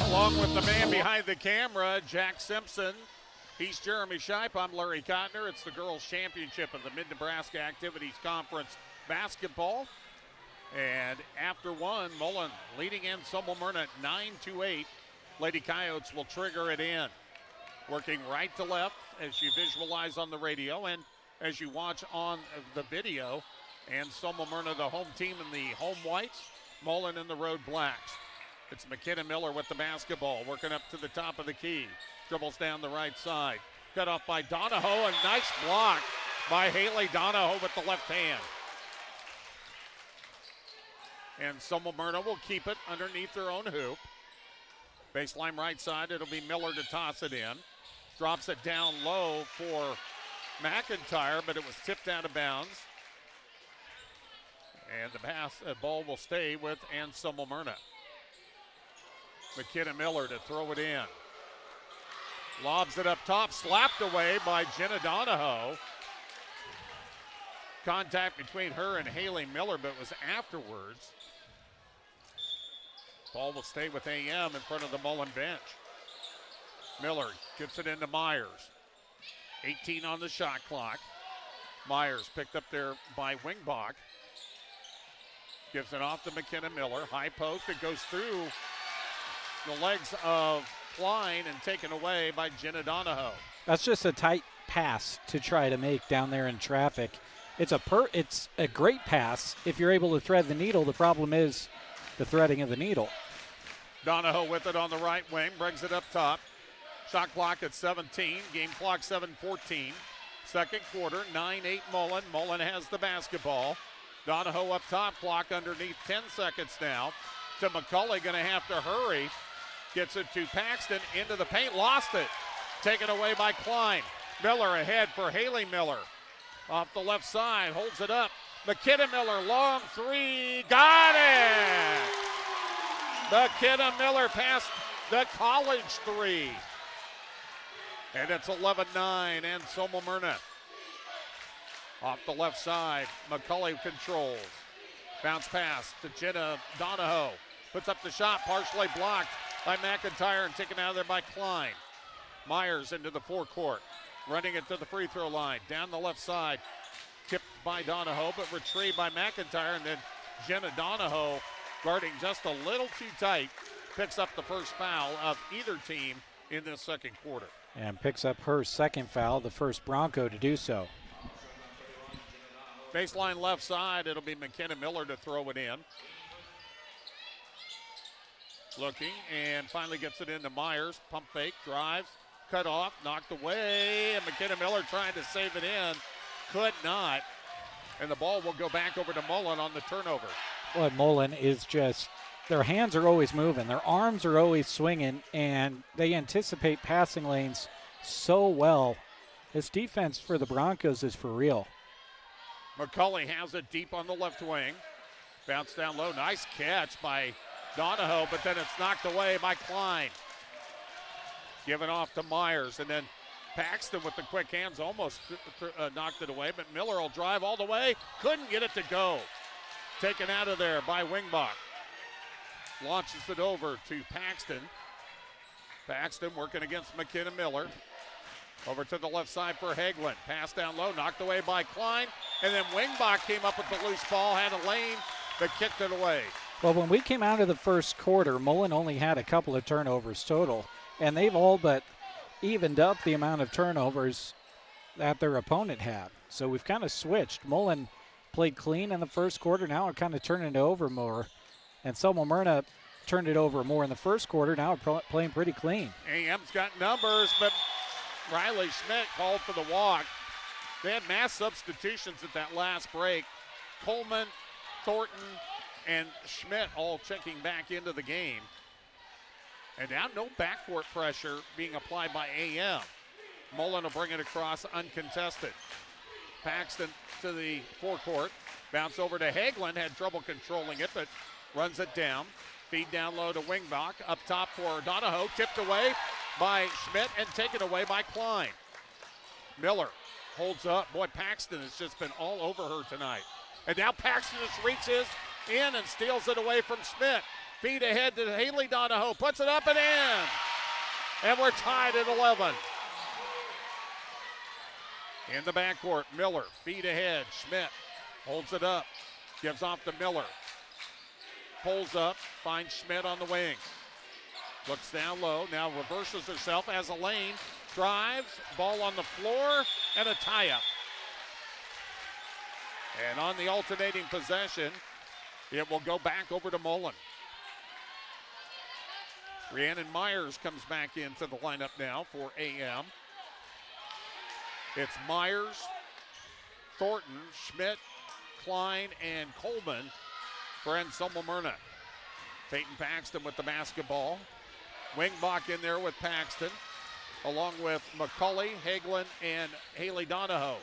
Along with the man behind the camera, Jack Simpson. He's Jeremy Shipe. I'm Larry Cotner. It's the Girls Championship of the Mid-Nebraska Activities Conference basketball. And after one, Mullen leading in Anselmo-Merna 9-8. Lady Coyotes will trigger it in. Working right to left as you visualize on the radio and as you watch on the video. And Anselmo-Merna, the home team in the home whites, Mullen in the road blacks. It's McKenna Miller with the basketball, working up to the top of the key. Dribbles down the right side. Cut off by Donahoe, a nice block by Haley Donahoe with the left hand. And Anselmo-Merna will keep it underneath their own hoop. Baseline right side, it'll be Miller to toss it in. Drops it down low for McIntyre, but it was tipped out of bounds. And the ball will stay with Anselmo-Merna. McKenna Miller to throw it in. Lobs it up top, slapped away by Jenna Donahoe. Contact between her and Haley Miller, but it was afterwards. Ball will stay with AM in front of the Mullen bench. Miller gets it into Myers. 18 on the shot clock. Myers picked up there by Wingbach. Gives it off to McKenna Miller. High post. It goes through the legs of Klein and taken away by Jenna Donahoe. That's just a tight pass to try to make down there in traffic. It's a great pass if you're able to thread the needle. The problem is the threading of the needle. Donahoe with it on the right wing, brings it up top. Shot clock at 17, game clock 7:14. Second quarter, 9-8 Mullen. Mullen has the basketball. Donahoe up top, clock underneath, 10 seconds now. To McCulley, going to have to hurry. Gets it to Paxton, into the paint, lost it. Taken away by Klein. Miller ahead for Haley Miller. Off the left side, holds it up. McKenna Miller, long three, got it! McKenna Miller past the college three. And it's 11-9, Anselmo-Merna. Off the left side, McCulley controls. Bounce pass to Jenna Donahoe. Puts up the shot, partially blocked by McIntyre and taken out of there by Klein. Myers into the forecourt, running it to the free throw line. Down the left side, tipped by Donahoe, but retrieved by McIntyre. And then Jenna Donahoe, guarding just a little too tight, picks up the first foul of either team in this second quarter. And picks up her second foul, the first Bronco to do so. Baseline left side, it'll be McKenna Miller to throw it in. Looking, and finally gets it into Myers. Pump fake, drives, cut off, knocked away, and McKenna Miller trying to save it in. Could not. And the ball will go back over to Mullen on the turnover. Well, Mullen is just, their hands are always moving, their arms are always swinging, and they anticipate passing lanes so well. This defense for the Broncos is for real. McCulley has it deep on the left wing. Bounce down low. Nice catch by Donahoe, but then it's knocked away by Klein. Given off to Myers, and then Paxton with the quick hands almost knocked it away, but Miller will drive all the way. Couldn't get it to go. Taken out of there by Wingbach. Launches it over to Paxton. Paxton working against McKenna Miller. Over to the left side for Hagelin. Pass down low, knocked away by Klein. And then Wingbach came up with the loose ball, had a lane, but kicked it away. Well, when we came out of the first quarter, Mullen only had a couple of turnovers total, and they've all but evened up the amount of turnovers that their opponent had. So we've kind of switched. Mullen played clean in the first quarter. Now we're kind of turning it over more. And Anselmo-Merna turned it over more in the first quarter. Now we're playing pretty clean. AM's got numbers, but Riley Schmidt called for the walk. They had mass substitutions at that last break. Coleman, Thornton, and Schmidt all checking back into the game. And now no backcourt pressure being applied by AM. Mullen will bring it across uncontested. Paxton to the forecourt. Bounce over to Hagelin. Had trouble controlling it, but runs it down. Feed down low to Wingbach. Up top for Donahoe. Tipped away by Schmidt and taken away by Klein. Miller holds up. Boy, Paxton has just been all over her tonight. And now Paxton just reaches in and steals it away from Schmidt. Feed ahead to Haley Donahoe. Puts it up and in. And we're tied at 11. In the backcourt, Miller. Feed ahead. Schmidt holds it up. Gives off to Miller. Pulls up. Finds Schmidt on the wing. Looks down low. Now reverses herself. Has a lane. Drives. Ball on the floor. And a tie-up. And on the alternating possession, it will go back over to Mullen. Rhiannon Myers comes back into the lineup now for AM. It's Myers, Thornton, Schmidt, Klein, and Coleman for Anselmo-Merna. Peyton Paxton with the basketball. Wingbach in there with Paxton, along with McCulley, Hagelin, and Haley Donahoe.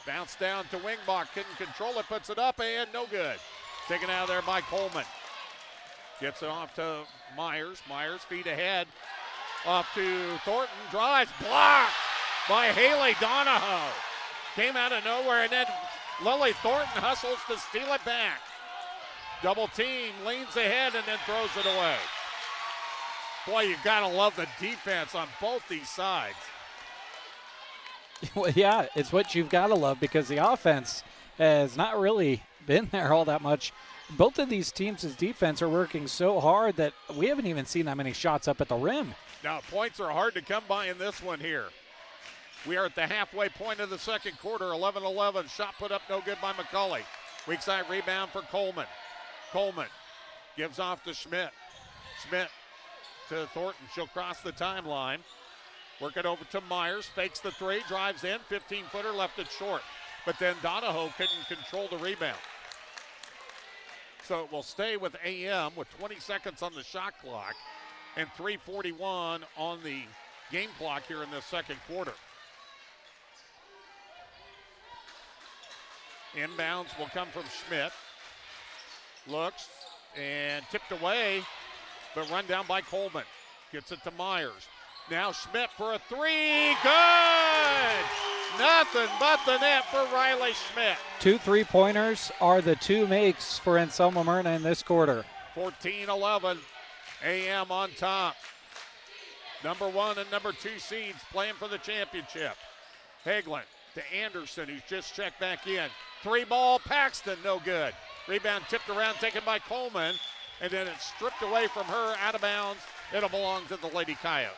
Bounce down to Wingbach, couldn't control it, puts it up, and no good. Taken out of there by Coleman. Gets it off to Myers. Myers feet ahead. Off to Thornton. Drives. Blocked by Haley Donahoe. Came out of nowhere, and then Lily Thornton hustles to steal it back. Double team, leans ahead, and then throws it away. Boy, you've got to love the defense on both these sides. Well, yeah, it's what you've got to love because the offense has not really been there all that much. Both of these teams' defense are working so hard that we haven't even seen that many shots up at the rim. Now, points are hard to come by in this one here. We are at the halfway point of the second quarter, 11-11. Shot put up no good by McCulley. Weak side rebound for Coleman. Coleman gives off to Schmidt. Schmidt to Thornton. She'll cross the timeline. Work it over to Myers. Fakes the three. Drives in. 15-footer. Left it short. But then Donahoe couldn't control the rebound. So it will stay with AM with 20 seconds on the shot clock and 3:41 on the game clock here in this second quarter. Inbounds will come from Schmidt. Looks and tipped away, but run down by Coleman. Gets it to Myers. Now Schmidt for a three. Good! Nothing but the net for Riley Schmidt. 2 3-pointers are the two makes for Anselmo-Merna in this quarter. 14-11. AM on top. Number 1 and number 2 seeds playing for the championship. Hagelin to Anderson, who's just checked back in. 3-ball, Paxton, no good. Rebound tipped around, taken by Coleman, and then it's stripped away from her, out of bounds. It'll belong to the Lady Coyotes.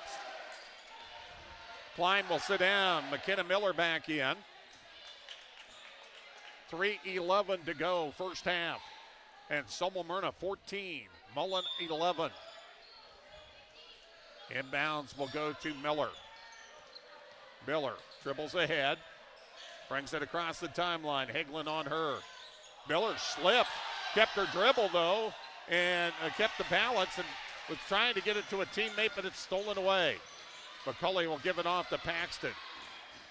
Klein will sit down. McKenna Miller back in. 3:11 to go, first half. And Anselmo-Merna 14, Mullen 11. Inbounds will go to Miller. Miller dribbles ahead, brings it across the timeline. Hagelin on her. Miller slipped, kept her dribble though, and kept the balance and was trying to get it to a teammate, but it's stolen away. McCulley will give it off to Paxton.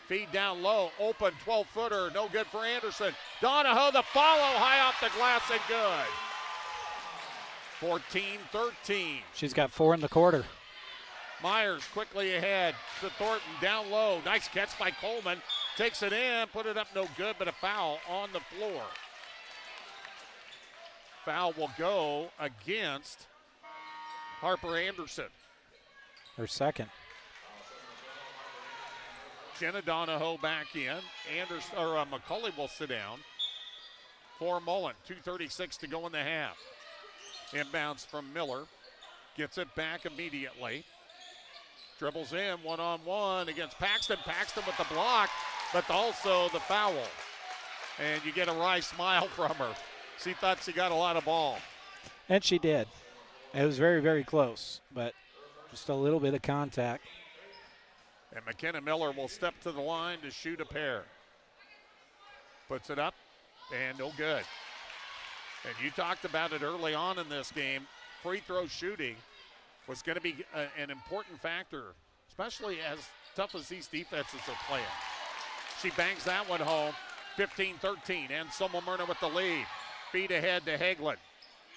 Feed down low, open 12-footer, no good for Anderson. Donahoe, the follow, high off the glass and good. 14-13. She's got 4 in the quarter. Myers quickly ahead to Thornton, down low. Nice catch by Coleman. Takes it in, put it up, no good, but a foul on the floor. Foul will go against Harper Anderson. Her second. Jenna Donahoe back in. McCulley will sit down for Mullen. 2:36 to go in the half. Inbounds from Miller. Gets it back immediately. Dribbles in one-on-one against Paxton. Paxton with the block, but also the foul. And you get a wry smile from her. She thought she got a lot of ball. And she did. It was very, very close, but just a little bit of contact. And McKenna Miller will step to the line to shoot a pair. Puts it up, and no good. And you talked about it early on in this game. Free throw shooting was going to be an important factor, especially as tough as these defenses are playing. She bangs that one home, 15-13. Anselmo-Merna with the lead. Feed ahead to Hagelin.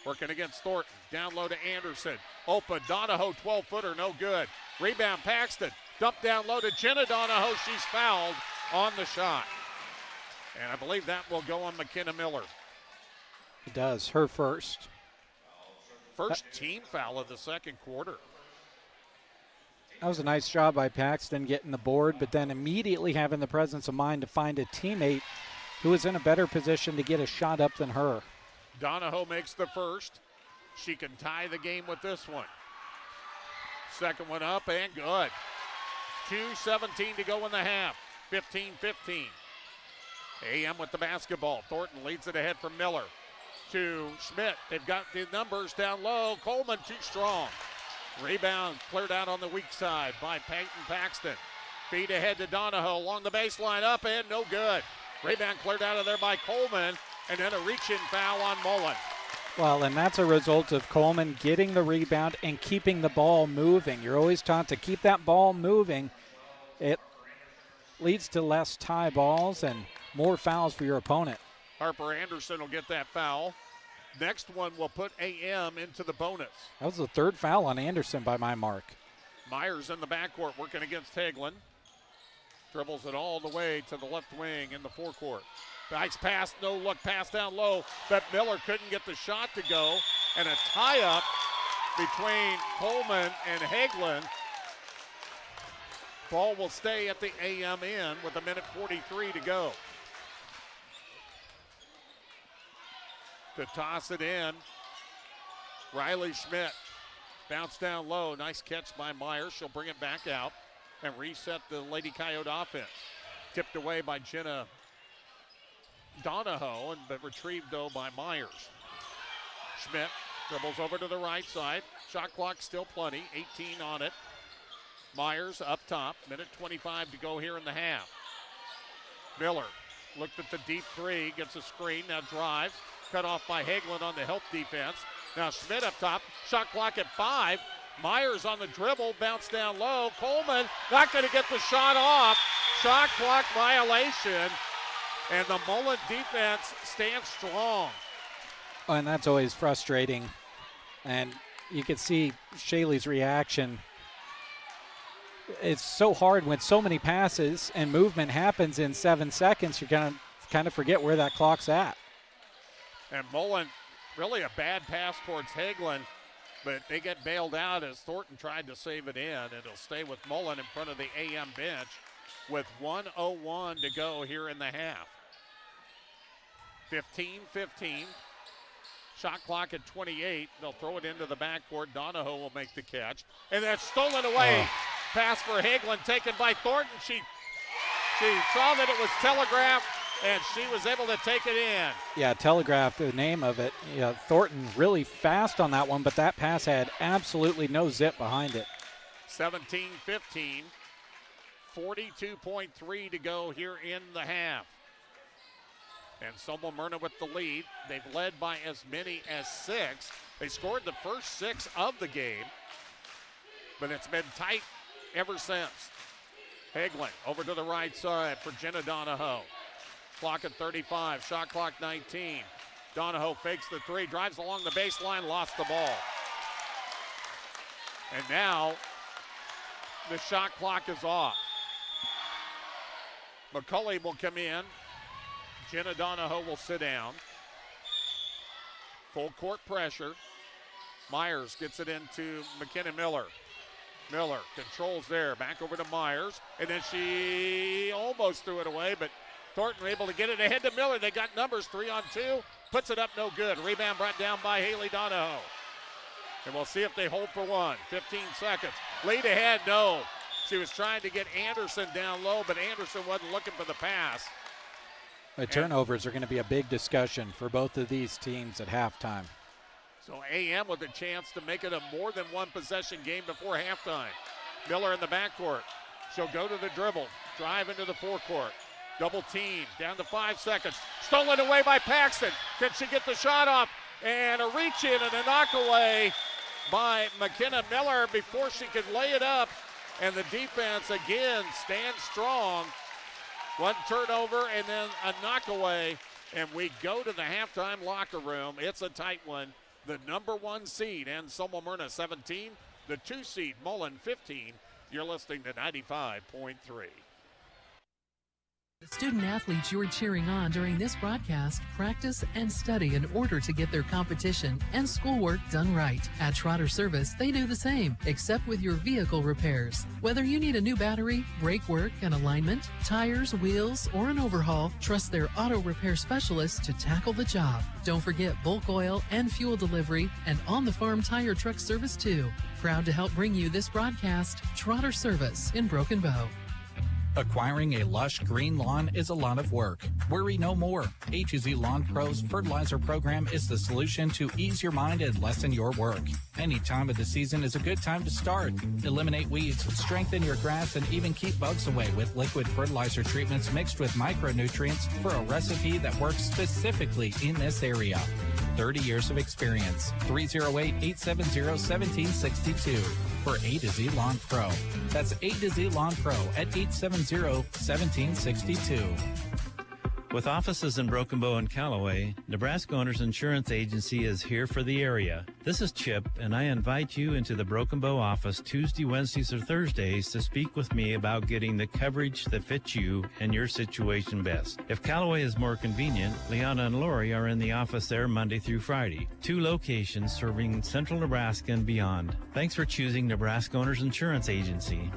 Working against Thornton. Down low to Anderson. Open. Donahoe, 12-footer, no good. Rebound, Paxton. Dump down low to Jenna Donahoe. She's fouled on the shot. And I believe that will go on McKenna Miller. It does. Her first. First team foul of the second quarter. That was a nice job by Paxton getting the board, but then immediately having the presence of mind to find a teammate who was in a better position to get a shot up than her. Donahoe makes the first. She can tie the game with this one. Second one up and good. 2:17 to go in the half. 15-15. AM with the basketball. Thornton leads it ahead from Miller to Schmidt. They've got the numbers down low. Coleman too strong. Rebound cleared out on the weak side by Peyton Paxton. Feed ahead to Donahoe along the baseline, up and no good. Rebound cleared out of there by Coleman, and then a reach-in foul on Mullen. Well, and that's a result of Coleman getting the rebound and keeping the ball moving. You're always taught to keep that ball moving. It leads to less tie balls and more fouls for your opponent. Harper Anderson will get that foul. Next one will put AM into the bonus. That was the third foul on Anderson by my mark. Myers in the backcourt working against Hagelin. Dribbles it all the way to the left wing in the forecourt. Nice pass, no look pass down low, but Miller couldn't get the shot to go. And a tie-up between Coleman and Hagelin. Ball will stay at the AM end with 1:43 to go. To toss it in, Riley Schmidt. Bounce down low, nice catch by Myers. She'll bring it back out and reset the Lady Coyote offense. Tipped away by Jenna Donahoe, but retrieved though by Myers. Schmidt dribbles over to the right side. Shot clock still plenty, 18 on it. Myers up top, 1:25 to go here in the half. Miller looked at the deep three, gets a screen, now drives. Cut off by Hagelin on the help defense. Now Schmidt up top, shot clock at 5. Myers on the dribble, bounce down low. Coleman not going to get the shot off. Shot clock violation, and the Mullen defense stands strong. Oh, and that's always frustrating. And you can see Shaylee's reaction. It's so hard when so many passes and movement happens in 7 seconds. You're going to kind of forget where that clock's at. And Mullen, really a bad pass towards Hagelin, but they get bailed out as Thornton tried to save it in. It'll stay with Mullen in front of the AM bench with 1:01 to go here in the half. 15-15. Shot clock at 28. They'll throw it into the backcourt. Donahoe will make the catch. And that's stolen away. Pass for Hagelin taken by Thornton. She saw that it was telegraphed, and she was able to take it in. Yeah, telegraphed the name of it. Yeah, Thornton really fast on that one, but that pass had absolutely no zip behind it. 17-15. 42.3 to go here in the half. Anselmo-Merna with the lead. They've led by as many as 6. They scored the first 6 of the game, but it's been tight ever since. Hagelin over to the right side for Jenna Donahoe. Clock at 35, shot clock 19. Donahoe fakes the 3, drives along the baseline, lost the ball. And now the shot clock is off. McCulley will come in. Jenna Donahoe will sit down. Full court pressure. Myers gets it into McKenna Miller. Miller controls there. Back over to Myers. And then she almost threw it away, but Thornton able to get it ahead to Miller. They got numbers, 3-on-2. Puts it up, no good. Rebound brought down by Haley Donahoe. And we'll see if they hold for one. 15 seconds. Lead ahead, no. She was trying to get Anderson down low, but Anderson wasn't looking for the pass. The turnovers are going to be a big discussion for both of these teams at halftime. So AM with a chance to make it a more than one possession game before halftime. Miller in the backcourt. She'll go to the dribble, drive into the forecourt. Double team, down to 5 seconds. Stolen away by Paxton. Can she get the shot off? And a reach in and a knock away by McKenna Miller before she could lay it up. And the defense again stands strong. One turnover and then a knock away. And we go to the halftime locker room. It's a tight one. The number 1 seed, Anselmo-Merna 17. The 2 seed, Mullen 15. You're listening to 95.3. The student athletes you're cheering on during this broadcast practice and study in order to get their competition and schoolwork done right. At Trotter Service, they do the same, except with your vehicle repairs. Whether you need a new battery, brake work, and alignment, tires, wheels, or an overhaul, trust their auto repair specialists to tackle the job. Don't forget bulk oil and fuel delivery and on-the-farm tire truck service too. Proud to help bring you this broadcast, Trotter Service in Broken Bow. Acquiring a lush green lawn is a lot of work. Worry no more. A2Z Lawn Pro's fertilizer program is the solution to ease your mind and lessen your work. Any time of the season is a good time to start. Eliminate weeds, strengthen your grass, and even keep bugs away with liquid fertilizer treatments mixed with micronutrients for a recipe that works specifically in this area. 30 years of experience. 308-870-1762 for A to Z Lawn Pro. That's A to Z Lawn Pro at 870-1762. With offices in Broken Bow and Callaway, Nebraska Owners Insurance Agency is here for the area. This is Chip, and I invite you into the Broken Bow office Tuesday, Wednesdays, or Thursdays to speak with me about getting the coverage that fits you and your situation best. If Callaway is more convenient, Liana and Lori are in the office there Monday through Friday. 2 locations serving central Nebraska and beyond. Thanks for choosing Nebraska Owners Insurance Agency.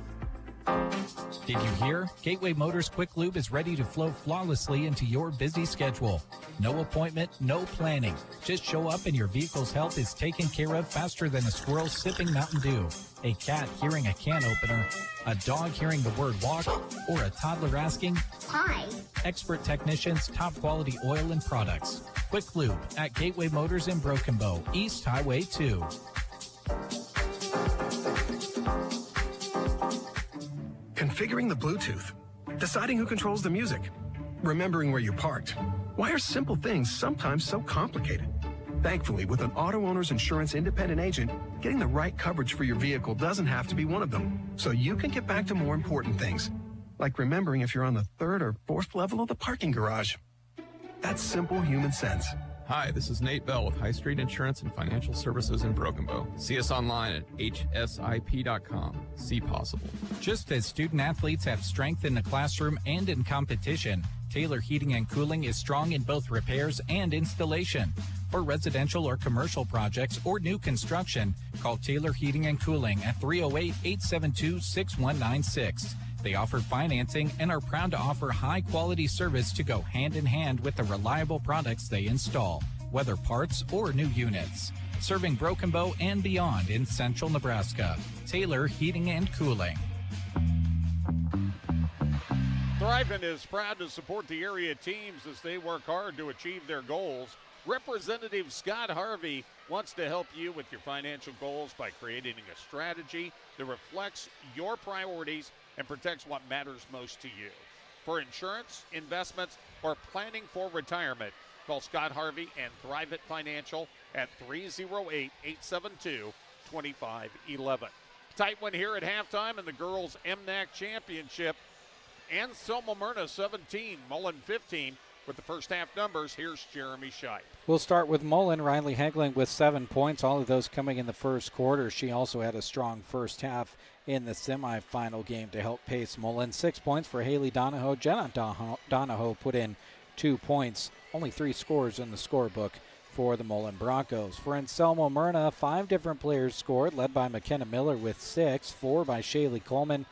Did you hear? Gateway Motors Quick Lube is ready to flow flawlessly into your busy schedule. No appointment, no planning. Just show up and your vehicle's health is taken care of faster than a squirrel sipping Mountain Dew, a cat hearing a can opener, a dog hearing the word walk, or a toddler asking, "Hi." Expert technicians, top quality oil and products. Quick Lube at Gateway Motors in Broken Bow, East Highway 2. Configuring the Bluetooth, deciding who controls the music, remembering where you parked. Why are simple things sometimes so complicated? Thankfully, with an auto owner's insurance independent agent, getting the right coverage for your vehicle doesn't have to be one of them. So you can get back to more important things, like remembering if you're on the 3rd or 4th level of the parking garage. That's simple human sense. Hi, this is Nate Bell with High Street Insurance and Financial Services in Broken Bow. See us online at hsip.com. See possible. Just as student athletes have strength in the classroom and in competition, Taylor Heating and Cooling is strong in both repairs and installation. For residential or commercial projects or new construction, call Taylor Heating and Cooling at 308-872-6196. They offer financing and are proud to offer high-quality service to go hand-in-hand with the reliable products they install, whether parts or new units. Serving Broken Bow and beyond in central Nebraska. Taylor Heating and Cooling. Thrivent is proud to support the area teams as they work hard to achieve their goals. Representative Scott Harvey wants to help you with your financial goals by creating a strategy that reflects your priorities and protects what matters most to you. For insurance, investments, or planning for retirement, call Scott Harvey and Thrivent Financial at 308-872-2511. Tight one here at halftime in the girls' MNAC championship. Anselmo-Merna 17, Mullen 15. With the first half numbers, here's Jeremy Scheidt. We'll start with Mullen. Riley Hegling with 7 points, all of those coming in the first quarter. She also had a strong first half in the semifinal game to help pace Mullen. 6 points for Haley Donahoe. Jenna Donahoe put in 2 points. Only 3 scores in the scorebook for the Mullen Broncos. For Anselmo-Merna, 5 different players scored, led by McKenna Miller with 6, 4 by Shaylee Coleman,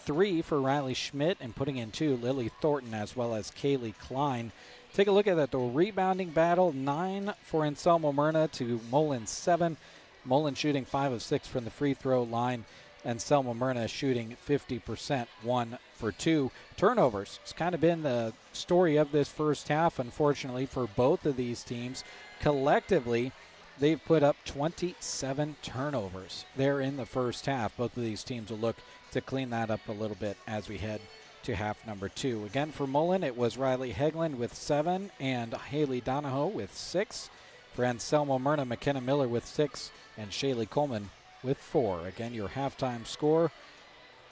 3 for Riley Schmidt, and putting in 2, Lily Thornton as well as Kaylee Klein. Take a look at that, the rebounding battle, 9 for Anselmo-Merna to Mullen's 7. Mullen shooting 5 of 6 from the free throw line. Anselmo-Merna shooting 50%, 1 for 2. Turnovers, it's kind of been the story of this first half, unfortunately, for both of these teams. Collectively, they've put up 27 turnovers there in the first half. Both of these teams will look to clean that up a little bit as we head to half number 2. Again, for Mullen, it was Riley Hegland with 7 and Haley Donahoe with 6. For Anselmo-Merna, McKenna Miller with 6 and Shaylee Coleman with 4. Again, your halftime score,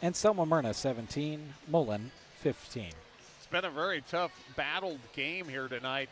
Anselmo-Merna 17, Mullen 15. It's been a very tough, battled game here tonight.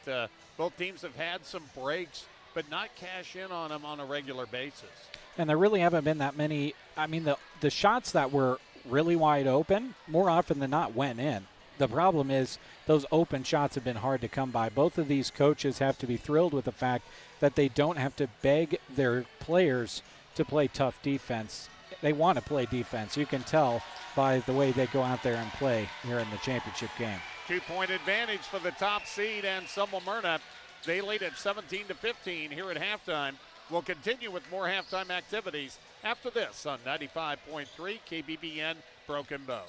Both teams have had some breaks, but not cash in on them on a regular basis. And there really haven't been that many. I mean, the shots that were really wide open, more often than not, went in. The problem is those open shots have been hard to come by. Both of these coaches have to be thrilled with the fact that they don't have to beg their players to play tough defense. They want to play defense. You can tell by the way they go out there and play here in the championship game. 2-point advantage for the top seed, Anselmo-Merna. They lead at 17-15 here at halftime. We'll continue with more halftime activities after this on 95.3 KBBN Broken Bow.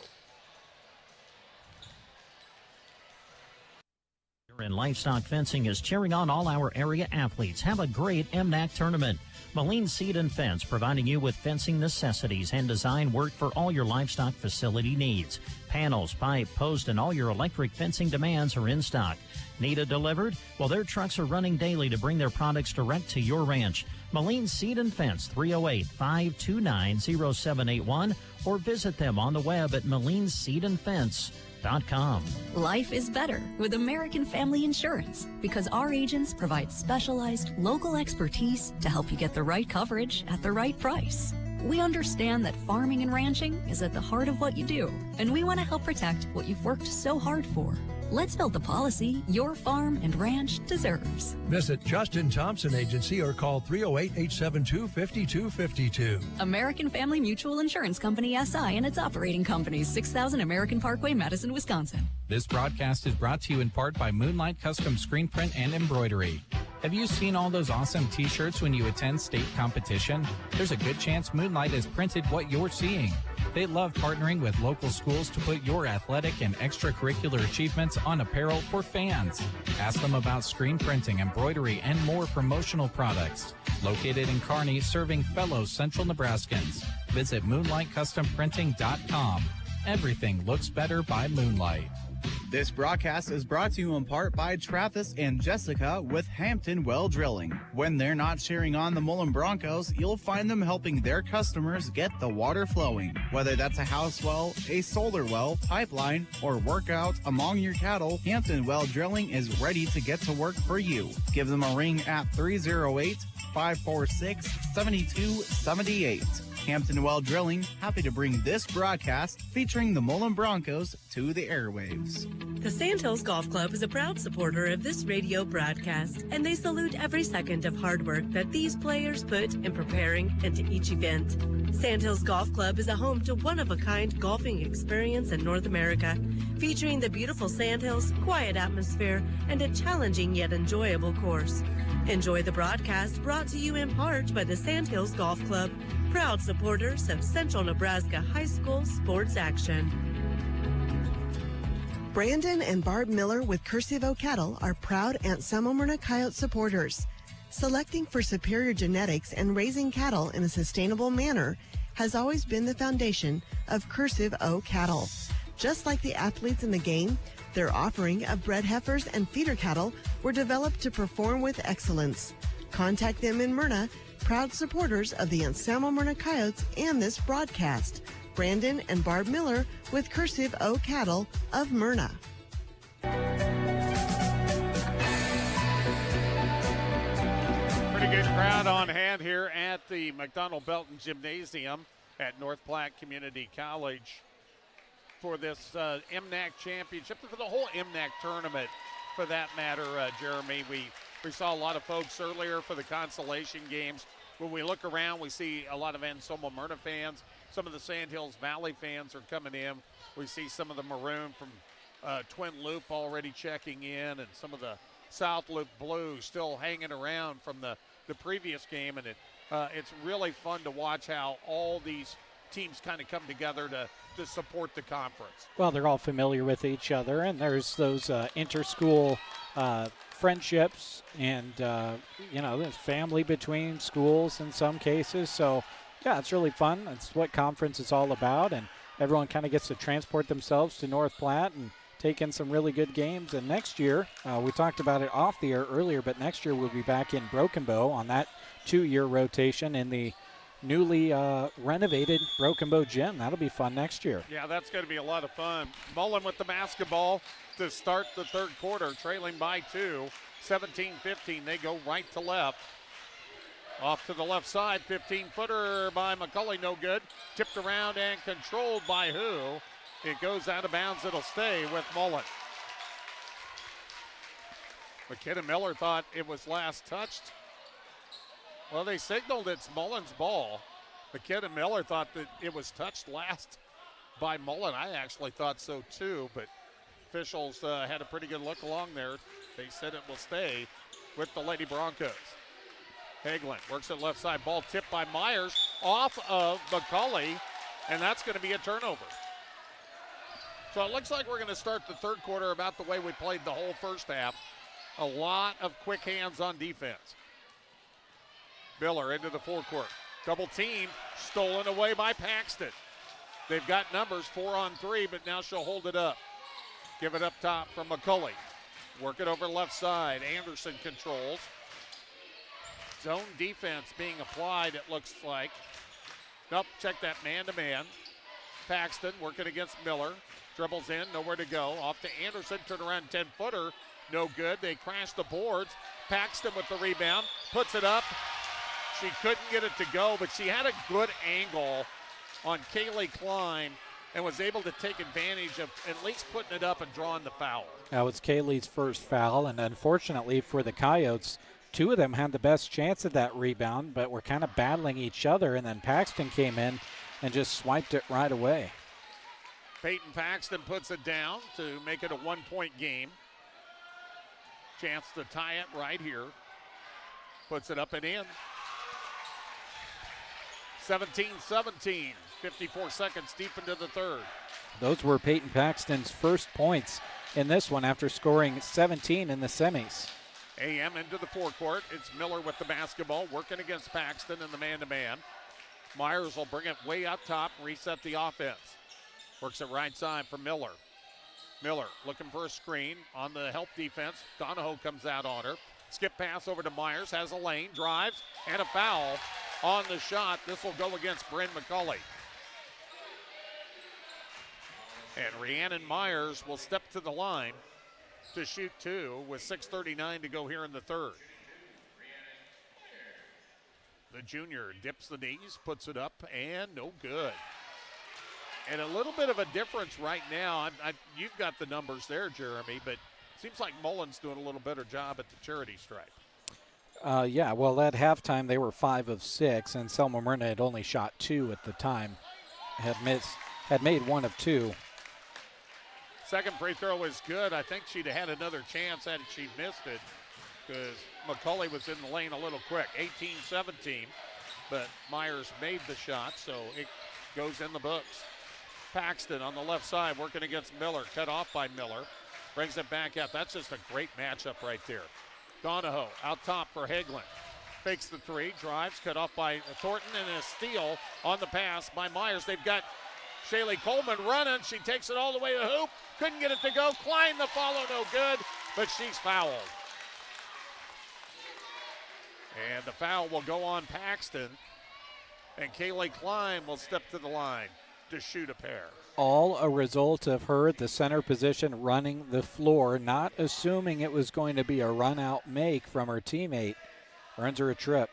And Livestock Fencing is cheering on all our area athletes. Have a great MNAC tournament. Moline Seed and Fence, providing you with fencing necessities and design work for all your livestock facility needs. Panels, pipe, post, and all your electric fencing demands are in stock. Need it delivered? Well, their trucks are running daily to bring their products direct to your ranch. Moline Seed and Fence, 308-529-0781, or visit them on the web at molineseedandfence.com. Life is better with American Family Insurance because our agents provide specialized local expertise to help you get the right coverage at the right price. We understand that farming and ranching is at the heart of what you do, and we want to help protect what you've worked so hard for. Let's build the policy your farm and ranch deserves. Visit Justin Thompson Agency or call 308-872-5252. American Family Mutual Insurance Company, SI, and its operating companies, 6000 American Parkway, Madison, Wisconsin. This broadcast is brought to you in part by Moonlight Custom Screen Print and Embroidery. Have you seen all those awesome t-shirts when you attend state competition? There's a good chance Moonlight has printed what you're seeing. They love partnering with local schools to put your athletic and extracurricular achievements on apparel for fans. Ask them about screen printing, embroidery, and more promotional products. Located in Kearney, serving fellow Central Nebraskans. Visit MoonlightCustomPrinting.com. Everything looks better by Moonlight. This broadcast is brought to you in part by Travis and Jessica with Hampton Well Drilling. When they're not cheering on the Mullen Broncos, you'll find them helping their customers get the water flowing. Whether that's a house well, a solar well, pipeline, or workout among your cattle, Hampton Well Drilling is ready to get to work for you. Give them a ring at 308-546-7278. Hampton Well Drilling, happy to bring this broadcast featuring the Mullen Broncos to the airwaves. The Sandhills Golf Club is a proud supporter of this radio broadcast, and they salute every second of hard work that these players put in preparing into each event. Sandhills Golf Club is a home to one-of-a-kind golfing experience in North America, featuring the beautiful Sandhills, quiet atmosphere, and a challenging yet enjoyable course. Enjoy the broadcast brought to you in part by the Sandhills Golf Club, proud supporters of Central Nebraska High School sports action. Brandon and Barb Miller with Cursive O Cattle are proud Anselmo-Merna Coyote supporters. Selecting for superior genetics and raising cattle in a sustainable manner has always been the foundation of Cursive O Cattle. Just like the athletes in the game, their offering of bred heifers and feeder cattle were developed to perform with excellence. Contact them in Myrna, proud supporters of the Anselmo-Merna Coyotes and this broadcast. Brandon and Barb Miller with Cursive O Cattle of Myrna. Pretty good crowd on hand here at the McDonald Belton Gymnasium at North Platte Community College for this MNAC championship, for the whole MNAC tournament for that matter, Jeremy. We saw a lot of folks earlier for the consolation games. When we look around, we see a lot of Anselmo-Merna fans. Some of the Sandhills Valley fans are coming in. We see some of the maroon from Twin Loup already checking in, and some of the South Loop Blue still hanging around from the previous game. And it's really fun to watch how all these teams kind of come together to support the conference. Well, they're all familiar with each other, and there's those inter-school friendships and, there's family between schools in some cases. So, yeah, it's really fun. That's what conference is all about, and everyone kind of gets to transport themselves to North Platte and take in some really good games. And next year, we talked about it off the air earlier, but next year we'll be back in Broken Bow on that 2-year rotation in the newly renovated Broken Bow Gym. That'll be fun next year. Yeah, that's going to be a lot of fun. Mullen with the basketball to start the third quarter, trailing by 2, 17-15. They go right to left. Off to the left side, 15-footer by McCulley, no good. Tipped around and controlled by who? It goes out of bounds. It'll stay with Mullen. McKenna Miller thought it was last touched. Well, they signaled it's Mullen's ball. McKenna Miller thought that it was touched last by Mullen. I actually thought so too, but officials had a pretty good look along there. They said it will stay with the Lady Broncos. Hagelin works it left side. Ball tipped by Myers off of McCulley, and that's going to be a turnover. So it looks like we're going to start the third quarter about the way we played the whole first half. A lot of quick hands on defense. Miller into the forecourt. Double team, stolen away by Paxton. They've got numbers 4-on-3, but now she'll hold it up. Give it up top from McCulley. Work it over left side. Anderson controls. Zone defense being applied, it looks like. Nope, check that man-to-man. Paxton working against Miller. Dribbles in, nowhere to go. Off to Anderson, turn around 10-footer. No good. They crash the boards. Paxton with the rebound. Puts it up. She couldn't get it to go, but she had a good angle on Kaylee Klein and was able to take advantage of at least putting it up and drawing the foul. That was Kaylee's first foul, and unfortunately for the Coyotes, two of them had the best chance at that rebound, but were kind of battling each other, and then Paxton came in and just swiped it right away. Peyton Paxton puts it down to make it a 1-point game. Chance to tie it right here. Puts it up and in. 17-17, 54 seconds deep into the third. Those were Peyton Paxton's first points in this one after scoring 17 in the semis. AM into the forecourt. It's Miller with the basketball, working against Paxton in the man-to-man. Myers will bring it way up top and reset the offense. Works it right side for Miller. Miller looking for a screen on the help defense. Donahoe comes out on her. Skip pass over to Myers, has a lane, drives, and a foul on the shot. This will go against Bryn McCulley. And Rhiannon Myers will step to the line to shoot two with 6:39 to go here in the third. The junior dips the knees, puts it up, and no good. And a little bit of a difference right now. You've got the numbers there, Jeremy, but it seems like Mullen's doing a little better job at the charity stripe. Yeah, well, at halftime they were 5 of 6, and Anselmo-Merna had only shot 2 at the time. Had made 1 of 2. Second free throw is good. I think she'd have had another chance had she missed it because McCulley was in the lane a little quick. 18-17, but Myers made the shot, so it goes in the books. Paxton on the left side working against Miller. Cut off by Miller. Brings it back out. That's just a great matchup right there. Donahoe out top for Hagelin. Fakes the three, drives, cut off by Thornton, and a steal on the pass by Myers. They've got Shaylee Coleman running. She takes it all the way to the hoop. Couldn't get it to go. Klein the follow, no good, but she's fouled. And the foul will go on Paxton. And Kaylee Klein will step to the line to shoot a pair. All a result of her at the center position running the floor, not assuming it was going to be a run-out make from her teammate. Earns her a trip.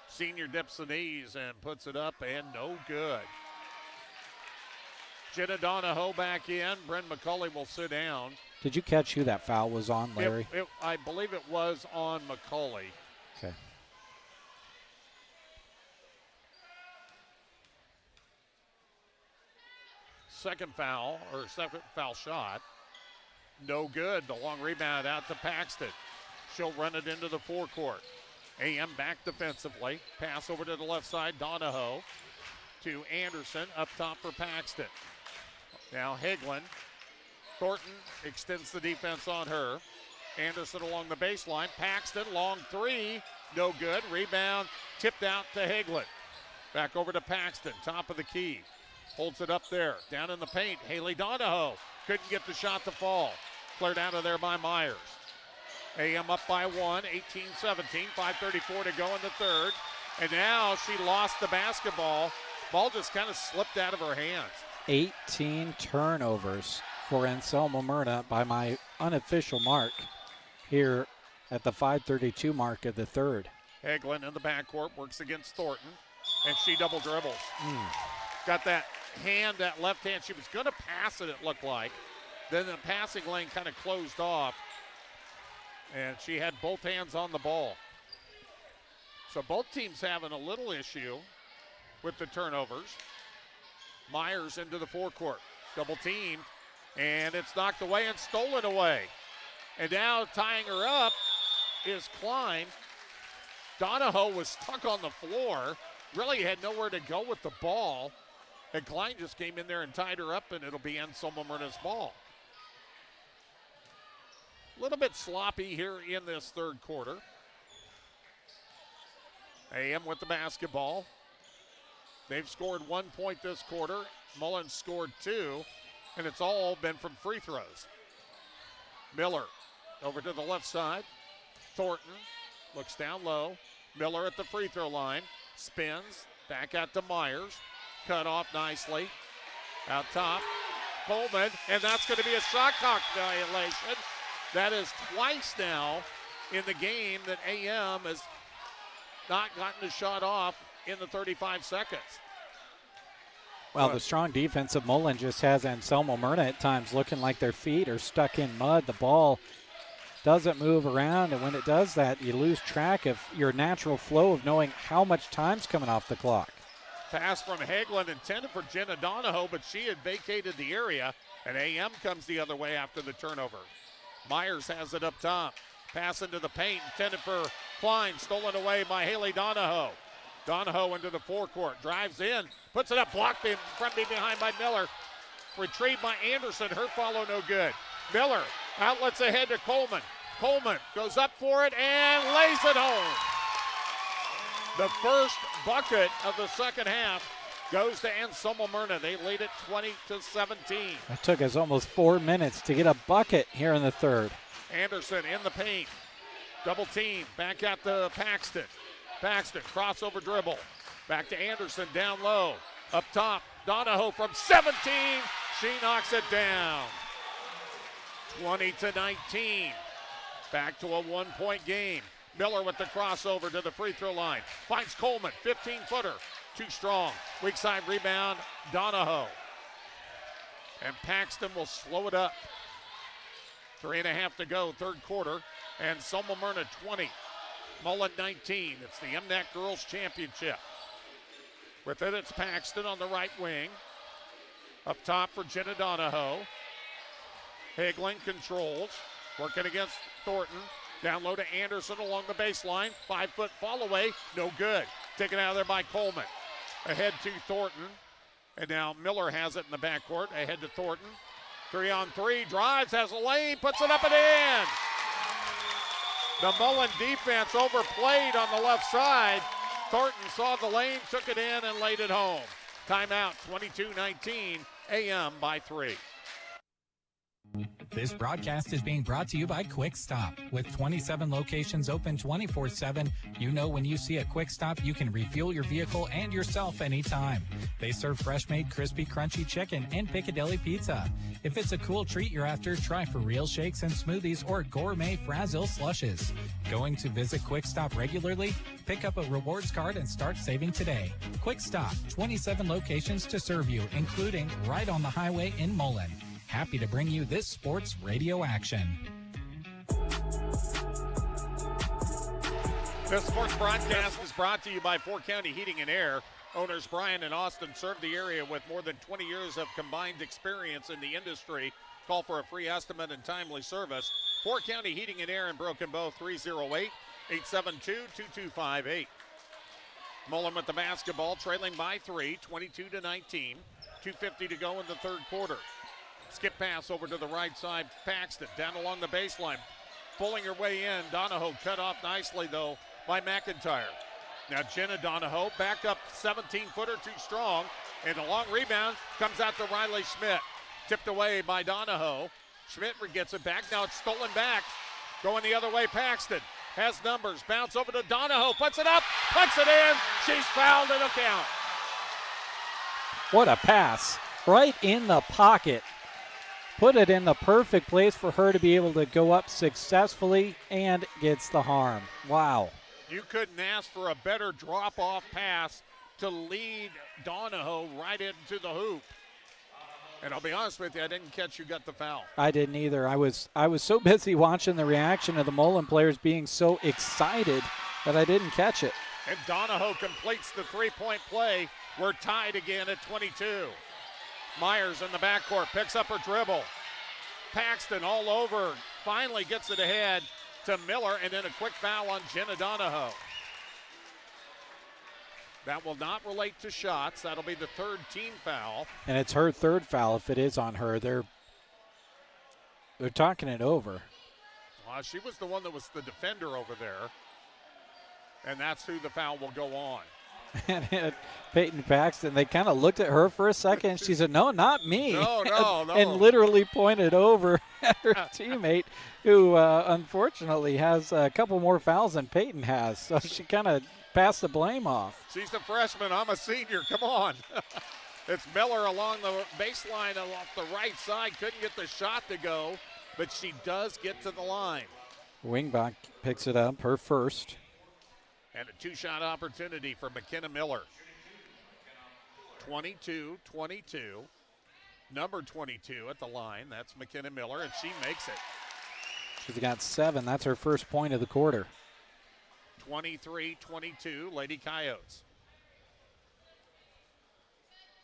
Senior dips the knees and puts it up, and no good. Jenna Donahoe back in. Bryn McCulley will sit down. Did you catch who that foul was on, Larry? I believe it was on McCulley. Okay. Second foul shot. No good. The long rebound out to Paxton. She'll run it into the forecourt. AM back defensively. Pass over to the left side. Donahoe to Anderson. Up top for Paxton. Now Hagelin. Thornton extends the defense on her. Anderson along the baseline. Paxton, long three. No good. Rebound tipped out to Hagelin. Back over to Paxton. Top of the key. Holds it up there. Down in the paint. Haley Donahoe couldn't get the shot to fall. Cleared out of there by Myers. AM up by 1, 18-17, 5:34 to go in the third. And now she lost the basketball. Ball just kind of slipped out of her hands. 18 turnovers for Anselmo-Merna by my unofficial mark here at the 5:32 mark of the third. Hagelin in the backcourt works against Thornton, and she double dribbles. Got that hand, that left hand. She was going to pass it looked like. Then the passing lane kind of closed off, and she had both hands on the ball. So both teams having a little issue with the turnovers. Myers into the forecourt. Double team, and it's knocked away and stolen away. And now tying her up is Klein. Donahoe was stuck on the floor, really had nowhere to go with the ball. And Klein just came in there and tied her up, and it'll be Anselmo-Merna's ball. A little bit sloppy here in this third quarter. AM with the basketball. They've scored 1 point this quarter. Mullen scored 2, and it's all been from free throws. Miller over to the left side. Thornton looks down low. Miller at the free throw line. Spins. Back out to Myers. Cut off nicely. Out top. Coleman, and that's going to be a shot clock violation. That is twice now in the game that AM has not gotten a shot off in the 35 seconds. Well, the strong defense of Mullen just has Anselmo-Merna at times looking like their feet are stuck in mud. The ball doesn't move around, and when it does that, you lose track of your natural flow of knowing how much time's coming off the clock. Pass from Hagelin intended for Jenna Donahoe, but she had vacated the area, and AM comes the other way after the turnover. Myers has it up top. Pass into the paint, intended for Klein, stolen away by Haley Donahoe. Donahoe into the forecourt, drives in, puts it up, blocked in front behind by Miller. Retrieved by Anderson, her follow no good. Miller outlets ahead to Coleman. Coleman goes up for it and lays it home. The first bucket of the second half goes to Anselmo-Merna. They lead it 20-17. It took us almost 4 minutes to get a bucket here in the third. Anderson in the paint. Double team. Back out to Paxton. Paxton, crossover dribble. Back to Anderson, down low. Up top, Donahoe from 17. She knocks it down. 20-19. Back to a 1 point game. Miller with the crossover to the free throw line. Finds Coleman, 15-footer. Too strong. Weak side rebound, Donahoe. And Paxton will slow it up. 3.5 to go, third quarter. And Anselmo-Merna 20. Mullen 19. It's the MNAC Girls Championship. With it, it's Paxton on the right wing. Up top for Jenna Donahoe. Hagelin controls. Working against Thornton. Down low to Anderson along the baseline. 5-foot fall away. No good. Taken out of there by Coleman. Ahead to Thornton. And now Miller has it in the backcourt. Ahead to Thornton. 3-on-3. Drives, has a lane, puts it up and in. The Mullen defense overplayed on the left side. Thornton saw the lane, took it in, and laid it home. Timeout, 22-19. AM by 3. This broadcast is being brought to you by Quick Stop. With 27 locations open 24/7, you know when you see a Quick Stop, you can refuel your vehicle and yourself anytime. They serve fresh-made, crispy, crunchy chicken and Piccadilly pizza. If it's a cool treat you're after, try for real shakes and smoothies or gourmet Frazzle slushes. Going to visit Quick Stop regularly? Pick up a rewards card and start saving today. Quick Stop, 27 locations to serve you, including right on the highway in Mullen. Happy to bring you this sports radio action. This sports broadcast is brought to you by 4 County Heating and Air. Owners Brian and Austin serve the area with more than 20 years of combined experience in the industry. Call for a free estimate and timely service. 4 County Heating and Air in Broken Bow, 308-872-2258. Mullen with the basketball, trailing by 3, 22-19. 2:50 to go in the third quarter. Skip pass over to the right side. Paxton down along the baseline. Pulling her way in. Donahoe cut off nicely, though, by McIntyre. Now Jenna Donahoe back up 17-footer, too strong. And a long rebound comes out to Riley Schmidt. Tipped away by Donahoe. Schmidt gets it back. Now it's stolen back. Going the other way, Paxton has numbers. Bounce over to Donahoe. Puts it up. Puts it in. She's fouled and a count. What a pass. Right in the pocket. Put it in the perfect place for her to be able to go up successfully and gets the harm. Wow. You couldn't ask for a better drop-off pass to lead Donahoe right into the hoop. And I'll be honest with you, I didn't catch who got the foul. I didn't either. I was so busy watching the reaction of the Mullen players being so excited that I didn't catch it. And Donahoe completes the three-point play. We're tied again at 22. Myers in the backcourt picks up her dribble. Paxton all over. Finally gets it ahead to Miller, and then a quick foul on Jenna Donahoe. That will not relate to shots. That'll be the third team foul. And it's her third foul if it is on her. They're talking it over. She was the one that was the defender over there. And that's who the foul will go on. And Peyton Paxton, they kind of looked at her for a second. She said, no, not me. No. And literally pointed over at her teammate, who unfortunately has a couple more fouls than Peyton has. So she kind of passed the blame off. She's a freshman. I'm a senior. Come on. It's Miller along the baseline off the right side. Couldn't get the shot to go, but she does get to the line. Wingbach picks it up, her first. And a two-shot opportunity for McKenna Miller. 22-22. Number 22 at the line. That's McKenna Miller, and she makes it. She's got 7. That's her first point of the quarter. 23-22, Lady Coyotes.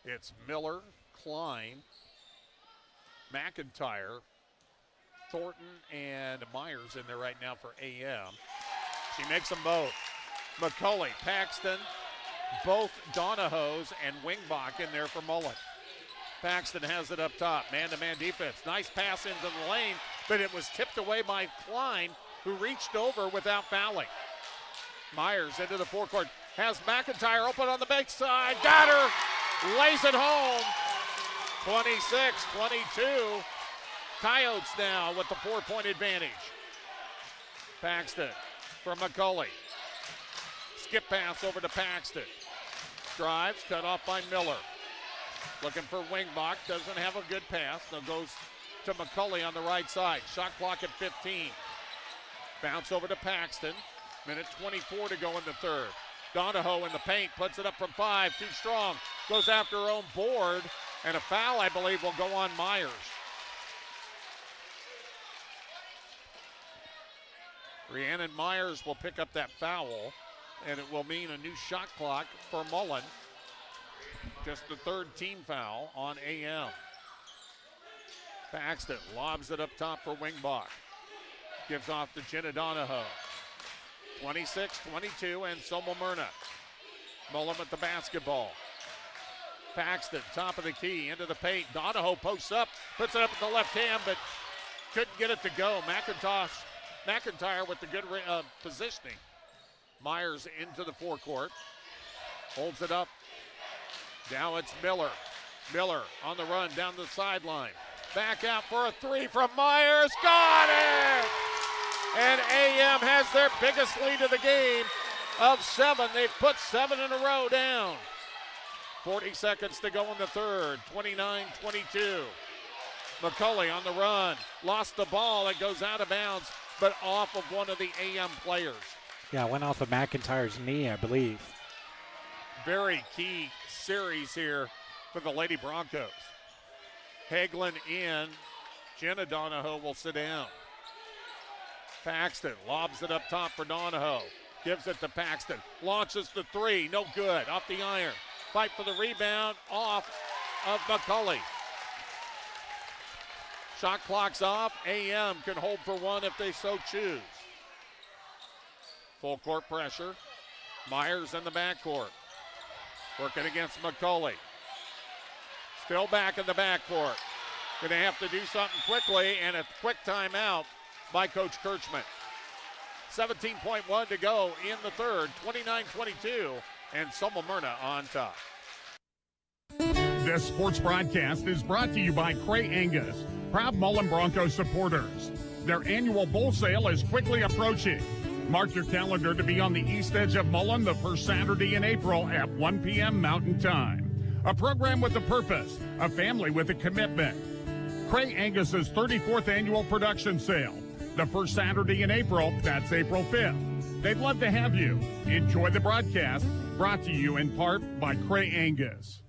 It's Miller, Klein, McIntyre, Thornton, and Myers in there right now for AM. She makes them both. McCulley, Paxton, both Donahoes, and Wingbach in there for Mullen. Paxton has it up top. Man-to-man defense. Nice pass into the lane, but it was tipped away by Klein, who reached over without fouling. Myers into the forecourt. Has McIntyre open on the backside. Got her. Lays it home. 26-22. Coyotes now with the 4-point advantage. Paxton for McCulley. Skip pass over to Paxton. Drives, cut off by Miller. Looking for Wingbach, doesn't have a good pass. Now goes to McCulley on the right side. Shot clock at 15. Bounce over to Paxton. Minute 24 to go in the third. Donahoe in the paint, puts it up from 5, too strong. Goes after her own board, and a foul, I believe, will go on Myers. Rhiannon Myers will pick up that foul, and it will mean a new shot clock for Mullen. Just the third team foul on AM. Paxton lobs it up top for Wingbach. Gives off to Jenna Donahoe. 26-22, Anselmo-Merna. Mullen with the basketball. Paxton, top of the key, into the paint. Donahoe posts up, puts it up with the left hand, but couldn't get it to go. McIntyre with the good positioning. Myers into the forecourt. Holds it up. Now it's Miller. Miller on the run down the sideline. Back out for a three from Myers. Got it! And AM has their biggest lead of the game of 7. They've put 7 in a row down. 40 seconds to go in the third. 29-22. McCulley on the run. Lost the ball. It goes out of bounds, but off of one of the AM players. Yeah, went off of McIntyre's knee, I believe. Very key series here for the Lady Broncos. Hagelin in. Jenna Donahoe will sit down. Paxton lobs it up top for Donahoe. Gives it to Paxton. Launches the three. No good. Off the iron. Fight for the rebound. Off of McCulley. Shot clock's off. AM can hold for one if they so choose. Full court pressure. Myers in the backcourt. Working against McCulley. Still back in the backcourt. Going to have to do something quickly, and a quick timeout by Coach Kirchman. 17.1 to go in the third. 29-22, and Anselmo-Merna on top. This sports broadcast is brought to you by Cray Angus, proud Mullen Broncos supporters. Their annual bull sale is quickly approaching. Mark your calendar to be on the east edge of Mullen the first Saturday in April at 1 p.m. Mountain Time. A program with a purpose, a family with a commitment. Cray Angus's 34th annual production sale. The first Saturday in April, that's April 5th. They'd love to have you. Enjoy the broadcast, brought to you in part by Cray Angus.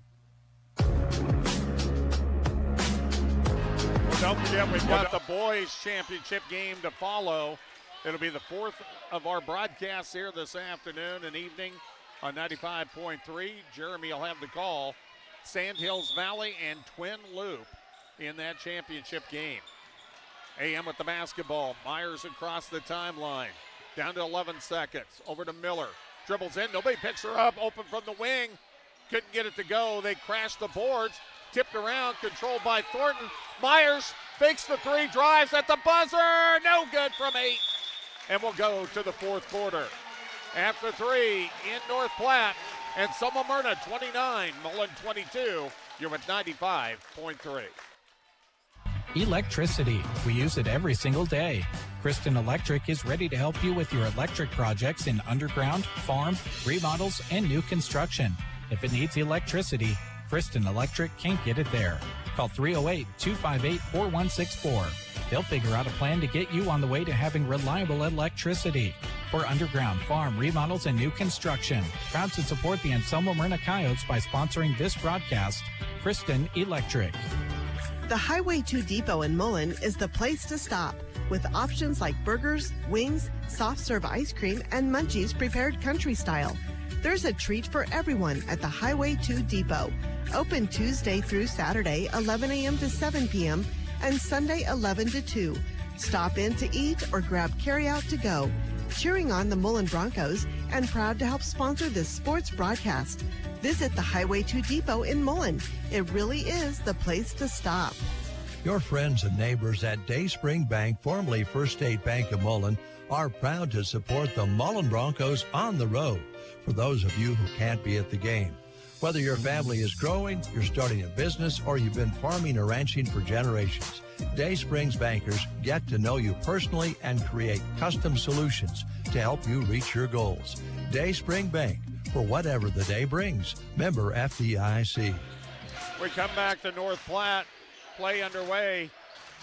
Don't forget, we've got the boys' championship game to follow. It'll be the fourth of our broadcasts here this afternoon and evening on 95.3. Jeremy will have the call. Sandhills Valley and Twin Loup in that championship game. AM with the basketball. Myers across the timeline. Down to 11 seconds. Over to Miller. Dribbles in. Nobody picks her up. Open from the wing. Couldn't get it to go. They crashed the boards. Tipped around. Controlled by Thornton. Myers fakes the three. Drives at the buzzer. No good from 8. And we'll go to the fourth quarter. After 3 in North Platte. And Anselmo-Merna 29. Mullen 22. You're at 95.3. Electricity. We use it every single day. Kristen Electric is ready to help you with your electric projects in underground, farm, remodels, and new construction. If it needs electricity, Kristen Electric can't get it there. Call 308-258-4164. They'll figure out a plan to get you on the way to having reliable electricity. For underground, farm, remodels, and new construction. Proud to support the Anselmo-Merna Coyotes by sponsoring this broadcast. Kristen Electric. The Highway 2 Depot in Mullen is the place to stop, with options like burgers, wings, soft serve ice cream, and Munchies prepared country style. There's a treat for everyone at the Highway 2 Depot. Open Tuesday through Saturday, 11 a.m. to 7 p.m., and Sunday, 11 to 2. Stop in to eat or grab carryout to go. Cheering on the Mullen Broncos and proud to help sponsor this sports broadcast. Visit the Highway 2 Depot in Mullen. It really is the place to stop. Your friends and neighbors at Dayspring Bank, formerly First State Bank of Mullen, are proud to support the Mullen Broncos on the road for those of you who can't be at the game. Whether your family is growing, you're starting a business, or you've been farming or ranching for generations, Dayspring's bankers get to know you personally and create custom solutions to help you reach your goals. Dayspring Bank, for whatever the day brings. Member FDIC. We come back to North Platte. Play underway.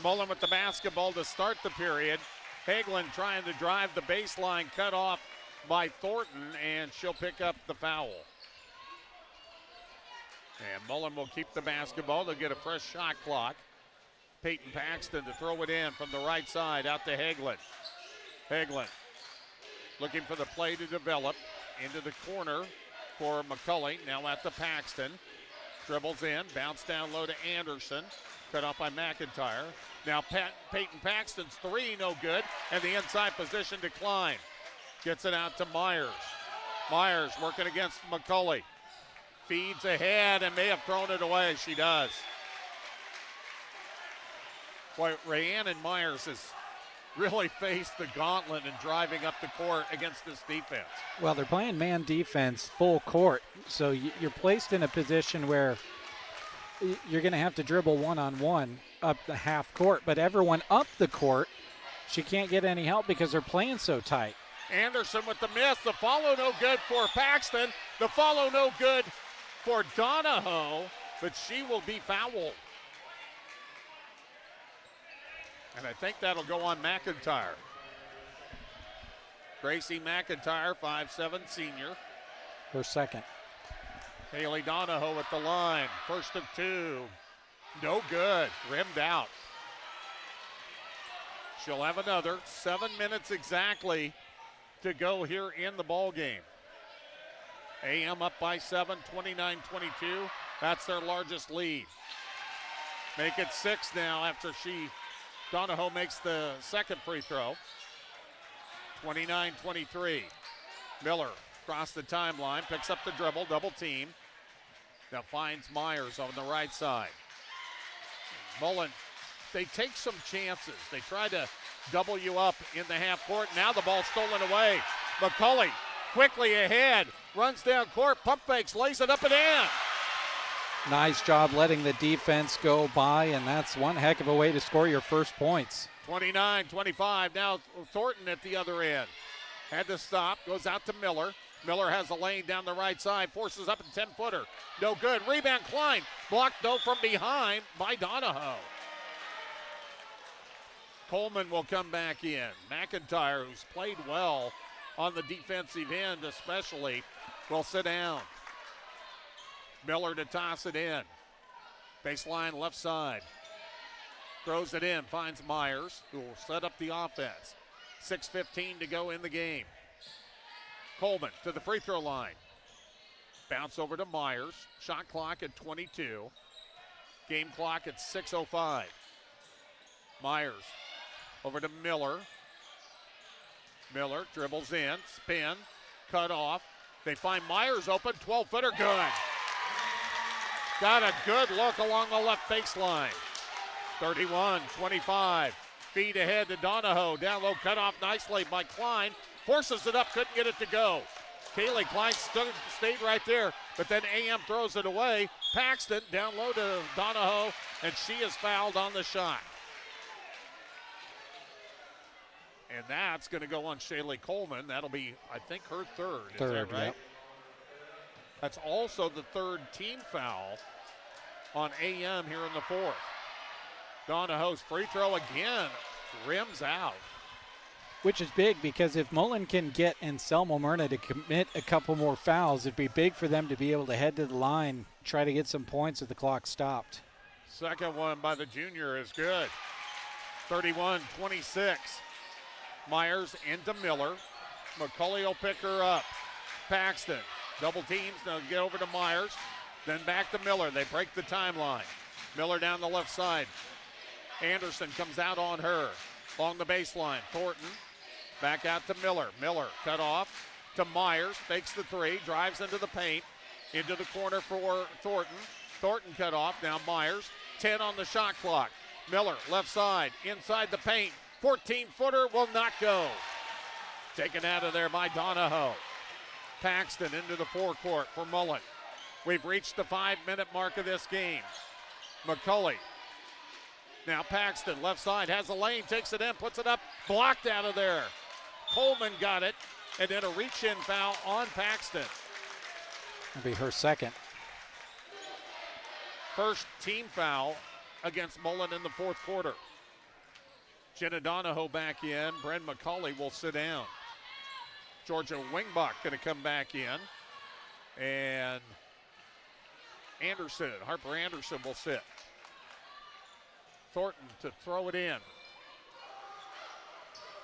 Mullen with the basketball to start the period. Hagelin trying to drive the baseline, cut off by Thornton, and she'll pick up the foul. And Mullen will keep the basketball. They'll get a fresh shot clock. Peyton Paxton to throw it in from the right side out to Hagelin. Hagelin looking for the play to develop. Into the corner for McCulley. Now at the Paxton. Dribbles in. Bounce down low to Anderson. Cut off by McIntyre. Now Peyton Paxton's three, no good. And the inside position decline. Gets it out to Myers. Myers working against McCulley. Feeds ahead and may have thrown it away. She does. Boy, Rhiannon Myers has really faced the gauntlet in driving up the court against this defense. Well, they're playing man defense full court, so you're placed in a position where you're going to have to dribble one-on-one up the half court, but everyone up the court, she can't get any help because they're playing so tight. Anderson with the miss. The follow no good for Paxton. The follow no good for Donahoe, but she will be fouled. And I think that'll go on McIntyre. Gracie McIntyre, 5'7", senior. Her second. Haley Donahoe at the line. First of two. No good. Rimmed out. She'll have another. 7 minutes exactly to go here in the ball game. AM up by 7, 29-22. That's their largest lead. Make it 6 now after Donahoe makes the second free throw. 29-23. Miller across the timeline, picks up the dribble, double team. Now finds Myers on the right side. Mullen, they take some chances. They try to double you up in the half court. Now the ball stolen away. McCulley quickly ahead, runs down court, pump fakes, lays it up and in. Nice job letting the defense go by, and that's one heck of a way to score your first points. 29-25. Now Thornton at the other end. Had to stop, goes out to Miller. Miller has a lane down the right side, forces up a 10-footer. No good. Rebound Klein. Blocked though from behind by Donahoe. Coleman will come back in. McIntyre, who's played well on the defensive end especially, will sit down. Miller to toss it in. Baseline left side. Throws it in, finds Myers, who will set up the offense. 6:15 to go in the game. Coleman to the free throw line. Bounce over to Myers. Shot clock at 22. Game clock at 6:05. Myers over to Miller. Miller dribbles in, spin, cut off. They find Myers open, 12-footer, good. Got a good look along the left baseline. 31-25. Feed ahead to Donahoe. Down low, cut off nicely by Klein. Forces it up, couldn't get it to go. Kaylee Klein stayed right there, but then AM throws it away. Paxton down low to Donahoe, and she is fouled on the shot. And that's going to go on Shaylee Coleman. That'll be, I think, her third. Is that right? Yep. That's also the third team foul on AM here in the fourth. Donahoe's free throw again rims out. Which is big because if Mullen can get Anselmo-Merna to commit a couple more fouls, it'd be big for them to be able to head to the line, try to get some points if the clock stopped. Second one by the junior is good. 31-26. Myers into Miller. McCulley will pick her up. Paxton, double teams, now get over to Myers. Then back to Miller. They break the timeline. Miller down the left side. Anderson comes out on her. Along the baseline, Thornton back out to Miller. Miller cut off to Myers, fakes the three, drives into the paint, into the corner for Thornton. Thornton cut off, now Myers, 10 on the shot clock. Miller, left side, inside the paint, 14-footer will not go. Taken out of there by Donahoe. Paxton into the forecourt for Mullen. We've reached the 5-minute mark of this game. McCulley. Now Paxton, left side, has a lane, takes it in, puts it up, blocked out of there. Coleman got it, and then a reach-in foul on Paxton. That'll be her second. First team foul against Mullen in the fourth quarter. Jenna Donahoe back in. Bren McCulley will sit down. Georgia Wingbach going to come back in. And Harper Anderson will sit. Thornton to throw it in.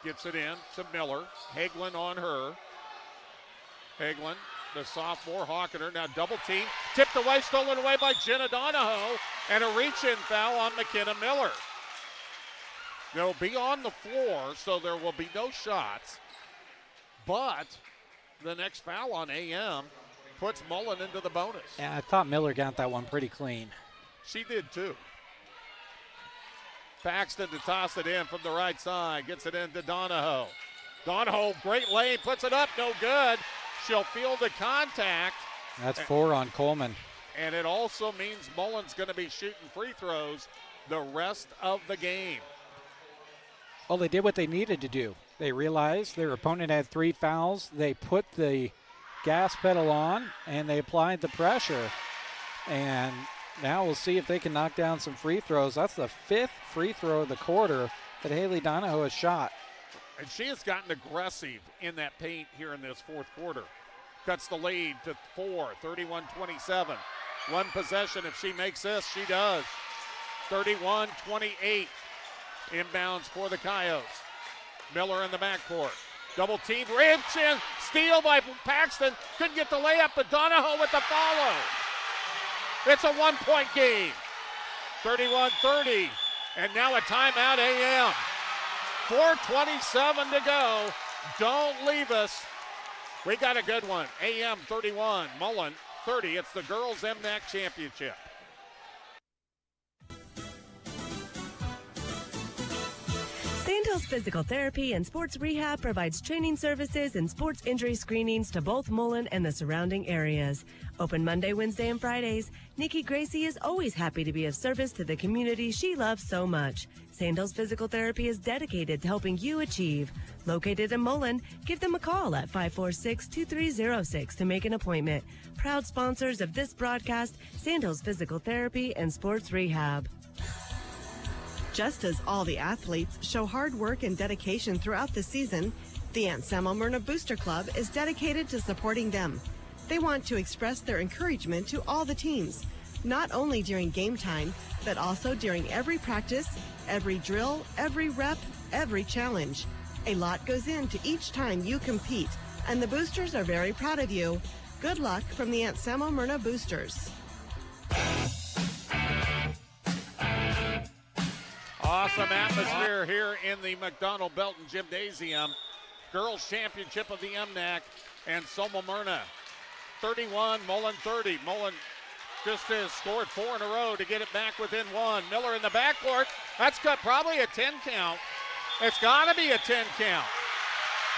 Gets it in to Miller. Hagelin on her. Hagelin, the sophomore, hawking her. Now double team. Tipped away, stolen away by Jenna Donahoe. And a reach-in foul on McKenna Miller. They'll be on the floor, so there will be no shots. But the next foul on AM puts Mullen into the bonus. Yeah, I thought Miller got that one pretty clean. She did too. Paxton to toss it in from the right side. Gets it into Donahoe. Donahoe, great lane, puts it up, no good. She'll feel the contact. That's 4 on Coleman. And it also means Mullen's going to be shooting free throws the rest of the game. Well, they did what they needed to do. They realized their opponent had 3 fouls. They put the gas pedal on, and they applied the pressure. And now we'll see if they can knock down some free throws. That's the 5th free throw of the quarter that Haley Donahoe has shot. And she has gotten aggressive in that paint here in this fourth quarter. Cuts the lead to 4, 31-27. One possession. If she makes this, she does. 31-28. Inbounds for the Coyotes. Miller in the backcourt. Double team, rich in, steal by Paxton. Couldn't get the layup, but Donahoe with the follow. It's a 1-point game. 31-30. And now a timeout, AM. 4:27 to go. Don't leave us. We got a good one. AM 31, Mullen 30. It's the girls' MNAC championship. Sandhills Physical Therapy and Sports Rehab provides training services and sports injury screenings to both Mullen and the surrounding areas. Open Monday, Wednesday, and Fridays. Nikki Gracie is always happy to be of service to the community she loves so much. Sandhills Physical Therapy is dedicated to helping you achieve. Located in Mullen, give them a call at 546-2306 to make an appointment. Proud sponsors of this broadcast, Sandhills Physical Therapy and Sports Rehab. Just as all the athletes show hard work and dedication throughout the season, the Anselmo-Merna Booster Club is dedicated to supporting them. They want to express their encouragement to all the teams, not only during game time, but also during every practice, every drill, every rep, every challenge. A lot goes into each time you compete, and the Boosters are very proud of you. Good luck from the Anselmo-Merna Boosters. Awesome atmosphere here in the McDonald Belton Gymnasium. Girls Championship of the MNAC, and Anselmo-Merna 31, Mullen 30. Mullen just has scored 4 in a row to get it back within 1. Miller in the backcourt. That's got probably a 10 count. It's got to be a 10 count.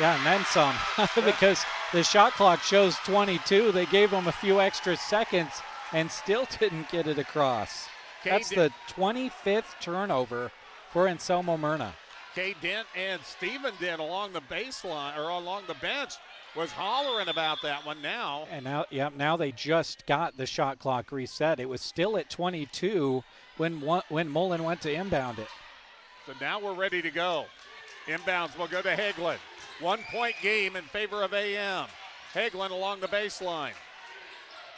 Yeah, and then some, because the shot clock shows 22. They gave them a few extra seconds and still didn't get it across. That's the 25th turnover for Anselmo-Merna. Kay Dent and Steven Dent along the baseline, or along the bench, was hollering about that one now. And now they just got the shot clock reset. It was still at 22 when Mullen went to inbound it. So now we're ready to go. Inbounds will go to Hagelin. 1-point game in favor of AM. Hagelin along the baseline.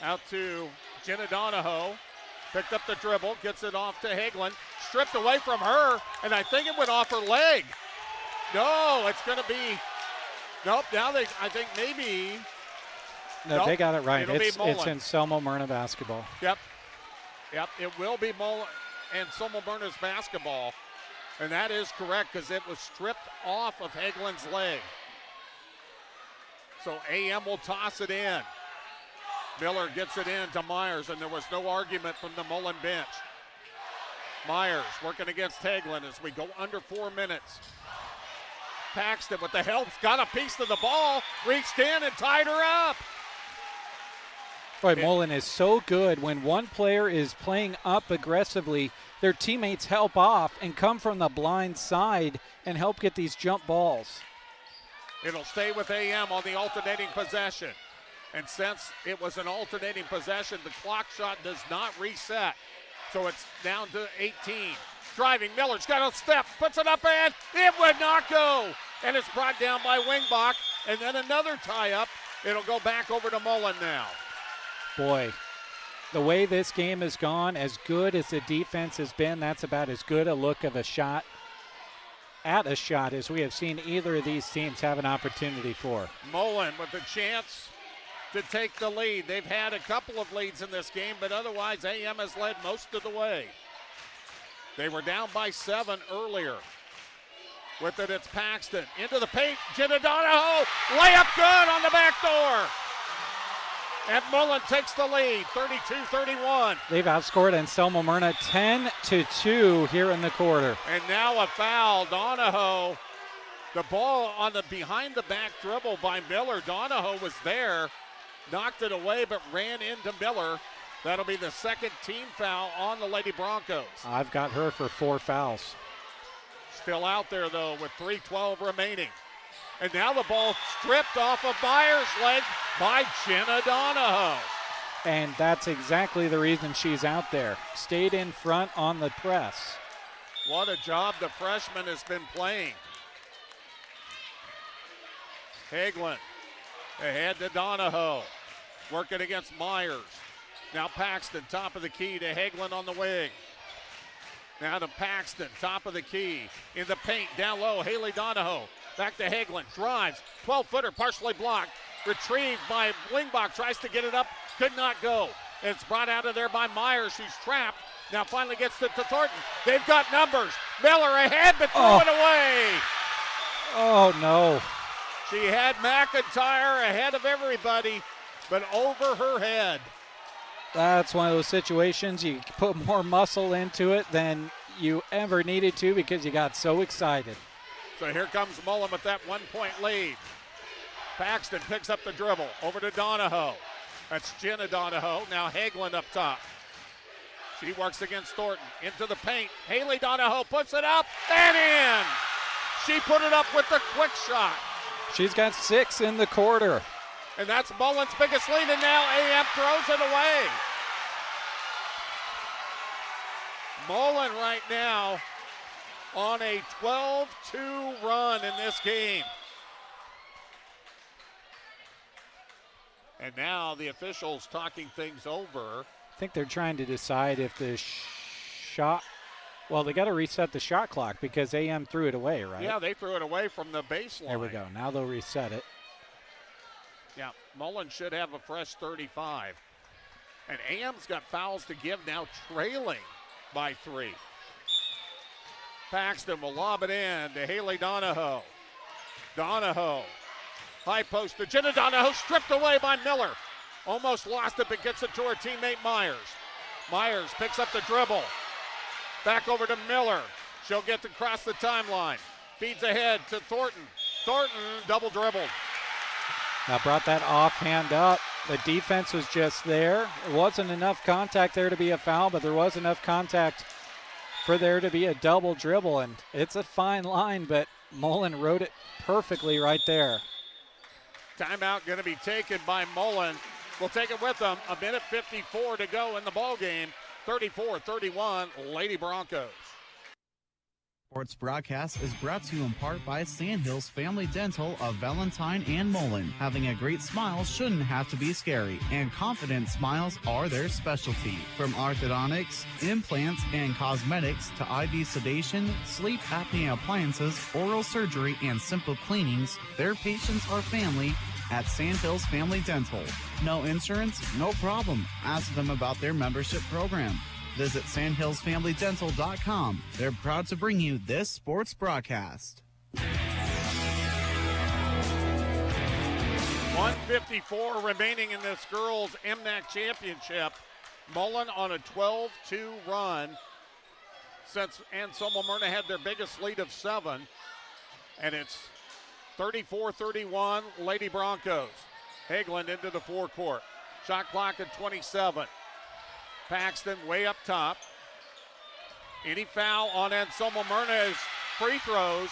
Out to Jenna Donahoe. Picked up the dribble, gets it off to Hagelin. Stripped away from her, and I think it went off her leg. No, it's going to be. Nope, now I think maybe. No, nope, they got it right. It's Anselmo-Merna basketball. Yep, it will be Anselmo-Merna's basketball. And that is correct because it was stripped off of Hagelin's leg. So AM will toss it in. Miller gets it in to Myers, and there was no argument from the Mullen bench. Myers working against Hagelin as we go under 4 minutes. Paxton with the help, got a piece of the ball, reached in and tied her up. Boy, Mullen is so good when one player is playing up aggressively, their teammates help off and come from the blind side and help get these jump balls. It'll stay with AM on the alternating possession. And since it was an alternating possession, the clock shot does not reset. So it's down to 18. Driving, Miller's got a step, puts it up, and it would not go. And it's brought down by Wingbach. And then another tie-up. It'll go back over to Mullen now. Boy, the way this game has gone, as good as the defense has been, that's about as good a look of a shot as we have seen either of these teams have an opportunity for. Mullen with a chance to take the lead. They've had a couple of leads in this game, but otherwise AM has led most of the way. They were down by 7 earlier. With it, it's Paxton. Into the paint, Jenna Donahoe. Layup good on the back door. And Mullen takes the lead, 32-31. They've outscored Anselmo-Merna 10-2 here in the quarter. And now a foul. Donahoe, the ball on the behind the back dribble by Miller. Donahoe was there, knocked it away, but ran into Miller. That'll be the second team foul on the Lady Broncos. I've got her for 4 fouls. Still out there, though, with 3:12 remaining. And now the ball stripped off of Myers' leg by Jenna Donahoe. And that's exactly the reason she's out there. Stayed in front on the press. What a job the freshman has been playing. Hagelin ahead to Donahoe. Working against Myers. Now Paxton, top of the key to Hagelin on the wing. Now to Paxton, top of the key. In the paint, down low, Haley Donahoe. Back to Hagelin, drives, 12-footer, partially blocked. Retrieved by Wingbach, tries to get it up, could not go. It's brought out of there by Myers, who's trapped. Now finally gets to Thornton. They've got numbers. Miller ahead, but threw it away. Oh, no. She had McIntyre ahead of everybody, but over her head. That's one of those situations you put more muscle into it than you ever needed to because you got so excited. So here comes Mullen with that 1-point lead. Paxton picks up the dribble over to Donahoe. That's Jenna Donahoe. Now Hagelin up top. She works against Thornton. Into the paint. Haley Donahoe puts it up and in. She put it up with the quick shot. She's got 6 in the quarter. And that's Mullen's biggest lead, and now AM throws it away. Mullen right now on a 12-2 run in this game. And now the officials talking things over. I think they're trying to decide if the shot, well, they got to reset the shot clock because AM threw it away, right? Yeah, they threw it away from the baseline. There we go. Now they'll reset it. Yeah, Mullen should have a fresh 35. And AM's got fouls to give now, trailing by 3. Paxton will lob it in to Haley Donahoe. Donahoe, high post to Jenna Donahoe, stripped away by Miller. Almost lost it, but gets it to her teammate Myers. Myers picks up the dribble. Back over to Miller. She'll get to cross the timeline. Feeds ahead to Thornton. Thornton double dribbled. Now brought that offhand up. The defense was just there. There wasn't enough contact there to be a foul, but there was enough contact for there to be a double dribble. And it's a fine line, but Mullen wrote it perfectly right there. Timeout going to be taken by Mullen. We'll take it with them. 1:54 to go in the ball game. 34-31, Lady Broncos. Sports broadcast is brought to you in part by Sandhills Family Dental of Valentine and Mullen. Having a great smile shouldn't have to be scary, and confident smiles are their specialty. From orthodontics, implants, and cosmetics to IV sedation, sleep apnea appliances, oral surgery, and simple cleanings, their patients are family at Sandhills Family Dental. No insurance? No problem. Ask them about their membership program. Visit sandhillsfamilydental.com. They're proud to bring you this sports broadcast. 1:54 remaining in this girls' MNAC championship. Mullen on a 12-2 run since Anselmo-Merna had their biggest lead of 7. And it's 34-31, Lady Broncos. Hagelin into the forecourt. Shot clock at 27. Paxton way up top. Any foul on Anselmo-Merna is free throws,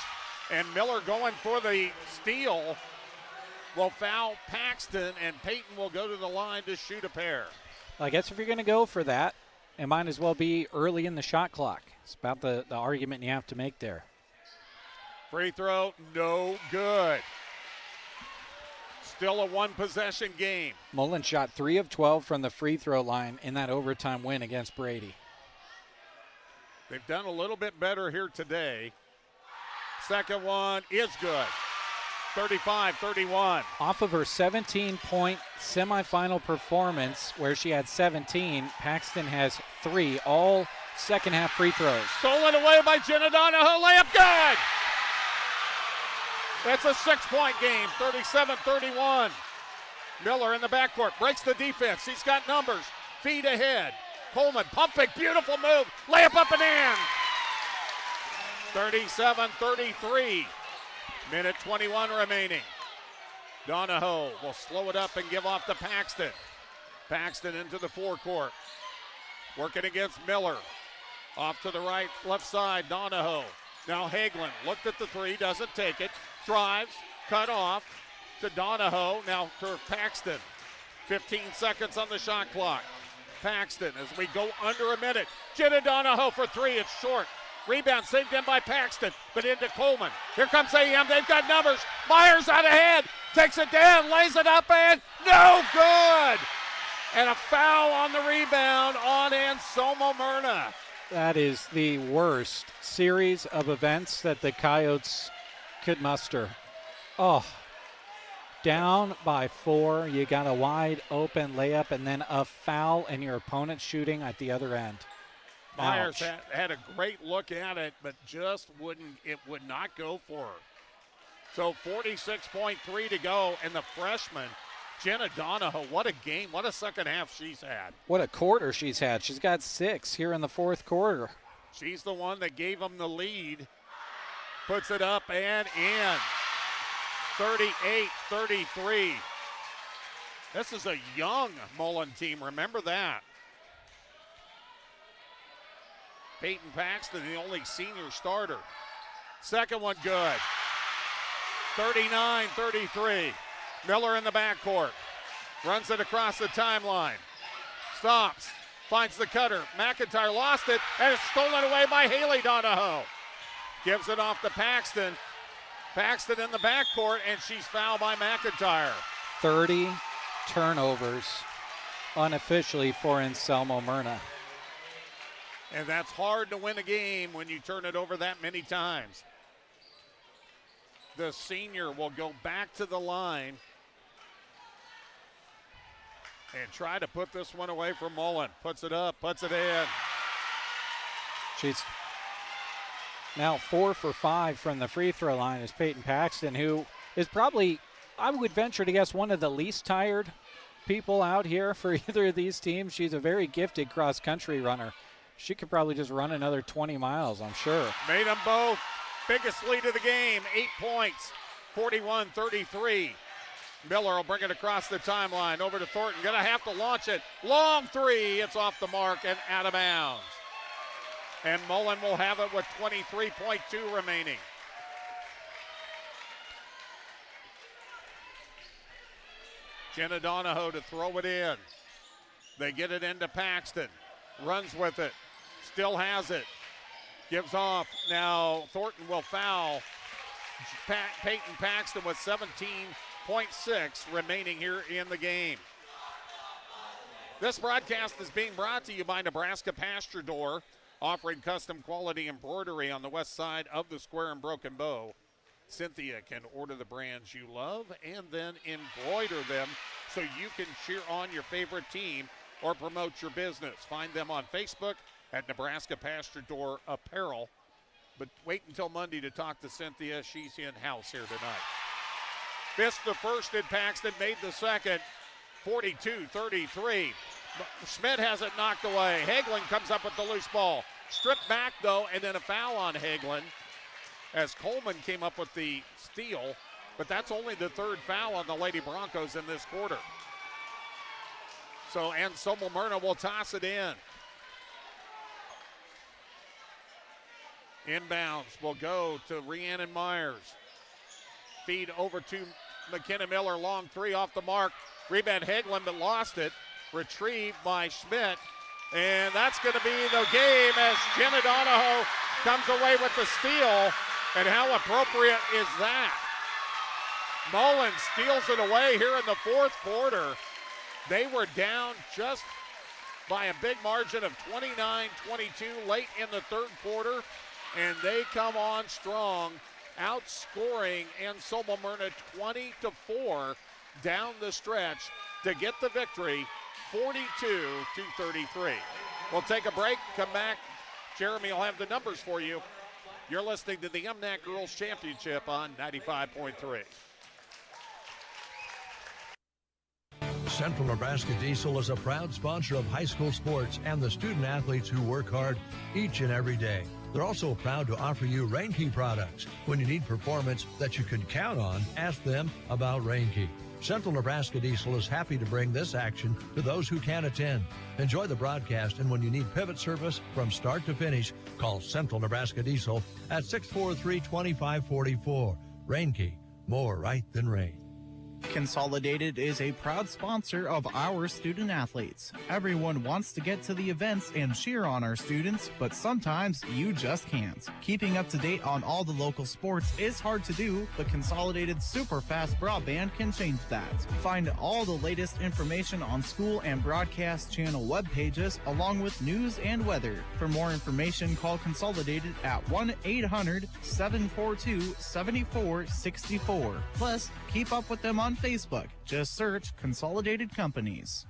and Miller going for the steal will foul Paxton, and Peyton will go to the line to shoot a pair. I guess if you're going to go for that, it might as well be early in the shot clock. It's about the argument you have to make there. Free throw, no good. Still a one-possession game. Mullen shot 3 of 12 from the free throw line in that overtime win against Brady. They've done a little bit better here today. Second one is good. 35-31. Off of her 17-point semifinal performance where she had 17, Paxton has 3, all second half free throws. Stolen away by Jenna Donahoe, layup good! That's a 6-point game, 37-31. Miller in the backcourt, breaks the defense. He's got numbers, feed ahead. Coleman pumping, beautiful move, layup up and in. 37-33, minute 21 remaining. Donahoe will slow it up and give off to Paxton. Paxton into the forecourt. Working against Miller. Off to the right, left side, Donahoe. Now Hagelin looked at the three, doesn't take it. Drives, cut off to Donahoe. Now for Paxton. 15 seconds on the shot clock. Paxton as we go under a minute. Jenna Donahoe for three, it's short. Rebound saved in by Paxton, but into Coleman. Here comes AM, they've got numbers. Myers out ahead, takes it down, lays it up, and no good! And a foul on the rebound on Anselmo-Merna. That is the worst series of events that the Coyotes could muster. Oh, down by 4, you got a wide open layup and then a foul and your opponent shooting at the other end. Myers had a great look at it, but just would not go for her. So 46.3 to go, and the freshman, Jenna Donahoe, what a game, what a second half she's had. What a quarter she's had. She's got 6 here in the fourth quarter. She's the one that gave them the lead. Puts it up and in. 38-33. This is a young Mullen team, remember that. Peyton Paxton, the only senior starter. Second one good. 39-33. Miller in the backcourt. Runs it across the timeline. Stops. Finds the cutter. McIntyre lost it, and it's stolen away by Haley Donahoe. Gives it off to Paxton. Paxton in the backcourt, and she's fouled by McIntyre. 30 turnovers unofficially for Anselmo-Merna. And that's hard to win a game when you turn it over that many times. The senior will go back to the line and try to put this one away from Mullen. Puts it up, puts it in. She's now 4 for 5 from the free throw line is Peyton Paxton, who is probably, I would venture to guess, one of the least tired people out here for either of these teams. She's a very gifted cross-country runner. She could probably just run another 20 miles, I'm sure. Made them both. Biggest lead of the game, 8 points, 41-33. Miller will bring it across the timeline, over to Thornton. Gonna have to launch it. Long three, it's off the mark and out of bounds. And Mullen will have it with 23.2 remaining. Jenna Donahoe to throw it in. They get it into Paxton. Runs with it. Still has it. Gives off. Now Thornton will foul Peyton Paxton with 17.6 remaining here in the game. This broadcast is being brought to you by Nebraska Pasture Door, offering custom quality embroidery on the west side of the square in Broken Bow. Cynthia can order the brands you love and then embroider them so you can cheer on your favorite team or promote your business. Find them on Facebook at Nebraska Pasture Door Apparel. But wait until Monday to talk to Cynthia. She's in-house here tonight. Missed the first in Paxton, made the second. 42-33. Schmidt has it knocked away. Hagelin comes up with the loose ball. Stripped back, though, and then a foul on Hagelin as Coleman came up with the steal. But that's only the third foul on the Lady Broncos in this quarter. So Anselmo-Merna will toss it in. Inbounds will go to Rhiannon Myers. Feed over to McKenna Miller. Long three off the mark. Rebound Hagelin, but lost it. Retrieved by Schmidt. And that's going to be the game as Jenna Donahoe comes away with the steal. And how appropriate is that? Mullen steals it away here in the fourth quarter. They were down just by a big margin of 29-22 late in the third quarter, and they come on strong, outscoring Anselmo-Merna 20-4 down the stretch to get the victory, 42-33. We'll take a break, come back. Jeremy will have the numbers for you. You're listening to the MNAC Girls Championship on 95.3. Central Nebraska Diesel is a proud sponsor of high school sports and the student athletes who work hard each and every day. They're also proud to offer you Rainkey products. When you need performance that you can count on, ask them about Rainkey. Central Nebraska Diesel is happy to bring this action to those who can attend. Enjoy the broadcast, and when you need pivot service from start to finish, call Central Nebraska Diesel at 643-2544. Rain Key, more right than rain. Consolidated is a proud sponsor of our student athletes. Everyone wants to get to the events and cheer on our students, but sometimes you just can't. Keeping up to date on all the local sports is hard to do, but Consolidated super fast broadband can change that. Find all the latest information on school and broadcast channel web pages, along with news and weather. For more information, call Consolidated at 1-800-742-7464. Plus, keep up with them on Facebook. Just search Consolidated Companies.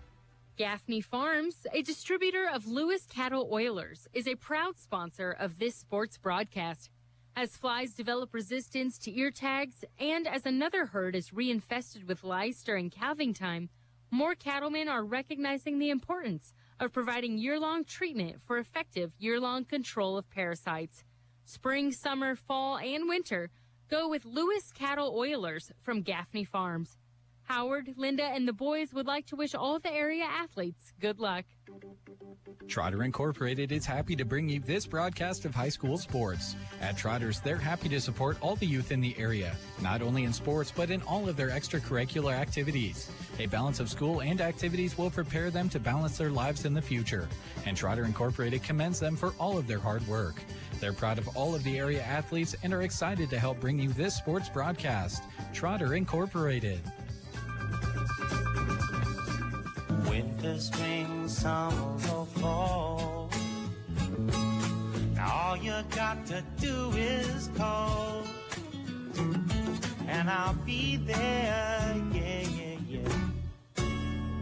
Gaffney Farms, a distributor of Lewis Cattle Oilers, is a proud sponsor of this sports broadcast. As flies develop resistance to ear tags and as another herd is reinfested with lice during calving time, more cattlemen are recognizing the importance of providing year-long treatment for effective year-long control of parasites. Spring, summer, fall, and winter, go with Lewis Cattle Oilers from Gaffney Farms. Howard, Linda, and the boys would like to wish all the area athletes good luck. Trotter Incorporated is happy to bring you this broadcast of high school sports. At Trotters, they're happy to support all the youth in the area, not only in sports, but in all of their extracurricular activities. A balance of school and activities will prepare them to balance their lives in the future, and Trotter Incorporated commends them for all of their hard work. They're proud of all of the area athletes and are excited to help bring you this sports broadcast. Trotter Incorporated. Winter, spring, summer, or fall. Now all you got to do is call, and I'll be there, yeah, yeah, yeah.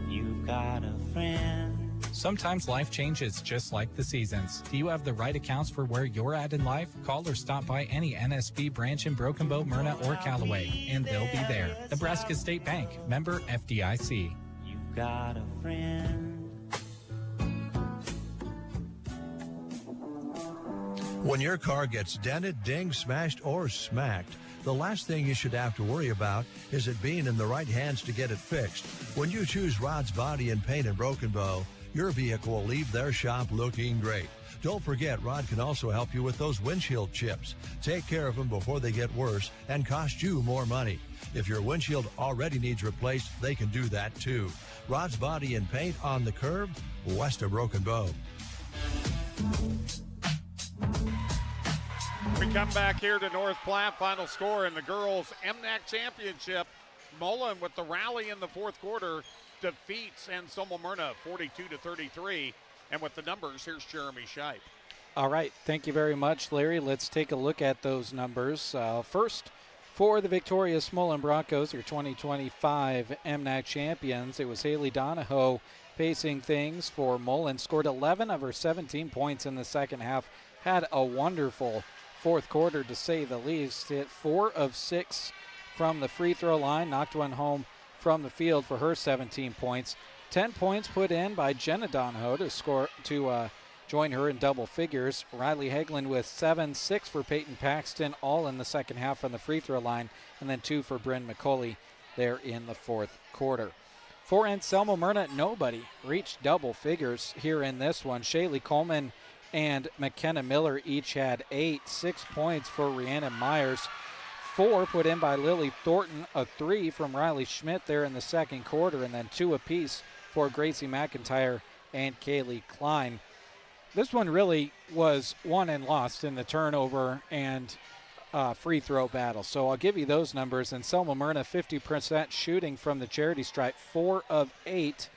You've got a friend. Sometimes life changes just like the seasons. Do you have the right accounts for where you're at in life? Call or stop by any NSB branch in Broken Bow, Myrna, or Callaway, and they'll be there. Nebraska State Bank, member FDIC. You've got a friend. When your car gets dented, dinged, smashed, or smacked, the last thing you should have to worry about is it being in the right hands to get it fixed. When you choose Rod's Body and Paint in Broken Bow, your vehicle will leave their shop looking great. Don't forget, Rod can also help you with those windshield chips. Take care of them before they get worse and cost you more money. If your windshield already needs replaced, they can do that too. Rod's Body and Paint on the curve, west of Broken Bow. We come back here to North Platte. Final score in the girls' MNAC championship. Mullen with the rally in the fourth quarter defeats Anselmo-Merna 42-33. And with the numbers, here's Jeremy Scheib. All right, thank you very much, Larry. Let's take a look at those numbers. First, for the victorious Mullen Broncos, your 2025 MNAC champions, it was Haley Donahoe facing things for Mullen. Scored 11 of her 17 points in the second half. Had a wonderful fourth quarter, to say the least. Hit 4 of 6 from the free throw line. Knocked one home from the field for her 17 points. 10 points put in by Jenna Donahoe to join her in double figures. Riley Hagelin with 7, 6 for Peyton Paxton, all in the second half from the free throw line, and then 2 for Bryn McCauley there in the fourth quarter. For Anselmo-Merna, nobody reached double figures here in this one. Shaylee Coleman and McKenna Miller each had 8, 6 points for Rhiannon Myers. 4 put in by Lily Thornton, a 3 from Riley Schmidt there in the second quarter, and then 2 apiece for Gracie McIntyre and Kaylee Klein. This one really was won and lost in the turnover and free throw battle. So I'll give you those numbers. Anselmo-Merna 50% shooting from the charity stripe, 4 of 8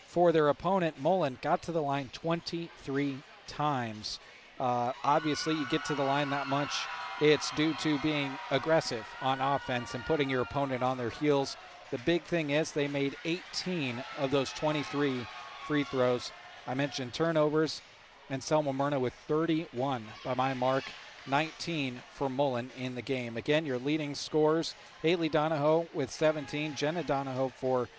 for their opponent. Mullen got to the line 23 times. Obviously, you get to the line that much, it's due to being aggressive on offense and putting your opponent on their heels. The big thing is they made 18 of those 23 free throws. I mentioned turnovers. Anselmo-Merna with 31 by my mark, 19 for Mullen in the game. Again, your leading scorers, Haley Donahoe with 17, Jenna Donahoe for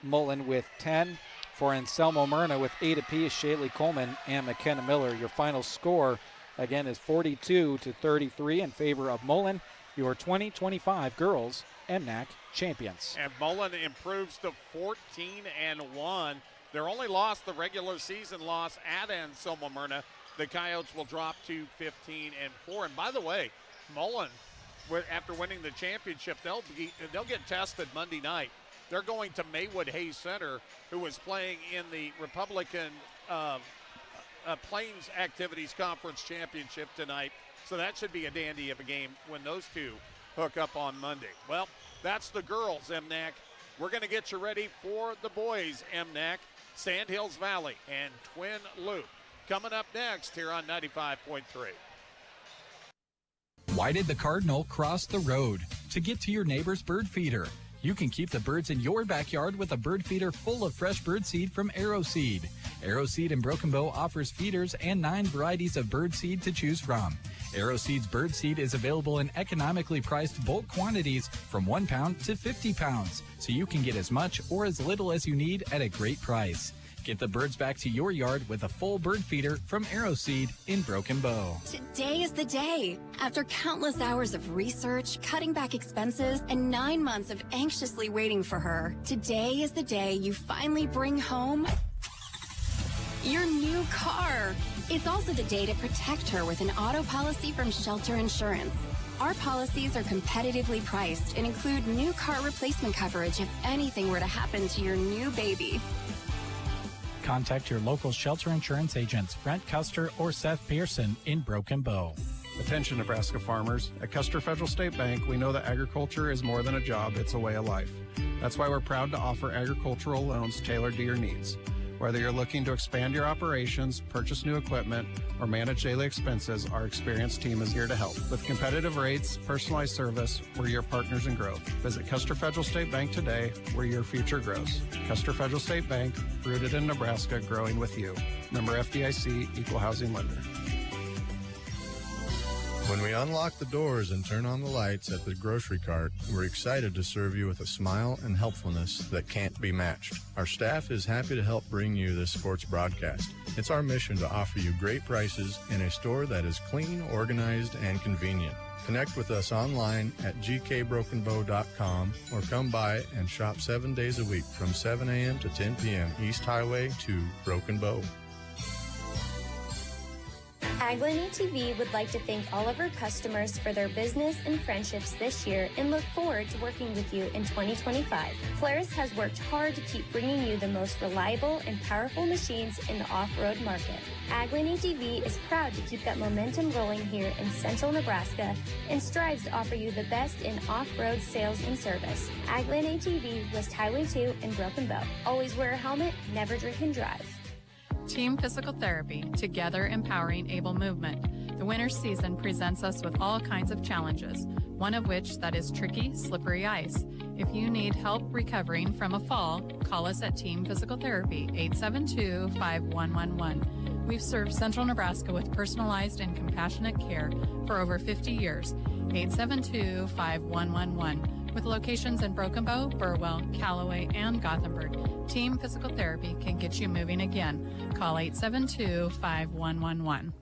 Mullen with 10. For Anselmo-Merna with 8 apiece, Shaylee Coleman and McKenna Miller. Your final score, again, is 42-33 in favor of Mullen, your 2025 girls MNAC champions. And Mullen improves to 14-1. Their only loss, the regular season loss at Anselmo-Merna. The Coyotes will drop to 15-4. And by the way, Mullen, after winning the championship, they'll get tested Monday night. They're going to Maywood Hayes Center, who is playing in the Republican Plains Activities Conference Championship tonight. So that should be a dandy of a game when those two hook up on Monday. Well, that's the girls' MNAC. We're going to get you ready for the boys' MNAC, Sandhills Valley and Twin Loup. Coming up next here on 95.3. Why did the cardinal cross the road? To get to your neighbor's bird feeder. You can keep the birds in your backyard with a bird feeder full of fresh bird seed from AeroSeed. AeroSeed in Broken Bow offers feeders and 9 varieties of bird seed to choose from. AeroSeed's bird seed is available in economically priced bulk quantities from 1 pound to 50 pounds, so you can get as much or as little as you need at a great price. Get the birds back to your yard with a full bird feeder from AeroSeed in Broken Bow. Today is the day. After countless hours of research, cutting back expenses, and 9 months of anxiously waiting for her, today is the day you finally bring home your new car. It's also the day to protect her with an auto policy from Shelter Insurance. Our policies are competitively priced and include new car replacement coverage if anything were to happen to your new baby. Contact your local Shelter Insurance agents, Brent Custer or Seth Pearson in Broken Bow. Attention, Nebraska farmers. At Custer Federal State Bank, we know that agriculture is more than a job, it's a way of life. That's why we're proud to offer agricultural loans tailored to your needs. Whether you're looking to expand your operations, purchase new equipment, or manage daily expenses, our experienced team is here to help. With competitive rates, personalized service, we're your partners in growth. Visit Custer Federal State Bank today, where your future grows. Custer Federal State Bank, rooted in Nebraska, growing with you. Member FDIC, Equal Housing Lender. When we unlock the doors and turn on the lights at the grocery cart, we're excited to serve you with a smile and helpfulness that can't be matched. Our staff is happy to help bring you this sports broadcast. It's our mission to offer you great prices in a store that is clean, organized, and convenient. Connect with us online at gkbrokenbow.com or come by and shop 7 days a week from 7 a.m. to 10 p.m. East Highway to Broken Bow. Agland ATV would like to thank all of our customers for their business and friendships this year and look forward to working with you in 2025. Polaris has worked hard to keep bringing you the most reliable and powerful machines in the off-road market. Agland ATV is proud to keep that momentum rolling here in central Nebraska and strives to offer you the best in off-road sales and service. Agland ATV, West Highway 2 in Broken Bow. Always wear a helmet, never drink and drive. Team Physical Therapy, together empowering able movement. The winter season presents us with all kinds of challenges, one of which that is tricky, slippery ice. If you need help recovering from a fall, call us at Team Physical Therapy, 872-5111. We've served Central Nebraska with personalized and compassionate care for over 50 years, 872-5111. With locations in Broken Bow, Burwell, Callaway, and Gothenburg, Team Physical Therapy can get you moving again. Call 872-5111.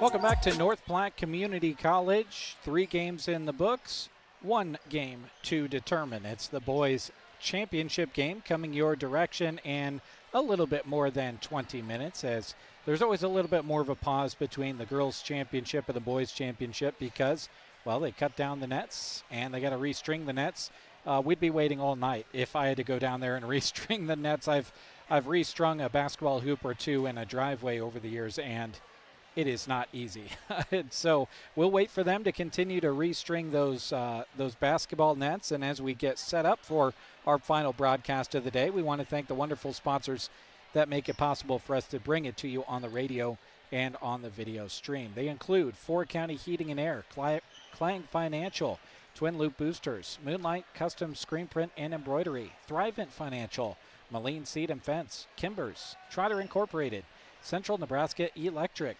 Welcome back to North Platte Community College. 3 games in the books, 1 game to determine. It's the boys' championship game coming your direction in a little bit more than 20 minutes, as there's always a little bit more of a pause between the girls' championship and the boys' championship because, well, they cut down the nets and they got to restring the nets. We'd be waiting all night if I had to go down there and restring the nets. I've restrung a basketball hoop or 2 in a driveway over the years, and it is not easy. So we'll wait for them to continue to restring those basketball nets. And as we get set up for our final broadcast of the day, we want to thank the wonderful sponsors that make it possible for us to bring it to you on the radio and on the video stream. They include 4 County Heating and Air, Clang Financial, Twin Loop Boosters, Moonlight Custom Screen Print and Embroidery, Thrivent Financial, Moline Seed and Fence, Kimbers, Trotter Incorporated, Central Nebraska Electric.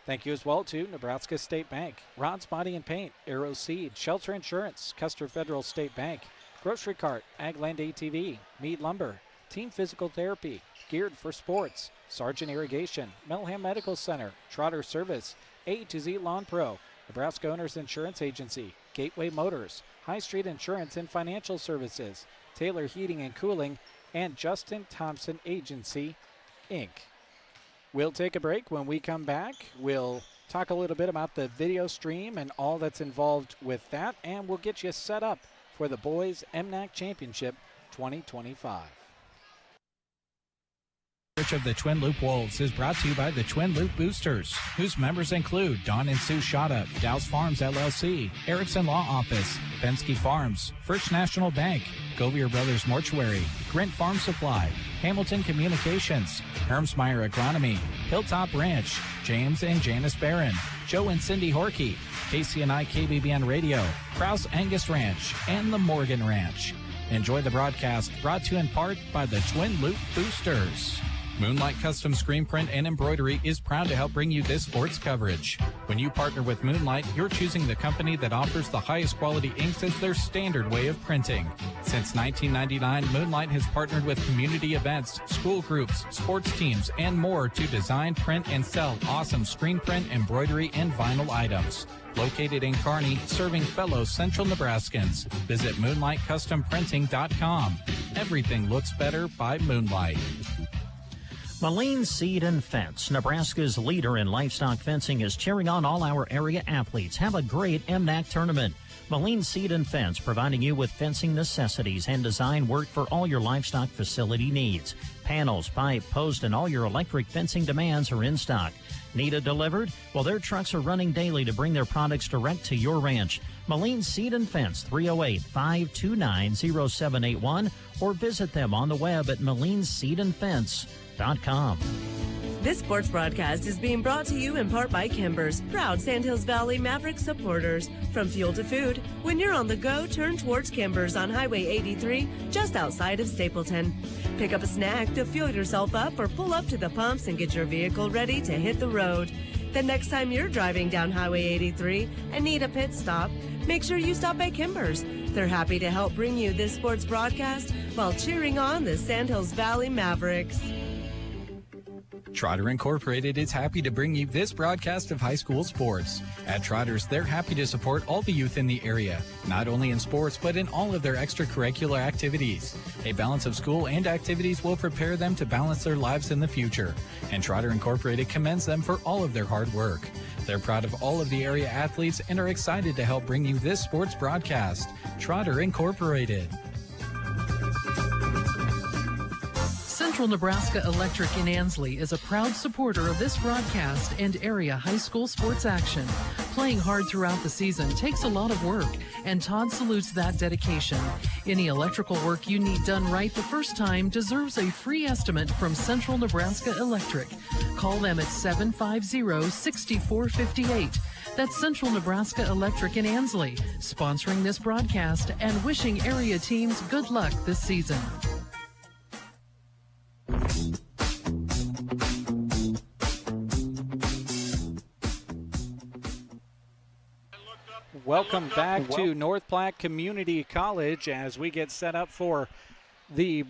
Thank you as well to Nebraska State Bank, Rod's Body and Paint, AeroSeed, Shelter Insurance, Custer Federal State Bank, Grocery Cart, Agland ATV, Mead Lumber, Team Physical Therapy, Geared for Sports, Sargent Irrigation, Melham Medical Center, Trotter Service, A to Z Lawn Pro, Nebraska Owners Insurance Agency, Gateway Motors, High Street Insurance and Financial Services, Taylor Heating and Cooling, and Justin Thompson Agency, Inc. We'll take a break. When we come back, we'll talk a little bit about the video stream and all that's involved with that, and we'll get you set up for the Boys MNAC Championship 2025. Of the Twin Loop Wolves is brought to you by the Twin Loop Boosters, whose members include Don and Sue Shada, Dow's Farms LLC, Erickson Law Office, Penske Farms, First National Bank, Govier Brothers Mortuary, Grint Farm Supply, Hamilton Communications, Hermsmeyer Agronomy, Hilltop Ranch, James and Janice Barron, Joe and Cindy Horkey, KCNI KBBN Radio, Krause Angus Ranch, and the Morgan Ranch. Enjoy the broadcast brought to you in part by the Twin Loop Boosters. Moonlight Custom Screen Print and Embroidery is proud to help bring you this sports coverage. When you partner with Moonlight, you're choosing the company that offers the highest quality inks as their standard way of printing. Since 1999, Moonlight has partnered with community events, school groups, sports teams, and more to design, print, and sell awesome screen print, embroidery, and vinyl items. Located in Kearney, serving fellow Central Nebraskans. Visit MoonlightCustomPrinting.com. Everything looks better by Moonlight. Mullen Seed and Fence, Nebraska's leader in livestock fencing, is cheering on all our area athletes. Have a great MNAC tournament. Mullen Seed and Fence, providing you with fencing necessities and design work for all your livestock facility needs. Panels, pipe, post, and all your electric fencing demands are in stock. Need it delivered? Well, their trucks are running daily to bring their products direct to your ranch. Mullen Seed and Fence, 308-529-0781, or visit them on the web at mullenseedandfence.com. This sports broadcast is being brought to you in part by Kimbers, proud Sandhills Valley Maverick supporters. From fuel to food, when you're on the go, turn towards Kimbers on Highway 83, just outside of Stapleton. Pick up a snack to fuel yourself up or pull up to the pumps and get your vehicle ready to hit the road. The next time you're driving down Highway 83 and need a pit stop, make sure you stop by Kimbers. They're happy to help bring you this sports broadcast while cheering on the Sandhills Valley Mavericks. Trotter Incorporated is happy to bring you this broadcast of high school sports. At Trotters, they're happy to support all the youth in the area, not only in sports, but in all of their extracurricular activities. A balance of school and activities will prepare them to balance their lives in the future, and Trotter Incorporated commends them for all of their hard work. They're proud of all of the area athletes and are excited to help bring you this sports broadcast. Trotter Incorporated. Central Nebraska Electric in Ansley is a proud supporter of this broadcast and area high school sports action. Playing hard throughout the season takes a lot of work, and Todd salutes that dedication. Any electrical work you need done right the first time deserves a free estimate from Central Nebraska Electric. Call them at 750-6458. That's Central Nebraska Electric in Ansley, sponsoring this broadcast and wishing area teams good luck this season. Welcome back to North Platte Community College as we get set up for the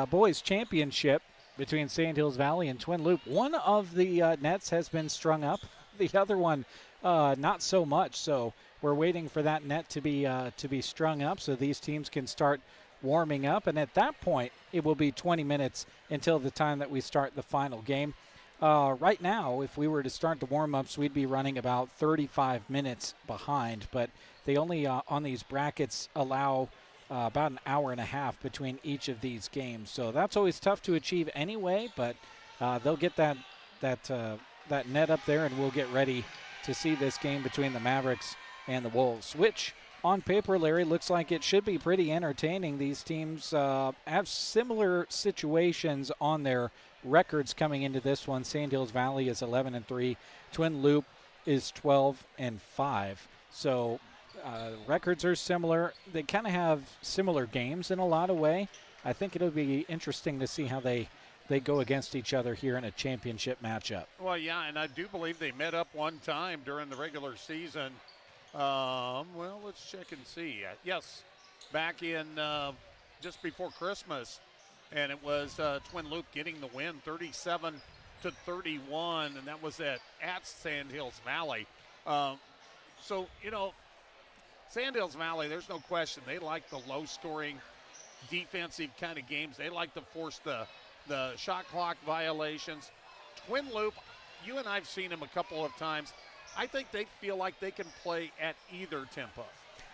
boys championship between Sandhills Valley and Twin Loop. One of the nets has been strung up, the other one not so much. So we're waiting for that net to be strung up so these teams can start warming up, and at that point it will be 20 minutes until the time that we start the final game. Right now, if we were to start the warm-ups, we'd be running about 35 minutes behind, but they only on these brackets allow about an hour and a half between each of these games. So that's always tough to achieve anyway, but they'll get that net up there, and we'll get ready to see this game between the Mavericks and the Wolves, which on paper, Larry, looks like it should be pretty entertaining. These teams have similar situations on their records coming into this one. Sandhills Valley is 11-3. Twin Loop is 12-5. So records are similar. They kind of have similar games in a lot of way. I think it'll be interesting to see how they go against each other here in a championship matchup. Well, yeah, and I do believe they met up one time during the regular season. Well, let's check and see. Yes, back in just before Christmas, and it was Twin Loup getting the win, 37-31, and that was at Sandhills Valley. So, Sandhills Valley, there's no question, they like the low-scoring, defensive kind of games. They like to force the shot clock violations. Twin Loup, you and I have seen them a couple of times. I think they feel like they can play at either tempo.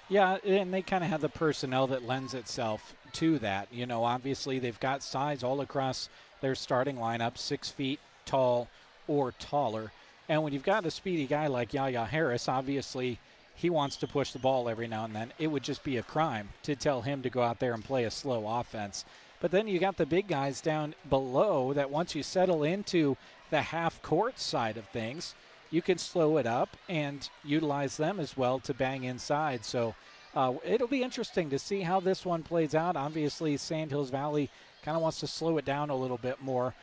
Yeah, and they kind of have the personnel that lends itself to that. Obviously they've got size all across their starting lineup, 6 feet tall or taller. And when you've got a speedy guy like Yaya Harris, obviously he wants to push the ball every now and then. It would just be a crime to tell him to go out there and play a slow offense. But then you got the big guys down below that once you settle into the half-court side of things, you can slow it up and utilize them as well to bang inside. So it'll be interesting to see how this one plays out. Obviously, Sandhills Valley kind of wants to slow it down a little bit more.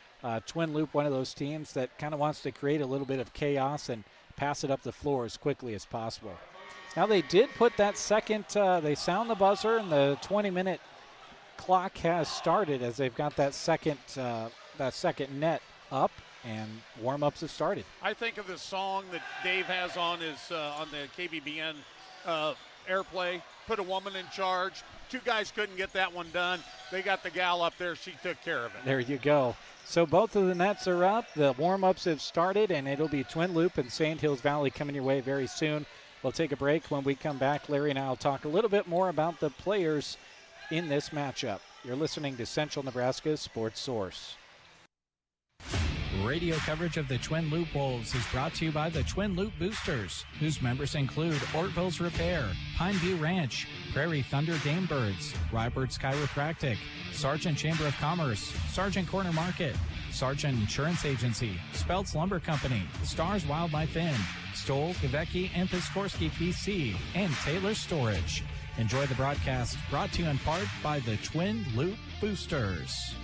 Twin Loup, one of those teams that kind of wants to create a little bit of chaos and pass it up the floor as quickly as possible. Now they did put that second, they sound the buzzer, and the 20-minute clock has started as they've got that second net up, and warm-ups have started. I think of the song that Dave has on his on the KBBN airplay, Put a Woman in Charge. 2 guys couldn't get that one done. They got the gal up there. She took care of it. There you go. So both of the nets are up. The warm-ups have started, and it'll be Twin Loup and Sandhills Valley coming your way very soon. We'll take a break. When we come back, Larry and I will talk a little bit more about the players in this matchup. You're listening to Central Nebraska's Sports Source. Radio coverage of the Twin Loup Wolves is brought to you by the Twin Loup Boosters, whose members include Ortville's Repair, Pineview Ranch, Prairie Thunder Game Birds, Rybert's Chiropractic, Sargent Chamber of Commerce, Sargent Corner Market, Sargent Insurance Agency, Speltz Lumber Company, Stars Wildlife Inn, Stoll, Gavecki, and Piskorski PC, and Taylor Storage. Enjoy the broadcast brought to you in part by the Twin Loup Boosters.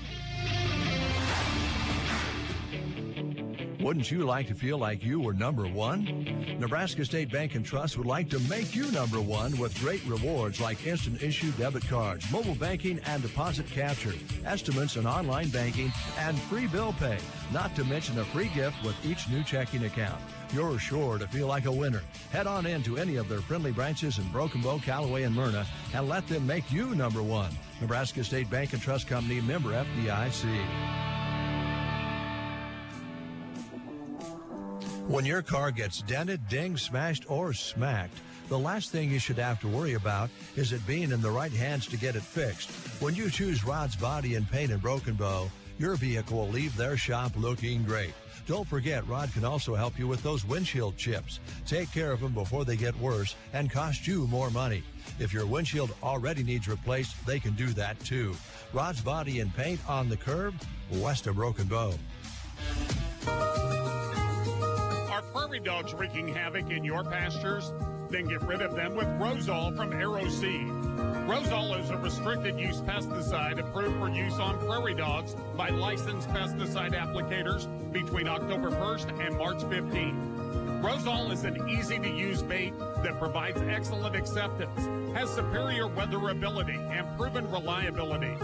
Wouldn't you like to feel like you were number one? Nebraska State Bank and Trust would like to make you number one with great rewards like instant issue debit cards, mobile banking and deposit capture, estimates and online banking, and free bill pay, not to mention a free gift with each new checking account. You're sure to feel like a winner. Head on in to any of their friendly branches in Broken Bow, Callaway, and Myrna, and let them make you number one. Nebraska State Bank and Trust Company, member FDIC. When your car gets dented, dinged, smashed, or smacked, the last thing you should have to worry about is it being in the right hands to get it fixed. When you choose Rod's Body and Paint in Broken Bow, your vehicle will leave their shop looking great. Don't forget, Rod can also help you with those windshield chips. Take care of them before they get worse and cost you more money. If your windshield already needs replaced, they can do that too. Rod's Body and Paint on the curb, west of Broken Bow. Are prairie dogs wreaking havoc in your pastures? Then get rid of them with Rosol from Arrow Seed. Rosol is a restricted use pesticide approved for use on prairie dogs by licensed pesticide applicators between October 1st and March 15th. Rosol is an easy-to-use bait that provides excellent acceptance, has superior weatherability, and proven reliability.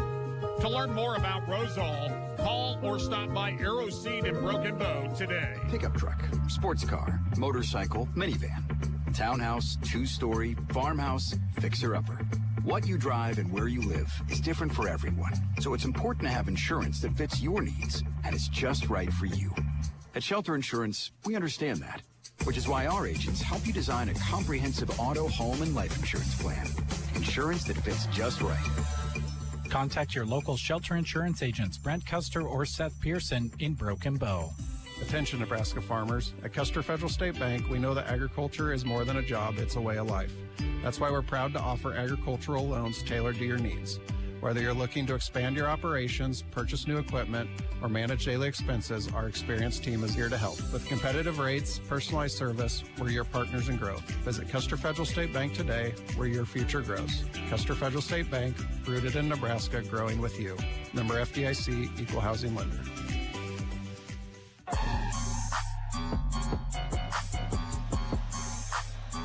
To learn more about Rosol, call or stop by Arrow Seed in Broken Bow today. Pickup truck, sports car, motorcycle, minivan, townhouse, 2-story, farmhouse, fixer-upper. What you drive and where you live is different for everyone, so it's important to have insurance that fits your needs and is just right for you. At Shelter Insurance, we understand that, which is why our agents help you design a comprehensive auto, home, and life insurance plan. Insurance that fits just right. Contact your local Shelter Insurance agents, Brent Custer or Seth Pearson in Broken Bow. Attention, Nebraska farmers. At Custer Federal State Bank, we know that agriculture is more than a job, it's a way of life. That's why we're proud to offer agricultural loans tailored to your needs. Whether you're looking to expand your operations, purchase new equipment, or manage daily expenses, our experienced team is here to help. With competitive rates, personalized service, we're your partners in growth. Visit Custer Federal State Bank today, where your future grows. Custer Federal State Bank, rooted in Nebraska, growing with you. Member FDIC, Equal Housing Lender.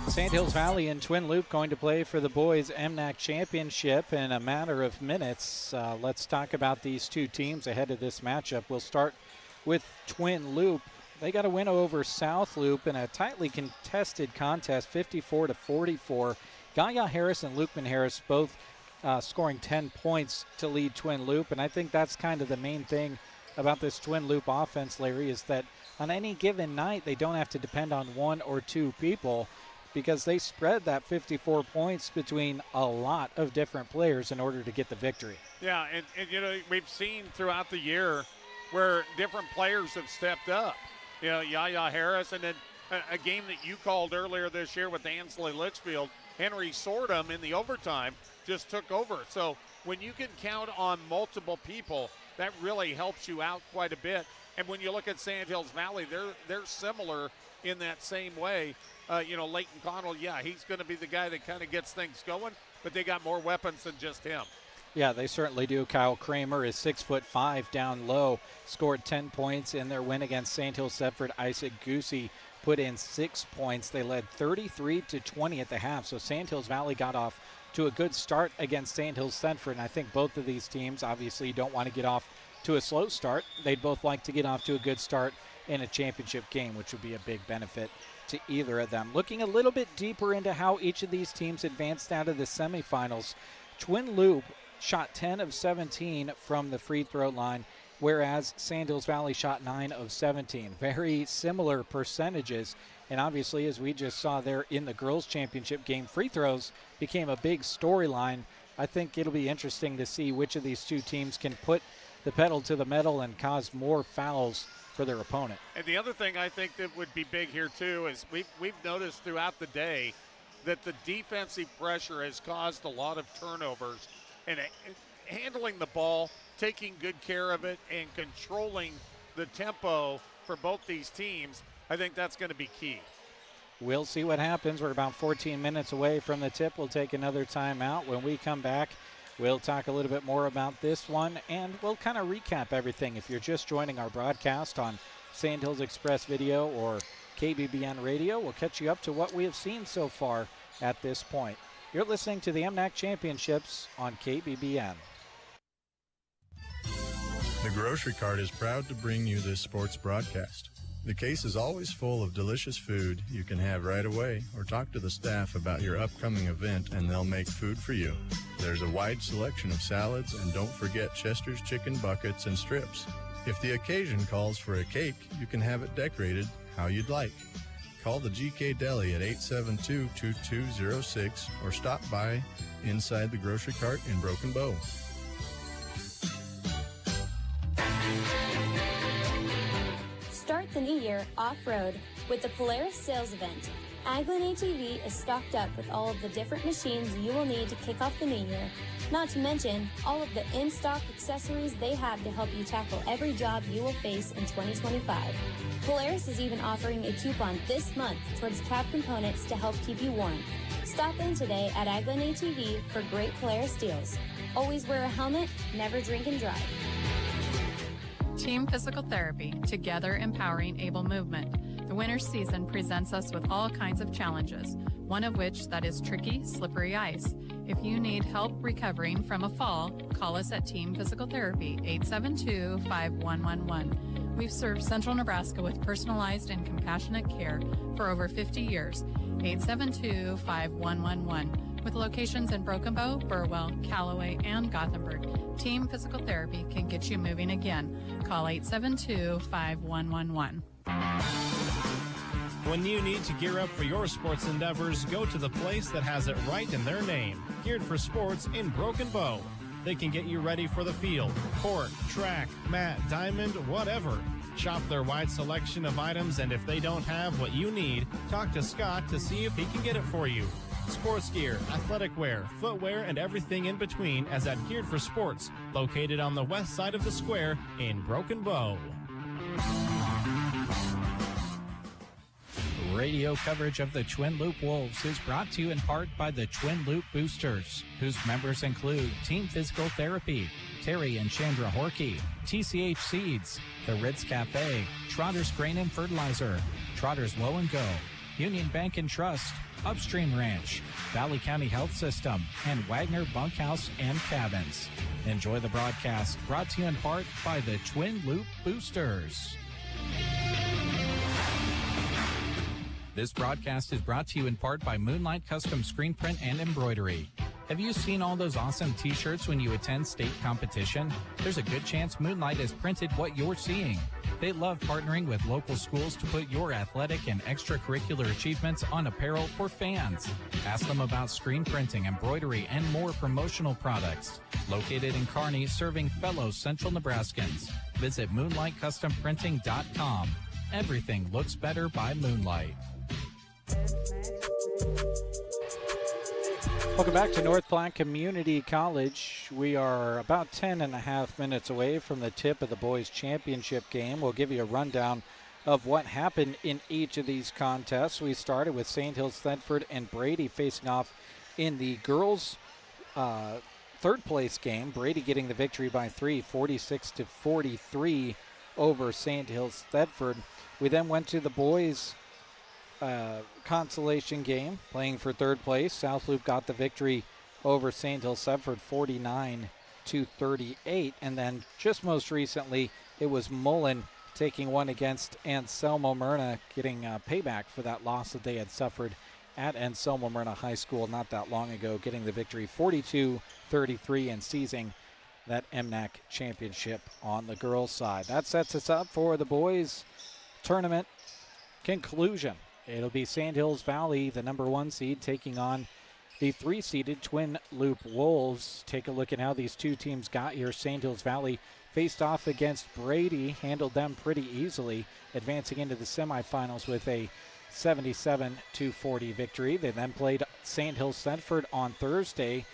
Sandhills Valley and Twin Loup going to play for the boys MNAC championship in a matter of minutes. Let's talk about these two teams ahead of this matchup. We'll start with Twin Loup. They got a win over South Loup in a tightly contested contest, 54-44. Gaia Harris and Lukeman Harris both scoring 10 points to lead Twin Loup, and I think that's kind of the main thing about this Twin Loup offense, Larry, is that on any given night they don't have to depend on one or two people, because they spread that 54 points between a lot of different players in order to get the victory. Yeah, and you know, we've seen throughout the year where different players have stepped up. You know, Yaya Harris, and then a game that you called earlier this year with Ansley Litchfield, Henry Sordom in the overtime just took over. So when you can count on multiple people, that really helps you out quite a bit. And when you look at Sandhills Valley, they're similar in that same way. You know, Leighton Connell, yeah, he's going to be the guy that kind of gets things going, but they got more weapons than just him. Yeah, they certainly do. Kyle Kramer is 6'5" down low, scored 10 points in their win against Sandhills Thedford. Isaac Goosey put in 6 points. They led 33-20 at the half, so Sandhills Valley got off to a good start against Sandhills Thedford, and I think both of these teams obviously don't want to get off to a slow start. They'd both like to get off to a good start in a championship game, which would be a big benefit to either of them. Looking a little bit deeper into how each of these teams advanced out of the semifinals, Twin Loup shot 10 of 17 from the free throw line, whereas Sandhills Valley shot 9 of 17. Very similar percentages, and obviously, as we just saw there in the girls' championship game, free throws became a big storyline. I think it'll be interesting to see which of these two teams can put the pedal to the metal and cause more fouls for their opponent. And the other thing I think that would be big here too is we've noticed throughout the day that the defensive pressure has caused a lot of turnovers, and handling the ball, taking good care of it, and controlling the tempo for both these teams, I think that's going to be key. We'll see what happens. We're about 14 minutes away from the tip. We'll take another timeout. When we come back, we'll talk a little bit more about this one, and we'll kind of recap everything. If you're just joining our broadcast on Sandhills Express Video or KBBN Radio, we'll catch you up to what we have seen so far at this point. You're listening to the MNAC Championships on KBBN. The Grocery Cart is proud to bring you this sports broadcast. The case is always full of delicious food you can have right away, or talk to the staff about your upcoming event and they'll make food for you. There's a wide selection of salads, and don't forget Chester's chicken buckets and strips. If the occasion calls for a cake, you can have it decorated how you'd like. Call the GK Deli at 872-2206 or stop by inside the Grocery Cart in Broken Bow. Start the new year off-road with the Polaris sales event. Aglen ATV is stocked up with all of the different machines you will need to kick off the new year. Not to mention all of the in-stock accessories they have to help you tackle every job you will face in 2025. Polaris is even offering a coupon this month towards cab components to help keep you warm. Stop in today at Aglen ATV for great Polaris deals. Always wear a helmet, never drink and drive. Team Physical Therapy, together empowering able movement. The winter season presents us with all kinds of challenges, one of which that is tricky, slippery ice. If you need help recovering from a fall, call us at Team Physical Therapy, 872-5111. We've served Central Nebraska with personalized and compassionate care for over 50 years, 872-5111. With locations in Broken Bow, Burwell, Callaway, and Gothenburg, Team Physical Therapy can get you moving again. Call 872-5111. When you need to gear up for your sports endeavors, go to the place that has it right in their name. Geared for Sports in Broken Bow. They can get you ready for the field, court, track, mat, diamond, whatever. Shop their wide selection of items, and if they don't have what you need, talk to Scott to see if he can get it for you. Sports gear, athletic wear, footwear, and everything in between as at Geared for Sports, located on the west side of the square in Broken Bow. Radio coverage of the Twin Loup Wolves is brought to you in part by the Twin Loup Boosters, whose members include Team Physical Therapy, Terry and Chandra Horkey, TCH Seeds, The Ritz Cafe, Trotter's Grain and Fertilizer, Trotter's Low and Go, Union Bank and Trust, Upstream Ranch, Valley County Health System, and Wagner Bunkhouse and Cabins. Enjoy the broadcast, brought to you in part by the Twin Loop Boosters. This broadcast is brought to you in part by Moonlight Custom Screen Print and Embroidery. Have you seen all those awesome t-shirts when you attend state competition? There's a good chance Moonlight has printed what you're seeing. They love partnering with local schools to put your athletic and extracurricular achievements on apparel for fans. Ask them about screen printing, embroidery, and more promotional products. Located in Kearney, serving fellow Central Nebraskans. Visit MoonlightCustomPrinting.com. Everything looks better by Moonlight. Welcome back to North Platte Community College. We are about 10.5 minutes away from the tip of the boys' championship game. We'll give you a rundown of what happened in each of these contests. We started with Sandhills, Thedford, and Brady facing off in the girls' third place game. Brady getting the victory by 3, 46-43 over Sandhills, Thedford. We then went to the boys' consolation game, playing for third place. South Loup got the victory over Sandhills, Thedford, 49-38. And then just most recently, it was Mullen taking one against Anselmo-Merna, getting payback for that loss that they had suffered at Anselmo-Merna High School not that long ago, getting the victory 42-33 and seizing that MNAC championship on the girls' side. That sets us up for the boys' tournament conclusion. It'll be Sandhills Valley, the number 1 seed, taking on the 3-seeded Twin Loop Wolves. Take a look at how these two teams got here. Sandhills Valley faced off against Brady, handled them pretty easily, advancing into the semifinals with a 77-40 victory. They then played Sandhills Thedford on Thursday.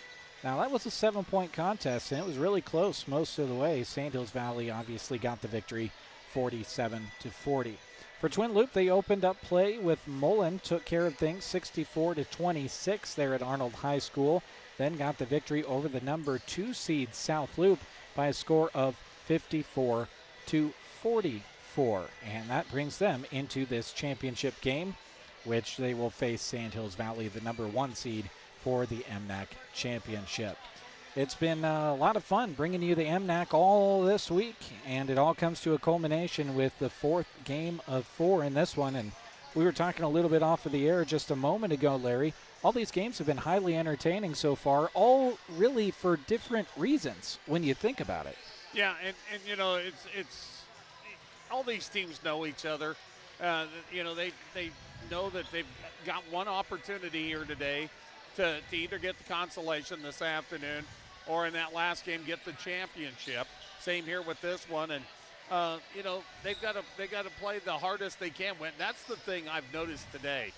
Now, that was a 7-point contest, and it was really close most of the way. Sandhills Valley obviously got the victory 47-40. For Twin Loop, they opened up play with Mullen, took care of things 64-26 there at Arnold High School, then got the victory over the number 2 seed South Loup by a score of 54-44. And that brings them into this championship game, which they will face Sandhills Valley, the number 1 seed, for the MNAC championship. It's been a lot of fun bringing you the MNAC all this week, and it all comes to a culmination with the 4th game of 4 in this one. And we were talking a little bit off of the air just a moment ago, Larry. All these games have been highly entertaining so far, all really for different reasons when you think about it. Yeah, and you know, it's all these teams know each other. You know, they know that they've got one opportunity here today to either get the consolation this afternoon or in that last game get the championship. Same here with this one, and you know, they got to play the hardest they can win. That's the thing I've noticed today.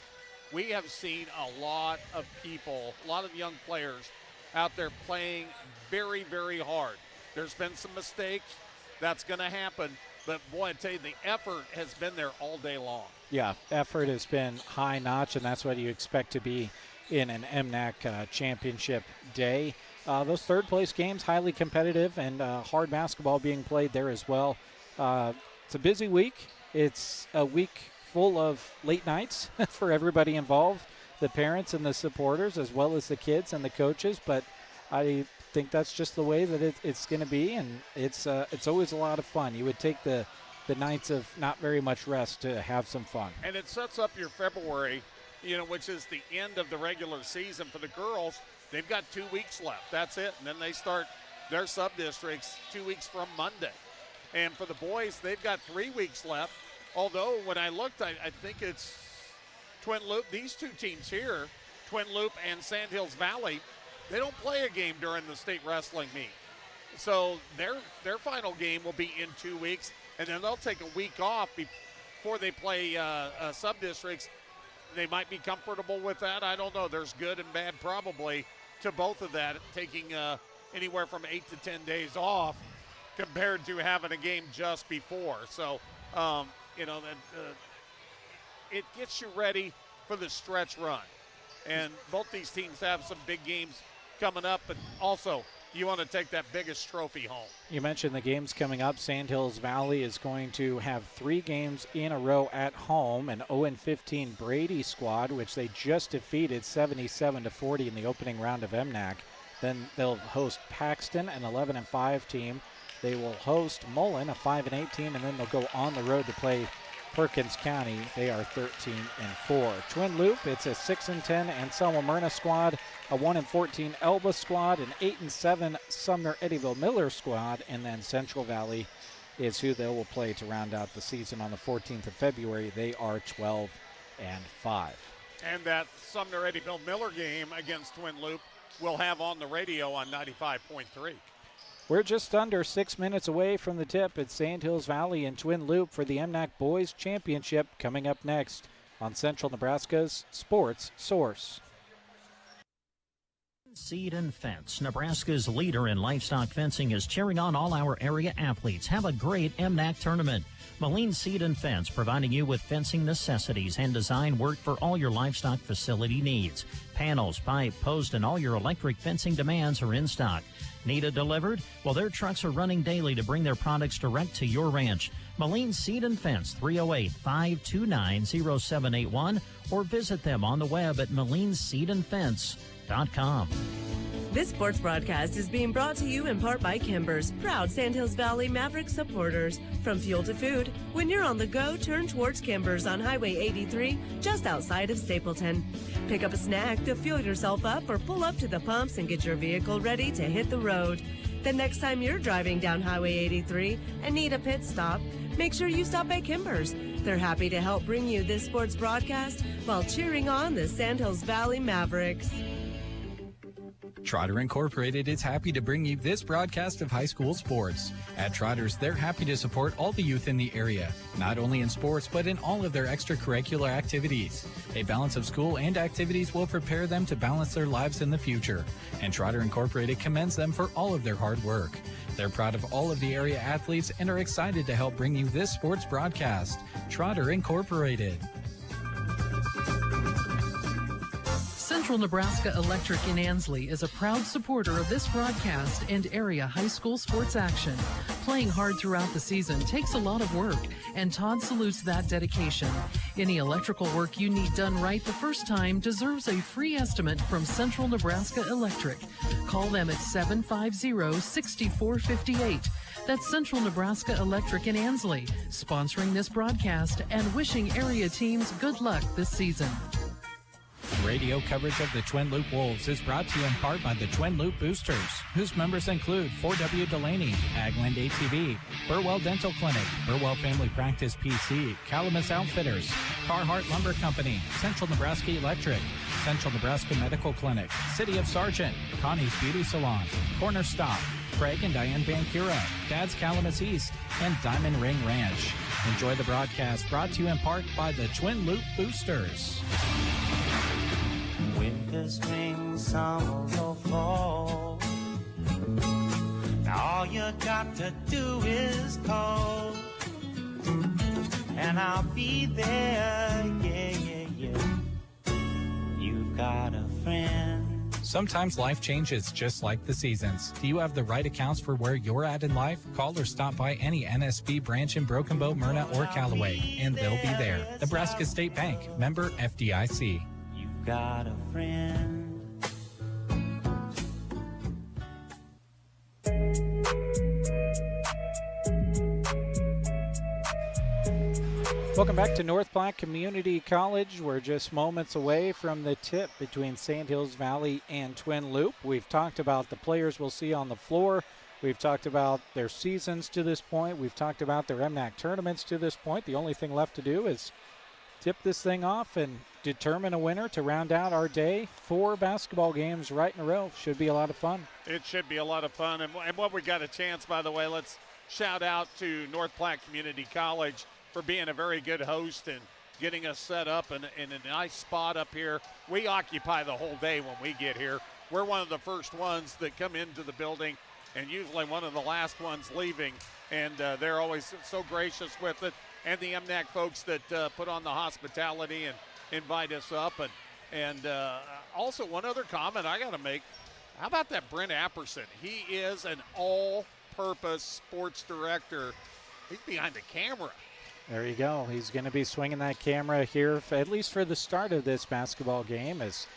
We have seen a lot of people, a lot of young players out there playing very, very hard. There's been some mistakes. That's going to happen. But, boy, I tell you, the effort has been there all day long. Yeah, effort has been high-notch, and that's what you expect to be in an MNAC championship day. Those third-place games, highly competitive, and hard basketball being played there as well. It's a busy week. It's a week full of late nights for everybody involved, the parents and the supporters, as well as the kids and the coaches. But I think that's just the way that it's going to be, and it's always a lot of fun. You would take the nights of not very much rest to have some fun. And it sets up your February, you know, which is the end of the regular season. For the girls, they've got 2 weeks left. That's it. And then they start their sub-districts 2 weeks from Monday. And for the boys, they've got 3 weeks left. Although, when I looked, I think it's Twin Loop. These two teams here, Twin Loop and Sandhills Valley, they don't play a game during the state wrestling meet. So their final game will be in 2 weeks, and then they'll take a week off before they play sub-districts. They might be comfortable with that. I don't know. There's good and bad probably to both of that, taking anywhere from 8 to 10 days off compared to having a game just before. So, you know, it gets you ready for the stretch run. And both these teams have some big games coming up, but also you want to take that biggest trophy home. You mentioned the games coming up. Sandhills Valley is going to have 3 games in a row at home. An 0-15 Brady squad, which they just defeated 77-40 in the opening round of MNAC. Then they'll host Paxton, an 11-5 team. They will host Mullen, a 5-8 team, and then they'll go on the road to play Perkins County. They are 13-4. Twin Loup, it's a 6-10 Anselmo-Merna squad, a 1-14 Elba squad, an 8-7 Sumner-Eddyville Miller squad, and then Central Valley is who they will play to round out the season on the 14th of February. They are 12-5. And that Sumner-Eddyville Miller game against Twin Loup we'll have on the radio on 95.3. We're just under 6 minutes away from the tip at Sandhills Valley and Twin Loup for the MNAC Boys Championship coming up next on Central Nebraska's Sports Source. Seed and Fence, Nebraska's leader in livestock fencing, is cheering on all our area athletes. Have a great MNAC tournament. Mullen Seed and Fence, providing you with fencing necessities and design work for all your livestock facility needs. Panels, pipe, post, and all your electric fencing demands are in stock. Need it delivered? Well, their trucks are running daily to bring their products direct to your ranch. Mullen Seed and Fence, 308-529-0781, or visit them on the web at mullenseedandfence.com. This sports broadcast is being brought to you in part by Kimber's, proud Sandhills Valley Maverick supporters. From fuel to food, when you're on the go, turn towards Kimber's on Highway 83, just outside of Stapleton. Pick up a snack to fuel yourself up or pull up to the pumps and get your vehicle ready to hit the road. The next time you're driving down Highway 83 and need a pit stop, make sure you stop at Kimber's. They're happy to help bring you this sports broadcast while cheering on the Sandhills Valley Mavericks. Trotter Incorporated is happy to bring you this broadcast of high school sports. At Trotters, they're happy to support all the youth in the area, not only in sports, but in all of their extracurricular activities. A balance of school and activities will prepare them to balance their lives in the future, and Trotter Incorporated commends them for all of their hard work. They're proud of all of the area athletes and are excited to help bring you this sports broadcast. Trotter Incorporated. Central Nebraska Electric in Ansley is a proud supporter of this broadcast and area high school sports action. Playing hard throughout the season takes a lot of work, and Todd salutes that dedication. Any electrical work you need done right the first time deserves a free estimate from Central Nebraska Electric. Call them at 750-6458. That's Central Nebraska Electric in Ansley, sponsoring this broadcast and wishing area teams good luck this season. Radio coverage of the Twin Loup Wolves is brought to you in part by the Twin Loup Boosters, whose members include 4W Delaney, Agland ATV, Burwell Dental Clinic, Burwell Family Practice PC, Calamus Outfitters, Carhartt Lumber Company, Central Nebraska Electric, Central Nebraska Medical Clinic, City of Sargent, Connie's Beauty Salon, Corner Stop, Craig and Diane Van Cura, Dad's Calamus East, and Diamond Ring Ranch. Enjoy the broadcast brought to you in part by the Twin Loup Boosters. Winter, spring, summer, or fall. Now all you got to do is call, and I'll be there, yeah, yeah, yeah. You've got a friend. Sometimes life changes just like the seasons. Do you have the right accounts for where you're at in life? Call or stop by any NSB branch in Broken Bow, Myrna, or Callaway, and they'll be there. Nebraska State Bank, member FDIC. You've got a friend. Welcome back to North Platte Community College. We're just moments away from the tip between Sandhills Valley and Twin Loup. We've talked about the players we'll see on the floor. We've talked about their seasons to this point. We've talked about their MNAC tournaments to this point. The only thing left to do is tip this thing off and determine a winner to round out our day. 4 basketball games right in a row. Should be a lot of fun. It should be a lot of fun. And what we got a chance, by the way, let's shout out to North Platte Community College for being a very good host and getting us set up in a nice spot up here. We occupy the whole day when we get here. We're one of the first ones that come into the building and usually one of the last ones leaving. And they're always so gracious with it. And the MNAC folks that put on the hospitality and invite us up. And also one other comment I got to make. How about that Brent Apperson? He is an all-purpose sports director. He's behind the camera. There you go. He's going to be swinging that camera here, at least for the start of this basketball game, as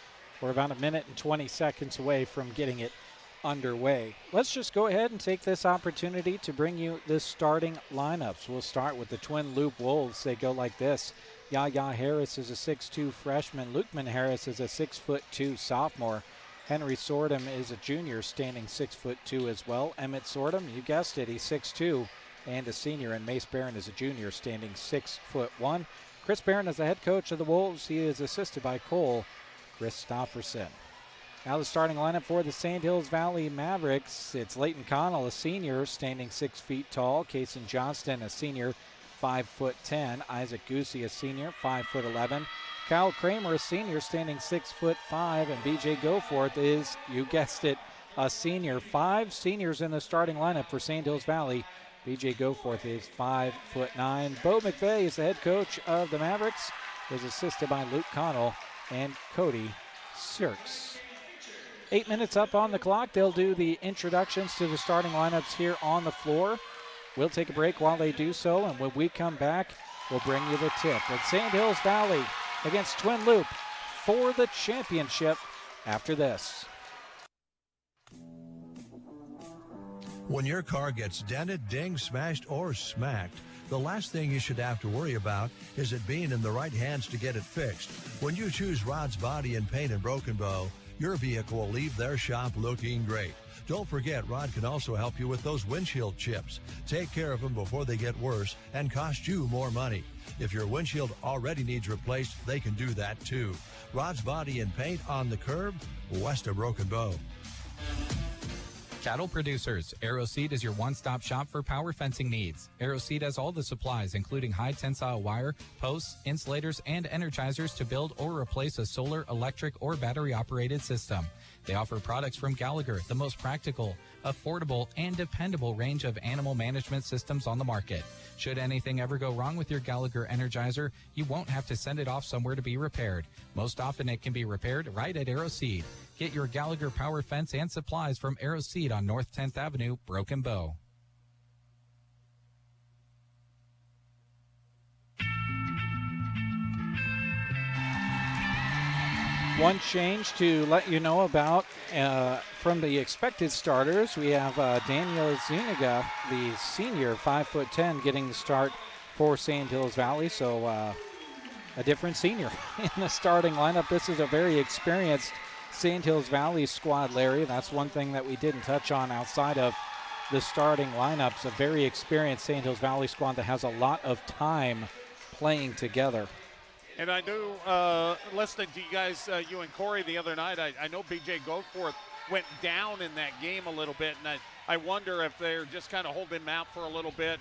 we're about a minute and 20 seconds away from getting it underway. Let's just go ahead and take this opportunity to bring you the starting lineups. We'll start with the Twin Loup Wolves. They go like this. Yaya Harris is a 6'2 freshman. Lukeman Harris is a 6'2 sophomore. Henry Sordom is a junior, standing 6'2 as well. Emmett Sordom, you guessed it, he's 6'2 and a senior. And Mace Barron is a junior, standing 6'1. Chris Barron is the head coach of the Wolves. He is assisted by Cole Christofferson. Now the starting lineup for the Sandhills Valley Mavericks. It's Leighton Connell, a senior, standing 6 feet tall. Kason Johnston, a senior, 5'10". Isaac Goosey, a senior, 5'11". Kyle Kramer, a senior, standing 6'5", and BJ Goforth is, you guessed it, a senior. 5 seniors in the starting lineup for Sandhills Valley. BJ Goforth is 5'9". Bo McVeigh is the head coach of the Mavericks. Is assisted by Luke Connell and Cody Sirks. 8 minutes up on the clock. They'll do the introductions to the starting lineups here on the floor. We'll take a break while they do so, and when we come back, we'll bring you the tip. But Sandhills Valley against Twin Loup for the championship after this. When your car gets dented, dinged, smashed, or smacked, the last thing you should have to worry about is it being in the right hands to get it fixed. When you choose Rod's Body and Paint in Broken Bow, your vehicle will leave their shop looking great. Don't forget, Rod can also help you with those windshield chips. Take care of them before they get worse and cost you more money. If your windshield already needs replaced, they can do that too. Rod's Body and Paint on the curb, west of Broken Bow. Cattle producers, Arrow Seed is your one-stop shop for power fencing needs. Arrow Seed has all the supplies, including high tensile wire, posts, insulators, and energizers to build or replace a solar, electric, or battery-operated system. They offer products from Gallagher, the most practical, affordable, and dependable range of animal management systems on the market. Should anything ever go wrong with your Gallagher Energizer, you won't have to send it off somewhere to be repaired. Most often it can be repaired right at Arrow Seed. Get your Gallagher power fence and supplies from Arrow Seed on North 10th Avenue, Broken Bow. One change to let you know about from the expected starters. We have Daniel Zuniga, the senior, 5'10", getting the start for Sandhills Valley. So a different senior in the starting lineup. This is a very experienced Sandhills Valley squad, Larry. That's one thing that we didn't touch on outside of the starting lineups. A very experienced Sandhills Valley squad that has a lot of time playing together. And I knew, listening to you guys, you and Corey the other night, I know BJ Goforth went down in that game a little bit, and I wonder if they're just kind of holding him out for a little bit,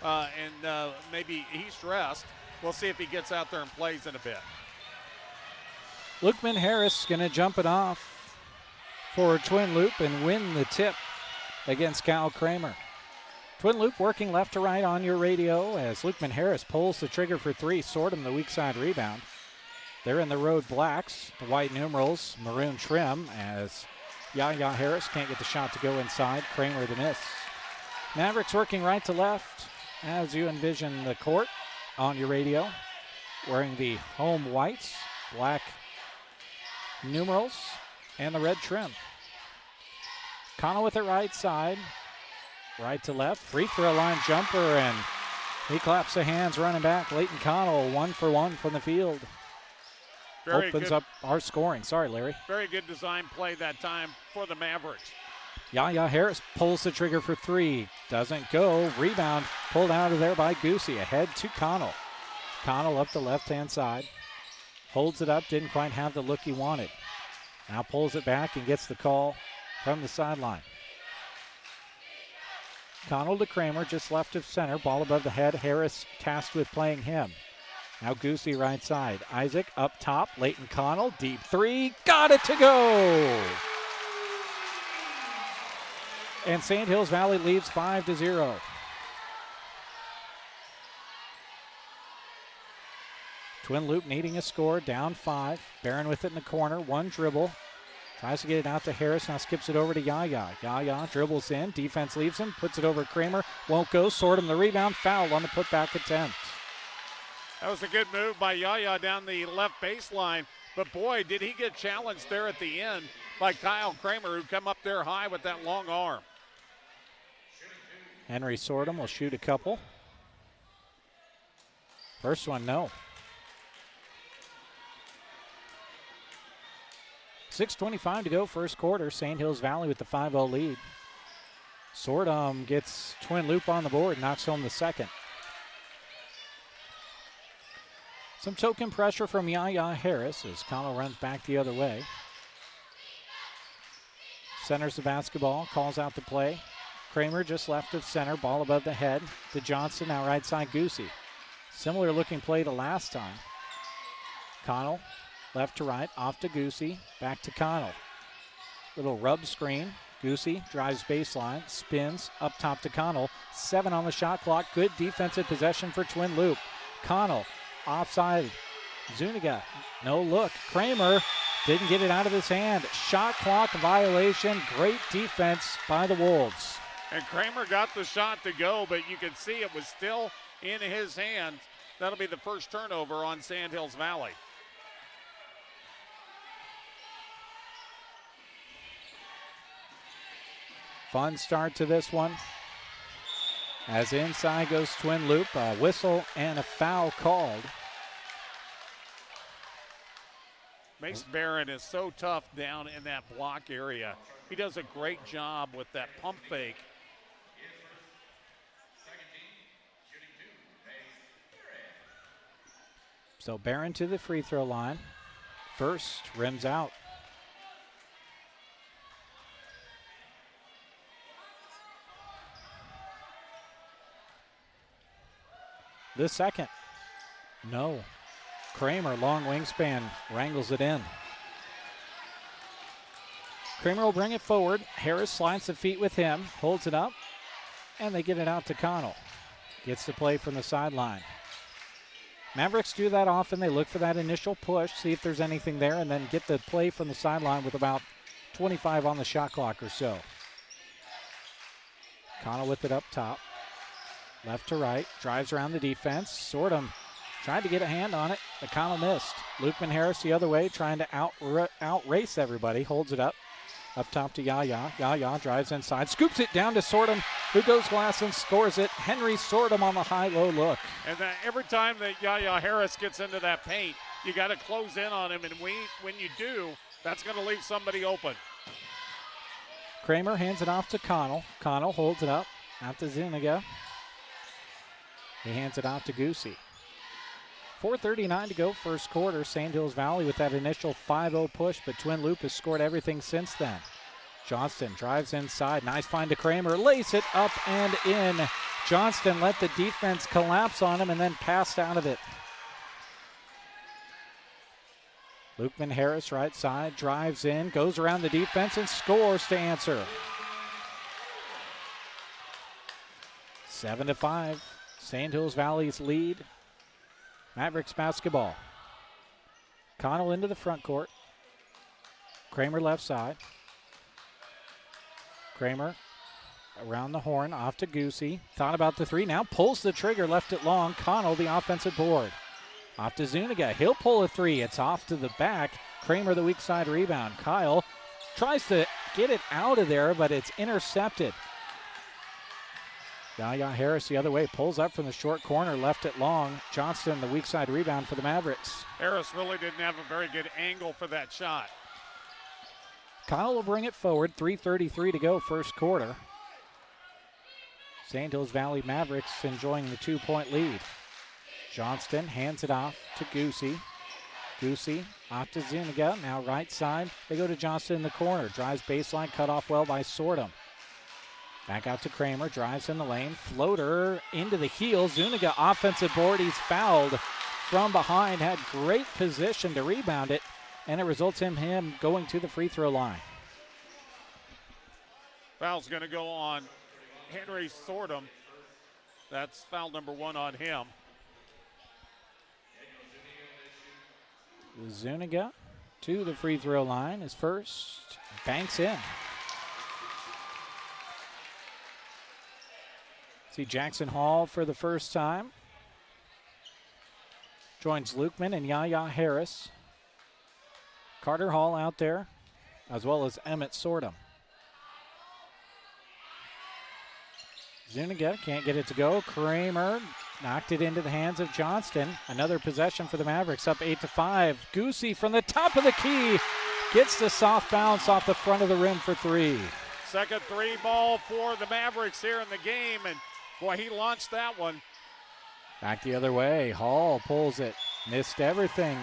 and maybe he's rest. We'll see if he gets out there and plays in a bit. Lukeman Harris going to jump it off for Twin Loup and win the tip against Kyle Kramer. Twin Loup working left to right on your radio as Lukeman Harris pulls the trigger for 3. Sordom the weak side rebound. They're in the road blacks, the white numerals, maroon trim, as Yaya Harris can't get the shot to go inside. Kramer the miss. Mavericks working right to left as you envision the court on your radio. Wearing the home whites, black numerals, and the red trim. Connell with the right side. Right to left, free throw line jumper, and he claps the hands running back. Leighton Connell, 1 for 1 from the field. Opens up our scoring. Sorry, Larry. Very good design play that time for the Mavericks. Yaya Harris pulls the trigger for 3. Doesn't go. Rebound pulled out of there by Goosey. Ahead to Connell. Connell up the left-hand side. Holds it up. Didn't quite have the look he wanted. Now pulls it back and gets the call from the sideline. Connell to Kramer, just left of center. Ball above the head. Harris tasked with playing him. Now Goosey right side. Isaac up top. Leighton Connell, deep 3. Got it to go! And Sandhills Valley leads 5-0. Twin Loup needing a score, down 5. Barron with it in the corner. 1 dribble. Tries to get it out to Harris, now skips it over to Yaya. Yaya dribbles in, defense leaves him, puts it over Kramer, won't go, Sordom the rebound, foul on the putback attempt. That was a good move by Yaya down the left baseline, but boy, did he get challenged there at the end by Kyle Kramer, who come up there high with that long arm. Henry Sordom will shoot a couple. First one, no. 6:25 to go, first quarter. Sandhills Valley with the 5-0 lead. Sordom gets Twin Loup on the board, knocks home the second. Some token pressure from Yaya Harris as Connell runs back the other way. Centers the basketball, calls out the play. Kramer just left of center, ball above the head to Johnson, now right side Goosey. Similar looking play to last time. Connell, left to right, off to Goosey, back to Connell. Little rub screen. Goosey drives baseline, spins, up top to Connell. 7 on the shot clock. Good defensive possession for Twin Loup. Connell, offside. Zuniga, no look. Kramer didn't get it out of his hand. Shot clock violation. Great defense by the Wolves. And Kramer got the shot to go, but you could see it was still in his hands. That'll be the first turnover on Sandhills Valley. Fun start to this one. As inside goes Twin Loup, a whistle and a foul called. Mason Barron is so tough down in that block area. He does a great job with that pump fake. So Barron to the free throw line. First, rims out. The second, no. Kramer, long wingspan, wrangles it in. Kramer will bring it forward. Harris slides the feet with him, holds it up, and they get it out to Connell. Gets the play from the sideline. Mavericks do that often. They look for that initial push, see if there's anything there, and then get the play from the sideline with about 25 on the shot clock or so. Connell with it up top. Left to right, drives around the defense. Sordom tried to get a hand on it, but Connell missed. Lukeman Harris the other way, trying to outrace everybody. Holds it up top to Yaya. Yaya drives inside, scoops it down to Sordom, who goes glass and scores it. Henry Sordom on the high-low look. And every time that Yaya Harris gets into that paint, you got to close in on him, and when you do, that's going to leave somebody open. Kramer hands it off to Connell. Connell holds it up, out to Zuniga. He hands it off to Goosey. 4:39 to go, first quarter. Sandhills Valley with that initial 5-0 push, but Twin Loup has scored everything since then. Johnston drives inside. Nice find to Kramer. Lace it up and in. Johnston let the defense collapse on him and then passed out of it. Lukeman Harris, right side, drives in, goes around the defense and scores to answer. 7-5. Sandhills Valley's lead. Mavericks basketball. Connell into the front court. Kramer left side. Kramer around the horn, off to Goosey. Thought about the three, now pulls the trigger, left it long. Connell, the offensive board. Off to Zuniga, he'll pull a three. It's off to the back. Kramer, the weak side rebound. Kyle tries to get it out of there, but it's intercepted. Yaya Harris the other way, pulls up from the short corner, left it long. Johnston, the weak side rebound for the Mavericks. Harris really didn't have a very good angle for that shot. Connell will bring it forward, 3:33 to go, first quarter. Sandhills Valley Mavericks enjoying the 2-point lead. Johnston hands it off to Goosey. Goosey off to Zuniga, now right side. They go to Johnston in the corner, drives baseline, cut off well by Sordom. Back out to Kramer, drives in the lane, floater into the heel. Zuniga offensive board, he's fouled from behind, had great position to rebound it, and it results in him going to the free throw line. Foul's going to go on Henry Sordom. That's foul number 1 on him. Zuniga to the free throw line. His first, banks in. See Jackson Hall for the first time. Joins Lukeman and Yaya Harris. Carter Hall out there, as well as Emmett Sortum. Zuniga can't get it to go. Kramer knocked it into the hands of Johnston. Another possession for the Mavericks, up 8-5. Goosey from the top of the key gets the soft bounce off the front of the rim for three. Second three ball for the Mavericks here in the game, and boy, he launched that one. Back the other way. Hall pulls it. Missed everything.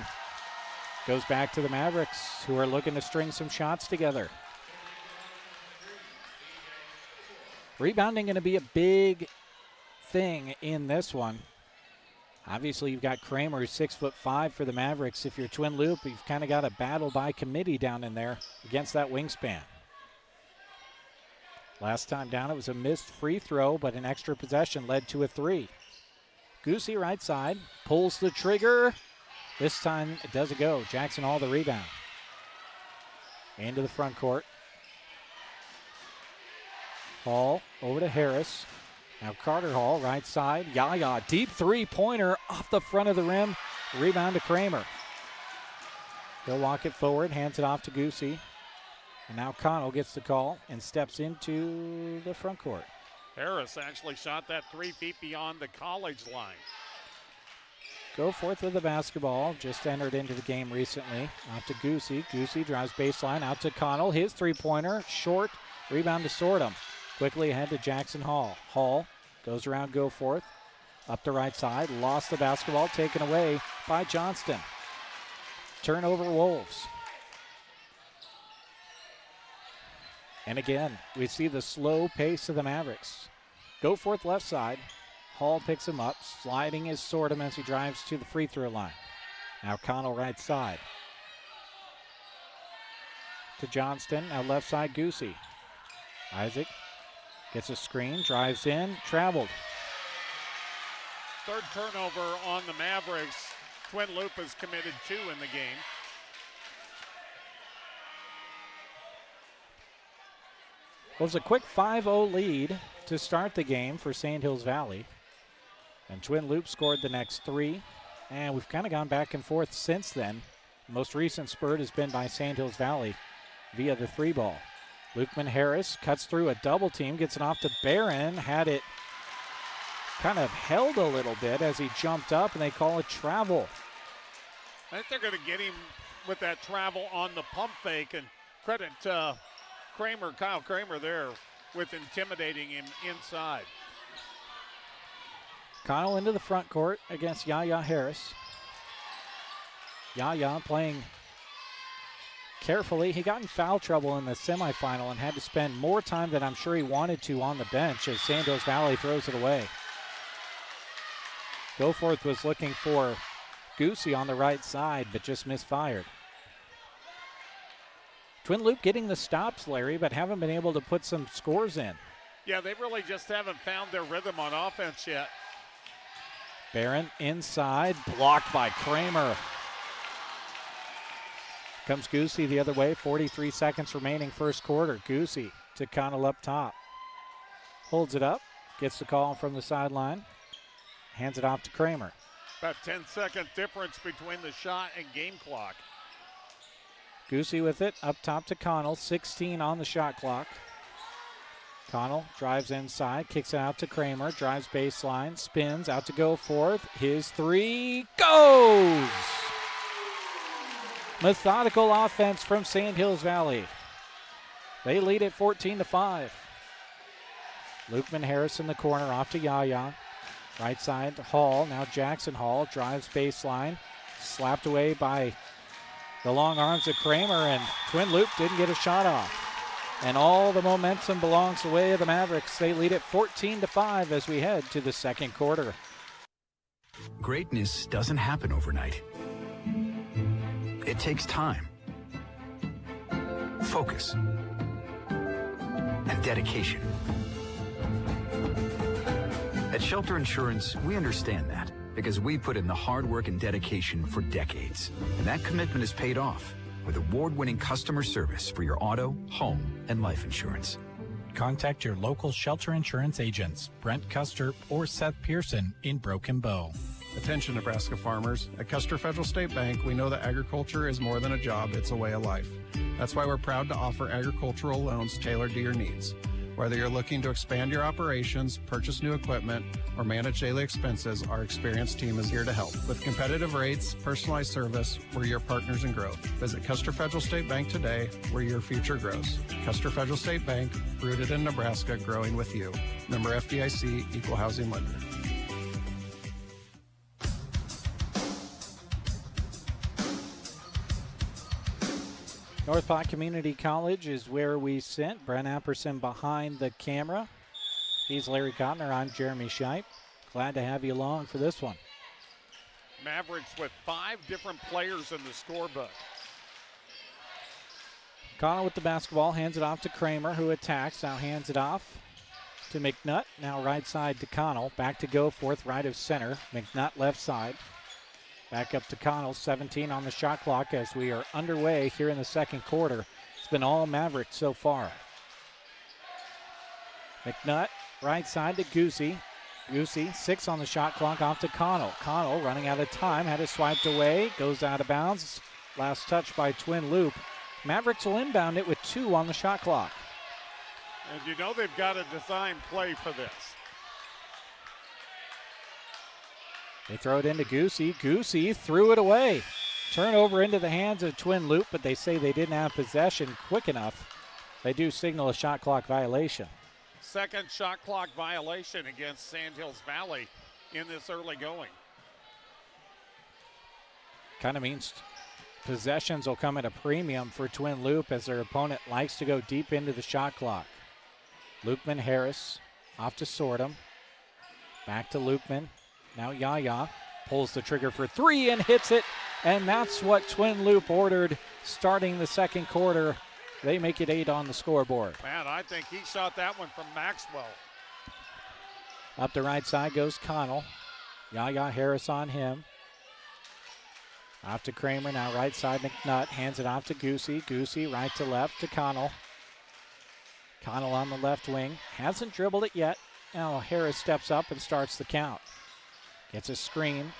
Goes back to the Mavericks, who are looking to string some shots together. Rebounding going to be a big thing in this one. Obviously, you've got Kramer, who's 6'5" for the Mavericks. If you're Twin Loup, you've kind of got a battle by committee down in there against that wingspan. Last time down, it was a missed free throw, but an extra possession led to a three. Goosey right side, pulls the trigger. This time it doesn't go. Jackson Hall the rebound. Into the front court. Hall over to Harris. Now Carter Hall right side. Yaya, deep three-pointer off the front of the rim. Rebound to Kramer. He'll walk it forward, hands it off to Goosey. And now Connell gets the call and steps into the front court. Harris actually shot that 3 feet beyond the college line. Goforth with the basketball. Just entered into the game recently. Off to Goosey. Goosey drives baseline out to Connell. His three-pointer, short. Rebound to Sortum. Quickly ahead to Jackson Hall. Hall goes around Goforth. Up the right side. Lost the basketball. Taken away by Johnston. Turnover Wolves. And again, we see the slow pace of the Mavericks. Goforth left side. Hall picks him up. Sliding is Sortum as he drives to the free throw line. Now Connell right side. To Johnston. Now left side Goosey. Isaac gets a screen. Drives in. Traveled. Third turnover on the Mavericks. Twin Loup has committed 2 in the game. Well, it was a quick 5-0 lead to start the game for Sandhills Valley. And Twin Loup scored the next 3. And we've kind of gone back and forth since then. The most recent spurt has been by Sandhills Valley via the 3-ball. Lukeman Harris cuts through a double team, gets it off to Barron. Had it kind of held a little bit as he jumped up, and they call it travel. I think they're going to get him with that travel on the pump fake, and credit Kyle Kramer there with intimidating him inside. Connell into the front court against Yaya Harris. Yaya playing carefully. He got in foul trouble in the semifinal and had to spend more time than I'm sure he wanted to on the bench as Sandhills Valley throws it away. Goforth was looking for Goosey on the right side, but just misfired. Twin Loup getting the stops, Larry, but haven't been able to put some scores in. Yeah, they really just haven't found their rhythm on offense yet. Barron inside, blocked by Kramer. Comes Goosey the other way, 43 seconds remaining first quarter. Goosey to Connell up top. Holds it up, gets the call from the sideline, hands it off to Kramer. About 10-second difference between the shot and game clock. Goosey with it, up top to Connell, 16 on the shot clock. Connell drives inside, kicks it out to Kramer, drives baseline, spins, out to Goforth. His 3 goes! Methodical offense from Sandhills Valley. They lead at 14-5. Lukeman Harris in the corner, off to Yaya. Right side to Hall, now Jackson Hall drives baseline, slapped away by the long arms of Kramer, and Twin Loup didn't get a shot off. And all the momentum belongs the way of the Mavericks. They lead at 14-5 as we head to the second quarter. Greatness doesn't happen overnight. It takes time, focus, and dedication. At Shelter Insurance, we understand that because we put in the hard work and dedication for decades. And that commitment is paid off. with award-winning customer service for your auto, home, and life insurance. Contact your local shelter insurance agents, Brent Custer or Seth Pearson in Broken Bow. Attention Nebraska farmers. At Custer Federal State Bank, we know that agriculture is more than a job, it's a way of life. That's why we're proud to offer agricultural loans tailored to your needs. Whether you're looking to expand your operations, purchase new equipment, or manage daily expenses, our experienced team is here to help. With competitive rates, personalized service, we're your partners in growth. Visit Custer Federal State Bank today, where your future grows. Custer Federal State Bank, rooted in Nebraska, growing with you. Member FDIC, Equal Housing Lender. North Platte Community College is where we sit. Brent Apperson behind the camera. He's Larry Kottner. I'm Jeremy Scheib. Glad to have you along for this one. Mavericks with 5 different players in the scorebook. Connell with the basketball, hands it off to Kramer, who attacks. Now hands it off to McNutt. Now right side to Connell. Back to Goforth, right of center. McNutt left side. Back up to Connell, 17 on the shot clock as we are underway here in the second quarter. It's been all Mavericks so far. McNutt, right side to Goosey. Goosey, 6 on the shot clock, off to Connell. Connell running out of time, had it swiped away, goes out of bounds. Last touch by Twin Loup. Mavericks will inbound it with 2 on the shot clock. And you know they've got a design play for this. They throw it into Goosey. Goosey threw it away. Turnover into the hands of Twin Loup, but they say they didn't have possession quick enough. They do signal a shot clock violation. Second shot clock violation against Sandhills Valley in this early going. Kind of means possessions will come at a premium for Twin Loup as their opponent likes to go deep into the shot clock. Lukeman Harris off to Sortum. Back to Lukeman. Now Yaya pulls the trigger for 3 and hits it. And that's what Twin Loup ordered starting the second quarter. They make it 8 on the scoreboard. Man, I think he shot that one from Maxwell. Up the right side goes Connell. Yaya Harris on him. Off to Kramer, now right side McNutt. Hands it off to Goosey. Goosey right to left to Connell. Connell on the left wing. Hasn't dribbled it yet. Now Harris steps up and starts the count. Gets a screen.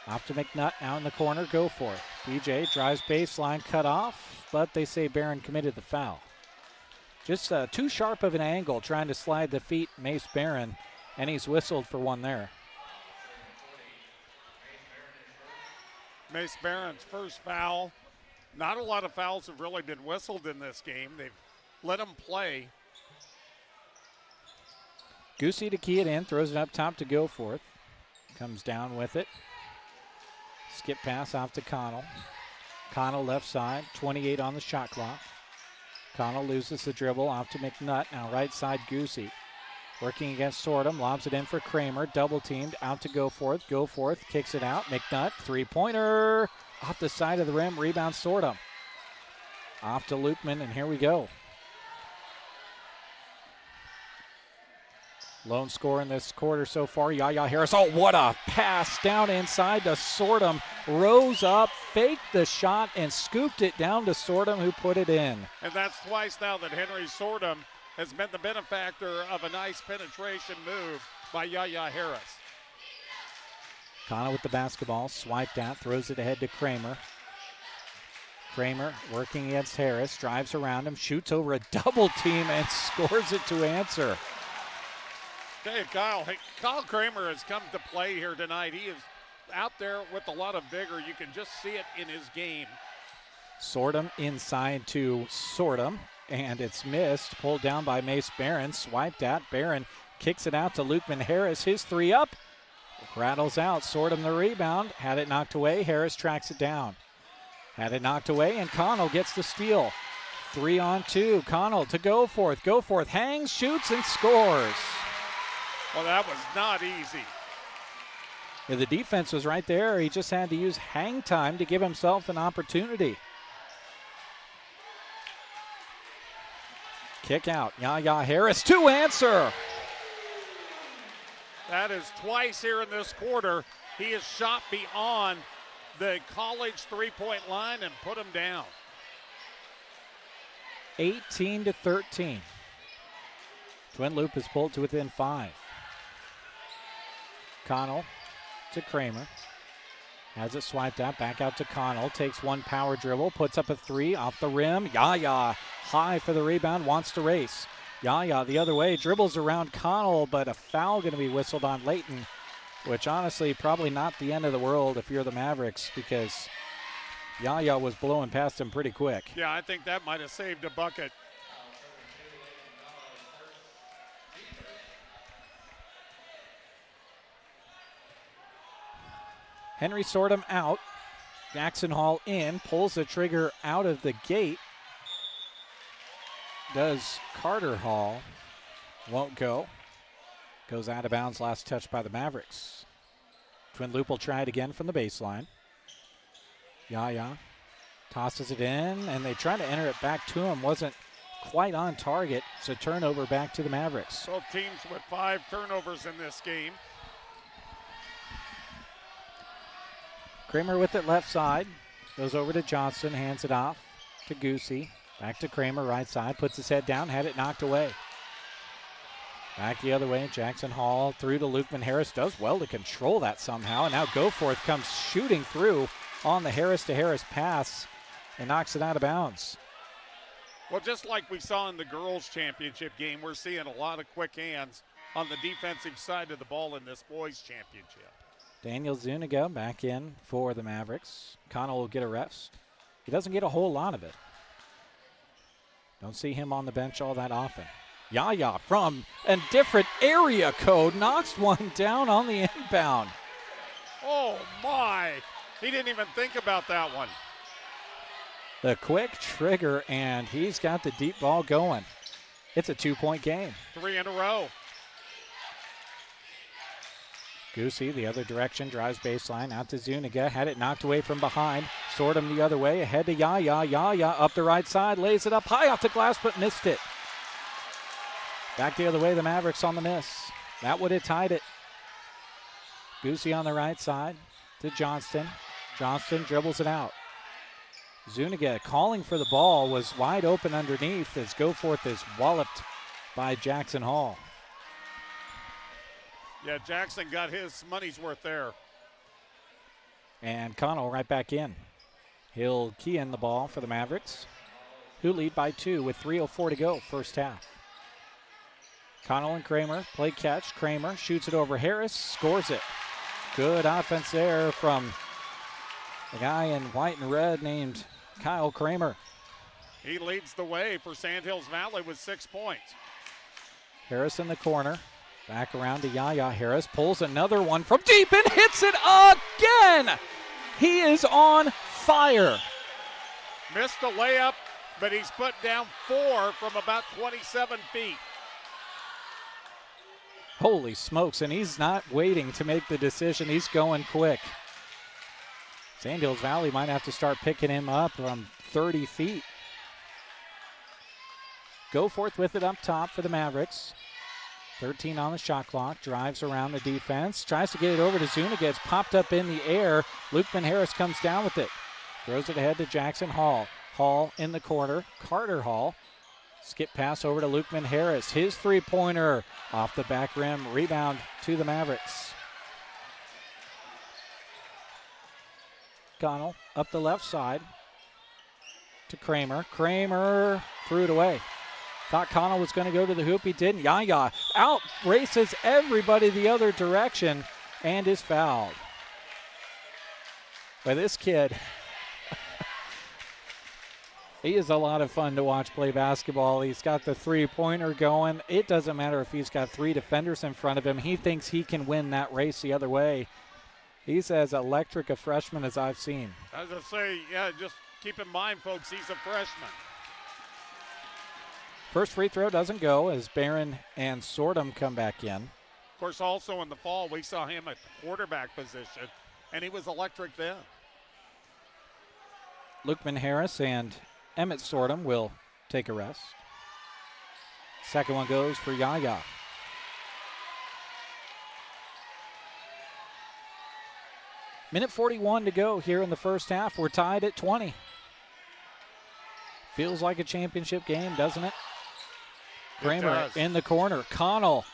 Off to McNutt, now in the corner, go for it. BJ drives baseline, cut off, but they say Barron committed the foul. Just too sharp of an angle trying to slide the feet, Mace Barron, and he's whistled for one there. Mace Barron's first foul. Not a lot of fouls have really been whistled in this game. They've let him play. Goosey to key it in, throws it up top to Goforth. Comes down with it. Skip pass off to Connell. Connell left side, 28 on the shot clock. Connell loses the dribble off to McNutt. Now right side Goosey. Working against Sortum, lobs it in for Kramer. Double teamed, out to Goforth. Goforth kicks it out. McNutt, 3-pointer. Off the side of the rim, rebound Sortum. Off to Lukeman, and here we go. Lone scorer in this quarter so far, Yaya Harris. Oh, what a pass down inside to Sortum. Rose up, faked the shot, and scooped it down to Sortum, who put it in. And that's twice now that Henry Sortum has been the benefactor of a nice penetration move by Yaya Harris. Connell with the basketball, swiped out, throws it ahead to Kramer. Kramer working against Harris, drives around him, shoots over a double team, and scores it to answer. Okay, Kyle Kramer has come to play here tonight. He is out there with a lot of vigor. You can just see it in his game. Sortum inside to Sortum, and it's missed. Pulled down by Mace Barron, swiped at. Barron kicks it out to Lukeman Harris. His 3 up, rattles out. Sortum the rebound, had it knocked away. Harris tracks it down. Had it knocked away, and Connell gets the steal. 3 on 2. Connell to Goforth. Goforth hangs, shoots, and scores. Well, that was not easy. Yeah, the defense was right there. He just had to use hang time to give himself an opportunity. Kick out. Yaya Harris to answer. That is twice here in this quarter. He has shot beyond the college three-point line and put them down. 18-13. Twin Loup is pulled to within 5. Connell to Kramer. Has it swiped out, back out to Connell. Takes one power dribble, puts up a three off the rim. Yaya high for the rebound, wants to race. Yaya the other way, dribbles around Connell, but a foul going to be whistled on Layton, which honestly probably not the end of the world if you're the Mavericks, because Yaya was blowing past him pretty quick. Yeah, I think that might have saved a bucket. Henry Sortum out. Jackson Hall in, pulls the trigger out of the gate. Does Carter Hall. Won't go. Goes out of bounds, last touch by the Mavericks. Twin Loup will try it again from the baseline. Yaya tosses it in, and they try to enter it back to him. Wasn't quite on target. It's a turnover back to the Mavericks. Both teams with 5 turnovers in this game. Kramer with it left side. Goes over to Johnston, hands it off to Goosey. Back to Kramer, right side, puts his head down, had it knocked away. Back the other way, Jackson Hall through to Lukeman Harris. Does well to control that somehow, and now Goforth comes shooting through on the Harris-to-Harris pass and knocks it out of bounds. Well, just like we saw in the girls' championship game, we're seeing a lot of quick hands on the defensive side of the ball in this boys' championship. Daniel Zuniga back in for the Mavericks. Connell will get a rest. He doesn't get a whole lot of it. Don't see him on the bench all that often. Yaya from a different area code knocks one down on the inbound. Oh, my. He didn't even think about that one. The quick trigger, and he's got the deep ball going. It's a 2-point game. 3 in a row. Goosey the other direction, drives baseline, out to Zuniga, had it knocked away from behind. Sortum the other way, ahead to Yaya. Yaya up the right side, lays it up high off the glass, but missed it. Back the other way, the Mavericks on the miss. That would have tied it. Goosey on the right side to Johnston. Johnston dribbles it out. Zuniga calling for the ball, was wide open underneath as Goforth is walloped by Jackson Hall. Yeah, Jackson got his money's worth there. And Connell right back in. He'll key in the ball for the Mavericks, who lead by 2 with 3:04 to go, first half. Connell and Kramer play catch. Kramer shoots it over Harris, scores it. Good offense there from the guy in white and red named Kyle Kramer. He leads the way for Sandhills Valley with 6 points. Harris in the corner. Back around to Yaya. Harris pulls another one from deep and hits it again. He is on fire. Missed the layup, but he's put down 4 from about 27 feet. Holy smokes, and he's not waiting to make the decision. He's going quick. Sandhills Valley might have to start picking him up from 30 feet. Goforth with it up top for the Mavericks. 13 on the shot clock, drives around the defense, tries to get it over to Zuniga. It's popped up in the air. Lukeman Harris comes down with it. Throws it ahead to Jackson Hall. Hall in the corner. Carter Hall. Skip pass over to Lukeman Harris. His three-pointer off the back rim. Rebound to the Mavericks. Connell up the left side to Kramer. Kramer threw it away. Thought Connell was going to go to the hoop. He didn't. Yaya out races everybody the other direction and is fouled. But this kid, he is a lot of fun to watch play basketball. He's got the three-pointer going. It doesn't matter if he's got 3 defenders in front of him. He thinks he can win that race the other way. He's as electric a freshman as I've seen. As I say, yeah, just keep in mind, folks, he's a freshman. First free throw doesn't go as Barron and Sortum come back in. Of course, also in the fall, we saw him at the quarterback position, and he was electric then. Lukeman Harris and Emmett Sortum will take a rest. Second one goes for Yaya. Minute 41 to go here in the first half. We're tied at 20. Feels like a championship game, doesn't it? Kramer in the corner. Connell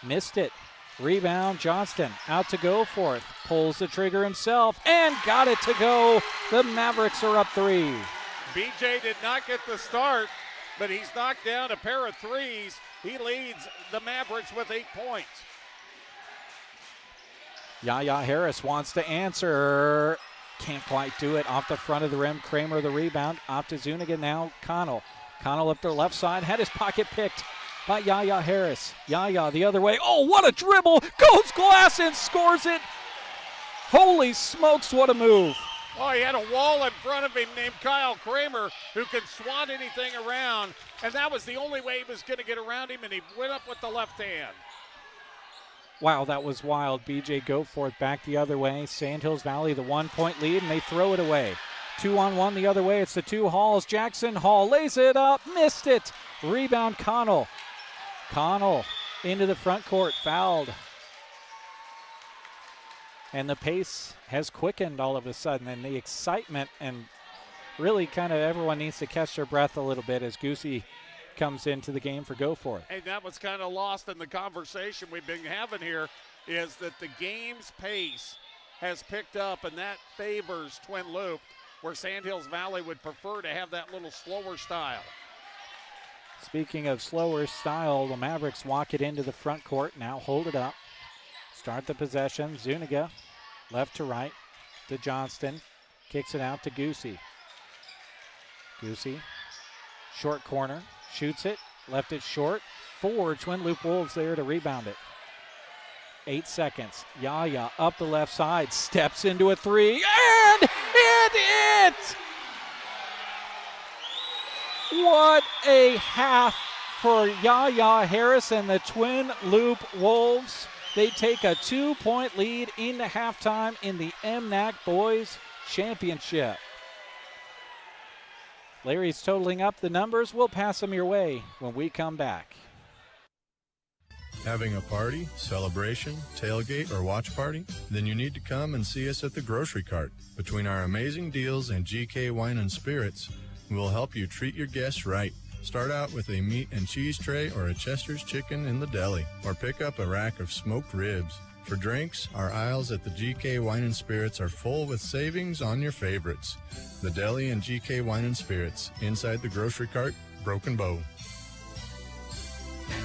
missed it. Rebound, Johnston out to go for it. Pulls the trigger himself and got it to go. The Mavericks are up 3. BJ did not get the start, but he's knocked down a pair of threes. He leads the Mavericks with 8 points. Yaya Harris wants to answer. Can't quite do it. Off the front of the rim. Kramer the rebound. Off to Zuniga now. Connell. Connell up the left side. Had his pocket picked by Yaya Harris. Yaya the other way. Oh, what a dribble. Goes glass and scores it. Holy smokes, what a move. Oh, he had a wall in front of him named Kyle Kramer who could swat anything around, and that was the only way he was going to get around him, and he went up with the left hand. Wow, that was wild. BJ Goforth back the other way. Sandhills Valley the 1-point lead, and they throw it away. 2-on-1 the other way. It's the 2 Halls. Jackson Hall lays it up. Missed it. Rebound Connell. Connell into the front court. Fouled. And the pace has quickened all of a sudden, and the excitement, and really kind of everyone needs to catch their breath a little bit as Goosey comes into the game for Goforth. And that was kind of lost in the conversation we've been having here, is that the game's pace has picked up, and that favors Twin Loup, where Sandhills Valley would prefer to have that little slower style. Speaking of slower style, the Mavericks walk it into the front court, now hold it up. Start the possession. Zuniga, left to right to Johnston. Kicks it out to Goosey. Goosey, short corner, shoots it, left it short. 4 Twin Loup Wolves there to rebound it. 8 seconds. Yaya up the left side, steps into a 3, and it! What a half for Yaya Harris and the Twin Loup Wolves. They take a 2-point lead into halftime in the MNAC Boys Championship. Larry's totaling up the numbers. We'll pass them your way when we come back. Having a party, celebration, tailgate, or watch party? Then you need to come and see us at the Grocery Cart. Between our amazing deals and GK Wine and Spirits, we'll help you treat your guests right. Start out with a meat and cheese tray or a Chester's chicken in the deli, or pick up a rack of smoked ribs. For drinks, our aisles at the GK Wine and Spirits are full with savings on your favorites. The Deli and GK Wine and Spirits, inside the Grocery Cart, Broken Bow.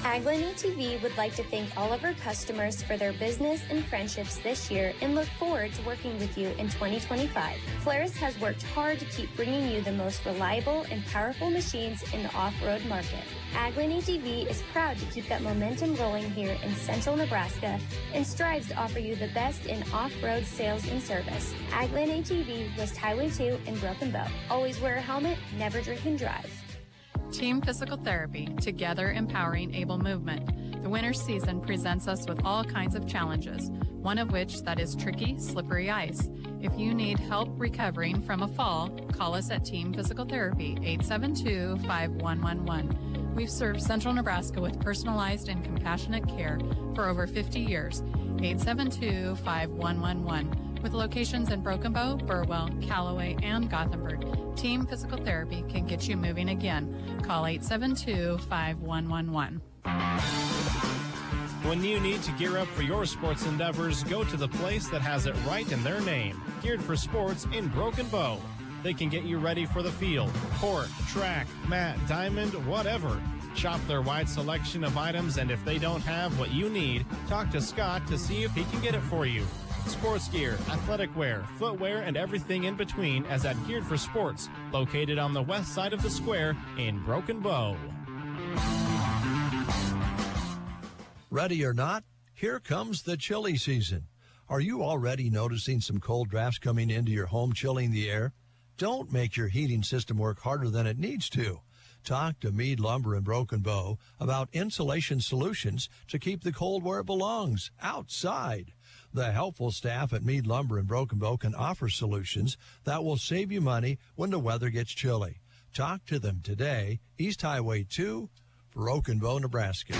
Aglen ATV would like to thank all of our customers for their business and friendships this year and look forward to working with you in 2025. Polaris has worked hard to keep bringing you the most reliable and powerful machines in the off-road market. Aglen ATV is proud to keep that momentum rolling here in central Nebraska and strives to offer you the best in off-road sales and service. Aglen ATV, West Highway 2 in Broken Bow. Always wear a helmet, never drink and drive. Team Physical Therapy, together empowering able movement. The winter season presents us with all kinds of challenges, one of which that is tricky, slippery ice. If you need help recovering from a fall, call us at Team Physical Therapy, 872-5111. We've served Central Nebraska with personalized and compassionate care for over 50 years, 872-5111. With locations in Broken Bow, Burwell, Callaway, and Gothenburg, Team Physical Therapy can get you moving again. Call 872-5111. When you need to gear up for your sports endeavors, go to the place that has it right in their name. Geared for Sports in Broken Bow. They can get you ready for the field, court, track, mat, diamond, whatever. Shop their wide selection of items, and if they don't have what you need, talk to Scott to see if he can get it for you. Sports gear, athletic wear, footwear, and everything in between as at Geared for Sports, located on the west side of the square in Broken Bow. Ready or not, here comes the chilly season. Are you already noticing some cold drafts coming into your home, chilling the air? Don't make your heating system work harder than it needs to. Talk to Meade Lumber in Broken Bow about insulation solutions to keep the cold where it belongs, outside. The helpful staff at Meade Lumber in Broken Bow can offer solutions that will save you money when the weather gets chilly. Talk to them today, East Highway 2, Broken Bow, Nebraska.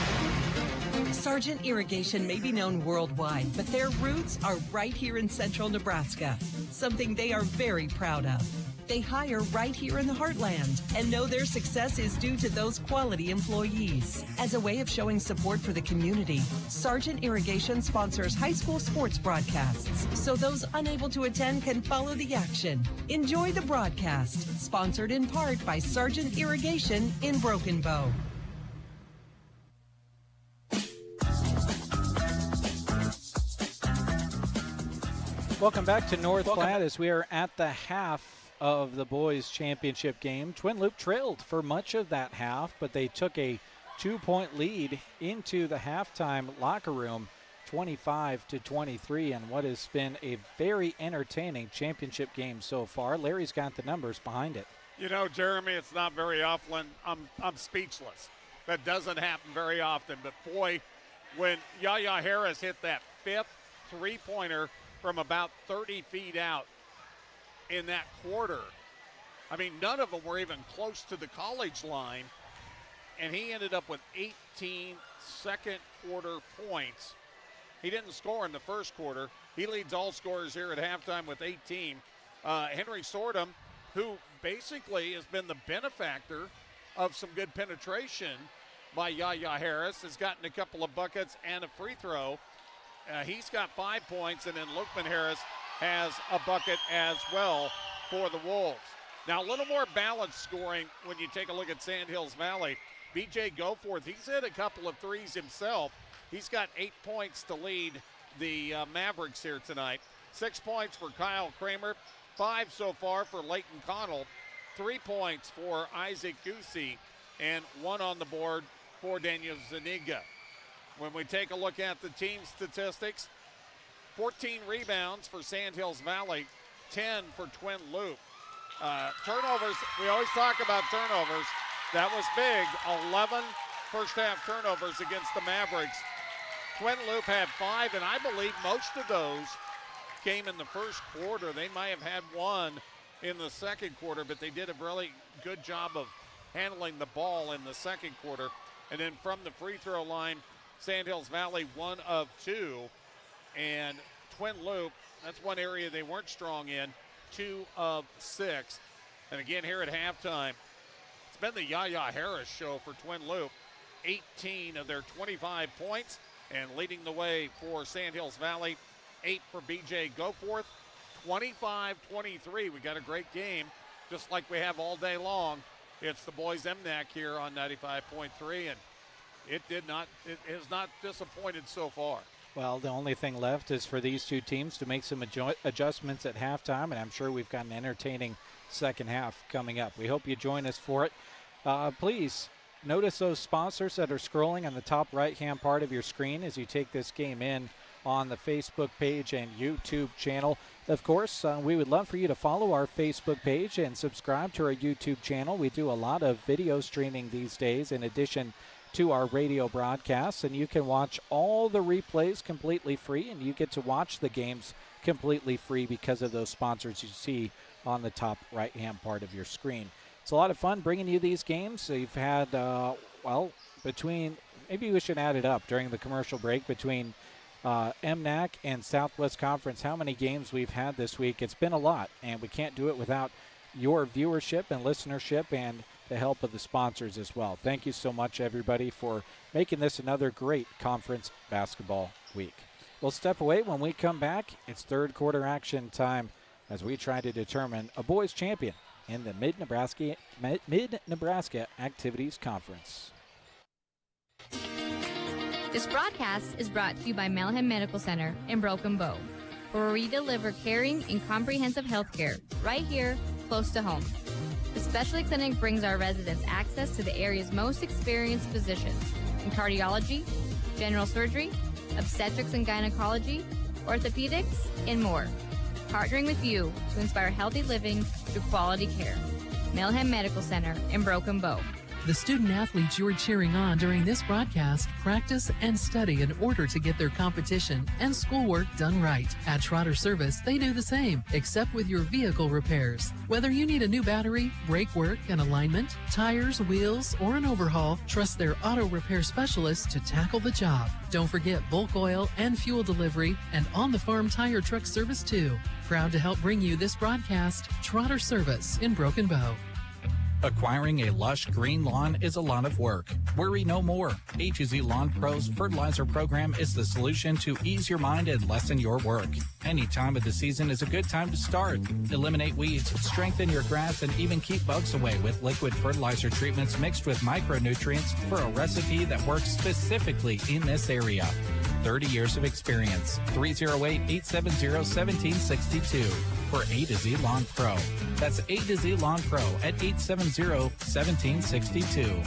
Sargent Irrigation may be known worldwide, but their roots are right here in central Nebraska, something they are very proud of. They hire right here in the heartland and know their success is due to those quality employees. As a way of showing support for the community, Sargent Irrigation sponsors high school sports broadcasts so those unable to attend can follow the action. Enjoy the broadcast, sponsored in part by Sargent Irrigation in Broken Bow. Welcome back to North Platte as we are at the half of the boys championship game. Twin Loup trailed for much of that half, but they took a 2-point lead into the halftime locker room, 25-23, and what has been a very entertaining championship game so far. Larry's got the numbers behind it. You know, Jeremy, it's not very often. I'm speechless. That doesn't happen very often, but boy, when Yaya Harris hit that fifth three-pointer from about 30 feet out in that quarter, I mean, none of them were even close to the college line, and he ended up with 18 second quarter points. He didn't score in the first quarter. He leads all scorers here at halftime with 18. Henry Sordum, who basically has been the benefactor of some good penetration by Yaya Harris, has gotten a couple of buckets and a free throw. He's got 5 points, and then Lukeman Harris has a bucket as well for the Wolves. Now, a little more balanced scoring when you take a look at Sandhills Valley. B.J. Goforth, he's hit a couple of threes himself. He's got 8 points to lead the Mavericks here tonight. 6 points for Kyle Kramer, 5 so far for Leighton Connell, 3 points for Isaac Goosey, and 1 on the board for Daniel Zuniga. When we take a look at the team statistics, 14 rebounds for Sandhills Valley, 10 for Twin Loup. Turnovers, we always talk about turnovers. That was big, 11 first half turnovers against the Mavericks. Twin Loup had 5, and I believe most of those came in the first quarter. They might have had 1 in the second quarter, but they did a really good job of handling the ball in the second quarter. And then from the free throw line, Sandhills Valley 1 of 2. And Twin Loup, that's one area they weren't strong in, 2 of 6. And again, here at halftime, it's been the Yaya Harris show for Twin Loup. 18 of their 25 points, and leading the way for Sandhills Valley, 8 for B.J. Goforth, 25-23. We got a great game, just like we have all day long. It's the boys MNAC here on 95.3, and it has not disappointed so far. Well, the only thing left is for these two teams to make some adjustments at halftime, and I'm sure we've got an entertaining second half coming up. We hope you join us for it. Please notice those sponsors that are scrolling on the top right-hand part of your screen as you take this game in on the Facebook page and YouTube channel. Of course, we would love for you to follow our Facebook page and subscribe to our YouTube channel. We do a lot of video streaming these days in addition to our radio broadcasts, and you can watch all the replays completely free, and you get to watch the games completely free because of those sponsors you see on the top right-hand part of your screen. It's a lot of fun bringing you these games. So you've had, maybe we should add it up during the commercial break between MNAC and Southwest Conference, how many games we've had this week. It's been a lot, and we can't do it without your viewership and listenership and the help of the sponsors as well. Thank you so much, everybody, for making this another great conference basketball week. We'll step away. When we come back, it's third quarter action time as we try to determine a boys champion in the Mid-Nebraska Activities Conference. This broadcast is brought to you by Mullen Medical Center in Broken Bow, where we deliver caring and comprehensive health care right here, close to home. The specialty clinic brings our residents access to the area's most experienced physicians in cardiology, general surgery, obstetrics and gynecology, orthopedics, and more. Partnering with you to inspire healthy living through quality care. Mullen Medical Center in Broken Bow. The student athletes you're cheering on during this broadcast practice and study in order to get their competition and schoolwork done right. At Trotter Service, they do the same, except with your vehicle repairs. Whether you need a new battery, brake work, an alignment, tires, wheels, or an overhaul, trust their auto repair specialists to tackle the job. Don't forget bulk oil and fuel delivery and on-the-farm tire truck service too. Proud to help bring you this broadcast, Trotter Service in Broken Bow. Acquiring a lush green lawn is a lot of work. Worry no more. A2Z Lawn Pro's fertilizer program is the solution to ease your mind and lessen your work. Any time of the season is a good time to start. Eliminate weeds, strengthen your grass, and even keep bugs away with liquid fertilizer treatments mixed with micronutrients for a recipe that works specifically in this area. 30 years of experience. 308-870-1762 for A to Z Lawn Pro. That's A to Z Lawn Pro at 870-1762.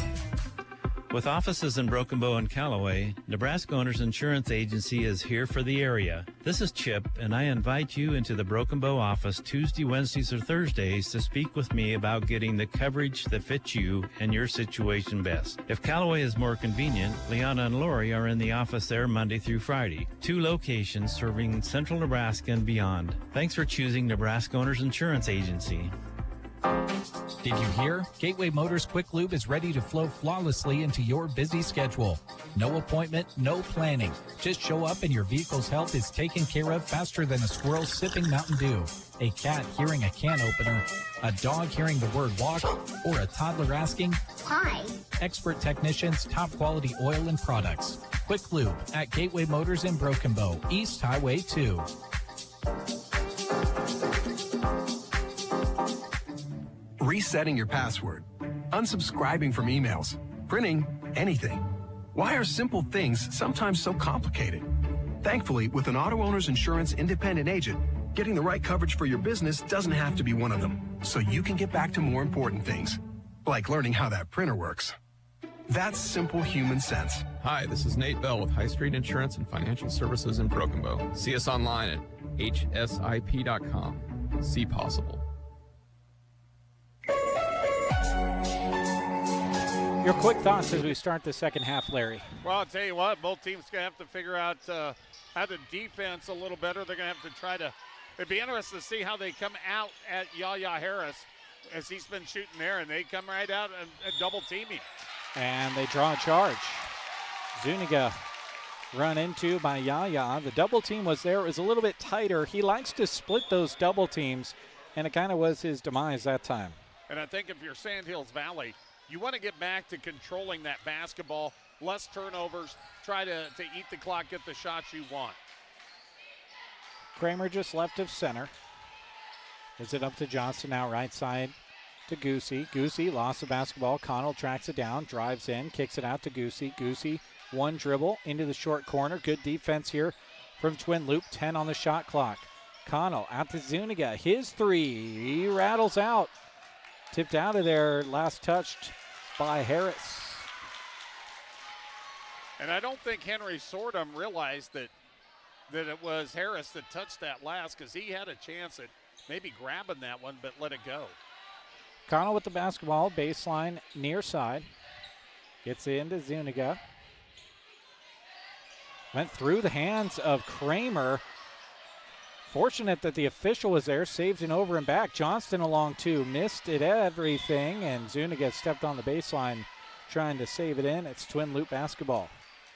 With offices in Broken Bow and Callaway, Nebraska Owners Insurance Agency is here for the area. This is Chip, and I invite you into the Broken Bow office Tuesday, Wednesdays, or Thursdays to speak with me about getting the coverage that fits you and your situation best. If Callaway is more convenient, Liana and Lori are in the office there Monday through Friday. 2 locations serving central Nebraska and beyond. Thanks for choosing Nebraska Owners Insurance Agency. Did you hear? Gateway Motors Quick Lube is ready to flow flawlessly into your busy schedule. No appointment, no planning. Just show up and your vehicle's health is taken care of faster than a squirrel sipping Mountain Dew, a cat hearing a can opener, a dog hearing the word walk, or a toddler asking, "Hi." Expert technicians, top quality oil and products. Quick Lube at Gateway Motors in Broken Bow, East Highway 2. Resetting your password, unsubscribing from emails, printing anything. Why are simple things sometimes so complicated? Thankfully, with an auto owner's insurance independent agent, getting the right coverage for your business doesn't have to be one of them, so you can get back to more important things, like learning how that printer works. That's simple human sense. Hi, this is Nate Bell with High Street Insurance and Financial Services in Broken Bow. See us online at hsip.com. See possible. Your quick thoughts as we start the second half, Larry. Well, I'll tell you what, both teams going to have to figure out how to defense a little better. They're going to have to try to – it'd be interesting to see how they come out at Yaya Harris as he's been shooting there, and they come right out and double teaming. And they draw a charge. Zuniga run into by Yaya. The double team was there. It was a little bit tighter. He likes to split those double teams, and it kind of was his demise that time. And I think if you're Sandhills Valley, you want to get back to controlling that basketball, less turnovers, try to eat the clock, get the shots you want. Kramer just left of center. Is it up to Johnston now, right side to Goosey. Goosey lost the basketball. Connell tracks it down, drives in, kicks it out to Goosey. Goosey, one dribble into the short corner. Good defense here from Twin Loup. 10 on the shot clock. Connell out to Zuniga. His three. He rattles out. Tipped out of there, last touched by Harris. And I don't think Henry Sordum realized that it was Harris that touched that last, because he had a chance at maybe grabbing that one, but let it go. Connell with the basketball, baseline near side. Gets into Zuniga. Went through the hands of Kramer. Fortunate that the official was there, saved it over and back. Johnston along too, missed it everything, and Zuniga stepped on the baseline trying to save it in. It's Twin Loup basketball.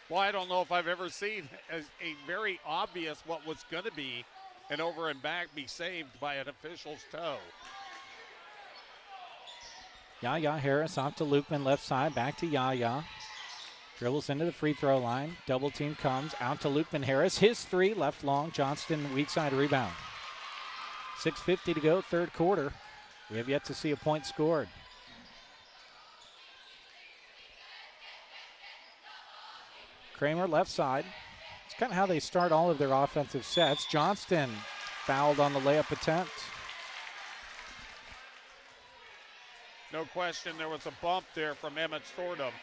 Well, I don't know if I've ever seen a very obvious what was going to be an over and back be saved by an official's toe. Yaya Harris off to Lukeman, left side, back to Yaya. Dribbles into the free throw line. Double team comes out to Lukeman Harris. His three, left long. Johnston, weak side rebound. 6:50 to go, third quarter. We have yet to see a point scored. Kramer, left side. It's kind of how they start all of their offensive sets. Johnston fouled on the layup attempt. No question, there was a bump there from Emmett Sordum.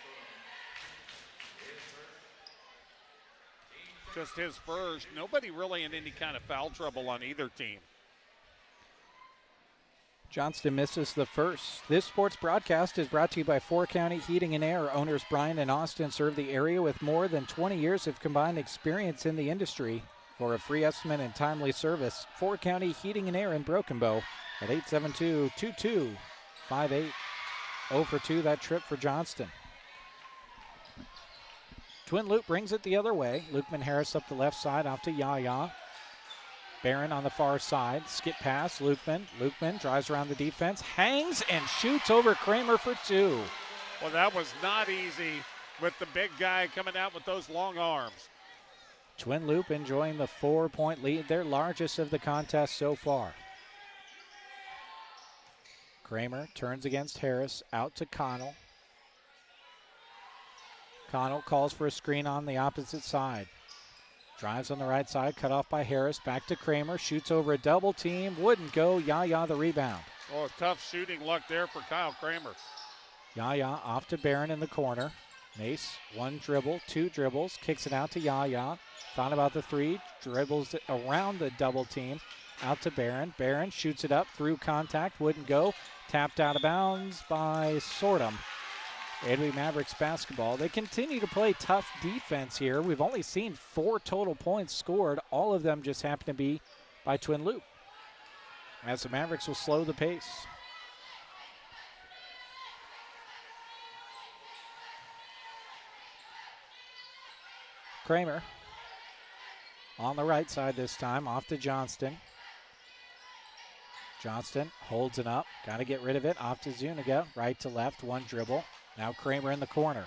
Just his first. Nobody really in any kind of foul trouble on either team. Johnston misses the first. This sports broadcast is brought to you by Four County Heating and Air. Owners Brian and Austin serve the area with more than 20 years of combined experience in the industry. For a free estimate and timely service, Four County Heating and Air in Broken Bow at 872-2258. 0 for 2 that trip for Johnston. Twin Loup brings it the other way. Lukeman Harris up the left side off to Yaya. Barron on the far side. Skip pass. Lukeman drives around the defense. Hangs and shoots over Kramer for 2. Well, that was not easy with the big guy coming out with those long arms. Twin Loup enjoying the 4-point lead, their largest of the contest so far. Kramer turns against Harris, out to Connell. Connell calls for a screen on the opposite side. Drives on the right side, cut off by Harris, back to Kramer, shoots over a double team, wouldn't go, Yaya the rebound. Oh, tough shooting luck there for Kyle Kramer. Yaya off to Barron in the corner. Mace, 1 dribble, 2 dribbles, kicks it out to Yaya. Thought about the 3, dribbles it around the double team, out to Barron. Barron shoots it up through contact, wouldn't go. Tapped out of bounds by Sortum. It'll be Mavericks basketball. They continue to play tough defense here. We've only seen 4 total points scored. All of them just happen to be by Twin Loup, as the Mavericks will slow the pace. Kramer on the right side this time, off to Johnston. Johnston holds it up, got to get rid of it, off to Zuniga, right to left, 1 dribble. Now Kramer in the corner.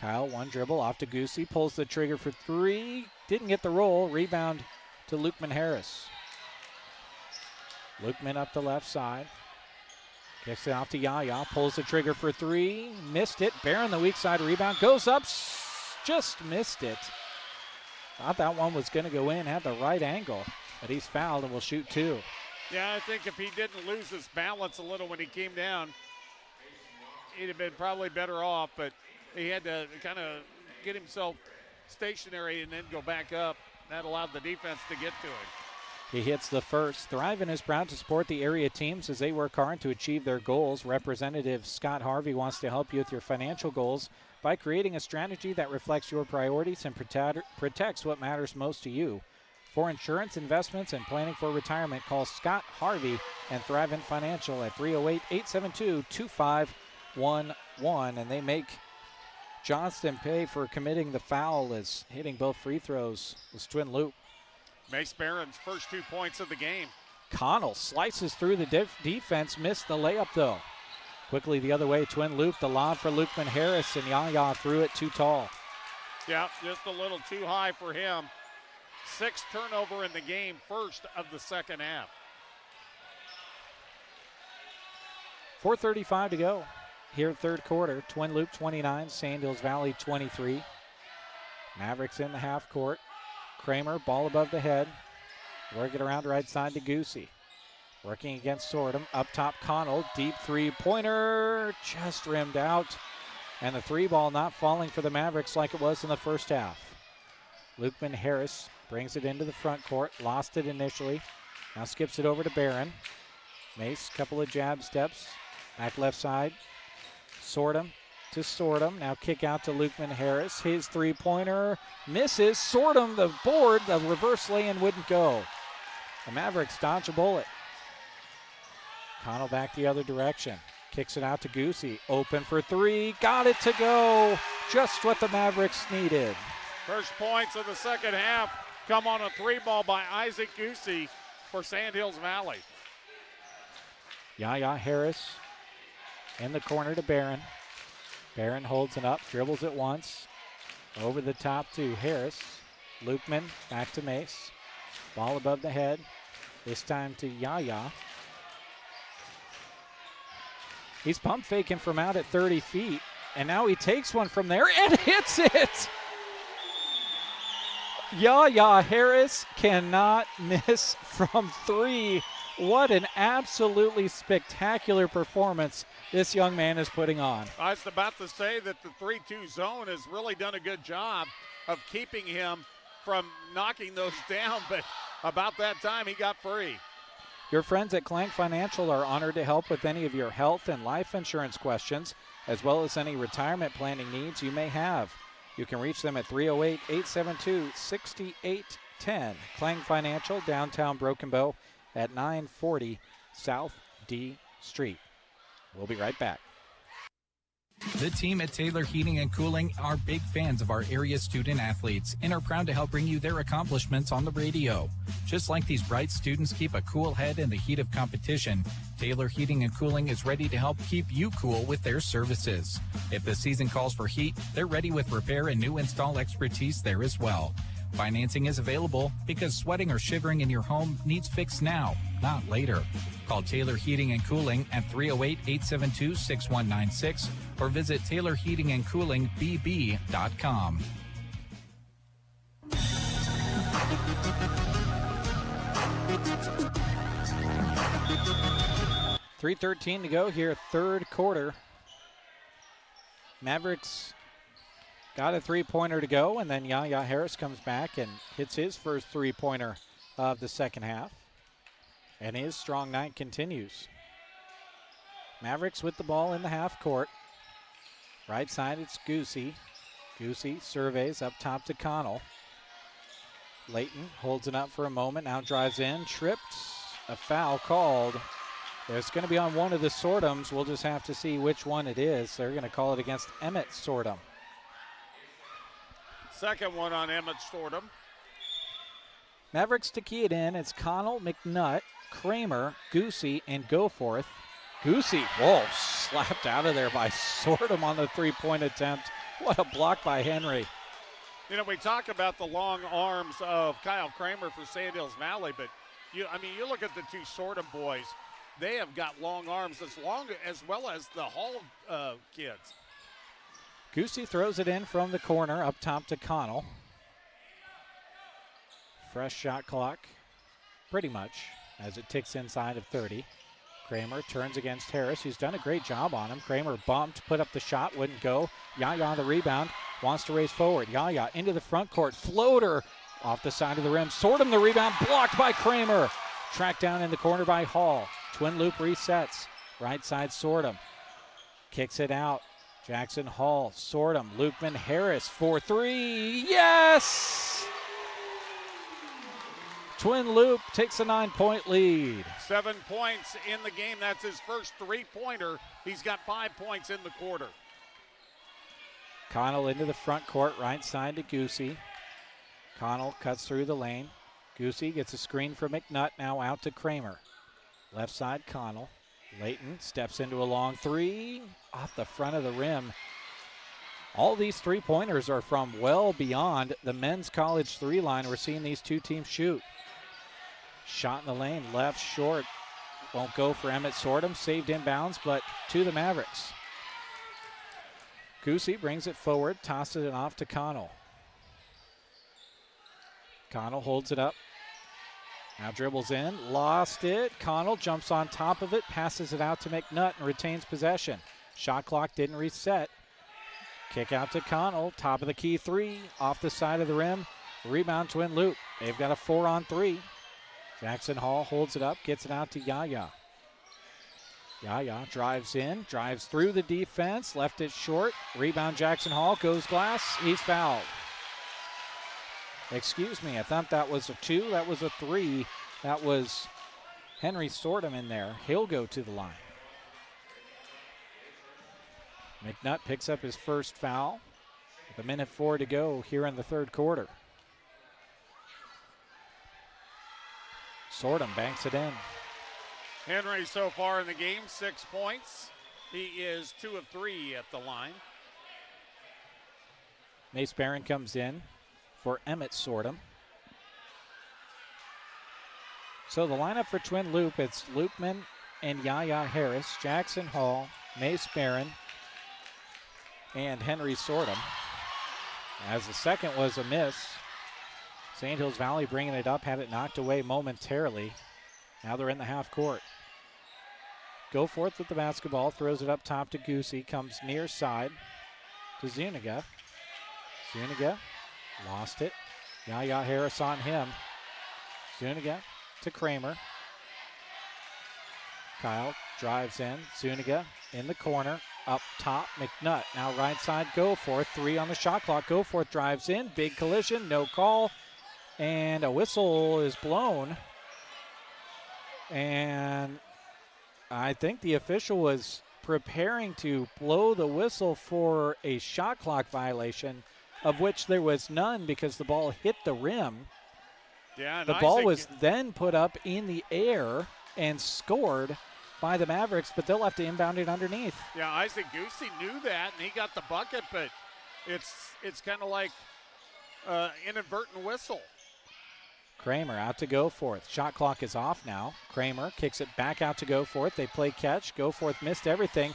Kyle, 1 dribble, off to Goosey, pulls the trigger for 3, didn't get the roll, rebound to Lukeman Harris. Lukeman up the left side, kicks it off to Yaya, pulls the trigger for 3, missed it. Barron the weak side rebound, goes up, just missed it. Thought that one was going to go in, had the right angle, but he's fouled and will shoot 2. Yeah, I think if he didn't lose his balance a little when he came down, he'd have been probably better off, but he had to kind of get himself stationary and then go back up. That allowed the defense to get to him. He hits the first. Thrivent is proud to support the area teams as they work hard to achieve their goals. Representative Scott Harvey wants to help you with your financial goals by creating a strategy that reflects your priorities and protects what matters most to you. For insurance, investments, and planning for retirement, call Scott Harvey and Thrivent Financial at 308-872-2511. And they make Johnston pay for committing the foul as hitting both free throws was Twin Loup. Mace Barron's first 2 points of the game. Connell slices through the defense, missed the layup though. Quickly the other way, Twin Loup, the lob for Lukeman Harris, and Yaya threw it too tall. Yeah, just a little too high for him. 6th turnover in the game, first of the second half. 4:35 to go here, third quarter. Twin Loup 29, Sandhills Valley 23. Mavericks in the half court. Kramer, ball above the head. Working around right side to Goosey. Working against Sortum. Up top, Connell. Deep 3-pointer. Just rimmed out. And the 3 ball not falling for the Mavericks like it was in the first half. Lukeman Harris brings it into the front court. Lost it initially. Now skips it over to Barron. Mace, couple of jab steps. Back left side. Sortum to Sortum. Now kick out to Lukeman Harris. His 3-pointer misses. Sortum, the board, the reverse lay-in wouldn't go. The Mavericks dodge a bullet. Connell back the other direction. Kicks it out to Goosey. Open for 3. Got it to go. Just what the Mavericks needed. First points of the second half come on a 3 ball by Isaac Goosey for Sandhills Valley. Yaya Harris in the corner to Barron. Barron holds it up, dribbles it once. Over the top to Harris. Lukeman back to Mace. Ball above the head. This time to Yaya. He's pump faking from out at 30 feet. And now he takes one from there and hits it. Yaya Harris cannot miss from 3. What an absolutely spectacular performance this young man is putting on. I was about to say that the 3-2 zone has really done a good job of keeping him from knocking those down, but about that time he got free. Your friends at Clank Financial are honored to help with any of your health and life insurance questions, as well as any retirement planning needs you may have. You can reach them at 308-872-6810. Clank Financial, downtown Broken Bow at 940 South D Street. We'll be right back. The team at Taylor Heating and Cooling are big fans of our area student athletes and are proud to help bring you their accomplishments on the radio. Just like these bright students keep a cool head in the heat of competition, Taylor Heating and Cooling is ready to help keep you cool with their services. If the season calls for heat, they're ready with repair and new install expertise there as well. Financing is available because sweating or shivering in your home needs fixed now, not later. Call Taylor Heating and Cooling at 308-872-6196 or visit TaylorHeatingandCoolingBB.com. .313 to go here, third quarter. Mavericks got a three-pointer to go, and then Yaya Harris comes back and hits his first three-pointer of the second half. And his strong night continues. Mavericks with the ball in the half court. Right side, it's Goosey. Goosey surveys up top to Connell. Layton holds it up for a moment, now drives in, tripped, a foul called. It's going to be on one of the Sortums. We'll just have to see which one it is. They're going to call it against Emmett Sortum. Second one on Emmett Sortum. Mavericks to key it in. It's Connell, McNutt, Kramer, Goosey, and Goforth. Goosey, whoa, slapped out of there by Sortum on the three-point attempt. What a block by Henry. You know, we talk about the long arms of Kyle Kramer for Sandhills Valley, but you look at the two Sortum boys. They have got long arms as well as the Hall kids. Goosey throws it in from the corner up top to Connell. Fresh shot clock, pretty much, as it ticks inside of 30. Kramer turns against Harris. He's done a great job on him. Kramer bumped, put up the shot, wouldn't go. Yaya the rebound, wants to race forward. Yaya into the front court, floater off the side of the rim. Sortum the rebound, blocked by Kramer. Tracked down in the corner by Hall. Twin loop resets. Right side Sortum. Kicks it out. Jackson Hall, Sortum, Lukeman, Harris for three. Yes! Twin Loop takes a 9-point lead. 7 points in the game. That's his first three-pointer. He's got 5 points in the quarter. Connell into the front court, right side to Goosey. Connell cuts through the lane. Goosey gets a screen for McNutt, now out to Kramer. Left side, Connell. Layton steps into a long three off the front of the rim. All these three-pointers are from well beyond the men's college three line. We're seeing these two teams shoot. Shot in the lane, left short. Won't go for Emmett Sortum. Saved inbounds, but to the Mavericks. Goosey brings it forward, tosses it off to Connell. Connell holds it up. Now dribbles in, lost it. Connell jumps on top of it, passes it out to McNutt and retains possession. Shot clock didn't reset. Kick out to Connell, top of the key three, off the side of the rim. Rebound Twin Loop. They've got a 4-on-3. Jackson Hall holds it up, gets it out to Yaya. Yaya drives in, drives through the defense, left it short. Rebound Jackson Hall, goes glass, he's fouled. Excuse me, I thought that was a 2, that was a 3. That was Henry Sortum in there. He'll go to the line. McNutt picks up his first foul with 1:04 to go here in the third quarter. Sortum banks it in. Henry so far in the game, 6 points. He is 2 of 3 at the line. Mace Barron comes in for Emmett Sortum. So the lineup for Twin Loop, it's Loopman and Yaya Harris, Jackson Hall, Mace Barron, and Henry Sortum. As the second was a miss, Sandhills Valley bringing it up, had it knocked away momentarily. Now they're in the half court. Goforth with the basketball, throws it up top to Goosey, comes near side to Zuniga. Zuniga lost it. Yaya Harris on him. Zuniga to Kramer. Kyle drives in. Zuniga in the corner. Up top, McNutt. Now right side, Goforth. 3 on the shot clock. Goforth drives in. Big collision. No call. And a whistle is blown. And I think the official was preparing to blow the whistle for a shot clock violation, of which there was none because the ball hit the rim. Yeah, the ball was then put up in the air and scored by the Mavericks, but they'll have to inbound it underneath. Yeah, Isaac Goosey knew that, and he got the bucket, but it's kind of like inadvertent whistle. Kramer out to Goforth. Shot clock is off now. Kramer kicks it back out to Goforth. They play catch. Goforth missed everything.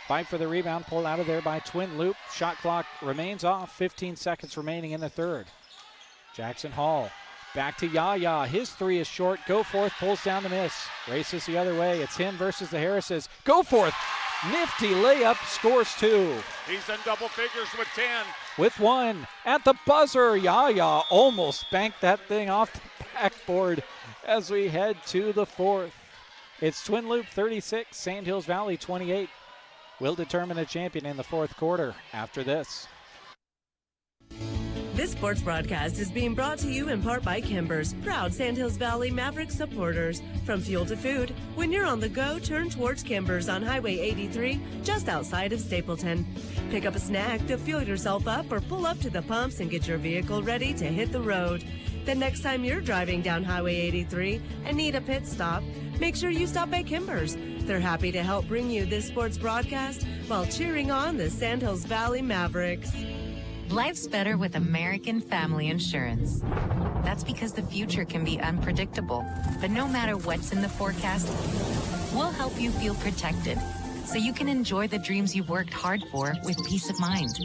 Fight for the rebound, pulled out of there by Twin Loup. Shot clock remains off. 15 seconds remaining in the third. Jackson Hall back to Yaya. His 3 is short. Goforth pulls down the miss. Races the other way. It's him versus the Harrises. Goforth, nifty layup, scores 2. He's in double figures with 10. With 1 at the buzzer. Yaya almost banked that thing off the backboard as we head to the fourth. It's Twin Loup 36, Sandhills Valley 28. We'll determine a champion in the fourth quarter after this. This sports broadcast is being brought to you in part by Kimber's, proud Sandhills Valley Maverick supporters. From fuel to food, when you're on the go, turn towards Kimber's on Highway 83, just outside of Stapleton. Pick up a snack to fuel yourself up or pull up to the pumps and get your vehicle ready to hit the road. The next time you're driving down Highway 83 and need a pit stop, make sure you stop by Kimber's. They're happy to help bring you this sports broadcast while cheering on the Sandhills Valley Mavericks. Life's better with American Family Insurance. That's because the future can be unpredictable, but no matter what's in the forecast, we'll help you feel protected so you can enjoy the dreams you've worked hard for with peace of mind.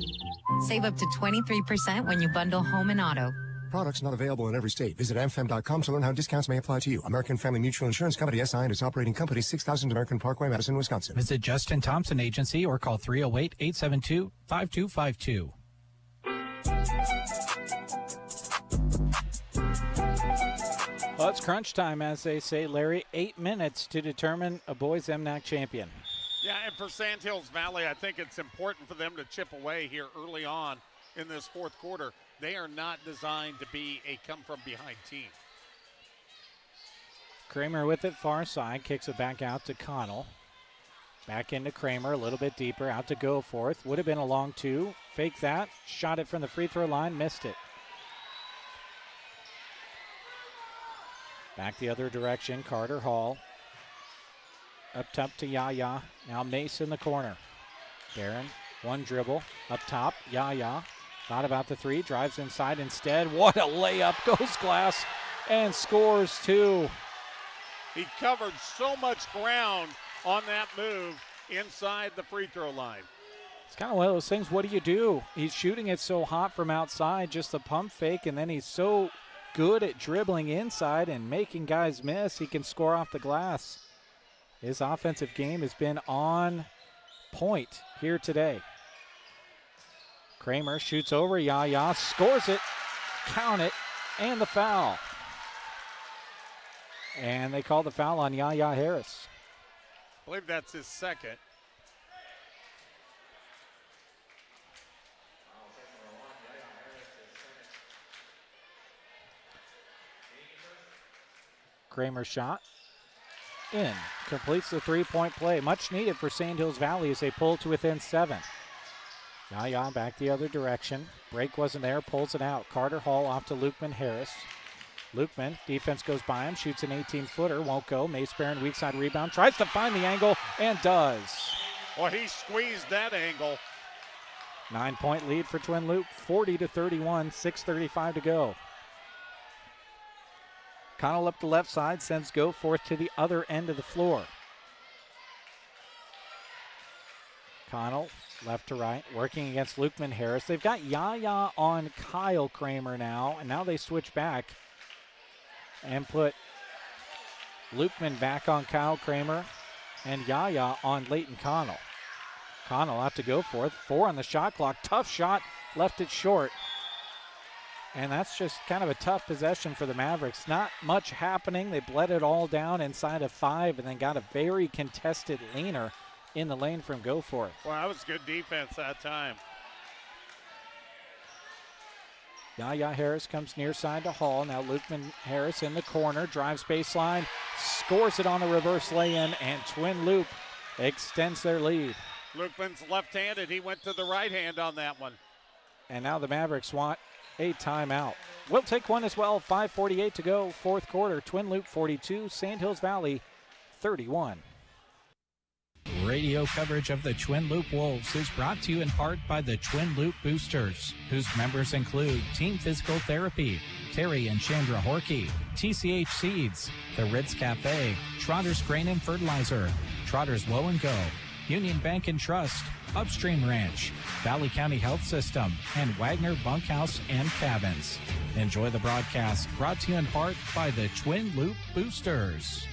Save up to 23% when you bundle home and auto. Products not available in every state. Visit amfam.com to learn how discounts may apply to you. American Family Mutual Insurance Company, SI, and its operating company, 6000 American Parkway, Madison, Wisconsin. Visit Justin Thompson Agency or call 308-872-5252. Well, it's crunch time, as they say, Larry. 8 minutes to determine a boys MNAC champion. Yeah, and for Sandhills Valley, I think it's important for them to chip away here early on in this fourth quarter. They are not designed to be a come-from-behind team. Kramer with it far side, kicks it back out to Connell. Back into Kramer, a little bit deeper, out to Goforth. Would have been a long 2. Fake that, shot it from the free throw line, missed it. Back the other direction, Carter Hall. Up top to Yaya. Now Mace in the corner. Barron, 1 dribble. Up top, Yaya. Thought about the 3, drives inside instead. What a layup, goes glass, and scores 2. He covered so much ground on that move inside the free throw line. It's kind of one of those things, what do you do? He's shooting it so hot from outside, just a pump fake, and then he's so good at dribbling inside and making guys miss, he can score off the glass. His offensive game has been on point here today. Kramer shoots over Yaya, scores it, count it, and the foul. And they call the foul on Yaya Harris. I believe that's his second. Kramer shot. In. Completes the three-point play. Much needed for Sandhills Valley as they pull to within 7. Yaya back the other direction. Break wasn't there. Pulls it out. Carter Hall off to Lukeman Harris. Lukeman, defense goes by him. Shoots an 18-footer. Won't go. Mace Barron, weak side rebound. Tries to find the angle and does. Well, he squeezed that angle. 9-point lead for Twin Loup. 40-31. 6:35 to go. Connell up the left side, sends Goforth to the other end of the floor. Connell, left to right, working against Lukeman Harris. They've got Yaya on Kyle Kramer now, and now they switch back and put Lukeman back on Kyle Kramer and Yaya on Leighton Connell. Connell out to Goforth. 4 on the shot clock. Tough shot, left it short. And that's just kind of a tough possession for the Mavericks. Not much happening. They bled it all down inside of 5 and then got a very contested leaner in the lane from Goforth. Well, that was good defense that time. Yaya Harris comes near side to Hall. Now Lukeman Harris in the corner, drives baseline, scores it on the reverse lay-in, and Twin Loup extends their lead. Lukeman's left-handed. He went to the right hand on that one. And now the Mavericks want a timeout. We'll take one as well. 5:48 to go, fourth quarter. Twin Loup 42, Sandhills Valley 31. Radio coverage of the Twin Loup Wolves is brought to you in part by the Twin Loup Boosters, whose members include Team Physical Therapy, Terry and Chandra Horkey, TCH Seeds, The Ritz Cafe, Trotter's Grain and Fertilizer, Trotter's Woe and Go, Union Bank and Trust, Upstream Ranch, Valley County Health System, and Wagner Bunkhouse and Cabins. Enjoy the broadcast, brought to you in part by the Twin Loup Boosters.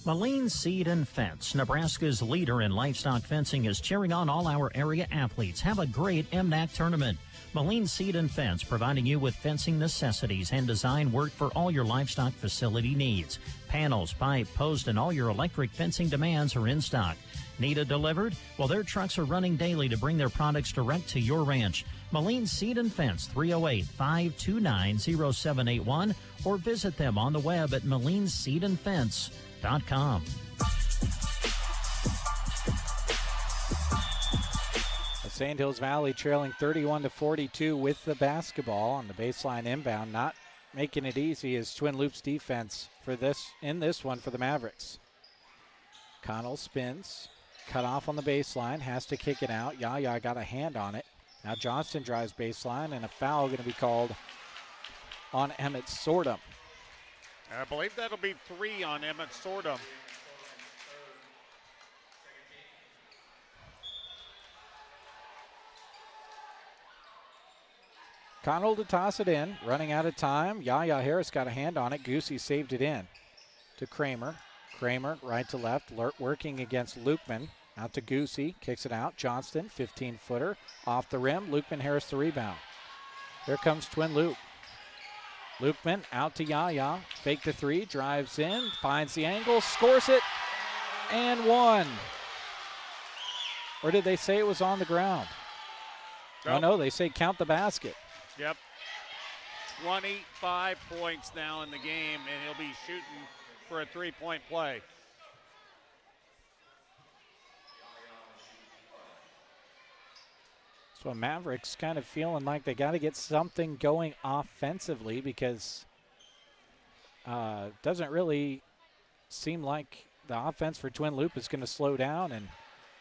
Mullen Seed and Fence, Nebraska's leader in livestock fencing, is cheering on all our area athletes. Have a great MNAC tournament. Mullen Seed and Fence, providing you with fencing necessities and design work for all your livestock facility needs. Panels, pipe, post, and all your electric fencing demands are in stock. Need it delivered? Well, their trucks are running daily to bring their products direct to your ranch. Mullen Seed and Fence, 308-529-0781, or visit them on the web at mullenseedandfence.com. Sandhills Valley trailing 31-42 with the basketball on the baseline inbound. Not making it easy is Twin Loup's defense for this one for the Mavericks. Connell spins, cut off on the baseline, has to kick it out. Yaya got a hand on it. Now Johnston drives baseline, and a foul going to be called on Emmett Sordum. I believe that'll be 3 on Emmett Sordum. Connell to toss it in, running out of time. Yaya Harris got a hand on it. Goosey saved it in to Kramer. Kramer right to left, working against Lukeman. Out to Goosey, kicks it out. Johnston, 15-footer, off the rim. Lukeman Harris the rebound. Here comes Twin Loup. Lukeman out to Yaya, fake the 3, drives in, finds the angle, scores it, and 1. Or did they say it was on the ground? Nope. Oh, no, they say count the basket. Yep. 25 points now in the game, and he'll be shooting for a 3-point play. So Mavericks kind of feeling like they got to get something going offensively, because doesn't really seem like the offense for Twin Loup is going to slow down. And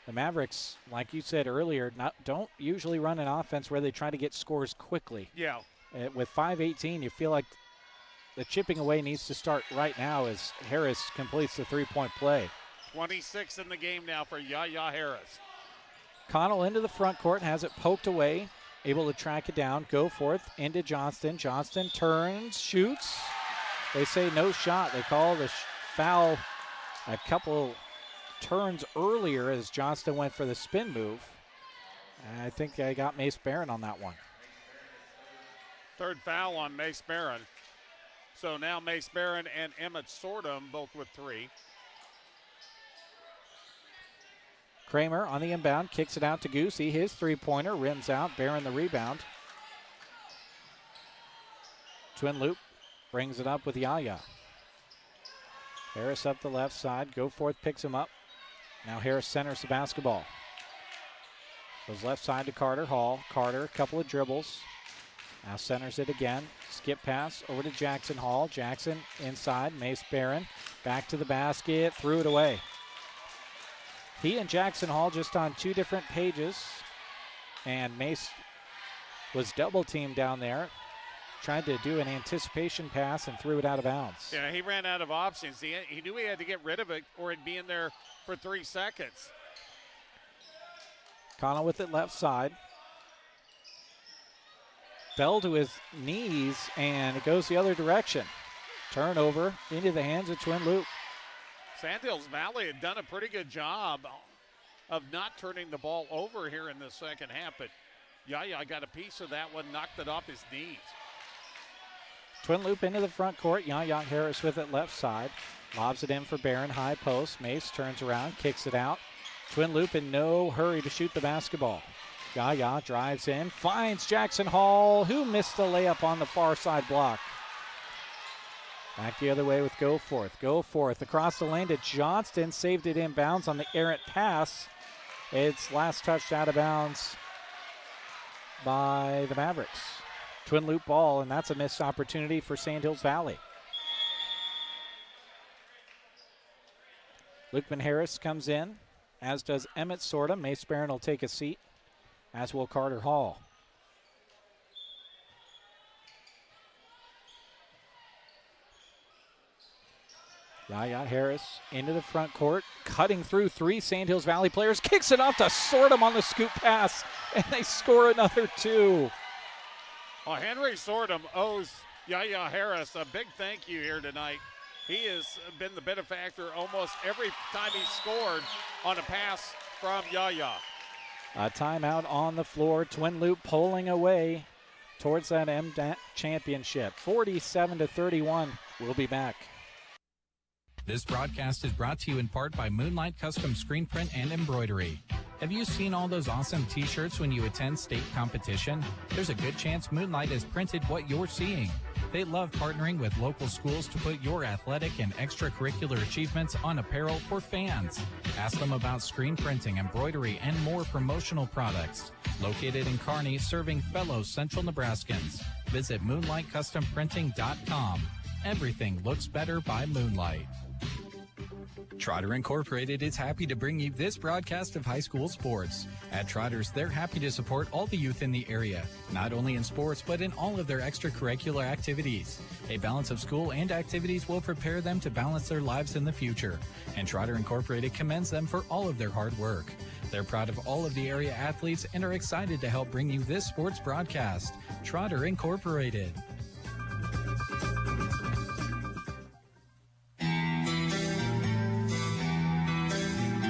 the Mavericks, like you said earlier, don't usually run an offense where they try to get scores quickly. Yeah. With 5:18, you feel like the chipping away needs to start right now as Harris completes the 3-point play. 26 in the game now for Yaya Harris. Connell into the front court, has it poked away, able to track it down, go forth into Johnston. Johnston turns, shoots. They say no shot. They call the foul a couple turns earlier as Johnston went for the spin move. And I think they got Mace Barron on that one. Third foul on Mace Barron. So now Mace Barron and Emmett Sordum both with 3. Kramer on the inbound, kicks it out to Goosey. His 3-pointer rims out. Barron the rebound. Twin Loup brings it up with Yaya. Harris up the left side. Goforth picks him up. Now Harris centers the basketball. Goes left side to Carter Hall. Carter, a couple of dribbles. Now centers it again. Skip pass over to Jackson Hall. Jackson inside. Mace Barron back to the basket. Threw it away. He and Jackson Hall just on 2 different pages. And Mace was double teamed down there. Tried to do an anticipation pass and threw it out of bounds. Yeah, he ran out of options. He knew he had to get rid of it or it'd be in there for 3 seconds. Connell with it left side. Fell to his knees and it goes the other direction. Turnover into the hands of Twin Loup. Sandhills Valley had done a pretty good job of not turning the ball over here in the second half, but I got a piece of that one, knocked it off his knees. Twin Loop into the front court. Yaya Harris with it left side. Lobs it in for Barron, high post. Mace turns around, kicks it out. Twin Loop in no hurry to shoot the basketball. Yaya drives in, finds Jackson Hall, who missed the layup on the far side block. Back the other way with Goforth across the lane to Johnston, saved it inbounds on the errant pass. It's last touched out of bounds by the Mavericks. Twin Loop ball, and that's a missed opportunity for Sandhills Valley. Lukeman Harris comes in, as does Emmett Sorta. Mace Barron will take a seat, as will Carter Hall. Yaya Harris into the front court, cutting through three Sandhills Valley players, kicks it off to Sortum on the scoop pass, and they score another two. Well, Henry Sortum owes Yaya Harris a big thank you here tonight. He has been the benefactor almost every time he scored on a pass from Yaya. A timeout on the floor. Twin Loop pulling away towards that MNAC championship. 47-31. We'll be back. This broadcast is brought to you in part by Moonlight Custom Screen Print and Embroidery. Have you seen all those awesome t-shirts when you attend state competition? There's a good chance Moonlight has printed what you're seeing. They love partnering with local schools to put your athletic and extracurricular achievements on apparel for fans. Ask them about screen printing, embroidery, and more promotional products. Located in Kearney, serving fellow Central Nebraskans. Visit MoonlightCustomPrinting.com. Everything looks better by Moonlight. Trotter Incorporated is happy to bring you this broadcast of high school sports. At Trotters, they're happy to support all the youth in the area, not only in sports, but in all of their extracurricular activities. A balance of school and activities will prepare them to balance their lives in the future, and Trotter Incorporated commends them for all of their hard work. They're proud of all of the area athletes and are excited to help bring you this sports broadcast. Trotter Incorporated.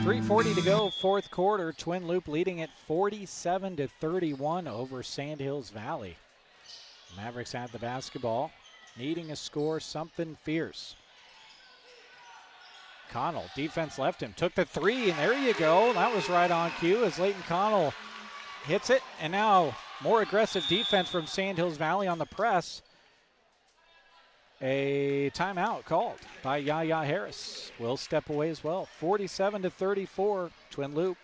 3:40 to go, fourth quarter. Twin Loop leading at 47-31 over Sandhills Valley. Mavericks had the basketball, needing a score, something fierce. Connell, defense left him, took the three, and there you go. That was right on cue as Leighton Connell hits it, and now more aggressive defense from Sandhills Valley on the press. A timeout called by Yaya Harris. Will step away as well. 47-34, Twin Loop.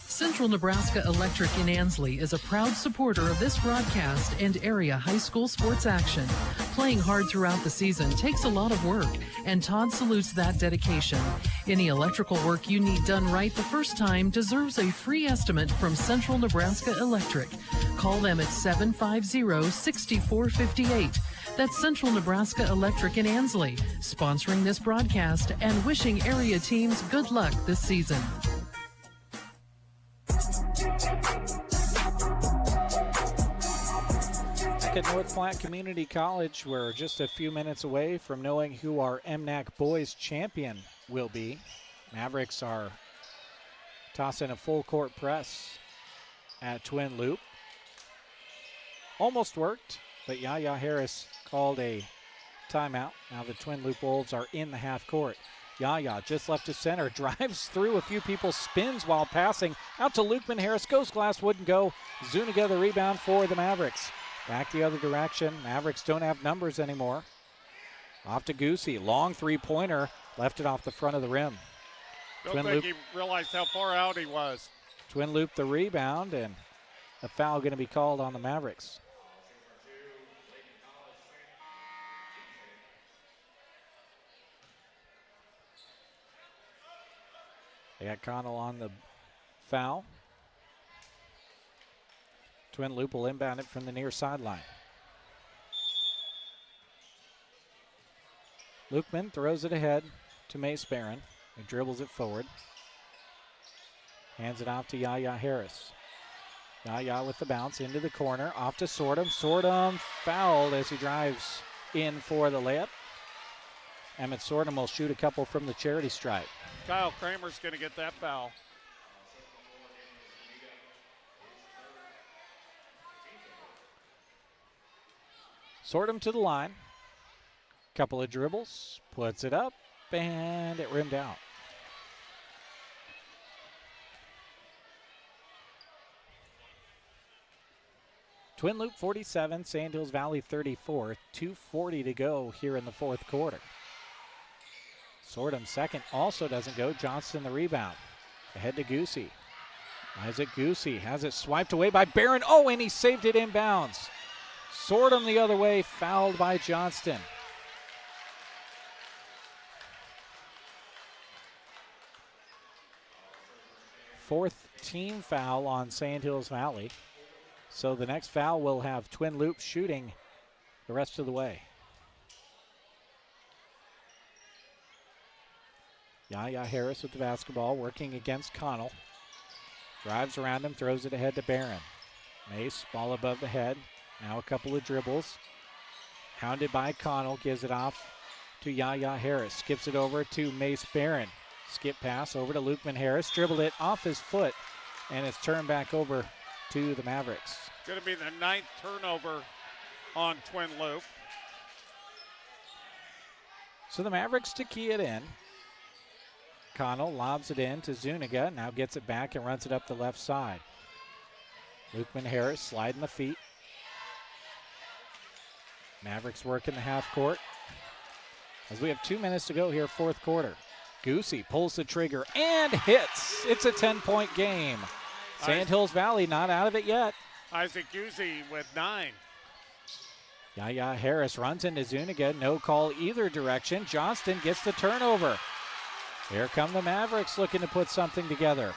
Central Nebraska Electric in Ansley is a proud supporter of this broadcast and area high school sports action. Playing hard throughout the season takes a lot of work, and Todd salutes that dedication. Any electrical work you need done right the first time deserves a free estimate from Central Nebraska Electric. Call them at 750-6458. That's Central Nebraska Electric in Ansley, sponsoring this broadcast and wishing area teams good luck this season. Back at North Platte Community College, we're just a few minutes away from knowing who our MNAC boys champion will be. Mavericks are tossing a full court press at Twin Loop. Almost worked, but Yaya Harris called a timeout. Now the Twin Loop Wolves are in the half court. Yaya just left to center, drives through a few people, spins while passing. Out to Lukeman Harris, goes glass, wouldn't go. Zuniga the rebound for the Mavericks. Back the other direction. Mavericks don't have numbers anymore. Off to Goosey, long three-pointer, left it off the front of the rim. Don't think he realized how far out he was. Twin Loop the rebound, and a foul going to be called on the Mavericks. They got Connell on the foul. Twin Loop will inbound it from the near sideline. Lukeman throws it ahead to Mace Barron. He dribbles it forward. Hands it off to Yaya Harris. Yaya with the bounce into the corner. Off to Sortum. Sortum fouled as he drives in for the layup. Emmett Sortum will shoot a couple from the charity stripe. Kyle Kramer's going to get that foul. Sort to the line. Couple of dribbles, puts it up, and it rimmed out. Twin Loup 47, Sandhills Valley 34. 2:40 to go here in the fourth quarter. Sortum second also doesn't go. Johnston the rebound. Ahead to Goosey. Isaac Goosey has it swiped away by Barron. Oh, and he saved it inbounds. Sortum the other way, fouled by Johnston. Fourth team foul on Sandhills Valley. So the next foul will have Twin Loup shooting the rest of the way. Yaya Harris with the basketball, working against Connell. Drives around him, throws it ahead to Barron. Mace, ball above the head. Now a couple of dribbles. Hounded by Connell, gives it off to Yaya Harris. Skips it over to Mace Barron. Skip pass over to Lukeman Harris. Dribbled it off his foot, and it's turned back over to the Mavericks. Going to be the 9th turnover on Twin Loup. So the Mavericks to key it in. Connell lobs it in to Zuniga. Now gets it back and runs it up the left side. Lukeman Harris sliding the feet. Mavericks work in the half court. As we have 2 minutes to go here, fourth quarter. Goosey pulls the trigger and hits. It's a 10-point game. Sandhills Valley not out of it yet. Isaac Goosey with 9. Yaya Harris runs into Zuniga. No call either direction. Johnston gets the turnover. Here come the Mavericks looking to put something together.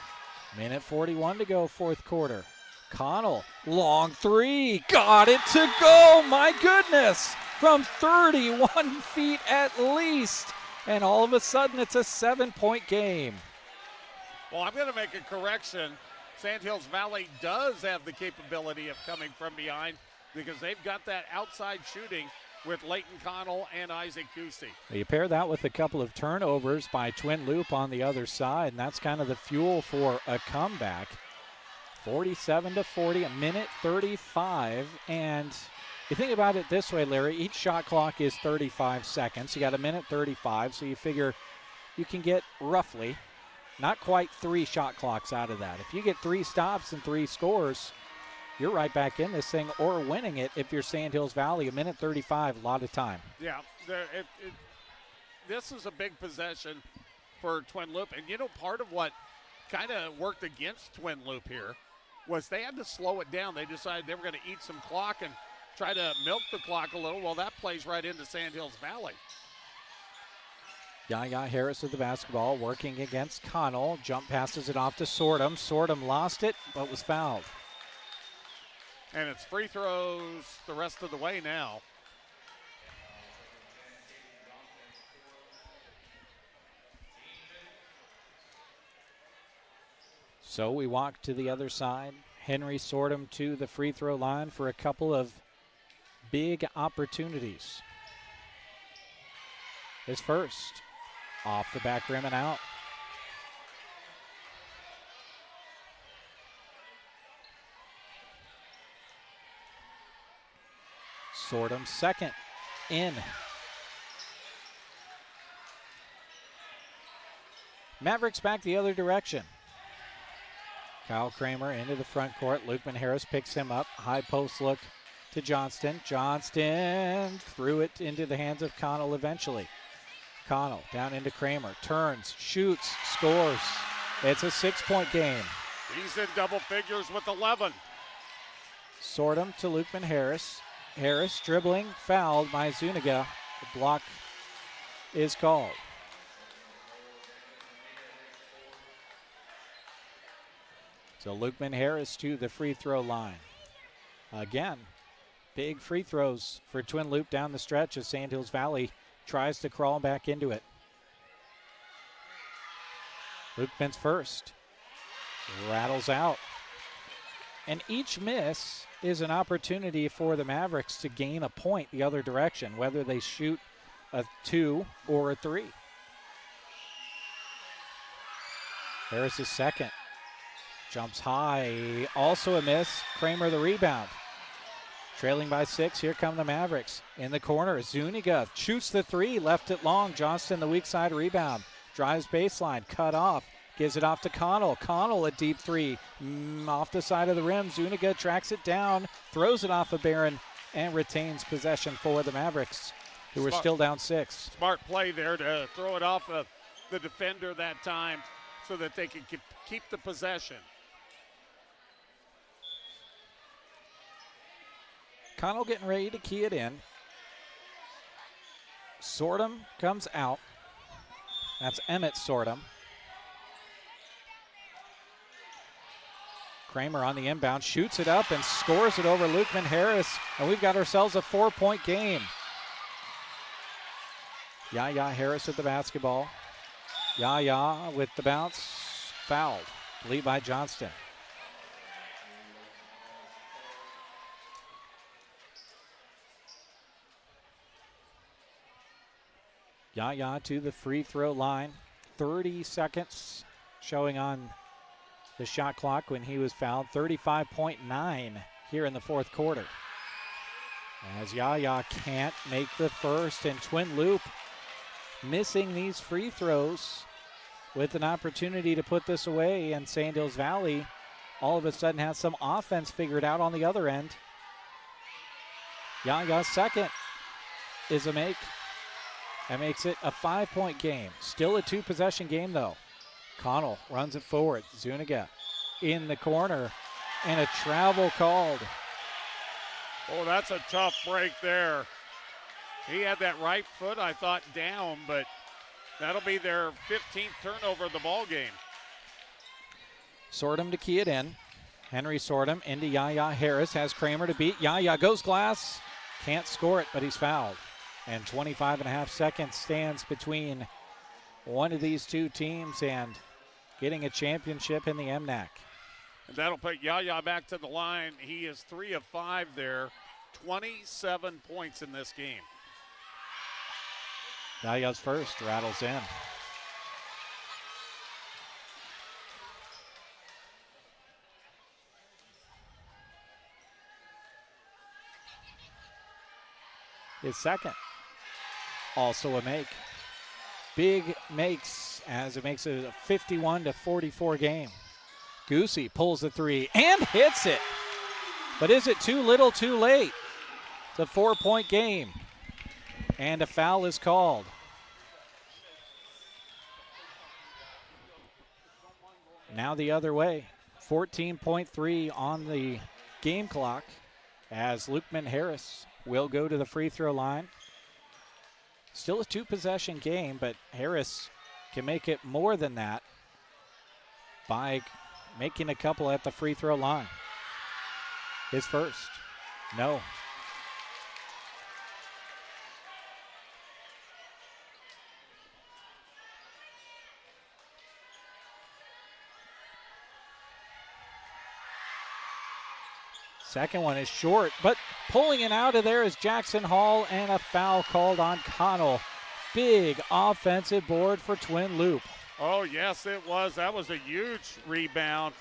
Minute 41 to go, fourth quarter. Connell, long three, got it to go, my goodness, from 31 feet at least. And all of a sudden, it's a 7-point game. Well, I'm going to make a correction. Sandhills Valley does have the capability of coming from behind because they've got that outside shooting with Leighton Connell and Isaac Goosey. You pair that with a couple of turnovers by Twin Loup on the other side, and that's kind of the fuel for a comeback. 47-40, a minute 35, and you think about it this way, Larry, each shot clock is 35 seconds. You got a minute 35, so you figure you can get roughly, not quite 3 shot clocks out of that. If you get 3 stops and 3 scores, you're right back in this thing or winning it if you're Sandhills Valley. A minute 35, a lot of time. Yeah, this is a big possession for Twin Loup. And, you know, part of what kind of worked against Twin Loup here was they had to slow it down. They decided they were going to eat some clock and try to milk the clock a little. Well, that plays right into Sandhills Valley. Yaya Harris with the basketball, working against Connell. Jump passes it off to Sortum. Sortum lost it, but was fouled. And it's free throws the rest of the way now. So we walk to the other side. Henry Sortum to the free throw line for a couple of big opportunities. His first, off the back rim and out. Sortum second, in. Mavericks back the other direction. Kyle Kramer into the front court. Lukeman Harris picks him up. High post look to Johnston. Johnston threw it into the hands of Connell eventually. Connell down into Kramer. Turns, shoots, scores. It's a 6-point game. He's in double figures with 11. Sortum to Lukeman Harris. Harris dribbling, fouled by Zuniga. The block is called. So Lukeman Harris to the free throw line. Again, big free throws for Twin Loup down the stretch as Sandhills Valley tries to crawl back into it. Lukeman's first. Rattles out. And each miss is an opportunity for the Mavericks to gain a point the other direction, whether they shoot a 2 or a 3. Harris is second. Jumps high, also a miss. Kramer the rebound. Trailing by 6, here come the Mavericks. In the corner, Zuniga shoots the 3, left it long. Johnston, the weak side rebound. Drives baseline, cut off. Gives it off to Connell. Connell, a deep 3. Off the side of the rim. Zuniga tracks it down, throws it off of Barron, and retains possession for the Mavericks, who are still down 6. Smart play there to throw it off of the defender that time so that they can keep the possession. Connell getting ready to key it in. Sortum comes out. That's Emmett Sortum. Kramer on the inbound, shoots it up and scores it over Lukeman Harris. And we've got ourselves a 4-point game. Yaya Harris with the basketball. Yaya with the bounce, fouled. Lead by Johnston. Yaya to the free throw line. 30 seconds showing on the shot clock when he was fouled. 35.9 here in the fourth quarter. As Yaya can't make the first, and Twin Loup missing these free throws with an opportunity to put this away, and Sandhills Valley all of a sudden has some offense figured out on the other end. Yaya's second is a make. That makes it a 5-point game. Still a 2-possession game, though. Connell runs it forward. Zuniga in the corner, and a travel called. Oh, that's a tough break there. He had that right foot, I thought, down, but that'll be their 15th turnover of the ball game. Sortum to key it in. Henry Sortum into Yaya Harris. Has Kramer to beat. Yaya goes glass. Can't score it, but he's fouled. And 25.5 seconds stands between one of these two teams and getting a championship in the MNAC. And that'll put Yaya back to the line. He is 3 of 5 there. 27 points in this game. Yaya's first rattles in. His second. Also a make. Big makes as it makes it a 51-44 game. Goosey pulls the 3 and hits it. But is it too little, too late? It's a 4-point game. And a foul is called. Now the other way. 14.3 on the game clock as Lukeman Harris will go to the free throw line. Still a 2-possession game, but Harris can make it more than that by making a couple at the free throw line. His first. No. Second one is short, but pulling it out of there is Jackson Hall, and a foul called on Connell. Big offensive board for Twin Loup. Oh, yes, it was. That was a huge rebound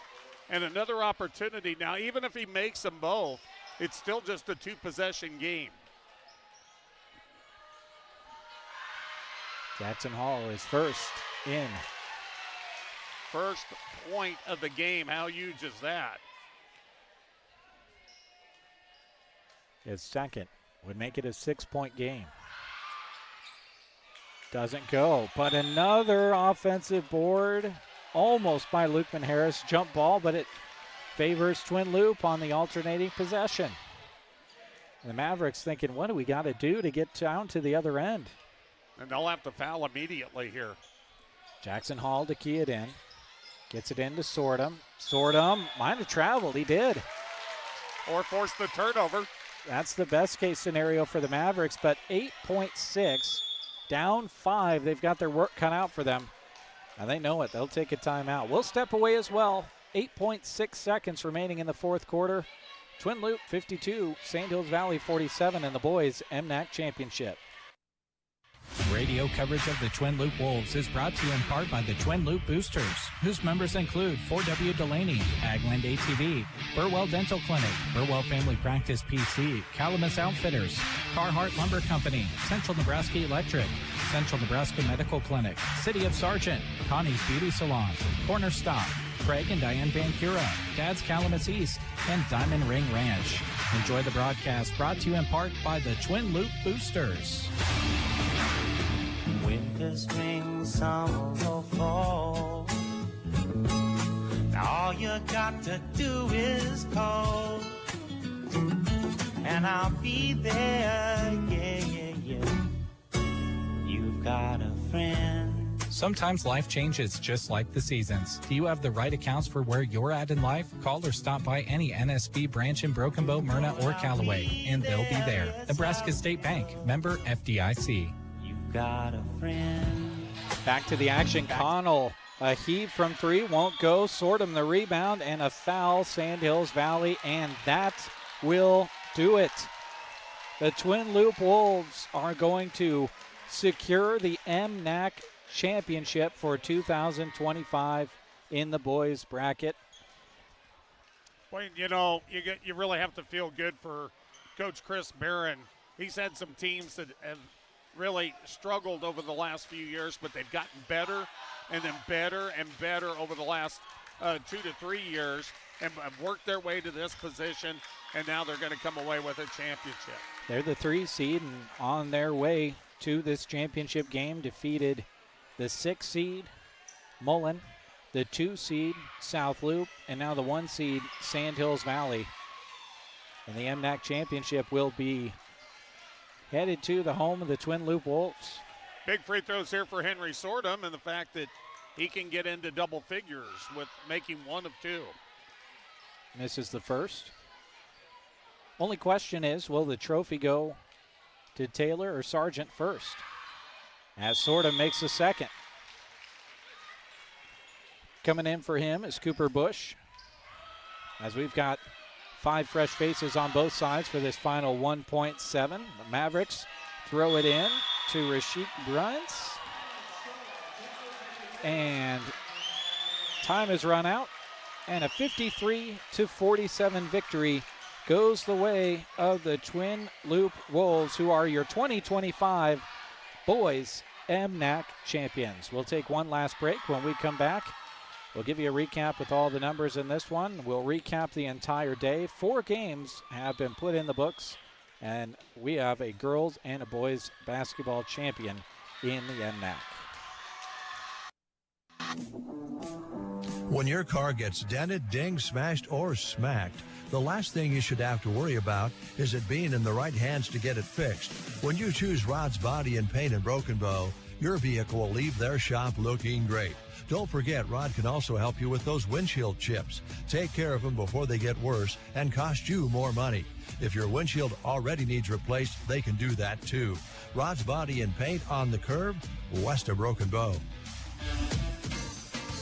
and another opportunity. Now, even if he makes them both, it's still just a 2-possession game. Jackson Hall is first in. First point of the game. How huge is that? His second would make it a 6-point game. Doesn't go, but another offensive board almost by Lukeman Harris. Jump ball, but it favors Twin Loup on the alternating possession. The Mavericks thinking, what do we got to do to get down to the other end? And they'll have to foul immediately here. Jackson Hall to key it in. Gets it into Sortum. Sortum might have traveled. He did. Or forced the turnover. That's the best case scenario for the Mavericks, but 8.6, down 5. They've got their work cut out for them, and they know it. They'll take a timeout. We'll step away as well. 8.6 seconds remaining in the fourth quarter. Twin Loup 52, Sandhills Valley 47 in the boys MNAC championship. Radio coverage of the Twin Loup Wolves is brought to you in part by the Twin Loup Boosters, whose members include 4W Delaney, Agland ATV, Burwell Dental Clinic, Burwell Family Practice PC, Calamus Outfitters, Carhartt Lumber Company, Central Nebraska Electric, Central Nebraska Medical Clinic, City of Sargent, Connie's Beauty Salon, Corner Stop, Craig and Diane Van Cura, Dad's Calamus East, and Diamond Ring Ranch. Enjoy the broadcast brought to you in part by the Twin Loup Boosters. Winter, spring, summer, or fall. Now all you got to do is call, and I'll be there, yeah. You've got a friend. Sometimes life changes just like the seasons. Do you have the right accounts for where you're at in life? Call or stop by any NSB branch in Broken Bow, Myrna, or Callaway, and they'll be there. Nebraska State Bank, member FDIC. You've got a friend. Back to the action. Connell, a heave from three, won't go. Sortum the rebound, and a foul, Sandhills Valley, and that will do it. The Twin Loup Wolves are going to secure the MNAC championship for 2025 in the boys bracket. Well, you know, you really have to feel good for Coach Chris Barron. He's had some teams that have really struggled over the last few years, but they've gotten better and then better and better over the last 2 to 3 years and have worked their way to this position, and now they're going to come away with a championship. They're the 3 seed and on their way to this championship game, defeated the 6 seed, Mullen, the 2 seed, South Loup, and now the 1 seed, Sandhills Valley. And the MNAC championship will be headed to the home of the Twin Loup Wolves. Big free throws here for Henry Sortum, and the fact that he can get into double figures with making 1 of 2. Misses the first. Only question is, will the trophy go to Taylor or Sargent first? As Sortum makes the second. Coming in for him is Cooper Bush. As we've got 5 fresh faces on both sides for this final 1.7. The Mavericks throw it in to Rashik Brunt. And time has run out. And a 53-47 victory goes the way of the Twin Loup Wolves, who are your 2025 boys MNAC champions. We'll take one last break. When we come back, we'll give you a recap with all the numbers in this one. We'll recap the entire day. 4 games have been put in the books, and we have a girls and a boys basketball champion in the MNAC. When your car gets dented, dinged, smashed, or smacked, the last thing you should have to worry about is it being in the right hands to get it fixed. When you choose Rod's Body and Paint in Broken Bow, your vehicle will leave their shop looking great. Don't forget, Rod can also help you with those windshield chips. Take care of them before they get worse and cost you more money. If your windshield already needs replaced, they can do that too. Rod's Body and Paint on the curve, west of Broken Bow.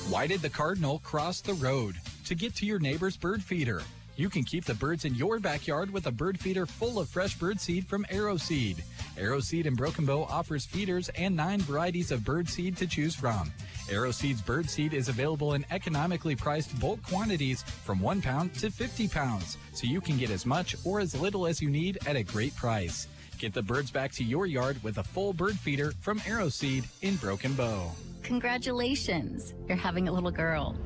Why did the cardinal cross the road? To get to your neighbor's bird feeder. You can keep the birds in your backyard with a bird feeder full of fresh bird seed from Arrow Seed. Arrow Seed in Broken Bow offers feeders and 9 varieties of bird seed to choose from. Arrow Seed's bird seed is available in economically priced bulk quantities from 1 pound to 50 pounds, so you can get as much or as little as you need at a great price. Get the birds back to your yard with a full bird feeder from Arrow Seed in Broken Bow. Congratulations, you're having a little girl.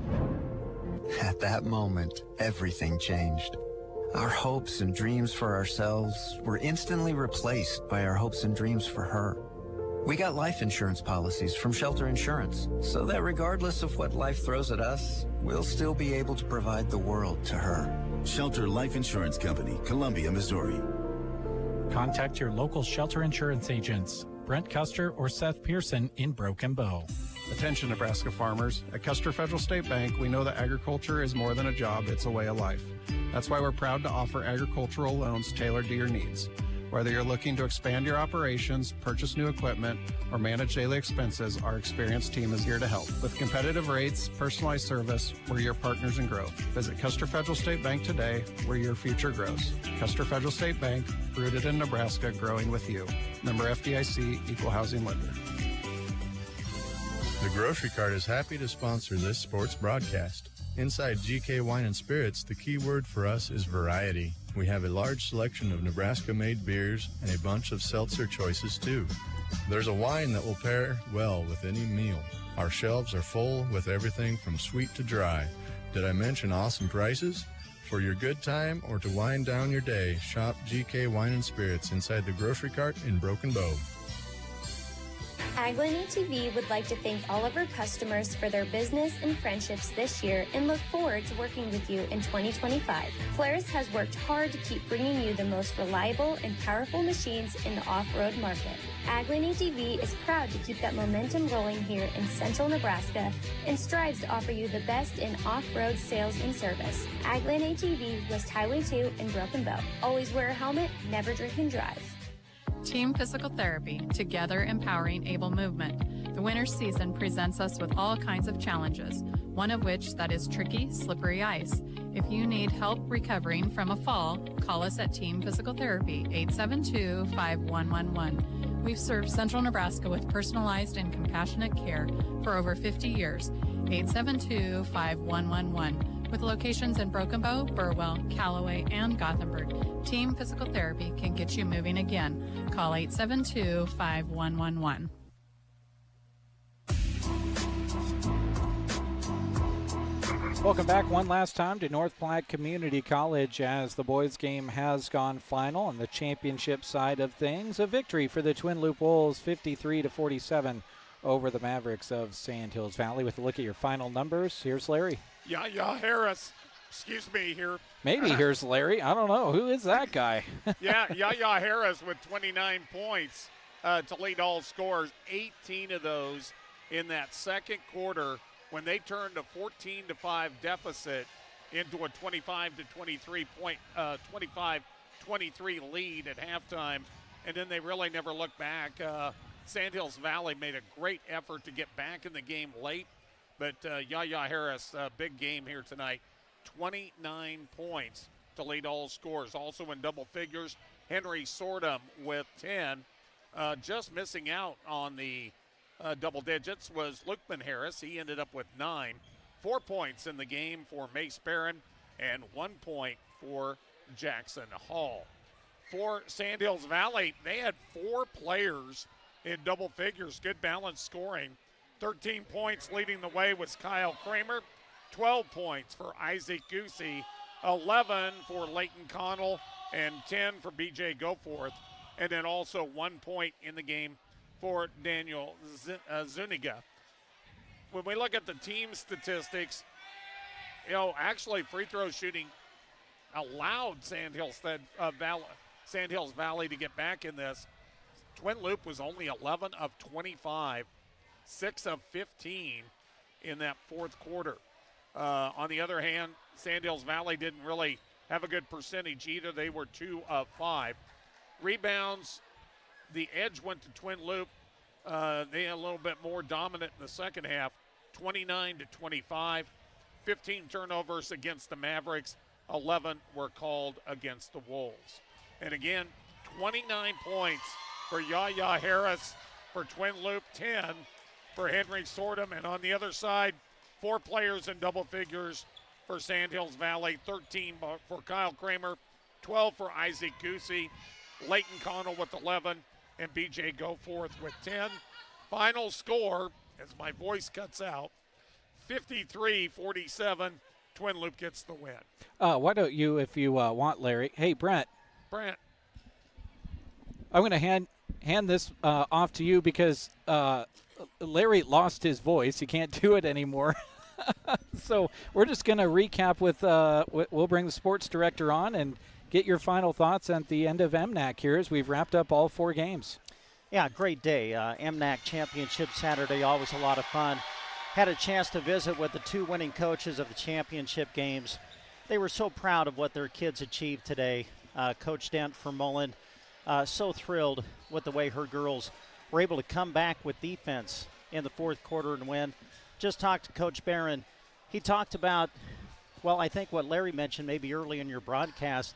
At that moment, everything changed. Our hopes and dreams for ourselves were instantly replaced by our hopes and dreams for her. We got life insurance policies from Shelter Insurance, so that regardless of what life throws at us, we'll still be able to provide the world to her. Shelter Life Insurance Company, Columbia, Missouri. Contact your local Shelter Insurance agents, Brent Custer or Seth Pearson in Broken Bow. Attention, Nebraska farmers. At Custer Federal State Bank, we know that agriculture is more than a job, it's a way of life. That's why we're proud to offer agricultural loans tailored to your needs. Whether you're looking to expand your operations, purchase new equipment, or manage daily expenses, our experienced team is here to help. With competitive rates, personalized service, we're your partners in growth. Visit Custer Federal State Bank today, where your future grows. Custer Federal State Bank, rooted in Nebraska, growing with you. Member FDIC, Equal Housing Lender. The Grocery Cart is happy to sponsor this sports broadcast. Inside GK Wine and Spirits, the key word for us is variety. We have a large selection of Nebraska-made beers and a bunch of seltzer choices, too. There's a wine that will pair well with any meal. Our shelves are full with everything from sweet to dry. Did I mention awesome prices? For your good time or to wind down your day, shop GK Wine and Spirits inside the Grocery Cart in Broken Bow. Agland ATV would like to thank all of our customers for their business and friendships this year and look forward to working with you in 2025. Polaris has worked hard to keep bringing you the most reliable and powerful machines in the off-road market. Agland ATV is proud to keep that momentum rolling here in central Nebraska and strives to offer you the best in off-road sales and service. Agland ATV, West Highway 2 in Broken Bow. Always wear a helmet, never drink and drive. Team Physical Therapy, together empowering able movement. The winter season presents us with all kinds of challenges, one of which that is tricky, slippery ice. If you need help recovering from a fall, call us at Team Physical Therapy, 872-5111. We've served Central Nebraska with personalized and compassionate care for over 50 years, 872-5111. With locations in Broken Bow, Burwell, Callaway, and Gothenburg, Team Physical Therapy can get you moving again. Call 872-5111. Welcome back one last time to North Platte Community College as the boys game has gone final on the championship side of things. A victory for the Twin Loup Wolves, 53-47 over the Mavericks of Sandhills Valley. With a look at your final numbers, here's Larry. Yaya Harris, excuse me here. Maybe here's Larry. I don't know. Who is that guy? Yeah, Yaya Harris with 29 points to lead all scorers, 18 of those in that second quarter when they turned a 14-5 deficit into a 25-23 lead at halftime, and then they really never looked back. Sandhills Valley made a great effort to get back in the game late. But Yaya Harris, big game here tonight, 29 points to lead all scores. Also in double figures, Henry Sordum with 10. Just missing out on the double digits was Lukeman Harris. He ended up with 9. 4 points in the game for Mace Barron and 1 point for Jackson Hall. For Sandhills Valley, they had 4 players in double figures, good balanced scoring. 13 points leading the way was Kyle Kramer. 12 points for Isaac Goosey. 11 for Leighton Connell. And 10 for B.J. Goforth. And then also 1 point in the game for Daniel Zuniga. When we look at the team statistics, actually free throw shooting allowed Sandhills Valley to get back in this. Twin Loup was only 11 of 25. 6 of 15 in that fourth quarter. On the other hand, Sandhills Valley didn't really have a good percentage either. They were 2 of 5. Rebounds, the edge went to Twin Loup. They had a little bit more dominant in the second half, 29-25. 15 turnovers against the Mavericks. 11 were called against the Wolves. And again, 29 points for Yaya Harris for Twin Loup, 10 for Henry Sordum. And on the other side, 4 players in double figures for Sandhills Valley, 13 for Kyle Kramer, 12 for Isaac Goosey, Leighton Connell with 11, and B.J. Goforth with 10. Final score, as my voice cuts out, 53-47. Twin Loup gets the win. Why don't you, if you want, Larry. Hey, Brent. Brent. I'm going to hand this off to you because Larry lost his voice. He can't do it anymore. So we're just going to recap with we'll bring the sports director on and get your final thoughts at the end of MNAC here as we've wrapped up all 4 games. Yeah, great day. MNAC Championship Saturday, always a lot of fun. Had a chance to visit with the 2 winning coaches of the championship games. They were so proud of what their kids achieved today. Coach Dent for Mullen so thrilled with the way her girls were able to come back with defense in the fourth quarter and win. Just talked to Coach Barron. He talked about, well, I think what Larry mentioned maybe early in your broadcast,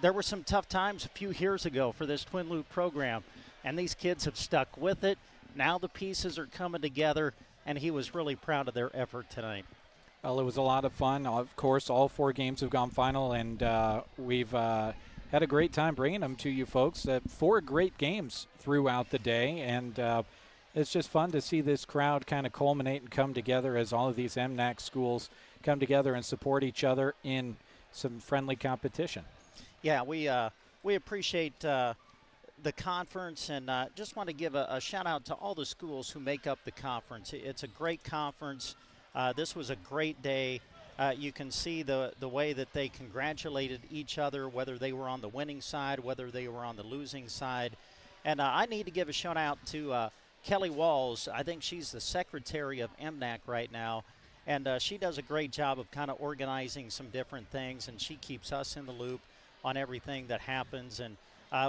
there were some tough times a few years ago for this Twin Loup program, and these kids have stuck with it. Now the pieces are coming together, and he was really proud of their effort tonight. Well, it was a lot of fun. Of course, all 4 games have gone final, and we've had a great time bringing them to you folks. 4 great games throughout the day, and it's just fun to see this crowd kind of culminate and come together as all of these MNAC schools come together and support each other in some friendly competition. Yeah, we appreciate the conference, and just want to give a shout out to all the schools who make up the conference. It's a great conference. This was a great day. You can see the way that they congratulated each other, whether they were on the winning side, whether they were on the losing side. And I need to give a shout out to Kelly Walls. I think she's the secretary of MNAC right now, and she does a great job of kind of organizing some different things, and she keeps us in the loop on everything that happens. And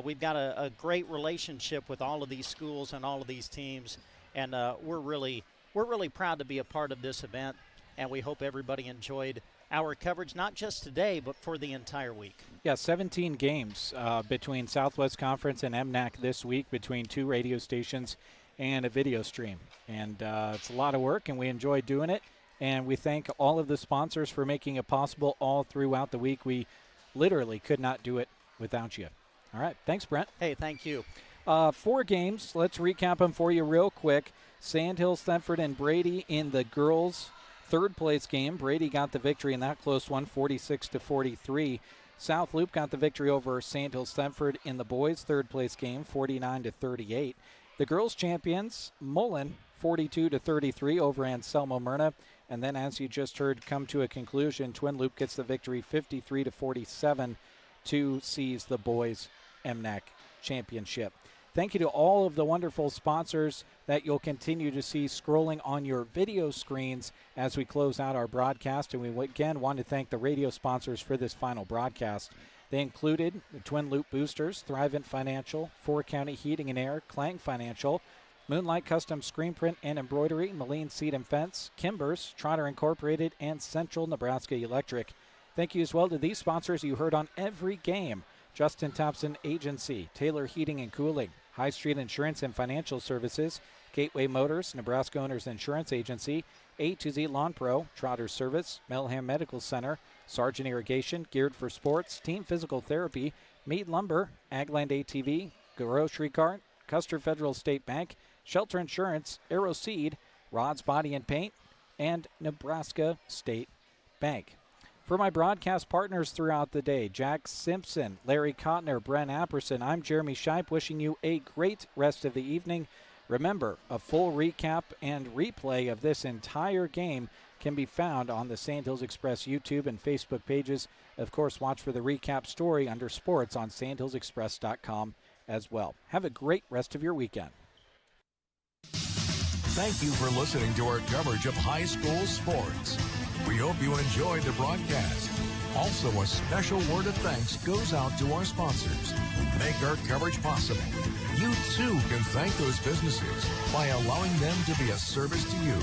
we've got a great relationship with all of these schools and all of these teams, and we're really proud to be a part of this event, and we hope everybody enjoyed our coverage, not just today, but for the entire week. Yeah, 17 games between Southwest Conference and MNAC this week, between 2 radio stations and a video stream. And it's a lot of work, and we enjoy doing it. And we thank all of the sponsors for making it possible all throughout the week. We literally could not do it without you. All right, thanks, Brent. Hey, thank you. 4 games. Let's recap them for you real quick. Sandhills, Thedford, and Brady in the girls' third-place game. Brady got the victory in that close one, 46-43. South Loup got the victory over Sandhills Thedford in the boys' third-place game, 49-38. The girls' champions, Mullen, 42-33 over Anselmo-Merna. And then, as you just heard, come to a conclusion, Twin Loup gets the victory, 53-47, to seize the boys' MNAC championship. Thank you to all of the wonderful sponsors that you'll continue to see scrolling on your video screens as we close out our broadcast. And we again want to thank the radio sponsors for this final broadcast. They included the Twin Loup Boosters, Thrivent Financial, 4 County Heating and Air, Clang Financial, Moonlight Custom Screen Print and Embroidery, Mullen Seed and Fence, Kimbers, Trotter Incorporated, and Central Nebraska Electric. Thank you as well to these sponsors you heard on every game: Justin Thompson Agency, Taylor Heating and Cooling, High Street Insurance and Financial Services, Gateway Motors, Nebraska Owners Insurance Agency, A to Z Lawn Pro, Trotter Service, Melham Medical Center, Sargent Irrigation, Geared for Sports, Team Physical Therapy, Mead Lumber, Agland ATV, Grocery Cart, Custer Federal State Bank, Shelter Insurance, Arrow Seed, Rod's Body and Paint, and Nebraska State Bank. For my broadcast partners throughout the day, Jack Simpson, Larry Kottner, Brent Apperson, I'm Jeremy Scheib, wishing you a great rest of the evening. Remember, a full recap and replay of this entire game can be found on the Sandhills Express YouTube and Facebook pages. Of course, watch for the recap story under sports on sandhillsexpress.com as well. Have a great rest of your weekend. Thank you for listening to our coverage of high school sports. We hope you enjoyed the broadcast. Also, a special word of thanks goes out to our sponsors who make our coverage possible. You too can thank those businesses by allowing them to be a service to you.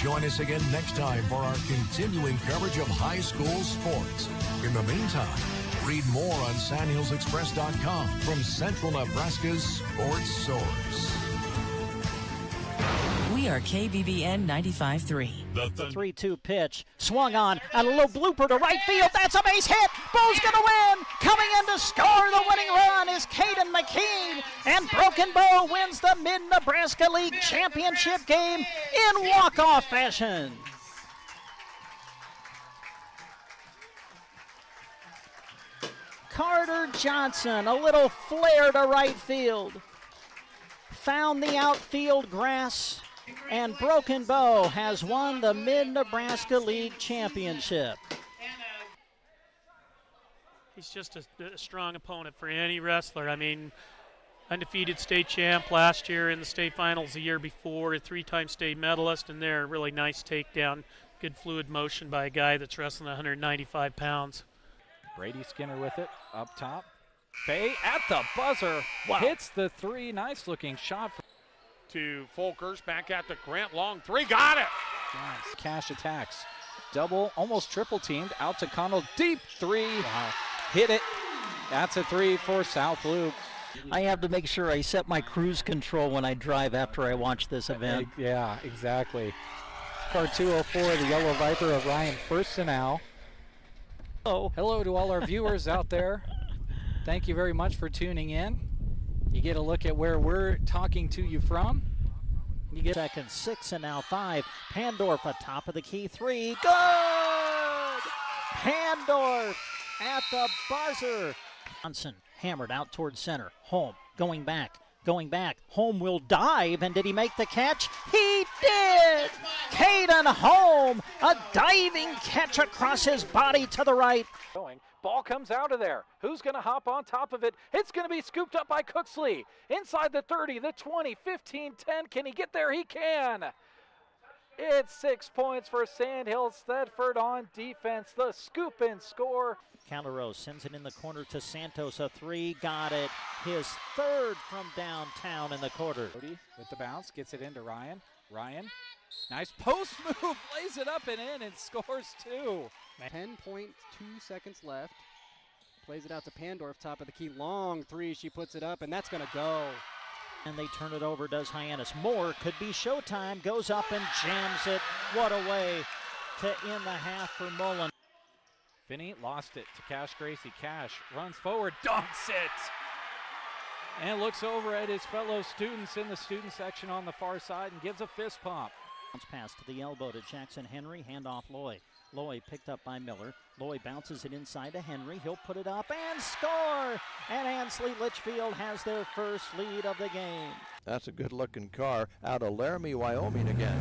Join us again next time for our continuing coverage of high school sports. In the meantime, read more on sandhillsexpress.com from Central Nebraska's sports source. We are KBBN 95.3. The 3-2 pitch, swung on, and a little blooper to right field. That's a base hit. Bull's going to win. Coming in to score the winning run is Caden McKean. And Broken Bow wins the Mid-Nebraska League Championship game in walk-off fashion. Carter Johnson, a little flare to right field. Found the outfield grass, and Broken Bow has won the Mid-Nebraska League Championship. He's just a strong opponent for any wrestler. I mean, undefeated state champ last year in the state finals the year before, a 3-time state medalist, and there, really nice takedown, good fluid motion by a guy that's wrestling 195 pounds. Brady Skinner with it up top. Fay at the buzzer. Wow. Hits the three. Nice looking shot. To Folkers, back at the Grant, long three, got it! Nice. Cash attacks. Double, almost triple teamed. Out to Connell, deep three. Wow. Hit it. That's a three for South Loup. I have to make sure I set my cruise control when I drive after I watch this event. Yeah, exactly. Car 204, the Yellow Viper of Ryan Firstenau. Hello to all our viewers out there. Thank you very much for tuning in. You get a look at where we're talking to you from. You get second, 6 and now 5. Pandorf atop of the key 3. Good! Pandorf at the buzzer. Johnson hammered out towards center. Holm going back. Holm will dive, and did he make the catch? He did! Caden Holm, a diving catch across his body to the right. Ball comes out of there. Who's going to hop on top of it? It's going to be scooped up by Cooksley. Inside the 30, the 20, 15, 10. Can he get there? He can. It's 6 points for Sandhills. Thedford on defense. The scoop and score. Calderos sends it in the corner to Santos. A 3, got it. His third from downtown in the quarter. Brady with the bounce, gets it into Ryan. Nice post move, lays it up and in and scores 2. 10.2 seconds left. Plays it out to Pandorf, top of the key. Long 3, she puts it up, and that's going to go. And they turn it over, does Hyannis. More could be showtime. Goes up and jams it. What a way to end the half for Mullen. Finney lost it to Cash Gracie. Cash runs forward, dunks it. And looks over at his fellow students in the student section on the far side and gives a fist pump. Bounce pass to the elbow to Jackson Henry. Handoff Loy. Loy picked up by Miller. Loy bounces it inside to Henry. He'll put it up and score! And Ansley Litchfield has their first lead of the game. That's a good-looking car out of Laramie, Wyoming again.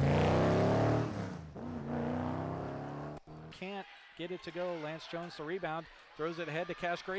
Can't get it to go. Lance Jones the rebound. Throws it ahead to Cash Gracie.